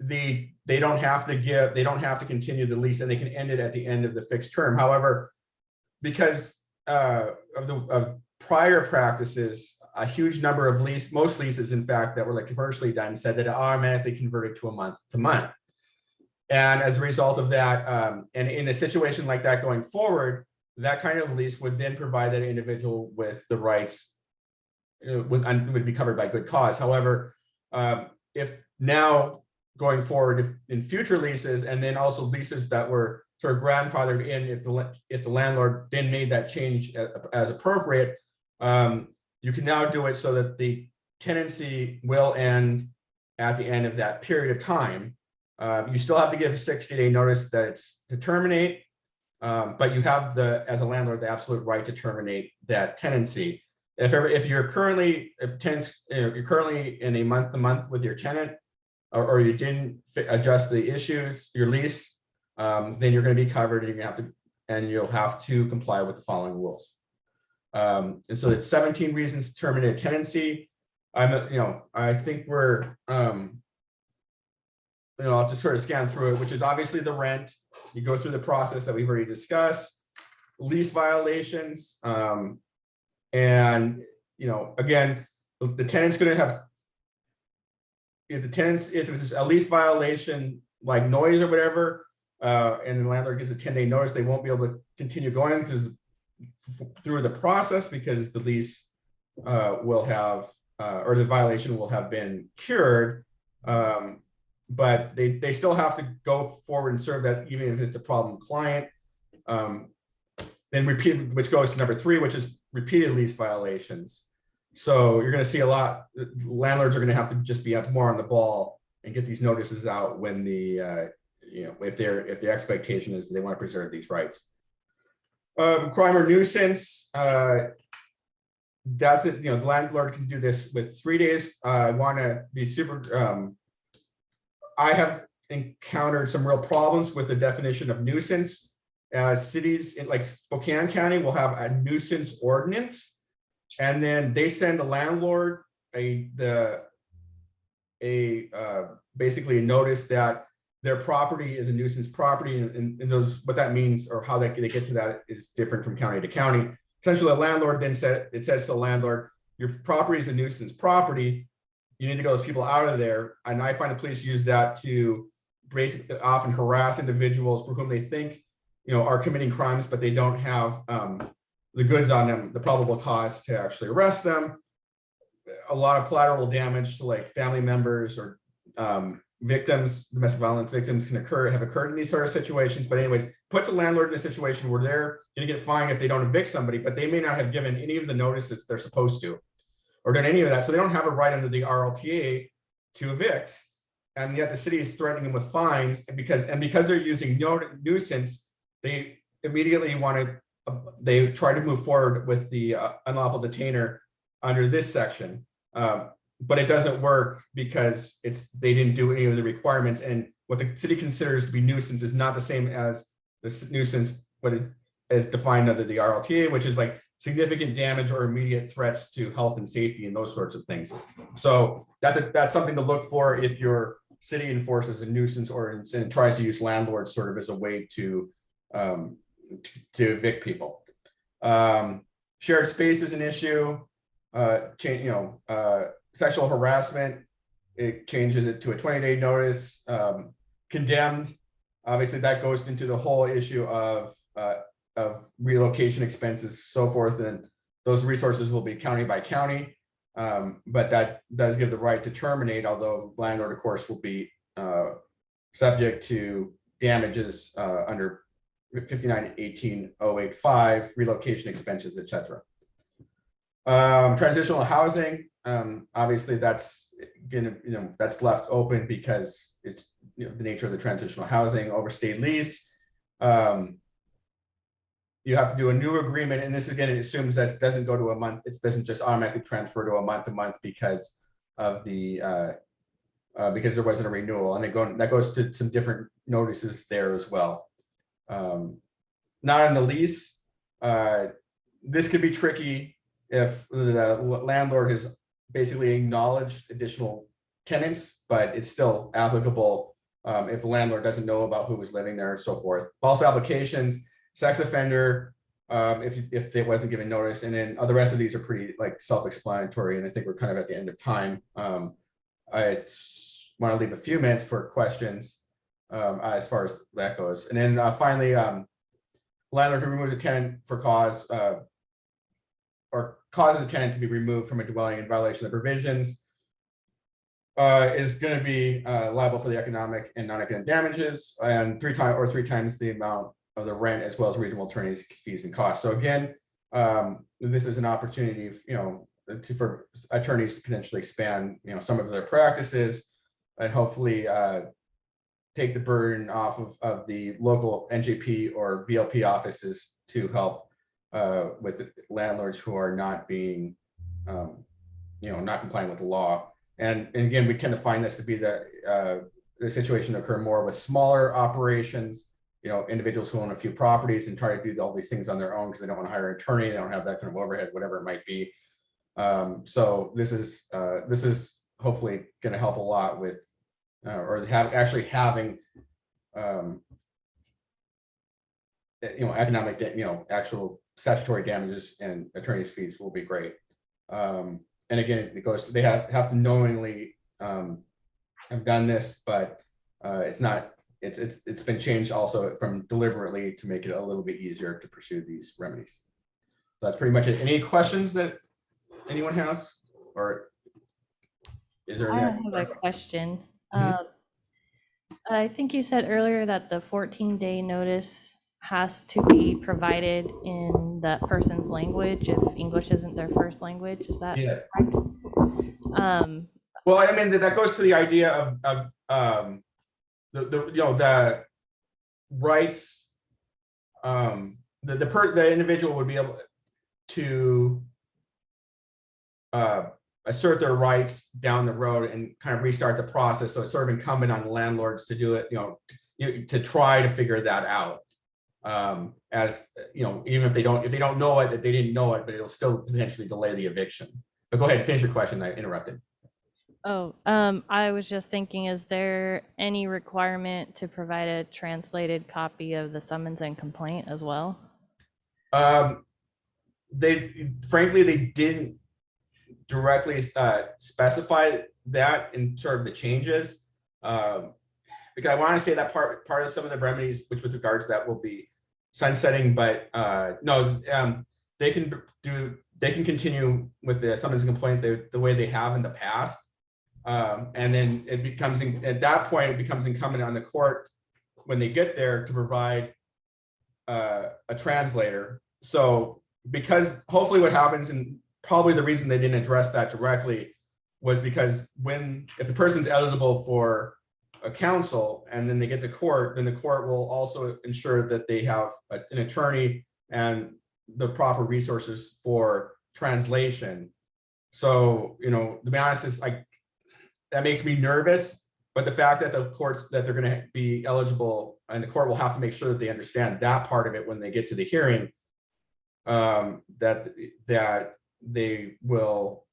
they don't have to continue the lease, and they can end it at the end of the fixed term. However, because of prior practices, a huge number of most leases, in fact, that were like commercially done said that it automatically converted to a month to month. And as a result of that, and in a situation like that going forward, that kind of lease would then provide that individual with the rights, would be covered by good cause. However, if now going forward, if in future leases, and then also leases that were sort of grandfathered in, if the landlord then made that change as appropriate, you can now do it so that the tenancy will end at the end of that period of time. You still have to give a 60-day notice that it's to terminate, but you have as a landlord, the absolute right to terminate that tenancy. If you're currently in a month-to-month with your tenant, or you didn't adjust the issues, your lease, then you're going to be covered, and you'll have to comply with the following rules. And so it's 17 reasons to terminate a tenancy. I think we're, I'll just sort of scan through it, which is obviously the rent. You go through the process that we've already discussed, lease violations, and again, the tenant's going to have, if it's a lease violation like noise or whatever, and the landlord gives a 10-day notice, they won't be able to continue going through the process, because the lease will have, or the violation will have been cured. But they still have to go forward and serve that, even if it's a problem client. Then repeat, which goes to number 3, which is repeated lease violations. So you're going to see a lot. Landlords are going to have to just be more on the ball and get these notices out when if the expectation is they want to preserve these rights. Crime or nuisance. That's it. The landlord can do this with 3 days. I want to be super. I have encountered some real problems with the definition of nuisance. Cities like Spokane County will have a nuisance ordinance, and then they send the landlord basically a notice that their property is a nuisance property, and those, what that means or how they get to that is different from county to county. Essentially, the landlord then says to the landlord, your property is a nuisance property. You need to get those people out of there. And I find the police use that to basically often harass individuals for whom they think, are committing crimes, but they don't have the goods on them, the probable cause to actually arrest them. A lot of collateral damage to like family members or victims, domestic violence victims have occurred in these sort of situations. But anyways, puts a landlord in a situation where they're going to get fined if they don't evict somebody, but they may not have given any of the notices they're supposed to, or done any of that. So they don't have a right under the RLTA to evict. And yet the city is threatening them with fines, because they're using nuisance, they immediately they try to move forward with the unlawful detainer under this section. But it doesn't work because they didn't do any of the requirements. And what the city considers to be nuisance is not the same as the nuisance, what is defined under the RLTA, which is like significant damage or immediate threats to health and safety and those sorts of things. So that's something to look for if your city enforces a nuisance ordinance and tries to use landlords sort of as a way to evict people. Shared space is an issue. Sexual harassment, it changes it to a 20-day notice. Condemned, obviously that goes into the whole issue of relocation expenses, so forth, and those resources will be county by county. But that does give the right to terminate, although landlord, of course, will be subject to damages under 59-18-085, relocation expenses, etc. Transitional housing, obviously that's that's left open because it's the nature of the transitional housing. Overstayed lease, you have to do a new agreement, and this again, it assumes that it doesn't go to a month. It doesn't just automatically transfer to a month-to-month because of the because there wasn't a renewal, and that goes to some different notices there as well. Not on the lease. This could be tricky if the landlord has basically acknowledged additional tenants, but it's still applicable if the landlord doesn't know about who was living there and so forth. False applications, sex offender, if it wasn't given notice, and then the rest of these are pretty like self-explanatory, and I think we're kind of at the end of time. I want to leave a few minutes for questions as far as that goes. And then finally, landlord who removes a tenant for cause or causes a tenant to be removed from a dwelling in violation of the provisions is going to be liable for the economic and non-economic damages, and three times the amount of the rent, as well as reasonable attorney's fees and costs. So again, this is an opportunity, for attorneys to potentially expand, some of their practices, and hopefully take the burden off of the local NJP or VLP offices to help with landlords who are not being, not complying with the law. And again, we tend to find this to be the situation occur more with smaller operations, individuals who own a few properties and try to do all these things on their own because they don't want to hire an attorney, they don't have that kind of overhead, whatever it might be. So this is hopefully going to help a lot with, actually having, economic, actual statutory damages and attorney's fees will be great. And again, because they have to knowingly have done this, but it's been changed also from deliberately to make it a little bit easier to pursue these remedies. So that's pretty much it. Any questions that anyone has, or is there? I have a question. I think you said earlier that the 14-day notice has to be provided in that person's language if English isn't their first language. Is that correct? Well, I mean, that goes to the idea of the rights. The individual would be able to assert their rights down the road and kind of restart the process. So it's sort of incumbent on landlords to do it, to try to figure that out. As even if they don't know it, that they didn't know it, but it'll still potentially delay the eviction. But go ahead and finish your question. I interrupted. Oh, I was just thinking, is there any requirement to provide a translated copy of the summons and complaint as well? Frankly, they didn't directly specify that in sort of the changes, because I want to say that part of some of the remedies, which with regards to that will be sunsetting, but no, they can continue with the summons and complaint the way they have in the past, and then it becomes at that point it becomes incumbent on the court when they get there to provide a translator. So because hopefully what happens, and probably the reason they didn't address that directly, was because if the person's eligible for a counsel and then they get to court, then the court will also ensure that they have an attorney and the proper resources for translation. So, to be honest, is that makes me nervous. But the fact that the courts that they're going to be eligible, and the court will have to make sure that they understand that part of it when they get to the hearing, that they will,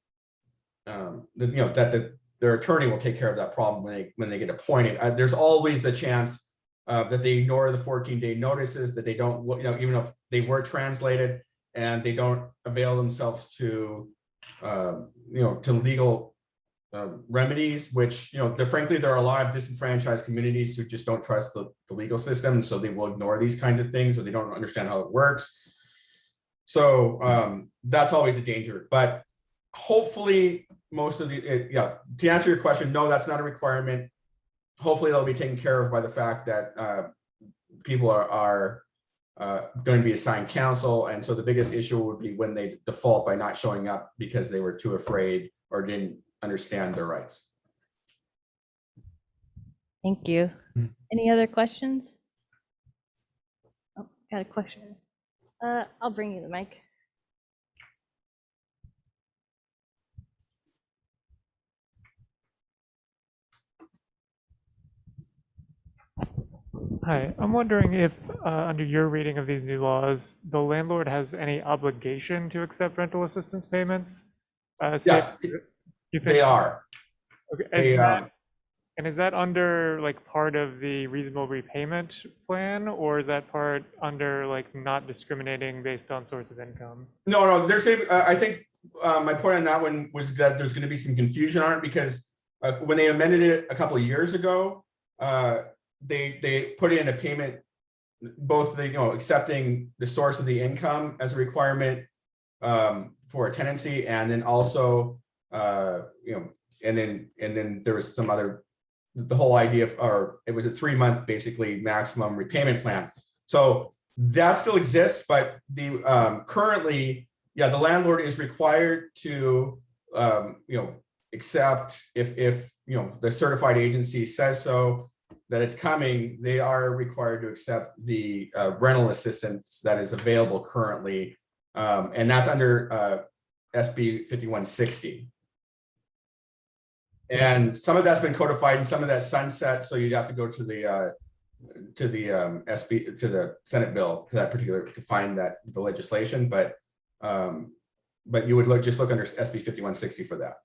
that their attorney will take care of that problem when they get appointed. There's always the chance that they ignore the 14-day notices, that they don't, even if they were translated, and they don't avail themselves to, to legal remedies, which, frankly, there are a lot of disenfranchised communities who just don't trust the legal system, so they will ignore these kinds of things, or they don't understand how it works. So that's always a danger. But hopefully most of to answer your question, no, that's not a requirement. Hopefully they'll be taken care of by the fact that people are going to be assigned counsel. And so the biggest issue would be when they default by not showing up because they were too afraid or didn't understand their rights. Thank you. Any other questions? Oh, got a question. I'll bring you the mic. Hi, I'm wondering if, under your reading of these new laws, the landlord has any obligation to accept rental assistance payments? Say, Yes, you they think, are. okay, They, is that under like part of the reasonable repayment plan, or is that part under like not discriminating based on source of income? no, they're saying, I think, my point on that one was that there's gonna be some confusion on it because, when they amended it a couple of years ago, they put in a payment, both the, accepting the source of the income as a requirement, for a tenancy, and then also, and then there was some other, the whole idea of, or it was a 3-month basically maximum repayment plan. So that still exists, but the currently, yeah, the landlord is required to accept, if the certified agency says so, that it's coming, they are required to accept the rental assistance that is available currently, and that's under SB 5160. And some of that's been codified and some of that's sunset, so you'd have to go to the SB, to the Senate bill, to that particular, to find that, the legislation, but you would just look under SB 5160 for that.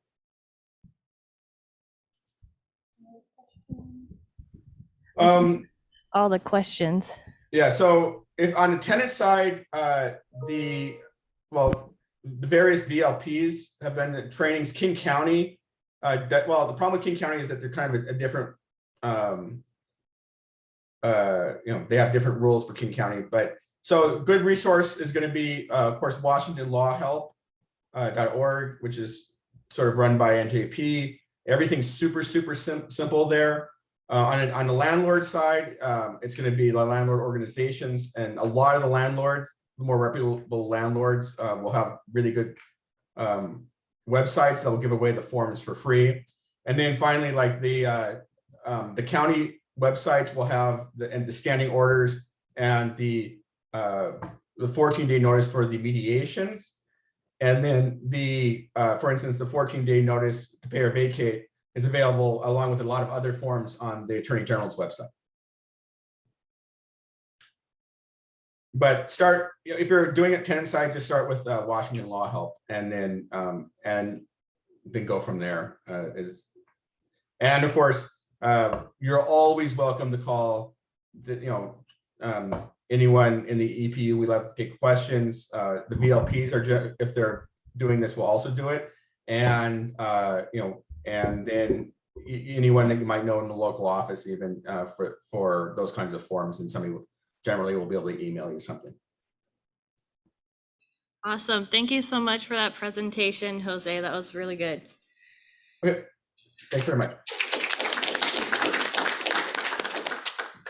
All the questions. Yeah, so if on the tenant side, the various VLPs have been trainings. King County, the problem with King County is that they're kind of a different, they have different rules for King County, but so good resource is going to be, of course, WashingtonLawHelp.org, which is sort of run by NJP. Everything's super simple there. On the landlord side, it's going to be the landlord organizations, and a lot of the landlords, the more reputable landlords, will have really good websites that will give away the forms for free. And then finally, like the county websites will have the standing orders and the 14-day notice for the mediations. And then for instance, the 14-day notice to pay or vacate is available along with a lot of other forms on the Attorney General's website. But if you're doing it tenant side, just start with Washington Law Help, and then go from there. And of course, you're always welcome to call anyone in the EPU. We love to take questions. The VLPs are, if they're doing this, will also do it. And and then anyone that you might know in the local office, even for those kinds of forms, and somebody generally will be able to email you something. Awesome. Thank you so much for that presentation, Jose. That was really good. Okay, thanks very much.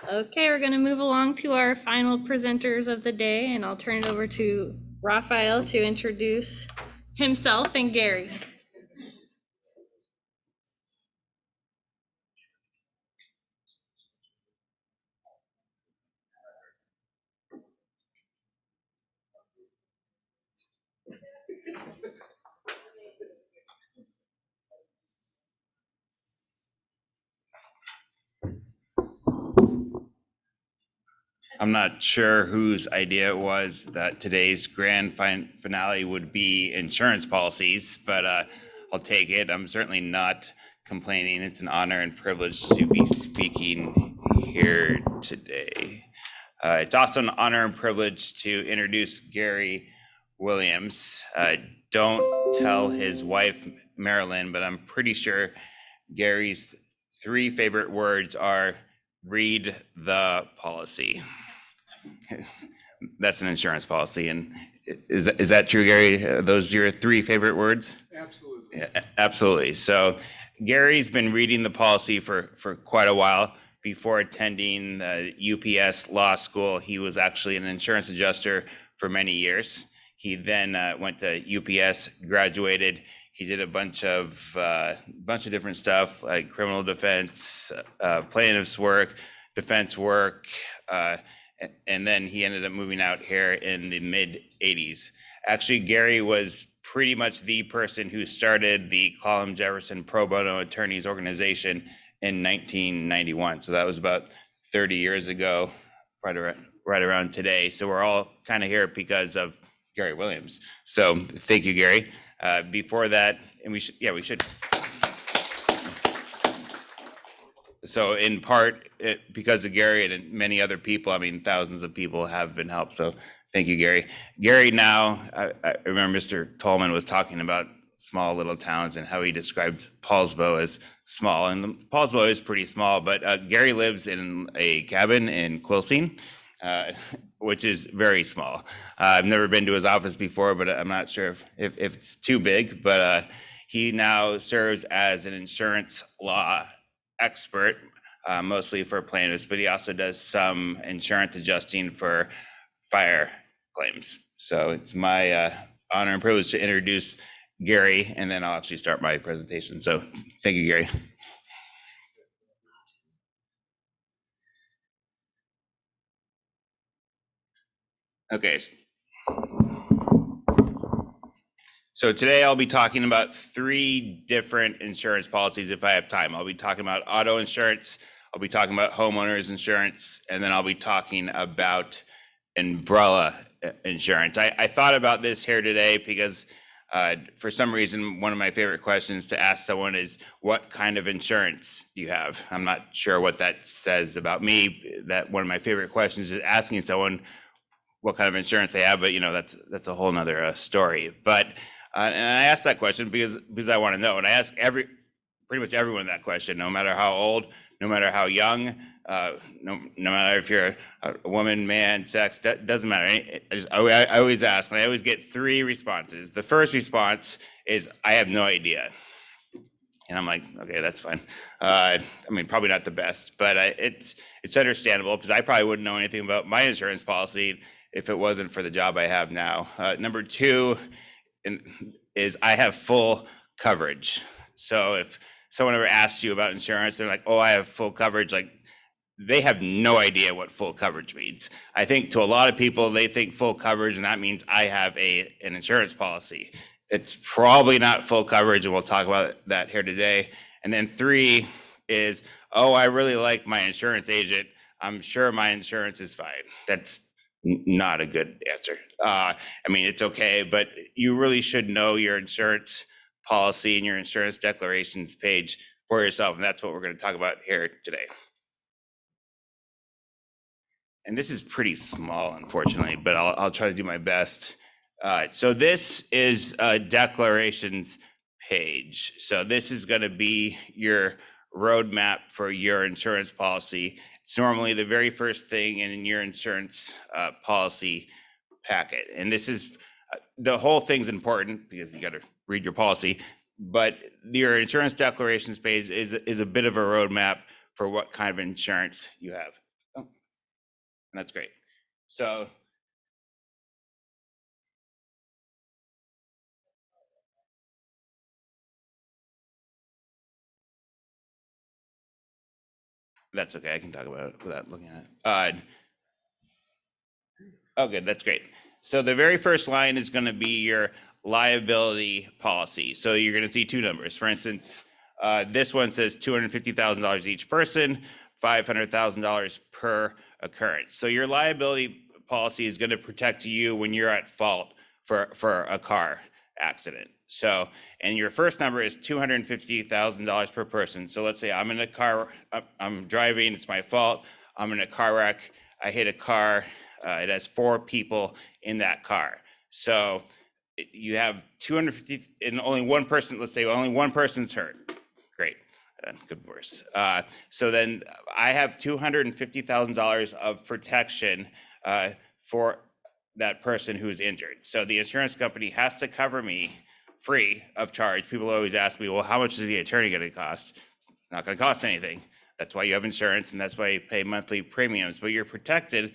Okay, we're going to move along to our final presenters of the day, and I'll turn it over to Raphael to introduce himself and Gary. I'm not sure whose idea it was that today's grand finale would be insurance policies, but I'll take it. I'm certainly not complaining. It's an honor and privilege to be speaking here today. It's also an honor and privilege to introduce Gary Williams. Don't tell his wife, Marilyn, but I'm pretty sure Gary's 3 favorite words are read the policy. That's an insurance policy. And is that true, Gary? Those are your 3 favorite words? Absolutely. Yeah, absolutely. So Gary's been reading the policy for quite a while. Before attending UPS law school, he was actually an insurance adjuster for many years. He then went to UPS, graduated. He did a bunch of different stuff like criminal defense, plaintiff's work, defense work, and then he ended up moving out here in the mid 80s. Actually, Gary was pretty much the person who started the Colin Jefferson Pro Bono Attorneys Organization in 1991. So that was about 30 years ago, right around today. So we're all kind of here because of Gary Williams. So thank you, Gary. Before that, and we should. So in part, because of Gary and many other people, I mean, thousands of people have been helped. So thank you, Gary. Gary now, I remember Mr. Tolman was talking about small little towns and how he described Paulsbo as small. And Paulsbo is pretty small, but Gary lives in a cabin in Quilcene, which is very small. I've never been to his office before, but I'm not sure if it's too big. But he now serves as an insurance law expert, mostly for plaintiffs, but he also does some insurance adjusting for fire claims. So it's my honor and privilege to introduce Gary, and then I'll actually start my presentation. So thank you, Gary. Okay. So today I'll be talking about 3 different insurance policies if I have time. I'll be talking about auto insurance, I'll be talking about homeowners insurance, and then I'll be talking about umbrella insurance. I thought about this here today because for some reason, one of my favorite questions to ask someone is, what kind of insurance do you have? I'm not sure what that says about me. That one of my favorite questions is asking someone what kind of insurance they have, but that's a whole nother story. But and I asked that question because I want to know, and I ask pretty much everyone that question, no matter how old, no matter how young, no matter if you're a woman, man, sex, that doesn't matter. I always ask, and I always get 3 responses. The first response is, I have no idea. And I'm like, okay, that's fine. I mean, probably not the best, but it's understandable because I probably wouldn't know anything about my insurance policy if it wasn't for the job I have now. Number 2 is I have full coverage. So if someone ever asks you about insurance, they're like, oh, I have full coverage. Like, they have no idea what full coverage means. I think to a lot of people, they think full coverage, and that means I have an insurance policy. It's probably not full coverage, and we'll talk about that here today. And then 3 is, oh, I really like my insurance agent. I'm sure my insurance is fine. That's not a good answer. I mean, it's okay, but you really should know your insurance policy and your insurance declarations page for yourself, and that's what we're going to talk about here today. And this is pretty small, unfortunately, but I'll try to do my best. So this is a declarations page. So this is going to be your roadmap for your insurance policy. It's normally the very first thing in your insurance policy packet. And this is, the whole thing's important because you got to read your policy, but your insurance declarations page is a bit of a roadmap for what kind of insurance you have. Oh, and that's great. So that's okay. I can talk about it without looking at it. Oh, good. That's great. So the very first line is going to be your liability policy. So you're going to see 2 numbers. For instance, this one says $250,000 each person, $500,000 per occurrence. So your liability policy is going to protect you when you're at fault for a car accident. So, and your first number is $250,000 per person. So let's say I'm in a car, I'm driving, it's my fault. I'm in a car wreck. I hit a car. It has 4 people in that car. So you have 250 and only one person, let's say only one person's hurt. Great, good worse. So then I have $250,000 of protection for that person who's injured. So the insurance company has to cover me free of charge. People always ask me, well, how much is the attorney going to cost? It's not going to cost anything. That's why you have insurance, and that's why you pay monthly premiums. But you're protected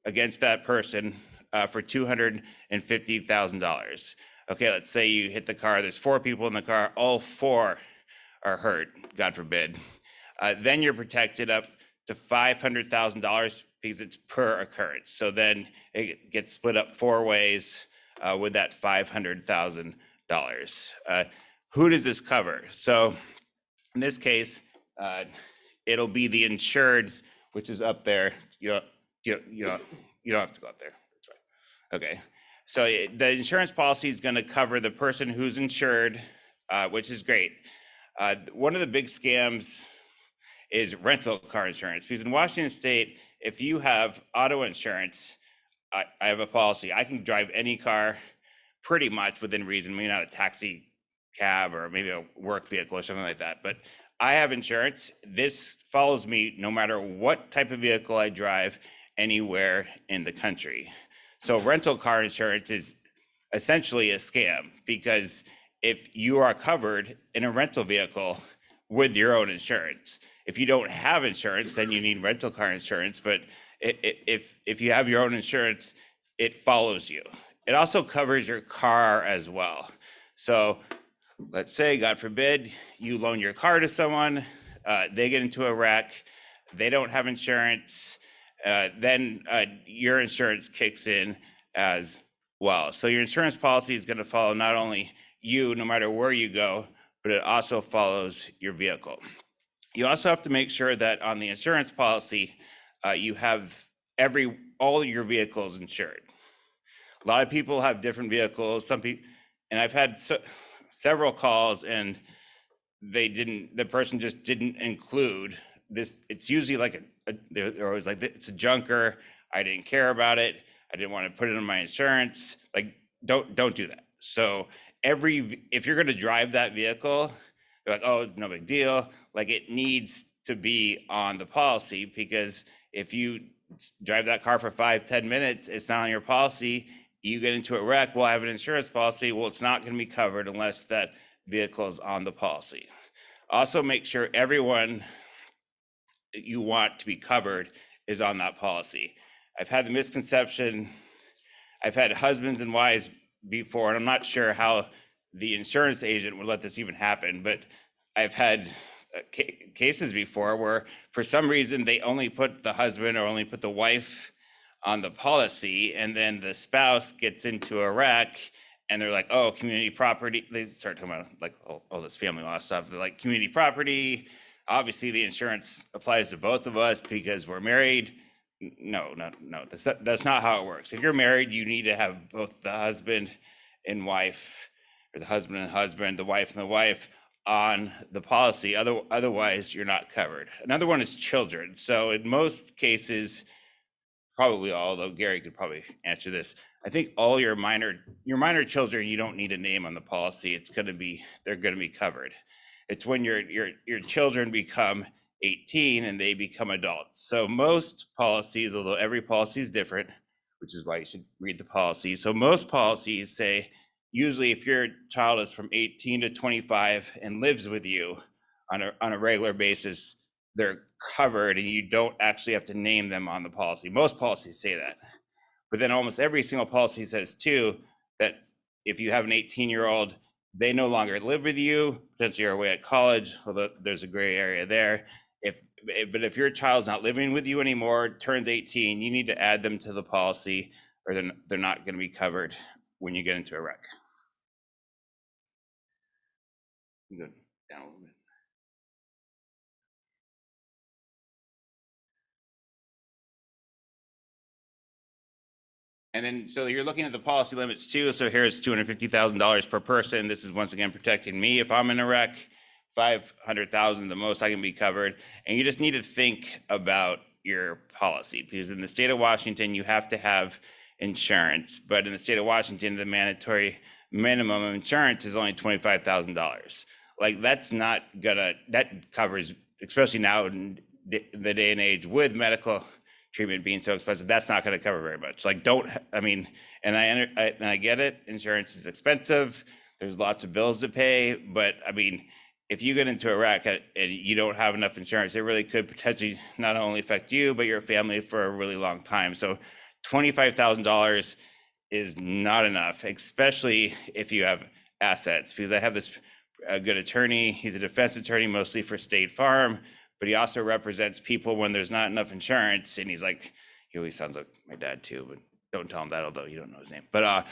against that person for $250,000. Okay, let's say you hit the car. There's 4 people in the car. All 4 are hurt, God forbid. Then you're protected up to $500,000 because it's per occurrence. So then it gets split up 4 ways with that $500,000. Who does this cover? So in this case, it'll be the insured, which is up there. You don't have to go up there. That's right. Okay. So the insurance policy is going to cover the person who's insured, which is great. One of the big scams is rental car insurance, because in Washington State, if you have auto insurance, I have a policy. I can drive any car pretty much within reason, maybe not a taxi cab or maybe a work vehicle or something like that. But I have insurance. This follows me no matter what type of vehicle I drive anywhere in the country. So rental car insurance is essentially a scam, because if you are covered in a rental vehicle with your own insurance, if you don't have insurance, then you need rental car insurance. But if you have your own insurance, it follows you. It also covers your car as well. So let's say, God forbid, you loan your car to someone, they get into a wreck, they don't have insurance, then your insurance kicks in as well. So your insurance policy is going to follow not only you, no matter where you go, but it also follows your vehicle. You also have to make sure that on the insurance policy, you have all your vehicles insured. A lot of people have different vehicles. Some people, and I've had several calls, and the person just didn't include this. It's usually like they're always like, it's a junker. I didn't care about it. I didn't want to put it on my insurance. Like, don't do that. So if you're going to drive that vehicle, they're like, oh, no big deal. Like, it needs to be on the policy, because if you drive that car for 5-10 minutes, it's not on your policy. You get into a wreck, well, I have an insurance policy. Well, it's not going to be covered unless that vehicle is on the policy. Also, make sure everyone that you want to be covered is on that policy. I've had the misconception, I've had husbands and wives before, and I'm not sure how the insurance agent would let this even happen, but I've had cases before where for some reason they only put the husband or only put the wife on the policy, and then the spouse gets into a wreck and they're like, oh, community property. They start talking about like all this family law stuff. They're like, community property. Obviously the insurance applies to both of us because we're married. No, that's not how it works. If you're married, you need to have both the husband and wife, or the husband and husband, the wife and the wife on the policy. Otherwise, you're not covered. Another one is children. So in most cases, probably all, though Gary could probably answer this, I think all your minor children, you don't need a name on the policy. They're gonna be covered. It's when your children become 18 and they become adults. So most policies, although every policy is different, which is why you should read the policy. So most policies say, usually if your child is from 18 to 25 and lives with you on a regular basis, they're covered and you don't actually have to name them on the policy. Most policies say that. But then almost every single policy says too, that if you have an 18-year-old, they no longer live with you, potentially you're away at college, although there's a gray area there. But if your child's not living with you anymore, turns 18, you need to add them to the policy, or they're not going to be covered when you get into a wreck. You go down a little bit. And then, so you're looking at the policy limits too. So here's $250,000 per person. This is once again protecting me if I'm in a wreck. 500,000, the most I can be covered. And you just need to think about your policy, because in the state of Washington, you have to have insurance. But in the state of Washington, the mandatory minimum of insurance is only $25,000. Like, that's not gonna, that covers, especially now in the day and age with medical treatment being so expensive, that's not going to cover very much. Like, and I get it, insurance is expensive, there's lots of bills to pay, but I mean, if you get into a wreck and you don't have enough insurance, it really could potentially not only affect you, but your family for a really long time. So $25,000 is not enough, especially if you have assets, because I have this good attorney, he's a defense attorney, mostly for State Farm, but he also represents people when there's not enough insurance. And he's like, he always sounds like my dad too, but don't tell him that, although you don't know his name. But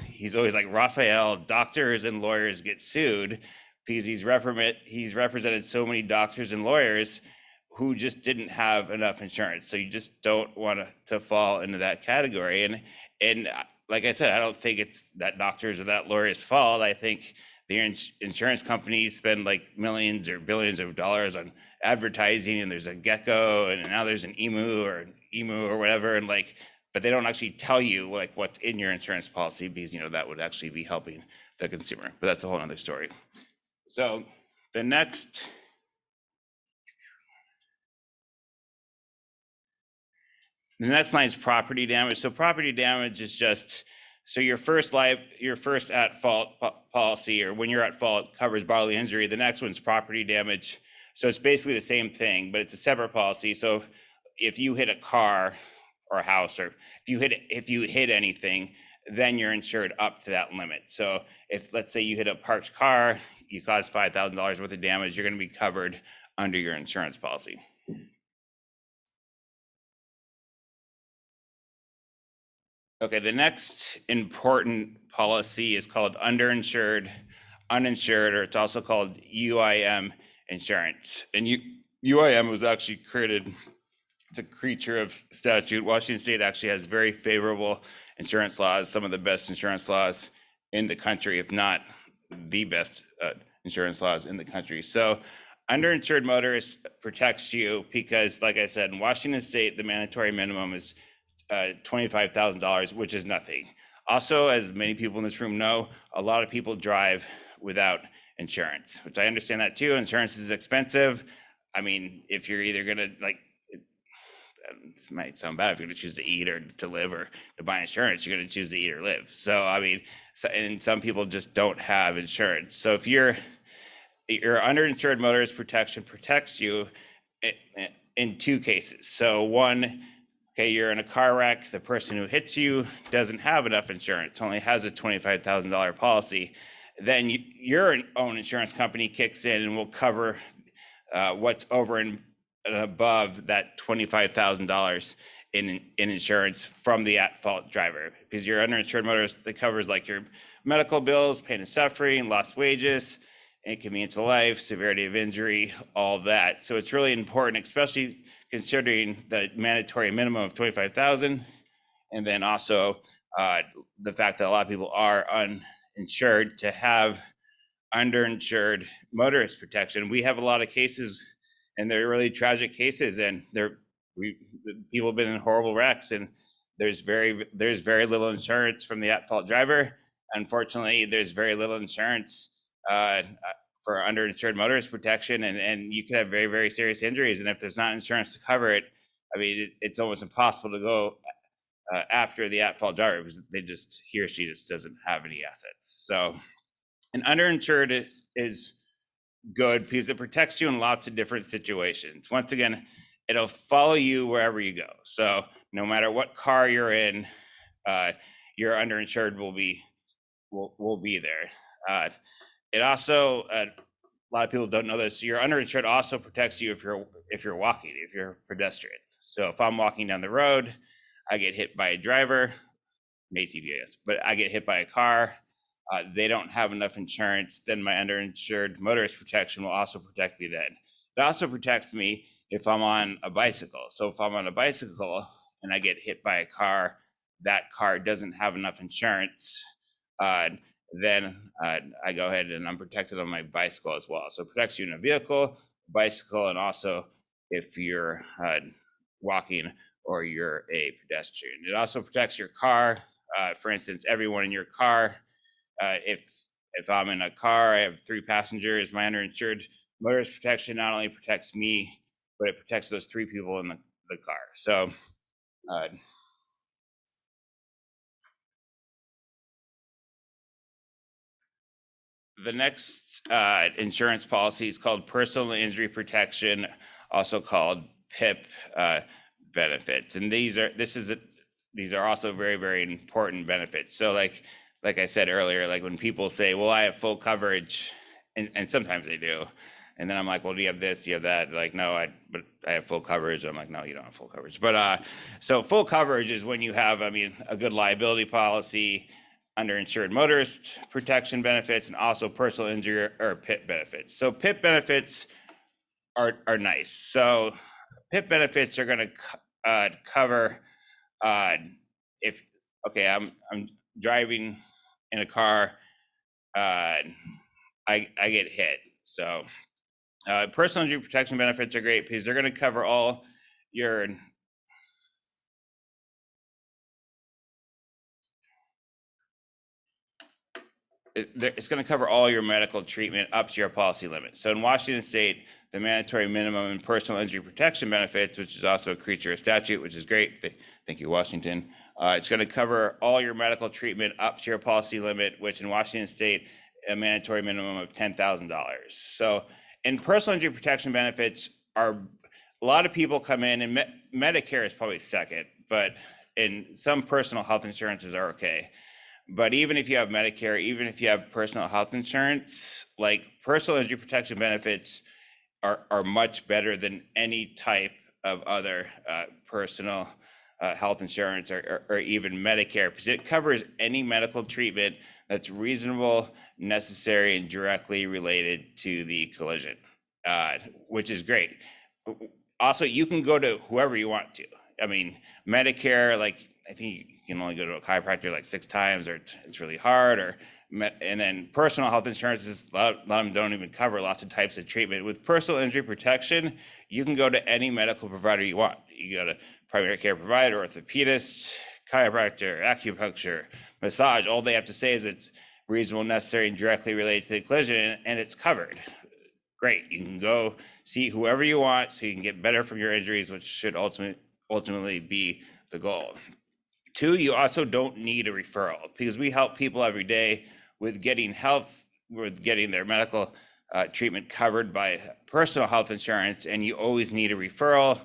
he's always like, Raphael, doctors and lawyers get sued, because he's represented so many doctors and lawyers who just didn't have enough insurance. So you just don't want to fall into that category. And like I said, I don't think it's that doctors or that lawyer's fault. I think the insurance companies spend like millions or billions of dollars on advertising, and there's a gecko, and now there's an emu or whatever, and like, but they don't actually tell you like what's in your insurance policy, because that would actually be helping the consumer. But that's a whole other story. So the next line is property damage. So property damage is just, so your first at fault policy, or when you're at fault, covers bodily injury. The next one's property damage. So it's basically the same thing, but it's a separate policy. So if you hit a car or a house, or if you hit anything, then you're insured up to that limit. So if, let's say you hit a parked car, you cause $5,000 worth of damage, you're going to be covered under your insurance policy. Okay, the next important policy is called underinsured, uninsured, or it's also called UIM insurance. And UIM was actually created, it's a creature of statute. Washington State actually has very favorable insurance laws, some of the best insurance laws in the country, if not the best insurance laws in the country. So underinsured motorist protects you because, like I said, in Washington State, the mandatory minimum is $25,000, which is nothing. Also, as many people in this room know, a lot of people drive without insurance, which I understand that too. Insurance is expensive. I mean, if you're either gonna this might sound bad, if you're gonna choose to eat or to live or to buy insurance, you're gonna choose to eat or live. So, I mean, and some people just don't have insurance. So if your underinsured motorist protection protects you in two cases. So one, okay, you're in a car wreck, the person who hits you doesn't have enough insurance, only has a $25,000 policy, then your own insurance company kicks in and will cover what's over and above that $25,000 in insurance from the at-fault driver. Because your underinsured motorist, that covers like your medical bills, pain and suffering, lost wages, inconvenience of life, severity of injury, all that. So it's really important, especially considering the mandatory minimum of $25,000, and then also the fact that a lot of people are uninsured, to have underinsured motorist protection. We have a lot of cases, and they're really tragic cases, and people have been in horrible wrecks, and there's very little insurance from the at-fault driver. Unfortunately, there's very little insurance for underinsured motorist protection, and you could have very, very serious injuries. And if there's not insurance to cover it, I mean, it's almost impossible to go after the at-fault driver, because he or she just doesn't have any assets. So an underinsured is good because it protects you in lots of different situations. Once again, it'll follow you wherever you go. So no matter what car you're in, your underinsured will be there. It also, a lot of people don't know this, your underinsured also protects you if you're walking, if you're a pedestrian. So if I'm walking down the road, I get hit by a driver, ATV, but I get hit by a car, they don't have enough insurance, then my underinsured motorist protection will also protect me then. It also protects me if I'm on a bicycle. So if I'm on a bicycle and I get hit by a car, that car doesn't have enough insurance, then I go ahead and I'm protected on my bicycle as well. So it protects you in a vehicle, bicycle, and also if you're walking or you're a pedestrian. It also protects your car. For instance, everyone in your car, if I'm in a car, I have 3 passengers, my underinsured motorist protection not only protects me, but it protects those 3 people in the car. So the next insurance policy is called personal injury protection, also called PIP benefits. And these are also very, very important benefits. So like I said earlier, like when people say, well, I have full coverage, and sometimes they do. And then I'm like, well, do you have this? Do you have that? Like, no, but I have full coverage. I'm like, no, you don't have full coverage. But so full coverage is when you have, a good liability policy, underinsured motorist protection benefits, and also personal injury or PIP benefits. So PIP benefits are nice. So PIP benefits are going to cover if okay, I'm driving in a car, I get hit. So personal injury protection benefits are great because they're going to cover all your it's going to cover all your medical treatment up to your policy limit. So in Washington State, the mandatory minimum and personal injury protection benefits, which is also a creature of statute, which is great. Thank you, Washington. It's going to cover all your medical treatment up to your policy limit, which in Washington State, a mandatory minimum of $10,000. So in personal injury protection benefits are a lot of people come in and Medicare is probably second, but in some personal health insurances are okay. But even if you have Medicare, even if you have personal health insurance, like personal injury protection benefits are much better than any type of other personal health insurance or even Medicare, because it covers any medical treatment that's reasonable, necessary, and directly related to the collision, which is great. Also, you can go to whoever you want to. I mean, Medicare, like I think you can only go to a chiropractor like 6 times, or it's really hard. And then personal health insurances, a lot of them don't even cover lots of types of treatment. With personal injury protection, you can go to any medical provider you want. You go to primary care provider, orthopedist, chiropractor, acupuncture, massage. All they have to say is it's reasonable, necessary, and directly related to the collision, and it's covered. Great. You can go see whoever you want so you can get better from your injuries, which should ultimately be the goal. 2, you also don't need a referral, because we help people every day with getting their medical treatment covered by personal health insurance, and you always need a referral.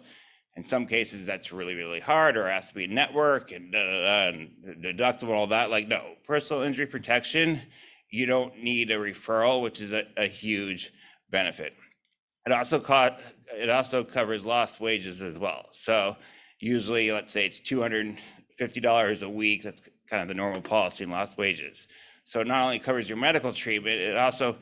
In some cases, that's really, really hard, or it has to be a network and deductible, all that. Like, no, personal injury protection, you don't need a referral, which is a huge benefit. It also covers lost wages as well. So usually, let's say it's $250 a week. That's kind of the normal policy in lost wages. So it not only covers your medical treatment, it also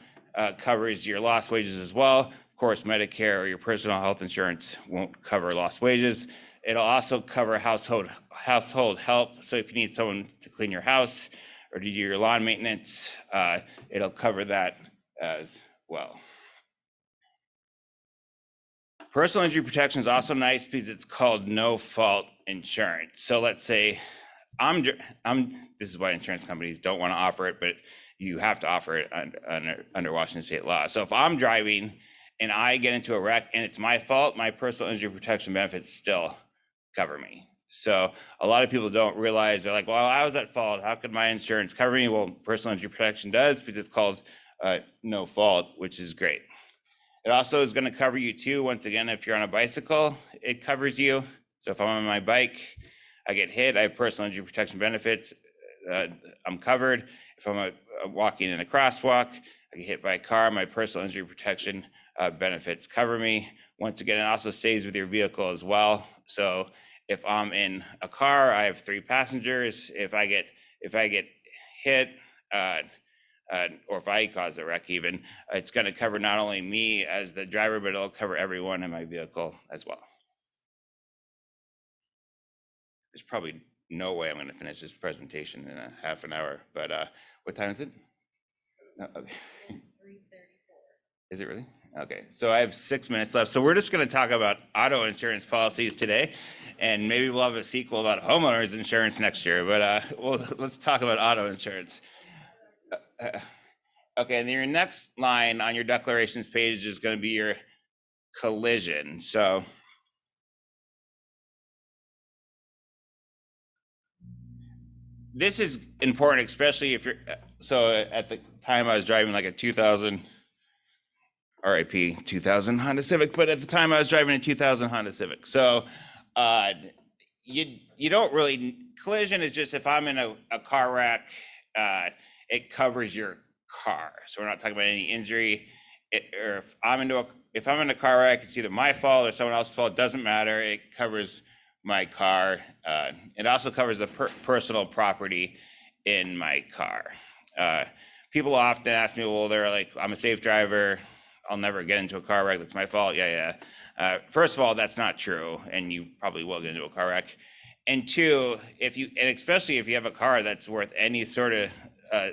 covers your lost wages as well. Of course, Medicare or your personal health insurance won't cover lost wages. It'll also cover household help. So if you need someone to clean your house or to do your lawn maintenance, it'll cover that as well. Personal injury protection is also nice because it's called no fault insurance. So let's say this is why insurance companies don't want to offer it, but you have to offer it under Washington state law. So if I'm driving and I get into a wreck and it's my fault, my personal injury protection benefits still cover me. So a lot of people don't realize, they're like, well, I was at fault. How could my insurance cover me? Well, personal injury protection does, because it's called no fault, which is great. It also is going to cover you too. Once again, if you're on a bicycle, it covers you. So if I'm on my bike, I get hit, I have personal injury protection benefits. I'm covered. If I'm walking in a crosswalk, I get hit by a car, my personal injury protection benefits cover me. Once again, it also stays with your vehicle as well. So if I'm in a car, I have 3 passengers. If I get hit, or if I cause a wreck even, it's going to cover not only me as the driver, but it'll cover everyone in my vehicle as well. There's probably no way I'm going to finish this presentation in a half an hour, but what time is it? No, okay. 3:34. Is it really? Okay, so I have 6 minutes left. So we're just going to talk about auto insurance policies today, and maybe we'll have a sequel about homeowners insurance next year, but let's talk about auto insurance. Okay, and your next line on your declarations page is going to be your collision. So this is important, especially if you're, so at the time I was driving like a 2000, RIP 2000 Honda Civic, but at the time I was driving a 2000 Honda Civic. So you don't really, collision is just if I'm in a car wreck, it covers your car. So we're not talking about any injury. Or if I'm in a car wreck, it's either my fault or someone else's fault, it doesn't matter. It covers my car. It also covers the personal property in my car. People often ask me, well, they're like, I'm a safe driver. I'll never get into a car wreck. That's my fault. Yeah. First of all, that's not true. And you probably will get into a car wreck. And two, and especially if you have a car that's worth any sort of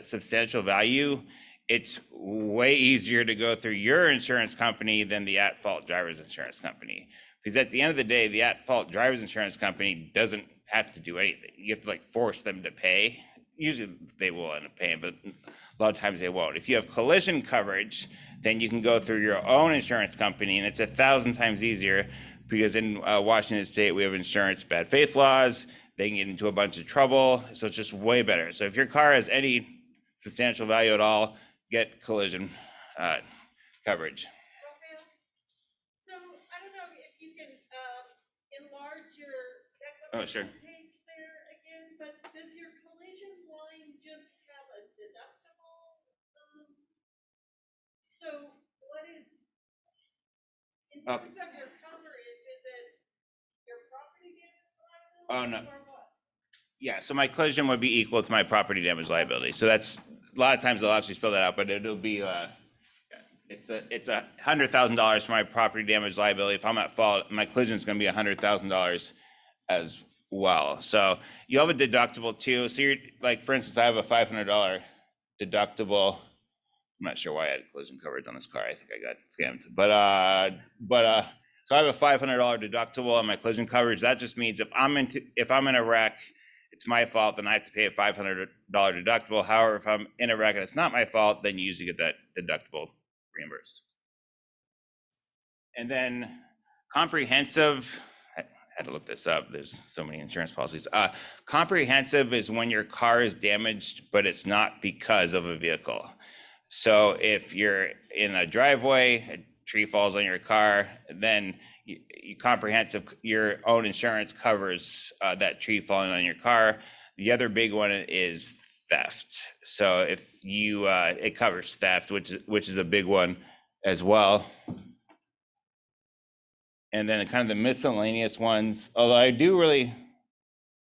substantial value, it's way easier to go through your insurance company than the at-fault driver's insurance company. Because at the end of the day, the at-fault driver's insurance company doesn't have to do anything. You have to like force them to pay. Usually they will end up paying, but a lot of times they won't. If you have collision coverage, then you can go through your own insurance company, and it's 1,000 times easier because in Washington State, we have insurance bad faith laws. They can get into a bunch of trouble. So it's just way better. So if your car has any substantial value at all, get collision coverage. So I don't know if you can enlarge your Oh, sure. page there again, but does your collision line just have a deductible? So what is, in terms of your coverage, is it your property damage liability? Oh, no. Or what? Yeah, so my collision would be equal to my property damage liability. So that's, a lot of times they'll actually spell that out, but it'll be, it's $100,000 for my property damage liability. If I'm at fault, my collision is going to be $100,000 as well. So you have a deductible too. So you're like, for instance, I have a $500 deductible. I'm not sure why I had collision coverage on this car. I think I got scammed. So I have a $500 deductible on my collision coverage. That just means if I'm in a wreck, it's my fault, then I have to pay a $500 deductible. However, if I'm in a wreck and it's not my fault, then you usually get that deductible reimbursed. And then comprehensive, I had to look this up. There's so many insurance policies. Comprehensive is when your car is damaged, but it's not because of a vehicle. So if you're in a driveway, a tree falls on your car, then your own insurance covers that tree falling on your car. The other big one is theft. So if it covers theft, which is a big one as well. And then kind of the miscellaneous ones, although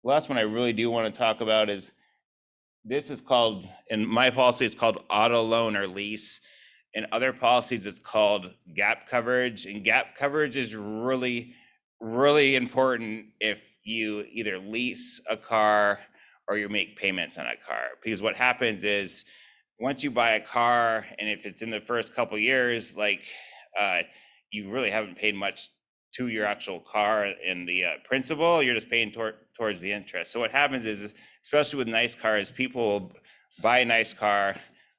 last one I really do want to talk about is, this is called, in my policy, it's called auto loan or lease. In other policies, it's called gap coverage. And gap coverage is really, really important if you either lease a car or you make payments on a car. Because what happens is, once you buy a car, and if it's in the first couple years, you really haven't paid much to your actual car in the principal, you're just paying towards the interest. So what happens is, especially with nice cars, people will buy a nice car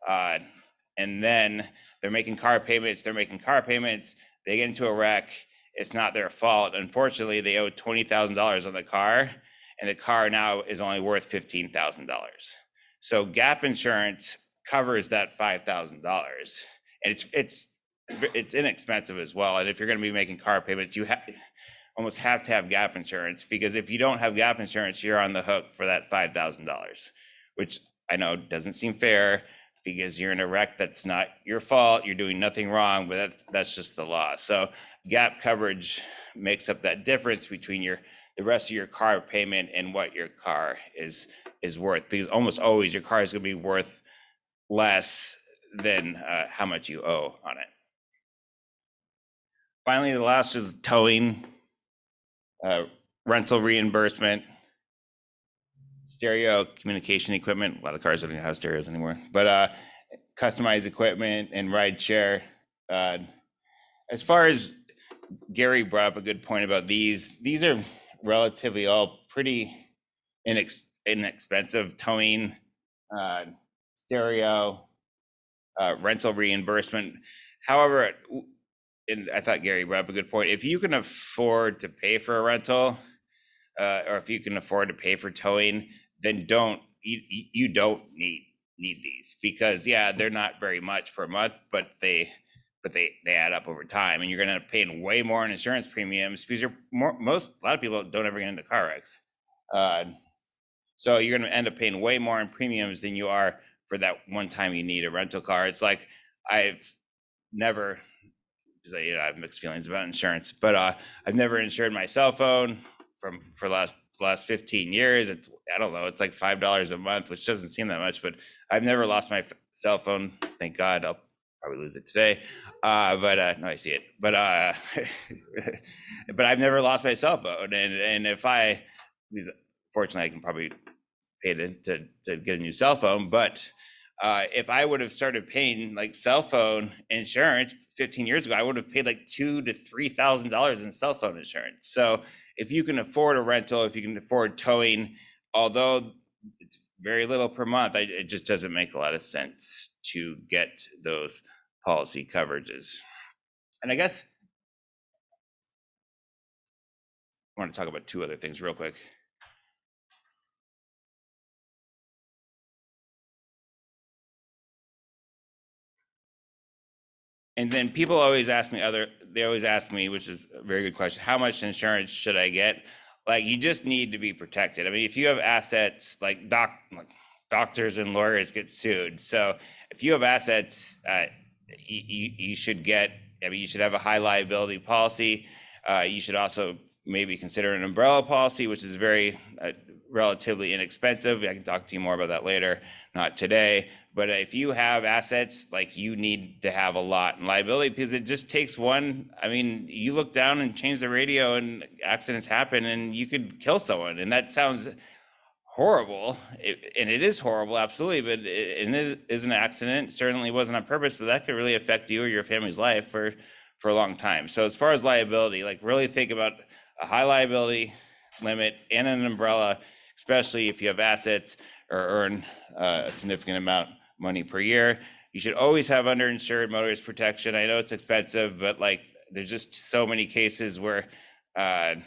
and then they're making car payments, they get into a wreck, it's not their fault. Unfortunately, they owe $20,000 on the car, and the car now is only worth $15,000. So gap insurance covers that $5,000, and it's inexpensive as well. And if you're going to be making car payments, you almost have to have gap insurance, because if you don't have gap insurance, you're on the hook for that $5,000, which I know doesn't seem fair because you're in a wreck that's not your fault. You're doing nothing wrong, but that's just the law. So gap coverage makes up that difference between the rest of your car payment and what your car is worth, because almost always your car is going to be worth less than how much you owe on it. Finally, the last is towing, rental reimbursement, stereo communication equipment. A lot of cars don't even have stereos anymore, but customized equipment and ride share. As far as Gary brought up a good point about these are relatively all pretty inexpensive. Towing, stereo, rental reimbursement. However, and I thought Gary brought up a good point. If you can afford to pay for a rental, or if you can afford to pay for towing, then you don't need these, because they're not very much per month, but they add up over time, and you're going to end up paying way more in insurance premiums because a lot of people don't ever get into car wrecks. So you're going to end up paying way more in premiums than you are for that one time you need a rental car. It's like, I've never, because I have mixed feelings about insurance, but I've never insured my cell phone for the last 15 years. I don't know, it's like $5 a month, which doesn't seem that much, but I've never lost my cell phone. Thank God. probably lose it today. But no, I see it. But but I've never lost my cell phone. And if because fortunately I can probably pay to get a new cell phone. But if I would have started paying like cell phone insurance 15 years ago, I would have paid like $2,000 to $3,000 in cell phone insurance. So if you can afford a rental, if you can afford towing, although it's very little per month, it just doesn't make a lot of sense to get those policy coverages. And I guess I want to talk about two other things real quick. And then people always ask me they always ask me, which is a very good question, how much insurance should I get? Like, you just need to be protected. I mean, if you have assets, like doctors and lawyers get sued. So if you have assets, you should get, I mean, you should have a high liability policy. You should also maybe consider an umbrella policy, which is very relatively inexpensive. I can talk to you more about that later, not today. But if you have assets, like, you need to have a lot in liability, because it just takes one. I mean, you look down and change the radio and accidents happen and you could kill someone. And that sounds horrible. And it is horrible, absolutely. But it is an accident. Certainly wasn't on purpose, but that could really affect you or your family's life for a long time. So as far as liability, like, really think about a high liability limit and an umbrella, especially if you have assets or earn a significant amount of money per year. You should always have underinsured motorist protection. I know it's expensive, but like, there's just so many cases where, and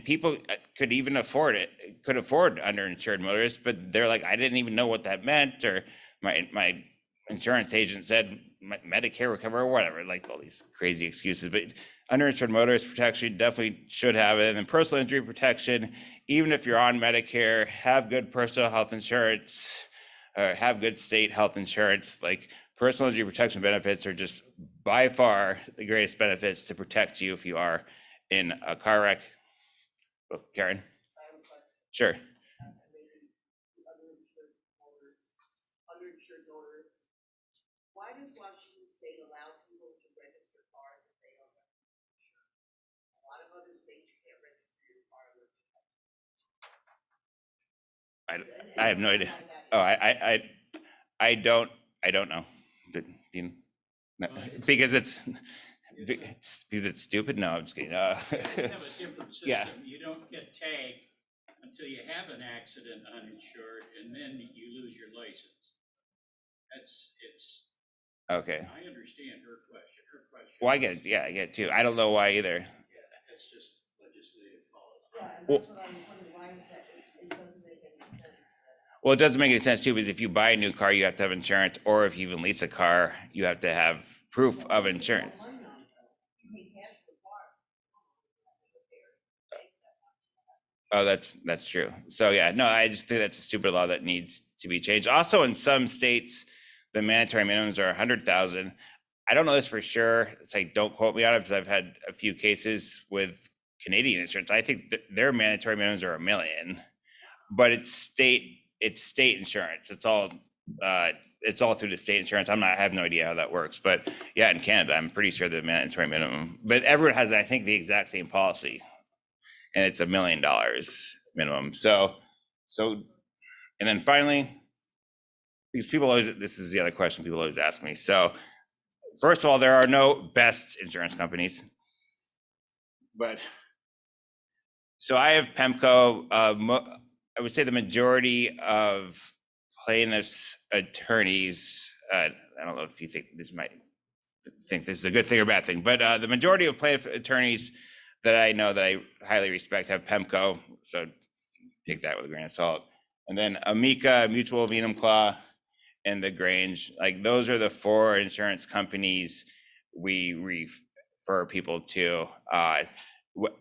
people could even afford underinsured motorists, but they're like, I didn't even know what that meant, or my insurance agent said Medicare would cover, or whatever, like all these crazy excuses. But underinsured motorist protection, definitely should have it. And then personal injury protection, even if you're on Medicare, have good personal health insurance, or have good state health insurance. Like, personal injury protection benefits are just by far the greatest benefits to protect you if you are in a car wreck. Oh, Karen? Sure. Underinsured motorists. Why does Washington state allow people to register cars if they don't have insurance? A lot of other states, you can't register your car. I have no idea. Oh, I don't know. But, you know, no, because it's stupid. No, I'm just kidding. You have a different Yeah. system. You don't get tagged until you have an accident uninsured, and then you lose your license. It's. Okay. I understand her question. Well, I get it. Yeah, I get it too. I don't know why either. Yeah, that's just legislative policy. Yeah, and Well- that's what I was wondering, why is that? It doesn't make any sense. Well, it doesn't make any sense too, because if you buy a new car, you have to have insurance, or if you even lease a car, you have to have proof of insurance. Oh, that's true. So yeah, no, I just think that's a stupid law that needs to be changed. Also, in some states, the mandatory minimums are 100,000. I don't know this for sure. It's like, don't quote me on it, because I've had a few cases with Canadian insurance. I think their mandatory minimums are $1 million, but it's state insurance. It's all through the state insurance. I have no idea how that works, but yeah, in Canada, I'm pretty sure the mandatory minimum, but everyone has, I think, the exact same policy, and it's $1 million minimum. So, and then finally, because this is the other question people always ask me. So first of all, there are no best insurance companies, but so I have PEMCO. I would say the majority of plaintiffs' attorneys, I don't know if you think this is a good thing or bad thing, but the majority of plaintiff attorneys that I know that I highly respect have PEMCO, so take that with a grain of salt. And then Amica, Mutual of Enumclaw, and the Grange, like, those are the 4 insurance companies we refer people to.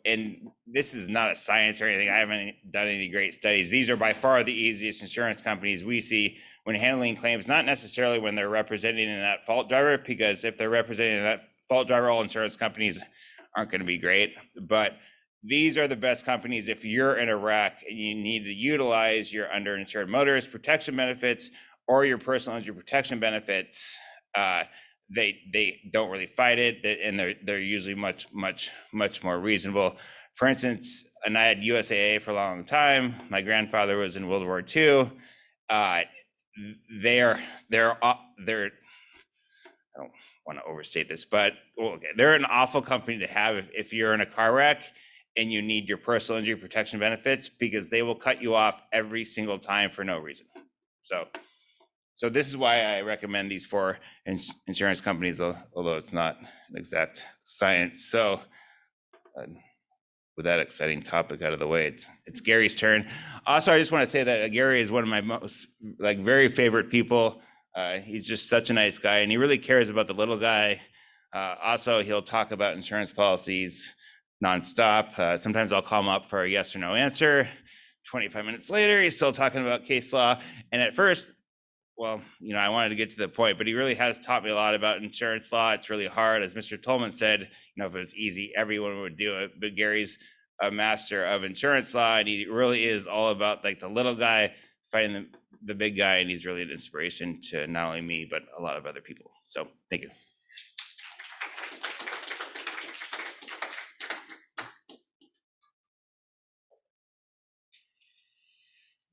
And this is not a science or anything. I haven't done any great studies. These are by far the easiest insurance companies we see when handling claims, not necessarily when they're representing an at-fault driver, because if they're representing an at-fault driver, all insurance companies aren't going to be great. But these are the best companies if you're in a wreck and you need to utilize your underinsured motorist protection benefits or your personal injury protection benefits. they don't really fight it, and they're usually much more reasonable. For instance, and I had USAA for a long time. My grandfather was in World War II. They're I don't want to overstate this, but they're an awful company to have if you're in a car wreck and you need your personal injury protection benefits, because they will cut you off every single time for no reason. So this is why I recommend these four insurance companies, although it's not an exact science. So with that exciting topic out of the way, it's Gary's turn. Also, I just want to say that Gary is one of my most very favorite people. He's just such a nice guy, and he really cares about the little guy. Also, he'll talk about insurance policies nonstop. Sometimes I'll call him up for a yes or no answer. 25 minutes later, he's still talking about case law. And at first, well, I wanted to get to the point, but he really has taught me a lot about insurance law. It's really hard. As Mr. Tolman said, if it was easy, everyone would do it. But Gary's a master of insurance law, and he really is all about the little guy fighting the big guy, and he's really an inspiration to not only me, but a lot of other people. So thank you.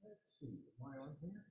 Let's see, am I on here?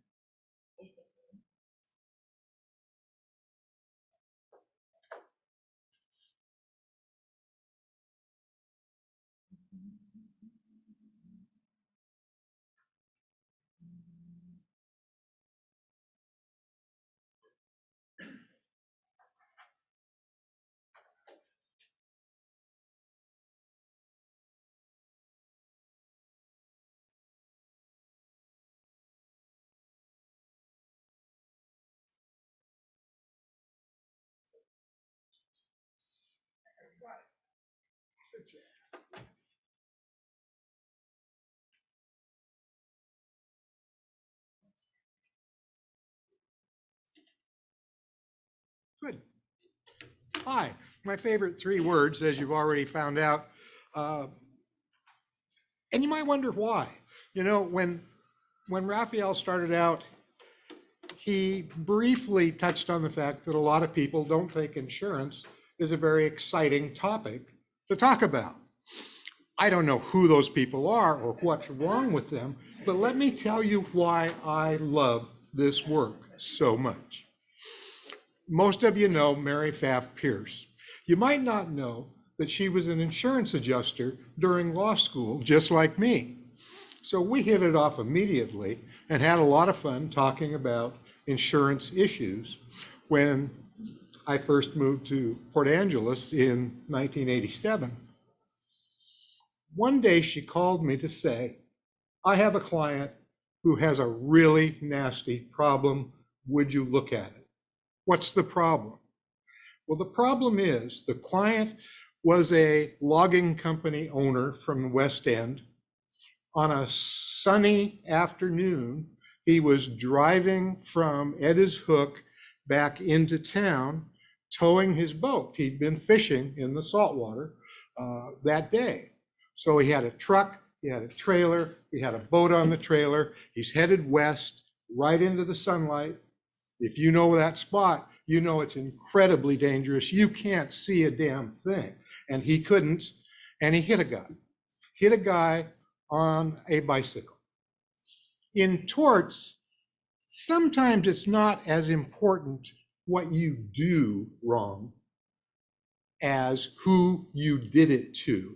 Good. Hi, my favorite three words, as you've already found out. And you might wonder why. When Raphael started out, he briefly touched on the fact that a lot of people don't think insurance is a very exciting topic to talk about. I don't know who those people are or what's wrong with them, but let me tell you why I love this work so much. Most of you know Mary Pfaff Pierce. You might not know that she was an insurance adjuster during law school, just like me. So we hit it off immediately and had a lot of fun talking about insurance issues when I first moved to Port Angeles in 1987. One day she called me to say, I have a client who has a really nasty problem. Would you look at it? What's the problem? Well, the problem is the client was a logging company owner from the West End. On a sunny afternoon, he was driving from Edda's Hook back into town, towing his boat. He'd been fishing in the saltwater that day. So he had a truck, he had a trailer, he had a boat on the trailer. He's headed west, right into the sunlight. If you know that spot, you know it's incredibly dangerous. You can't see a damn thing. And he couldn't, and he hit a guy on a bicycle. In torts, sometimes it's not as important what you do wrong as who you did it to.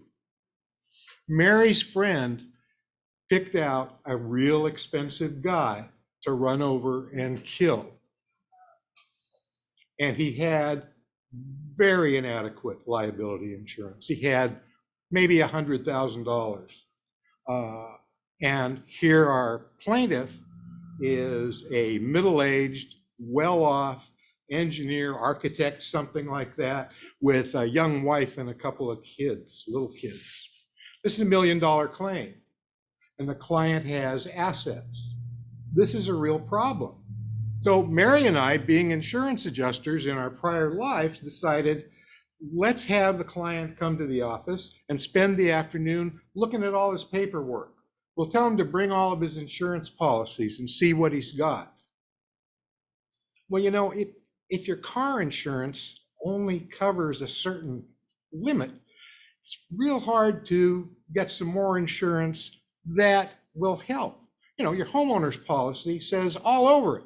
Mary's friend picked out a real expensive guy to run over and kill. And he had very inadequate liability insurance. He had maybe $100,000. And here our plaintiff is a middle-aged, well-off engineer, architect, something like that, with a young wife and a couple of kids, little kids. This is $1 million claim, and the client has assets. This is a real problem. So Mary and I, being insurance adjusters in our prior lives, decided, let's have the client come to the office and spend the afternoon looking at all his paperwork. We'll tell him to bring all of his insurance policies and see what he's got. Well, if your car insurance only covers a certain limit, it's real hard to get some more insurance that will help. You know, your homeowner's policy says all over it,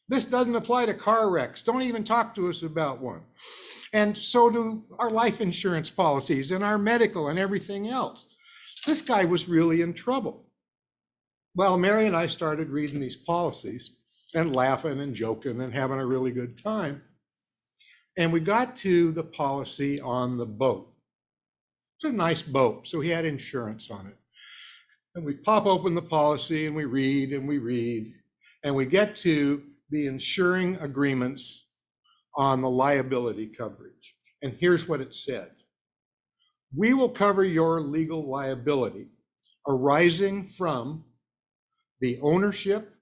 this doesn't apply to car wrecks. Don't even talk to us about one. And so do our life insurance policies and our medical and everything else. This guy was really in trouble. Well, Mary and I started reading these policies and laughing and joking and having a really good time. And we got to the policy on the boat. It's a nice boat, so he had insurance on it. And we pop open the policy and we read and we read, and we get to the insuring agreements on the liability coverage. And here's what it said. We will cover your legal liability arising from the ownership,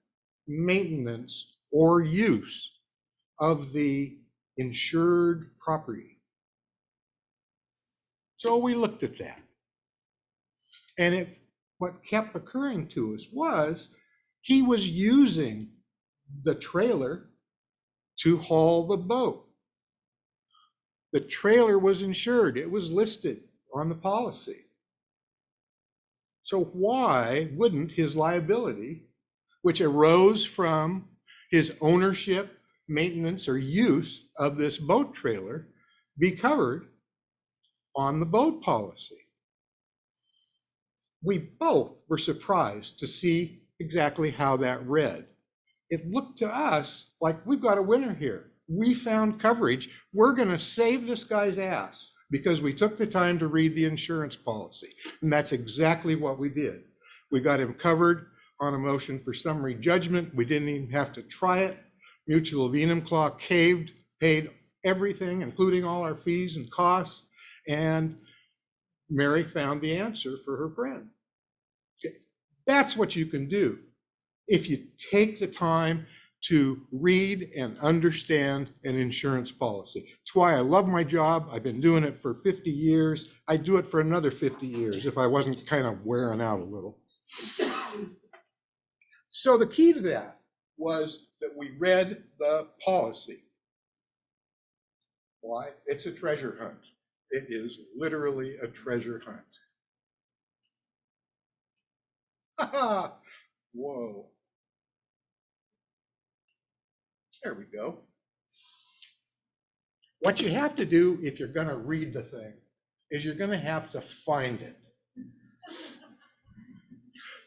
maintenance, or use of the insured property. So we looked at that. And what kept occurring to us was he was using the trailer to haul the boat. The trailer was insured. It was listed on the policy. So why wouldn't his liability, which arose from his ownership, maintenance, or use of this boat trailer, be covered on the boat policy? We both were surprised to see exactly how that read. It looked to us like we've got a winner here. We found coverage. We're going to save this guy's ass because we took the time to read the insurance policy. And that's exactly what we did. We got him covered on a motion for summary judgment. We didn't even have to try it. Mutual of Enumclaw caved, paid everything, including all our fees and costs. And Mary found the answer for her friend. Okay. That's what you can do if you take the time to read and understand an insurance policy. It's why I love my job. I've been doing it for 50 years. I'd do it for another 50 years if I wasn't kind of wearing out a little. So the key to that was that we read the policy. Why? It's a treasure hunt. It is literally a treasure hunt. Whoa. There we go. What you have to do if you're going to read the thing is you're going to have to find it.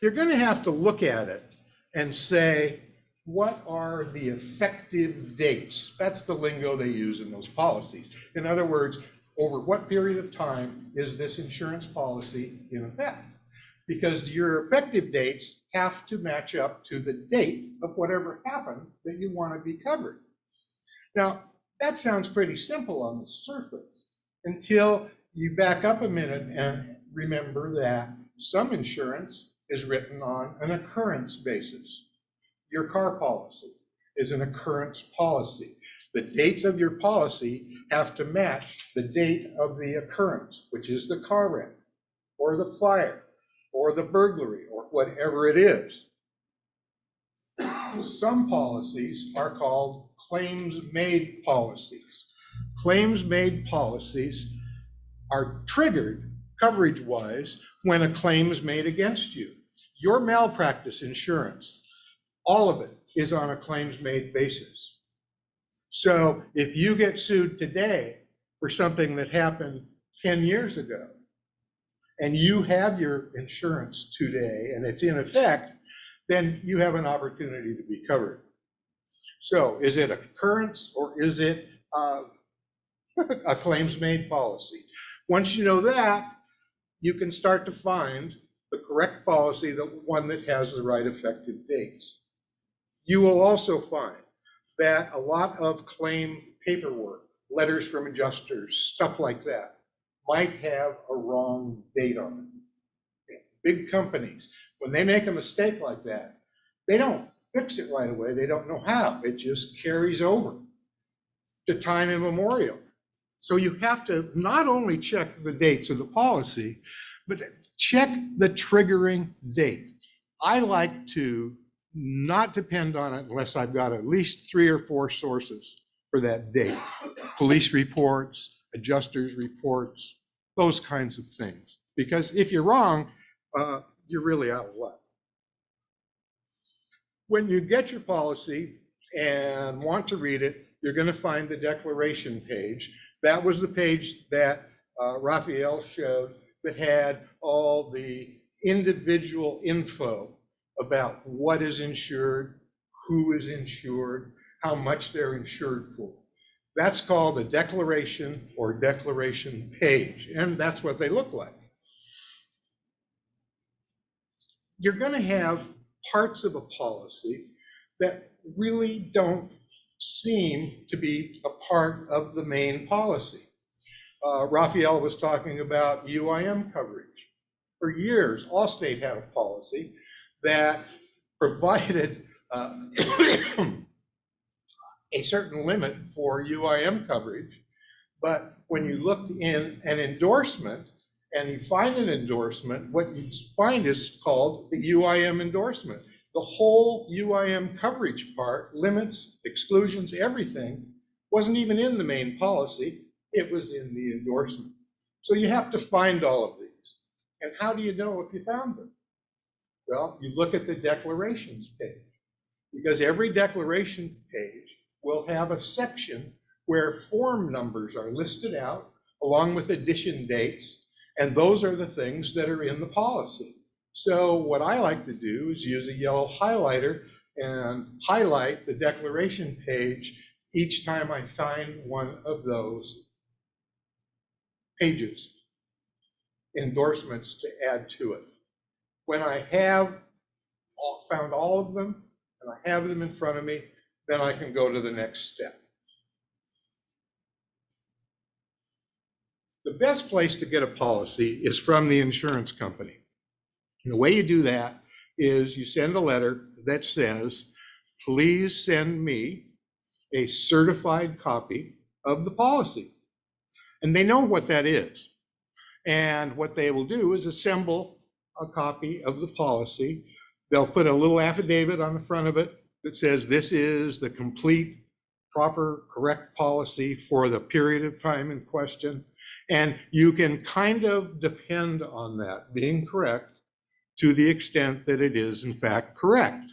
You're going to have to look at it and say, what are the effective dates? That's the lingo they use in those policies. In other words, over what period of time is this insurance policy in effect? Because your effective dates have to match up to the date of whatever happened that you want to be covered. Now, that sounds pretty simple on the surface until you back up a minute and remember that some insurance is written on an occurrence basis. Your car policy is an occurrence policy. The dates of your policy have to match the date of the occurrence, which is the car wreck or the fire or the burglary or whatever it is. Some policies are called claims-made policies. Claims-made policies are triggered coverage-wise when a claim is made against you. Your malpractice insurance, all of it is on a claims-made basis. So if you get sued today for something that happened 10 years ago, and you have your insurance today and it's in effect, then you have an opportunity to be covered. So is it occurrence or is it a claims-made policy? Once you know that, you can start to find the correct policy, the one that has the right effective dates. You will also find that a lot of claim paperwork, letters from adjusters, stuff like that, might have a wrong date on it. Big companies, when they make a mistake like that, they don't fix it right away. They don't know how. It just carries over to time immemorial. So you have to not only check the dates of the policy, but check the triggering date. I like to not depend on it unless I've got at least 3 or 4 sources for that date. Police reports, adjusters reports, those kinds of things. Because if you're wrong, you're really out of luck. When you get your policy and want to read it, you're going to find the declaration page. That was the page that Raphael showed that had all the individual info about what is insured, who is insured, how much they're insured for. That's called a declaration or declaration page, and that's what they look like. You're going to have parts of a policy that really don't seem to be a part of the main policy. Raphael was talking about UIM coverage. For years, Allstate had a policy that provided a certain limit for UIM coverage, but when you looked in an endorsement and you find an endorsement, what you find is called the UIM endorsement. The whole UIM coverage part, limits, exclusions, everything, wasn't even in the main policy, it was in the endorsement. So you have to find all of these. And how do you know if you found them? Well, you look at the declarations page, because every declaration page will have a section where form numbers are listed out along with addition dates, and those are the things that are in the policy. So what I like to do is use a yellow highlighter and highlight the declaration page each time I find one of those pages, endorsements to add to it. When I have found all of them and I have them in front of me, then I can go to the next step. The best place to get a policy is from the insurance company. And the way you do that is you send a letter that says, please send me a certified copy of the policy. And they know what that is. And what they will do is assemble a copy of the policy. They'll put a little affidavit on the front of it that says this is the complete, proper, correct policy for the period of time in question. And you can kind of depend on that being correct to the extent that it is in fact correct.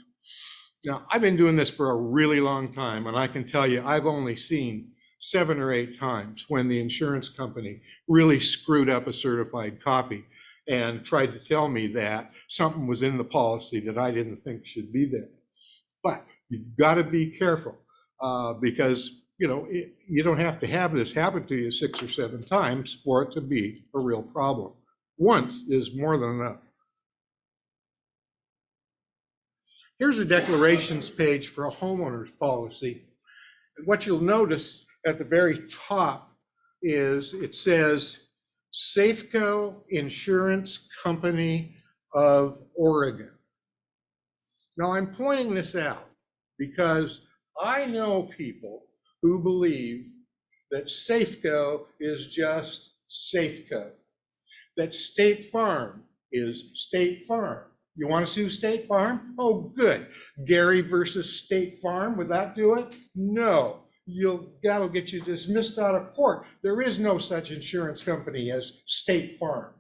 Now, I've been doing this for a really long time, and I can tell you I've only seen 7 or 8 times when the insurance company really screwed up a certified copy and tried to tell me that something was in the policy that I didn't think should be there. But you've got to be careful because you don't have to have this happen to you 6 or 7 times for it to be a real problem. Once is more than enough. Here's a declarations page for a homeowner's policy. And what you'll notice at the very top is it says Safeco Insurance Company of Oregon. Now I'm pointing this out because I know people who believe that Safeco is just Safeco, that State Farm is State Farm. You want to sue State Farm? Oh, good. Gary versus State Farm, would that do it? No. That'll get you dismissed out of court. There is no such insurance company as State Farm.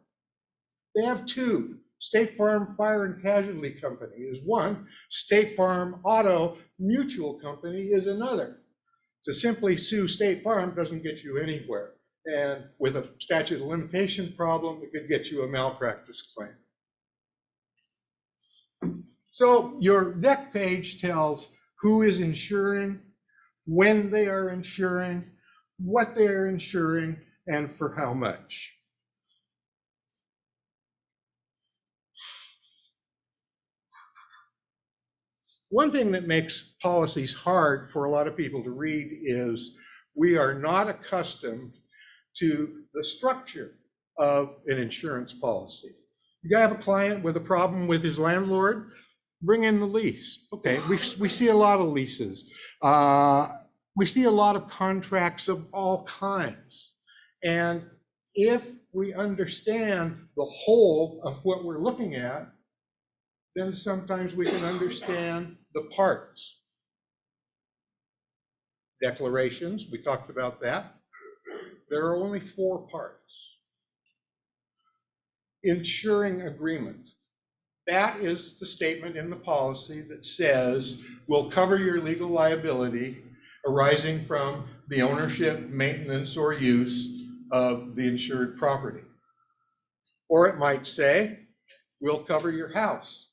They have 2. State Farm Fire and Casualty Company is one. State Farm Auto Mutual Company is another. To simply sue State Farm doesn't get you anywhere. And with a statute of limitation problem, it could get you a malpractice claim. So your deck page tells who is insuring, when they are insuring, what they are insuring, and for how much. One thing that makes policies hard for a lot of people to read is we are not accustomed to the structure of an insurance policy. You have a client with a problem with his landlord, bring in the lease. Okay, we see a lot of leases. We see a lot of contracts of all kinds. And if we understand the whole of what we're looking at, then sometimes we can understand the parts. Declarations, we talked about that. There are only 4 parts. Insuring agreement. That is the statement in the policy that says we'll cover your legal liability arising from the ownership, maintenance, or use of the insured property. Or it might say, we'll cover your house.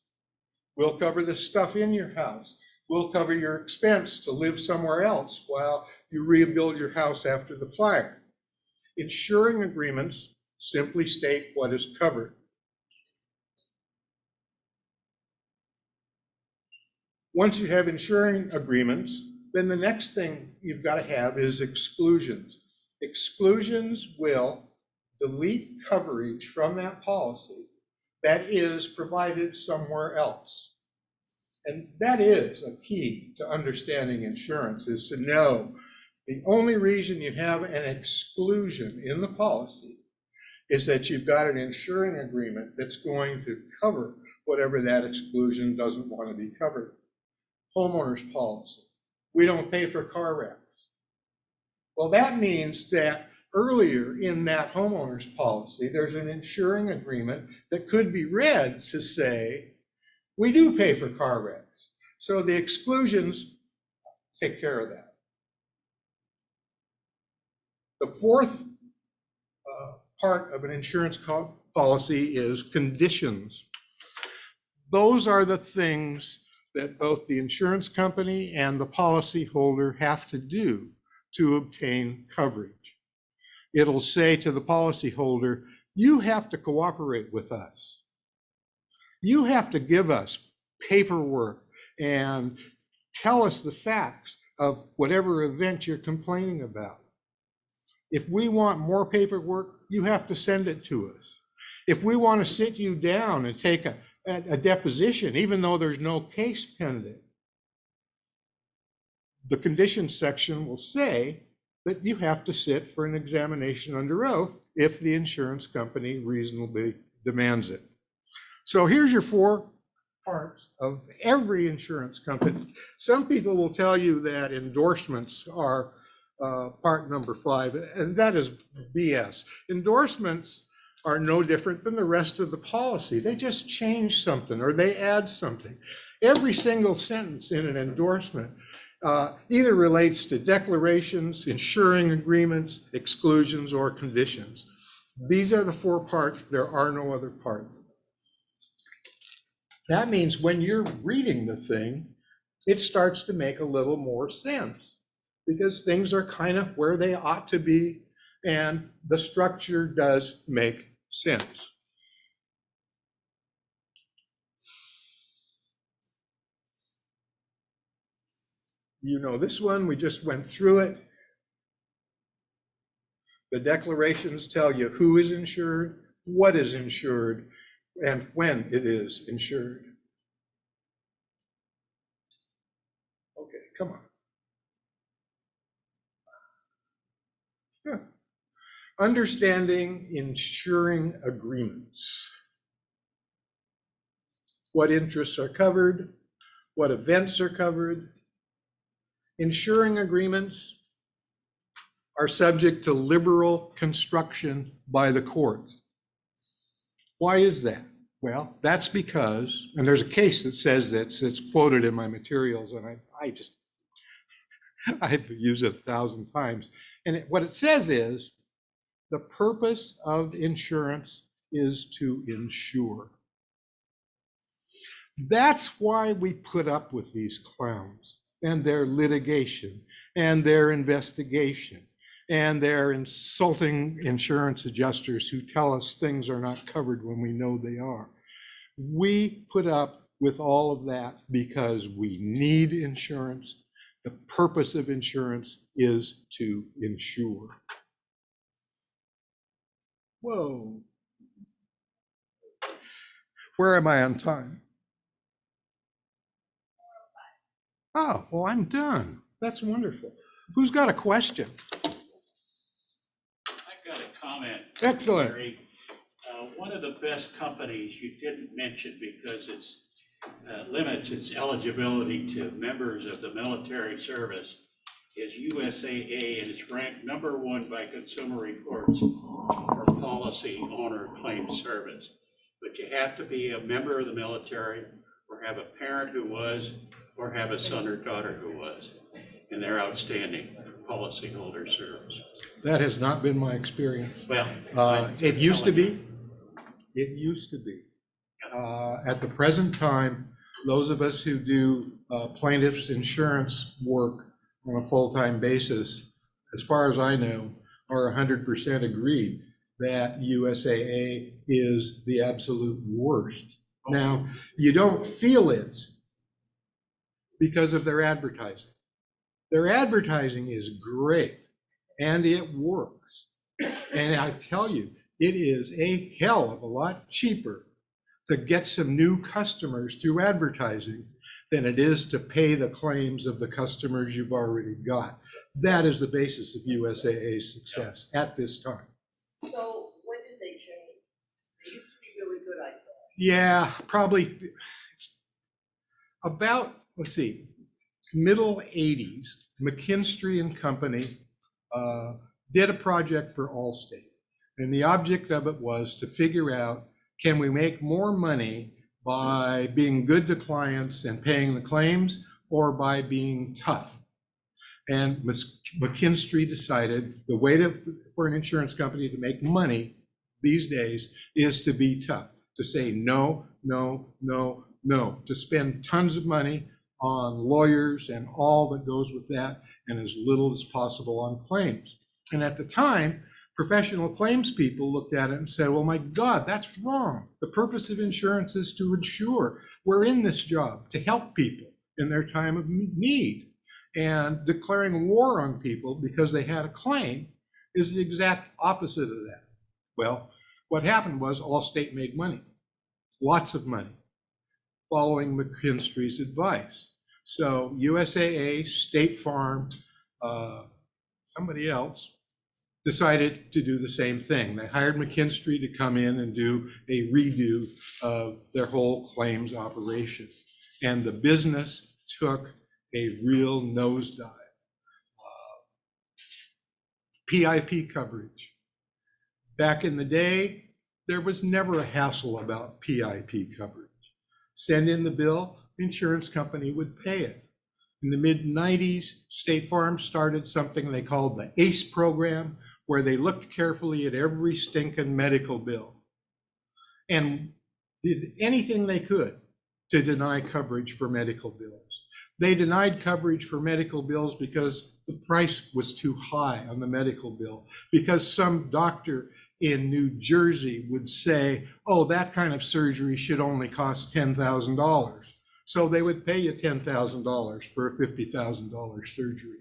We'll cover the stuff in your house. We'll cover your expense to live somewhere else while you rebuild your house after the fire. Insuring agreements simply state what is covered. Once you have insuring agreements, then the next thing you've got to have is exclusions. Exclusions will delete coverage from that policy that is provided somewhere else. And that is a key to understanding insurance, is to know the only reason you have an exclusion in the policy is that you've got an insuring agreement that's going to cover whatever that exclusion doesn't want to be covered. Homeowner's policy. We don't pay for car wrecks. Well, that means that earlier in that homeowner's policy, there's an insuring agreement that could be read to say, we do pay for car wrecks. So the exclusions take care of that. The fourth part of an insurance policy is conditions. Those are the things that both the insurance company and the policyholder have to do to obtain coverage. It'll say to the policyholder, you have to cooperate with us. You have to give us paperwork and tell us the facts of whatever event you're complaining about. If we want more paperwork, you have to send it to us. If we want to sit you down and take a deposition, even though there's no case pending, the conditions section will say that you have to sit for an examination under oath if the insurance company reasonably demands it. So here's your 4 parts of every insurance company. Some people will tell you that endorsements are part number 5, and that is BS. Endorsements are no different than the rest of the policy. They just change something or they add something. Every single sentence in an endorsement either relates to declarations, insuring agreements, exclusions, or conditions. These are the 4 parts. There are no other parts. That means when you're reading the thing, it starts to make a little more sense because things are kind of where they ought to be and the structure does make sense. You know this one, we just went through it. The declarations tell you who is insured, what is insured, and when it is insured. Okay, come on. Yeah. Understanding insuring agreements. What interests are covered, what events are covered. Insuring agreements are subject to liberal construction by the court. Why is that? Well, that's because, and there's a case that says that, it's quoted in my materials, and I've used it 1,000 times. And what it says is, the purpose of insurance is to insure. That's why we put up with these clowns and their litigation and their investigation and their insulting insurance adjusters who tell us things are not covered when we know they are. We put up with all of that because we need insurance. The purpose of insurance is to insure. Whoa. Where am I on time? Oh, well, I'm done. That's wonderful. Who's got a question? I've got a comment. Excellent. Larry. One of the best companies you didn't mention because it limits its eligibility to members of the military service is USAA, and it's ranked #1 by Consumer Reports for policy owner claim service. But you have to be a member of the military, or have a parent who was, or have a son or daughter who was. And they're outstanding for policyholder service. That has not been my experience. Well, It used to be. It used to be. At the present time, those of us who do plaintiff's insurance work on a full-time basis, as far as I know, are 100% agreed that USAA is the absolute worst. Now, you don't feel it because of their advertising. Their advertising is great and it works. And I tell you, it is a hell of a lot cheaper to get some new customers through advertising than it is to pay the claims of the customers you've already got. That is the basis of USAA's success at this time. So when did they change? They used to be really good, I thought. Yeah, probably it's about, let's see, middle 80s, McKinstry and Company did a project for Allstate. And the object of it was to figure out, can we make more money by being good to clients and paying the claims, or by being tough? And McKinstry decided the way for an insurance company to make money these days is to be tough, to say no, no, no, no, to spend tons of money on lawyers and all that goes with that, and as little as possible on claims. And at the time, professional claims people looked at it and said, well, my God, that's wrong. The purpose of insurance is to insure. We're in this job to help people in their time of need. And declaring war on people because they had a claim is the exact opposite of that. Well, what happened was Allstate made money, lots of money, following McKinstry's advice. So USAA, State Farm, somebody else decided to do the same thing. They hired McKinstry to come in and do a redo of their whole claims operation. And the business took a real nosedive. PIP coverage. Back in the day, there was never a hassle about PIP coverage. Send in the bill, the insurance company would pay it. In the mid-90s, State Farm started something they called the ACE program, where they looked carefully at every stinking medical bill and did anything they could to deny coverage for medical bills. They denied coverage for medical bills because the price was too high on the medical bill, because some doctor in New Jersey would say, oh, that kind of surgery should only cost $10,000. So they would pay you $10,000 for a $50,000 surgery.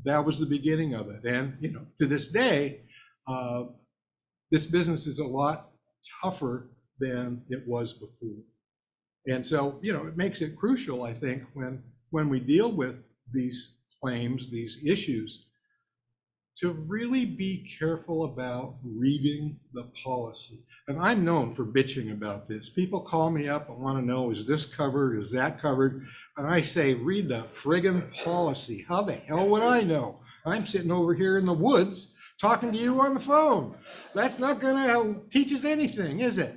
That was the beginning of it. And, you know, to this day, this business is a lot tougher than it was before. And so, you know, it makes it crucial, I think, when we deal with these claims, these issues, to really be careful about reading the policy. And I'm known for bitching about this. People call me up and want to know, is this covered? Is that covered? And I say, read the friggin' policy. How the hell would I know? I'm sitting over here in the woods talking to you on the phone. That's not going to teach us anything, is it?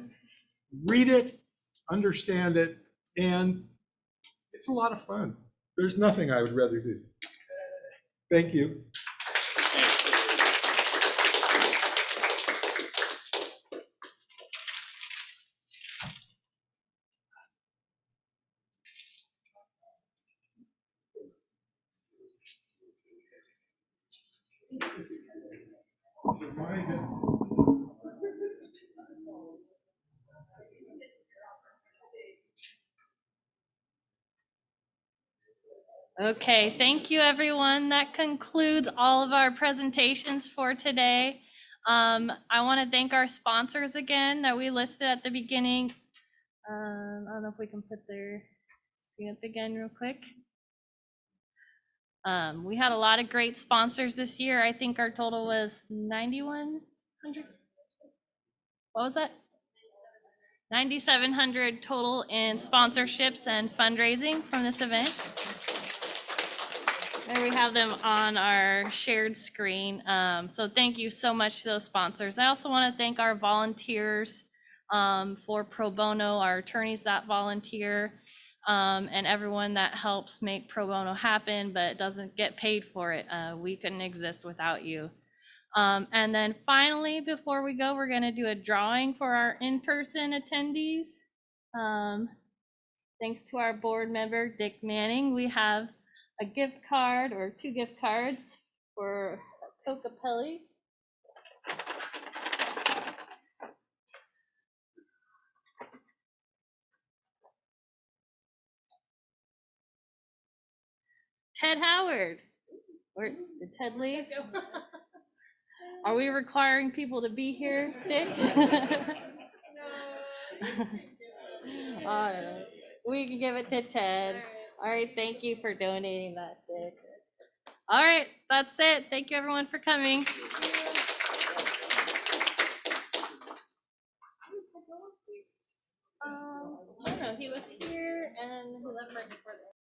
Read it, understand it, and it's a lot of fun. There's nothing I would rather do. Thank you. Okay, thank you, everyone. That concludes all of our presentations for today. I want to thank our sponsors again that we listed at the beginning. I don't know if we can put their screen up again real quick. We had a lot of great sponsors this year. I think our total was 9,100. What was that? 9,700 total in sponsorships and fundraising from this event. And we have them on our shared screen. So thank you so much to those sponsors. I also want to thank our volunteers for pro bono, our attorneys that volunteer, and everyone that helps make pro bono happen but doesn't get paid for it. We couldn't exist without you. And then finally, before we go, we're going to do a drawing for our in-person attendees. Thanks to our board member, Dick Manning, we have a gift card or 2 gift cards for Cocapelli. Ted Howard. Or did Ted leave? Are we requiring people to be here, Dick? All right. We can give it to Ted. All right, thank you for donating that, Dick. All right, that's it. Thank you everyone for coming. I don't know, he was here and he left right before the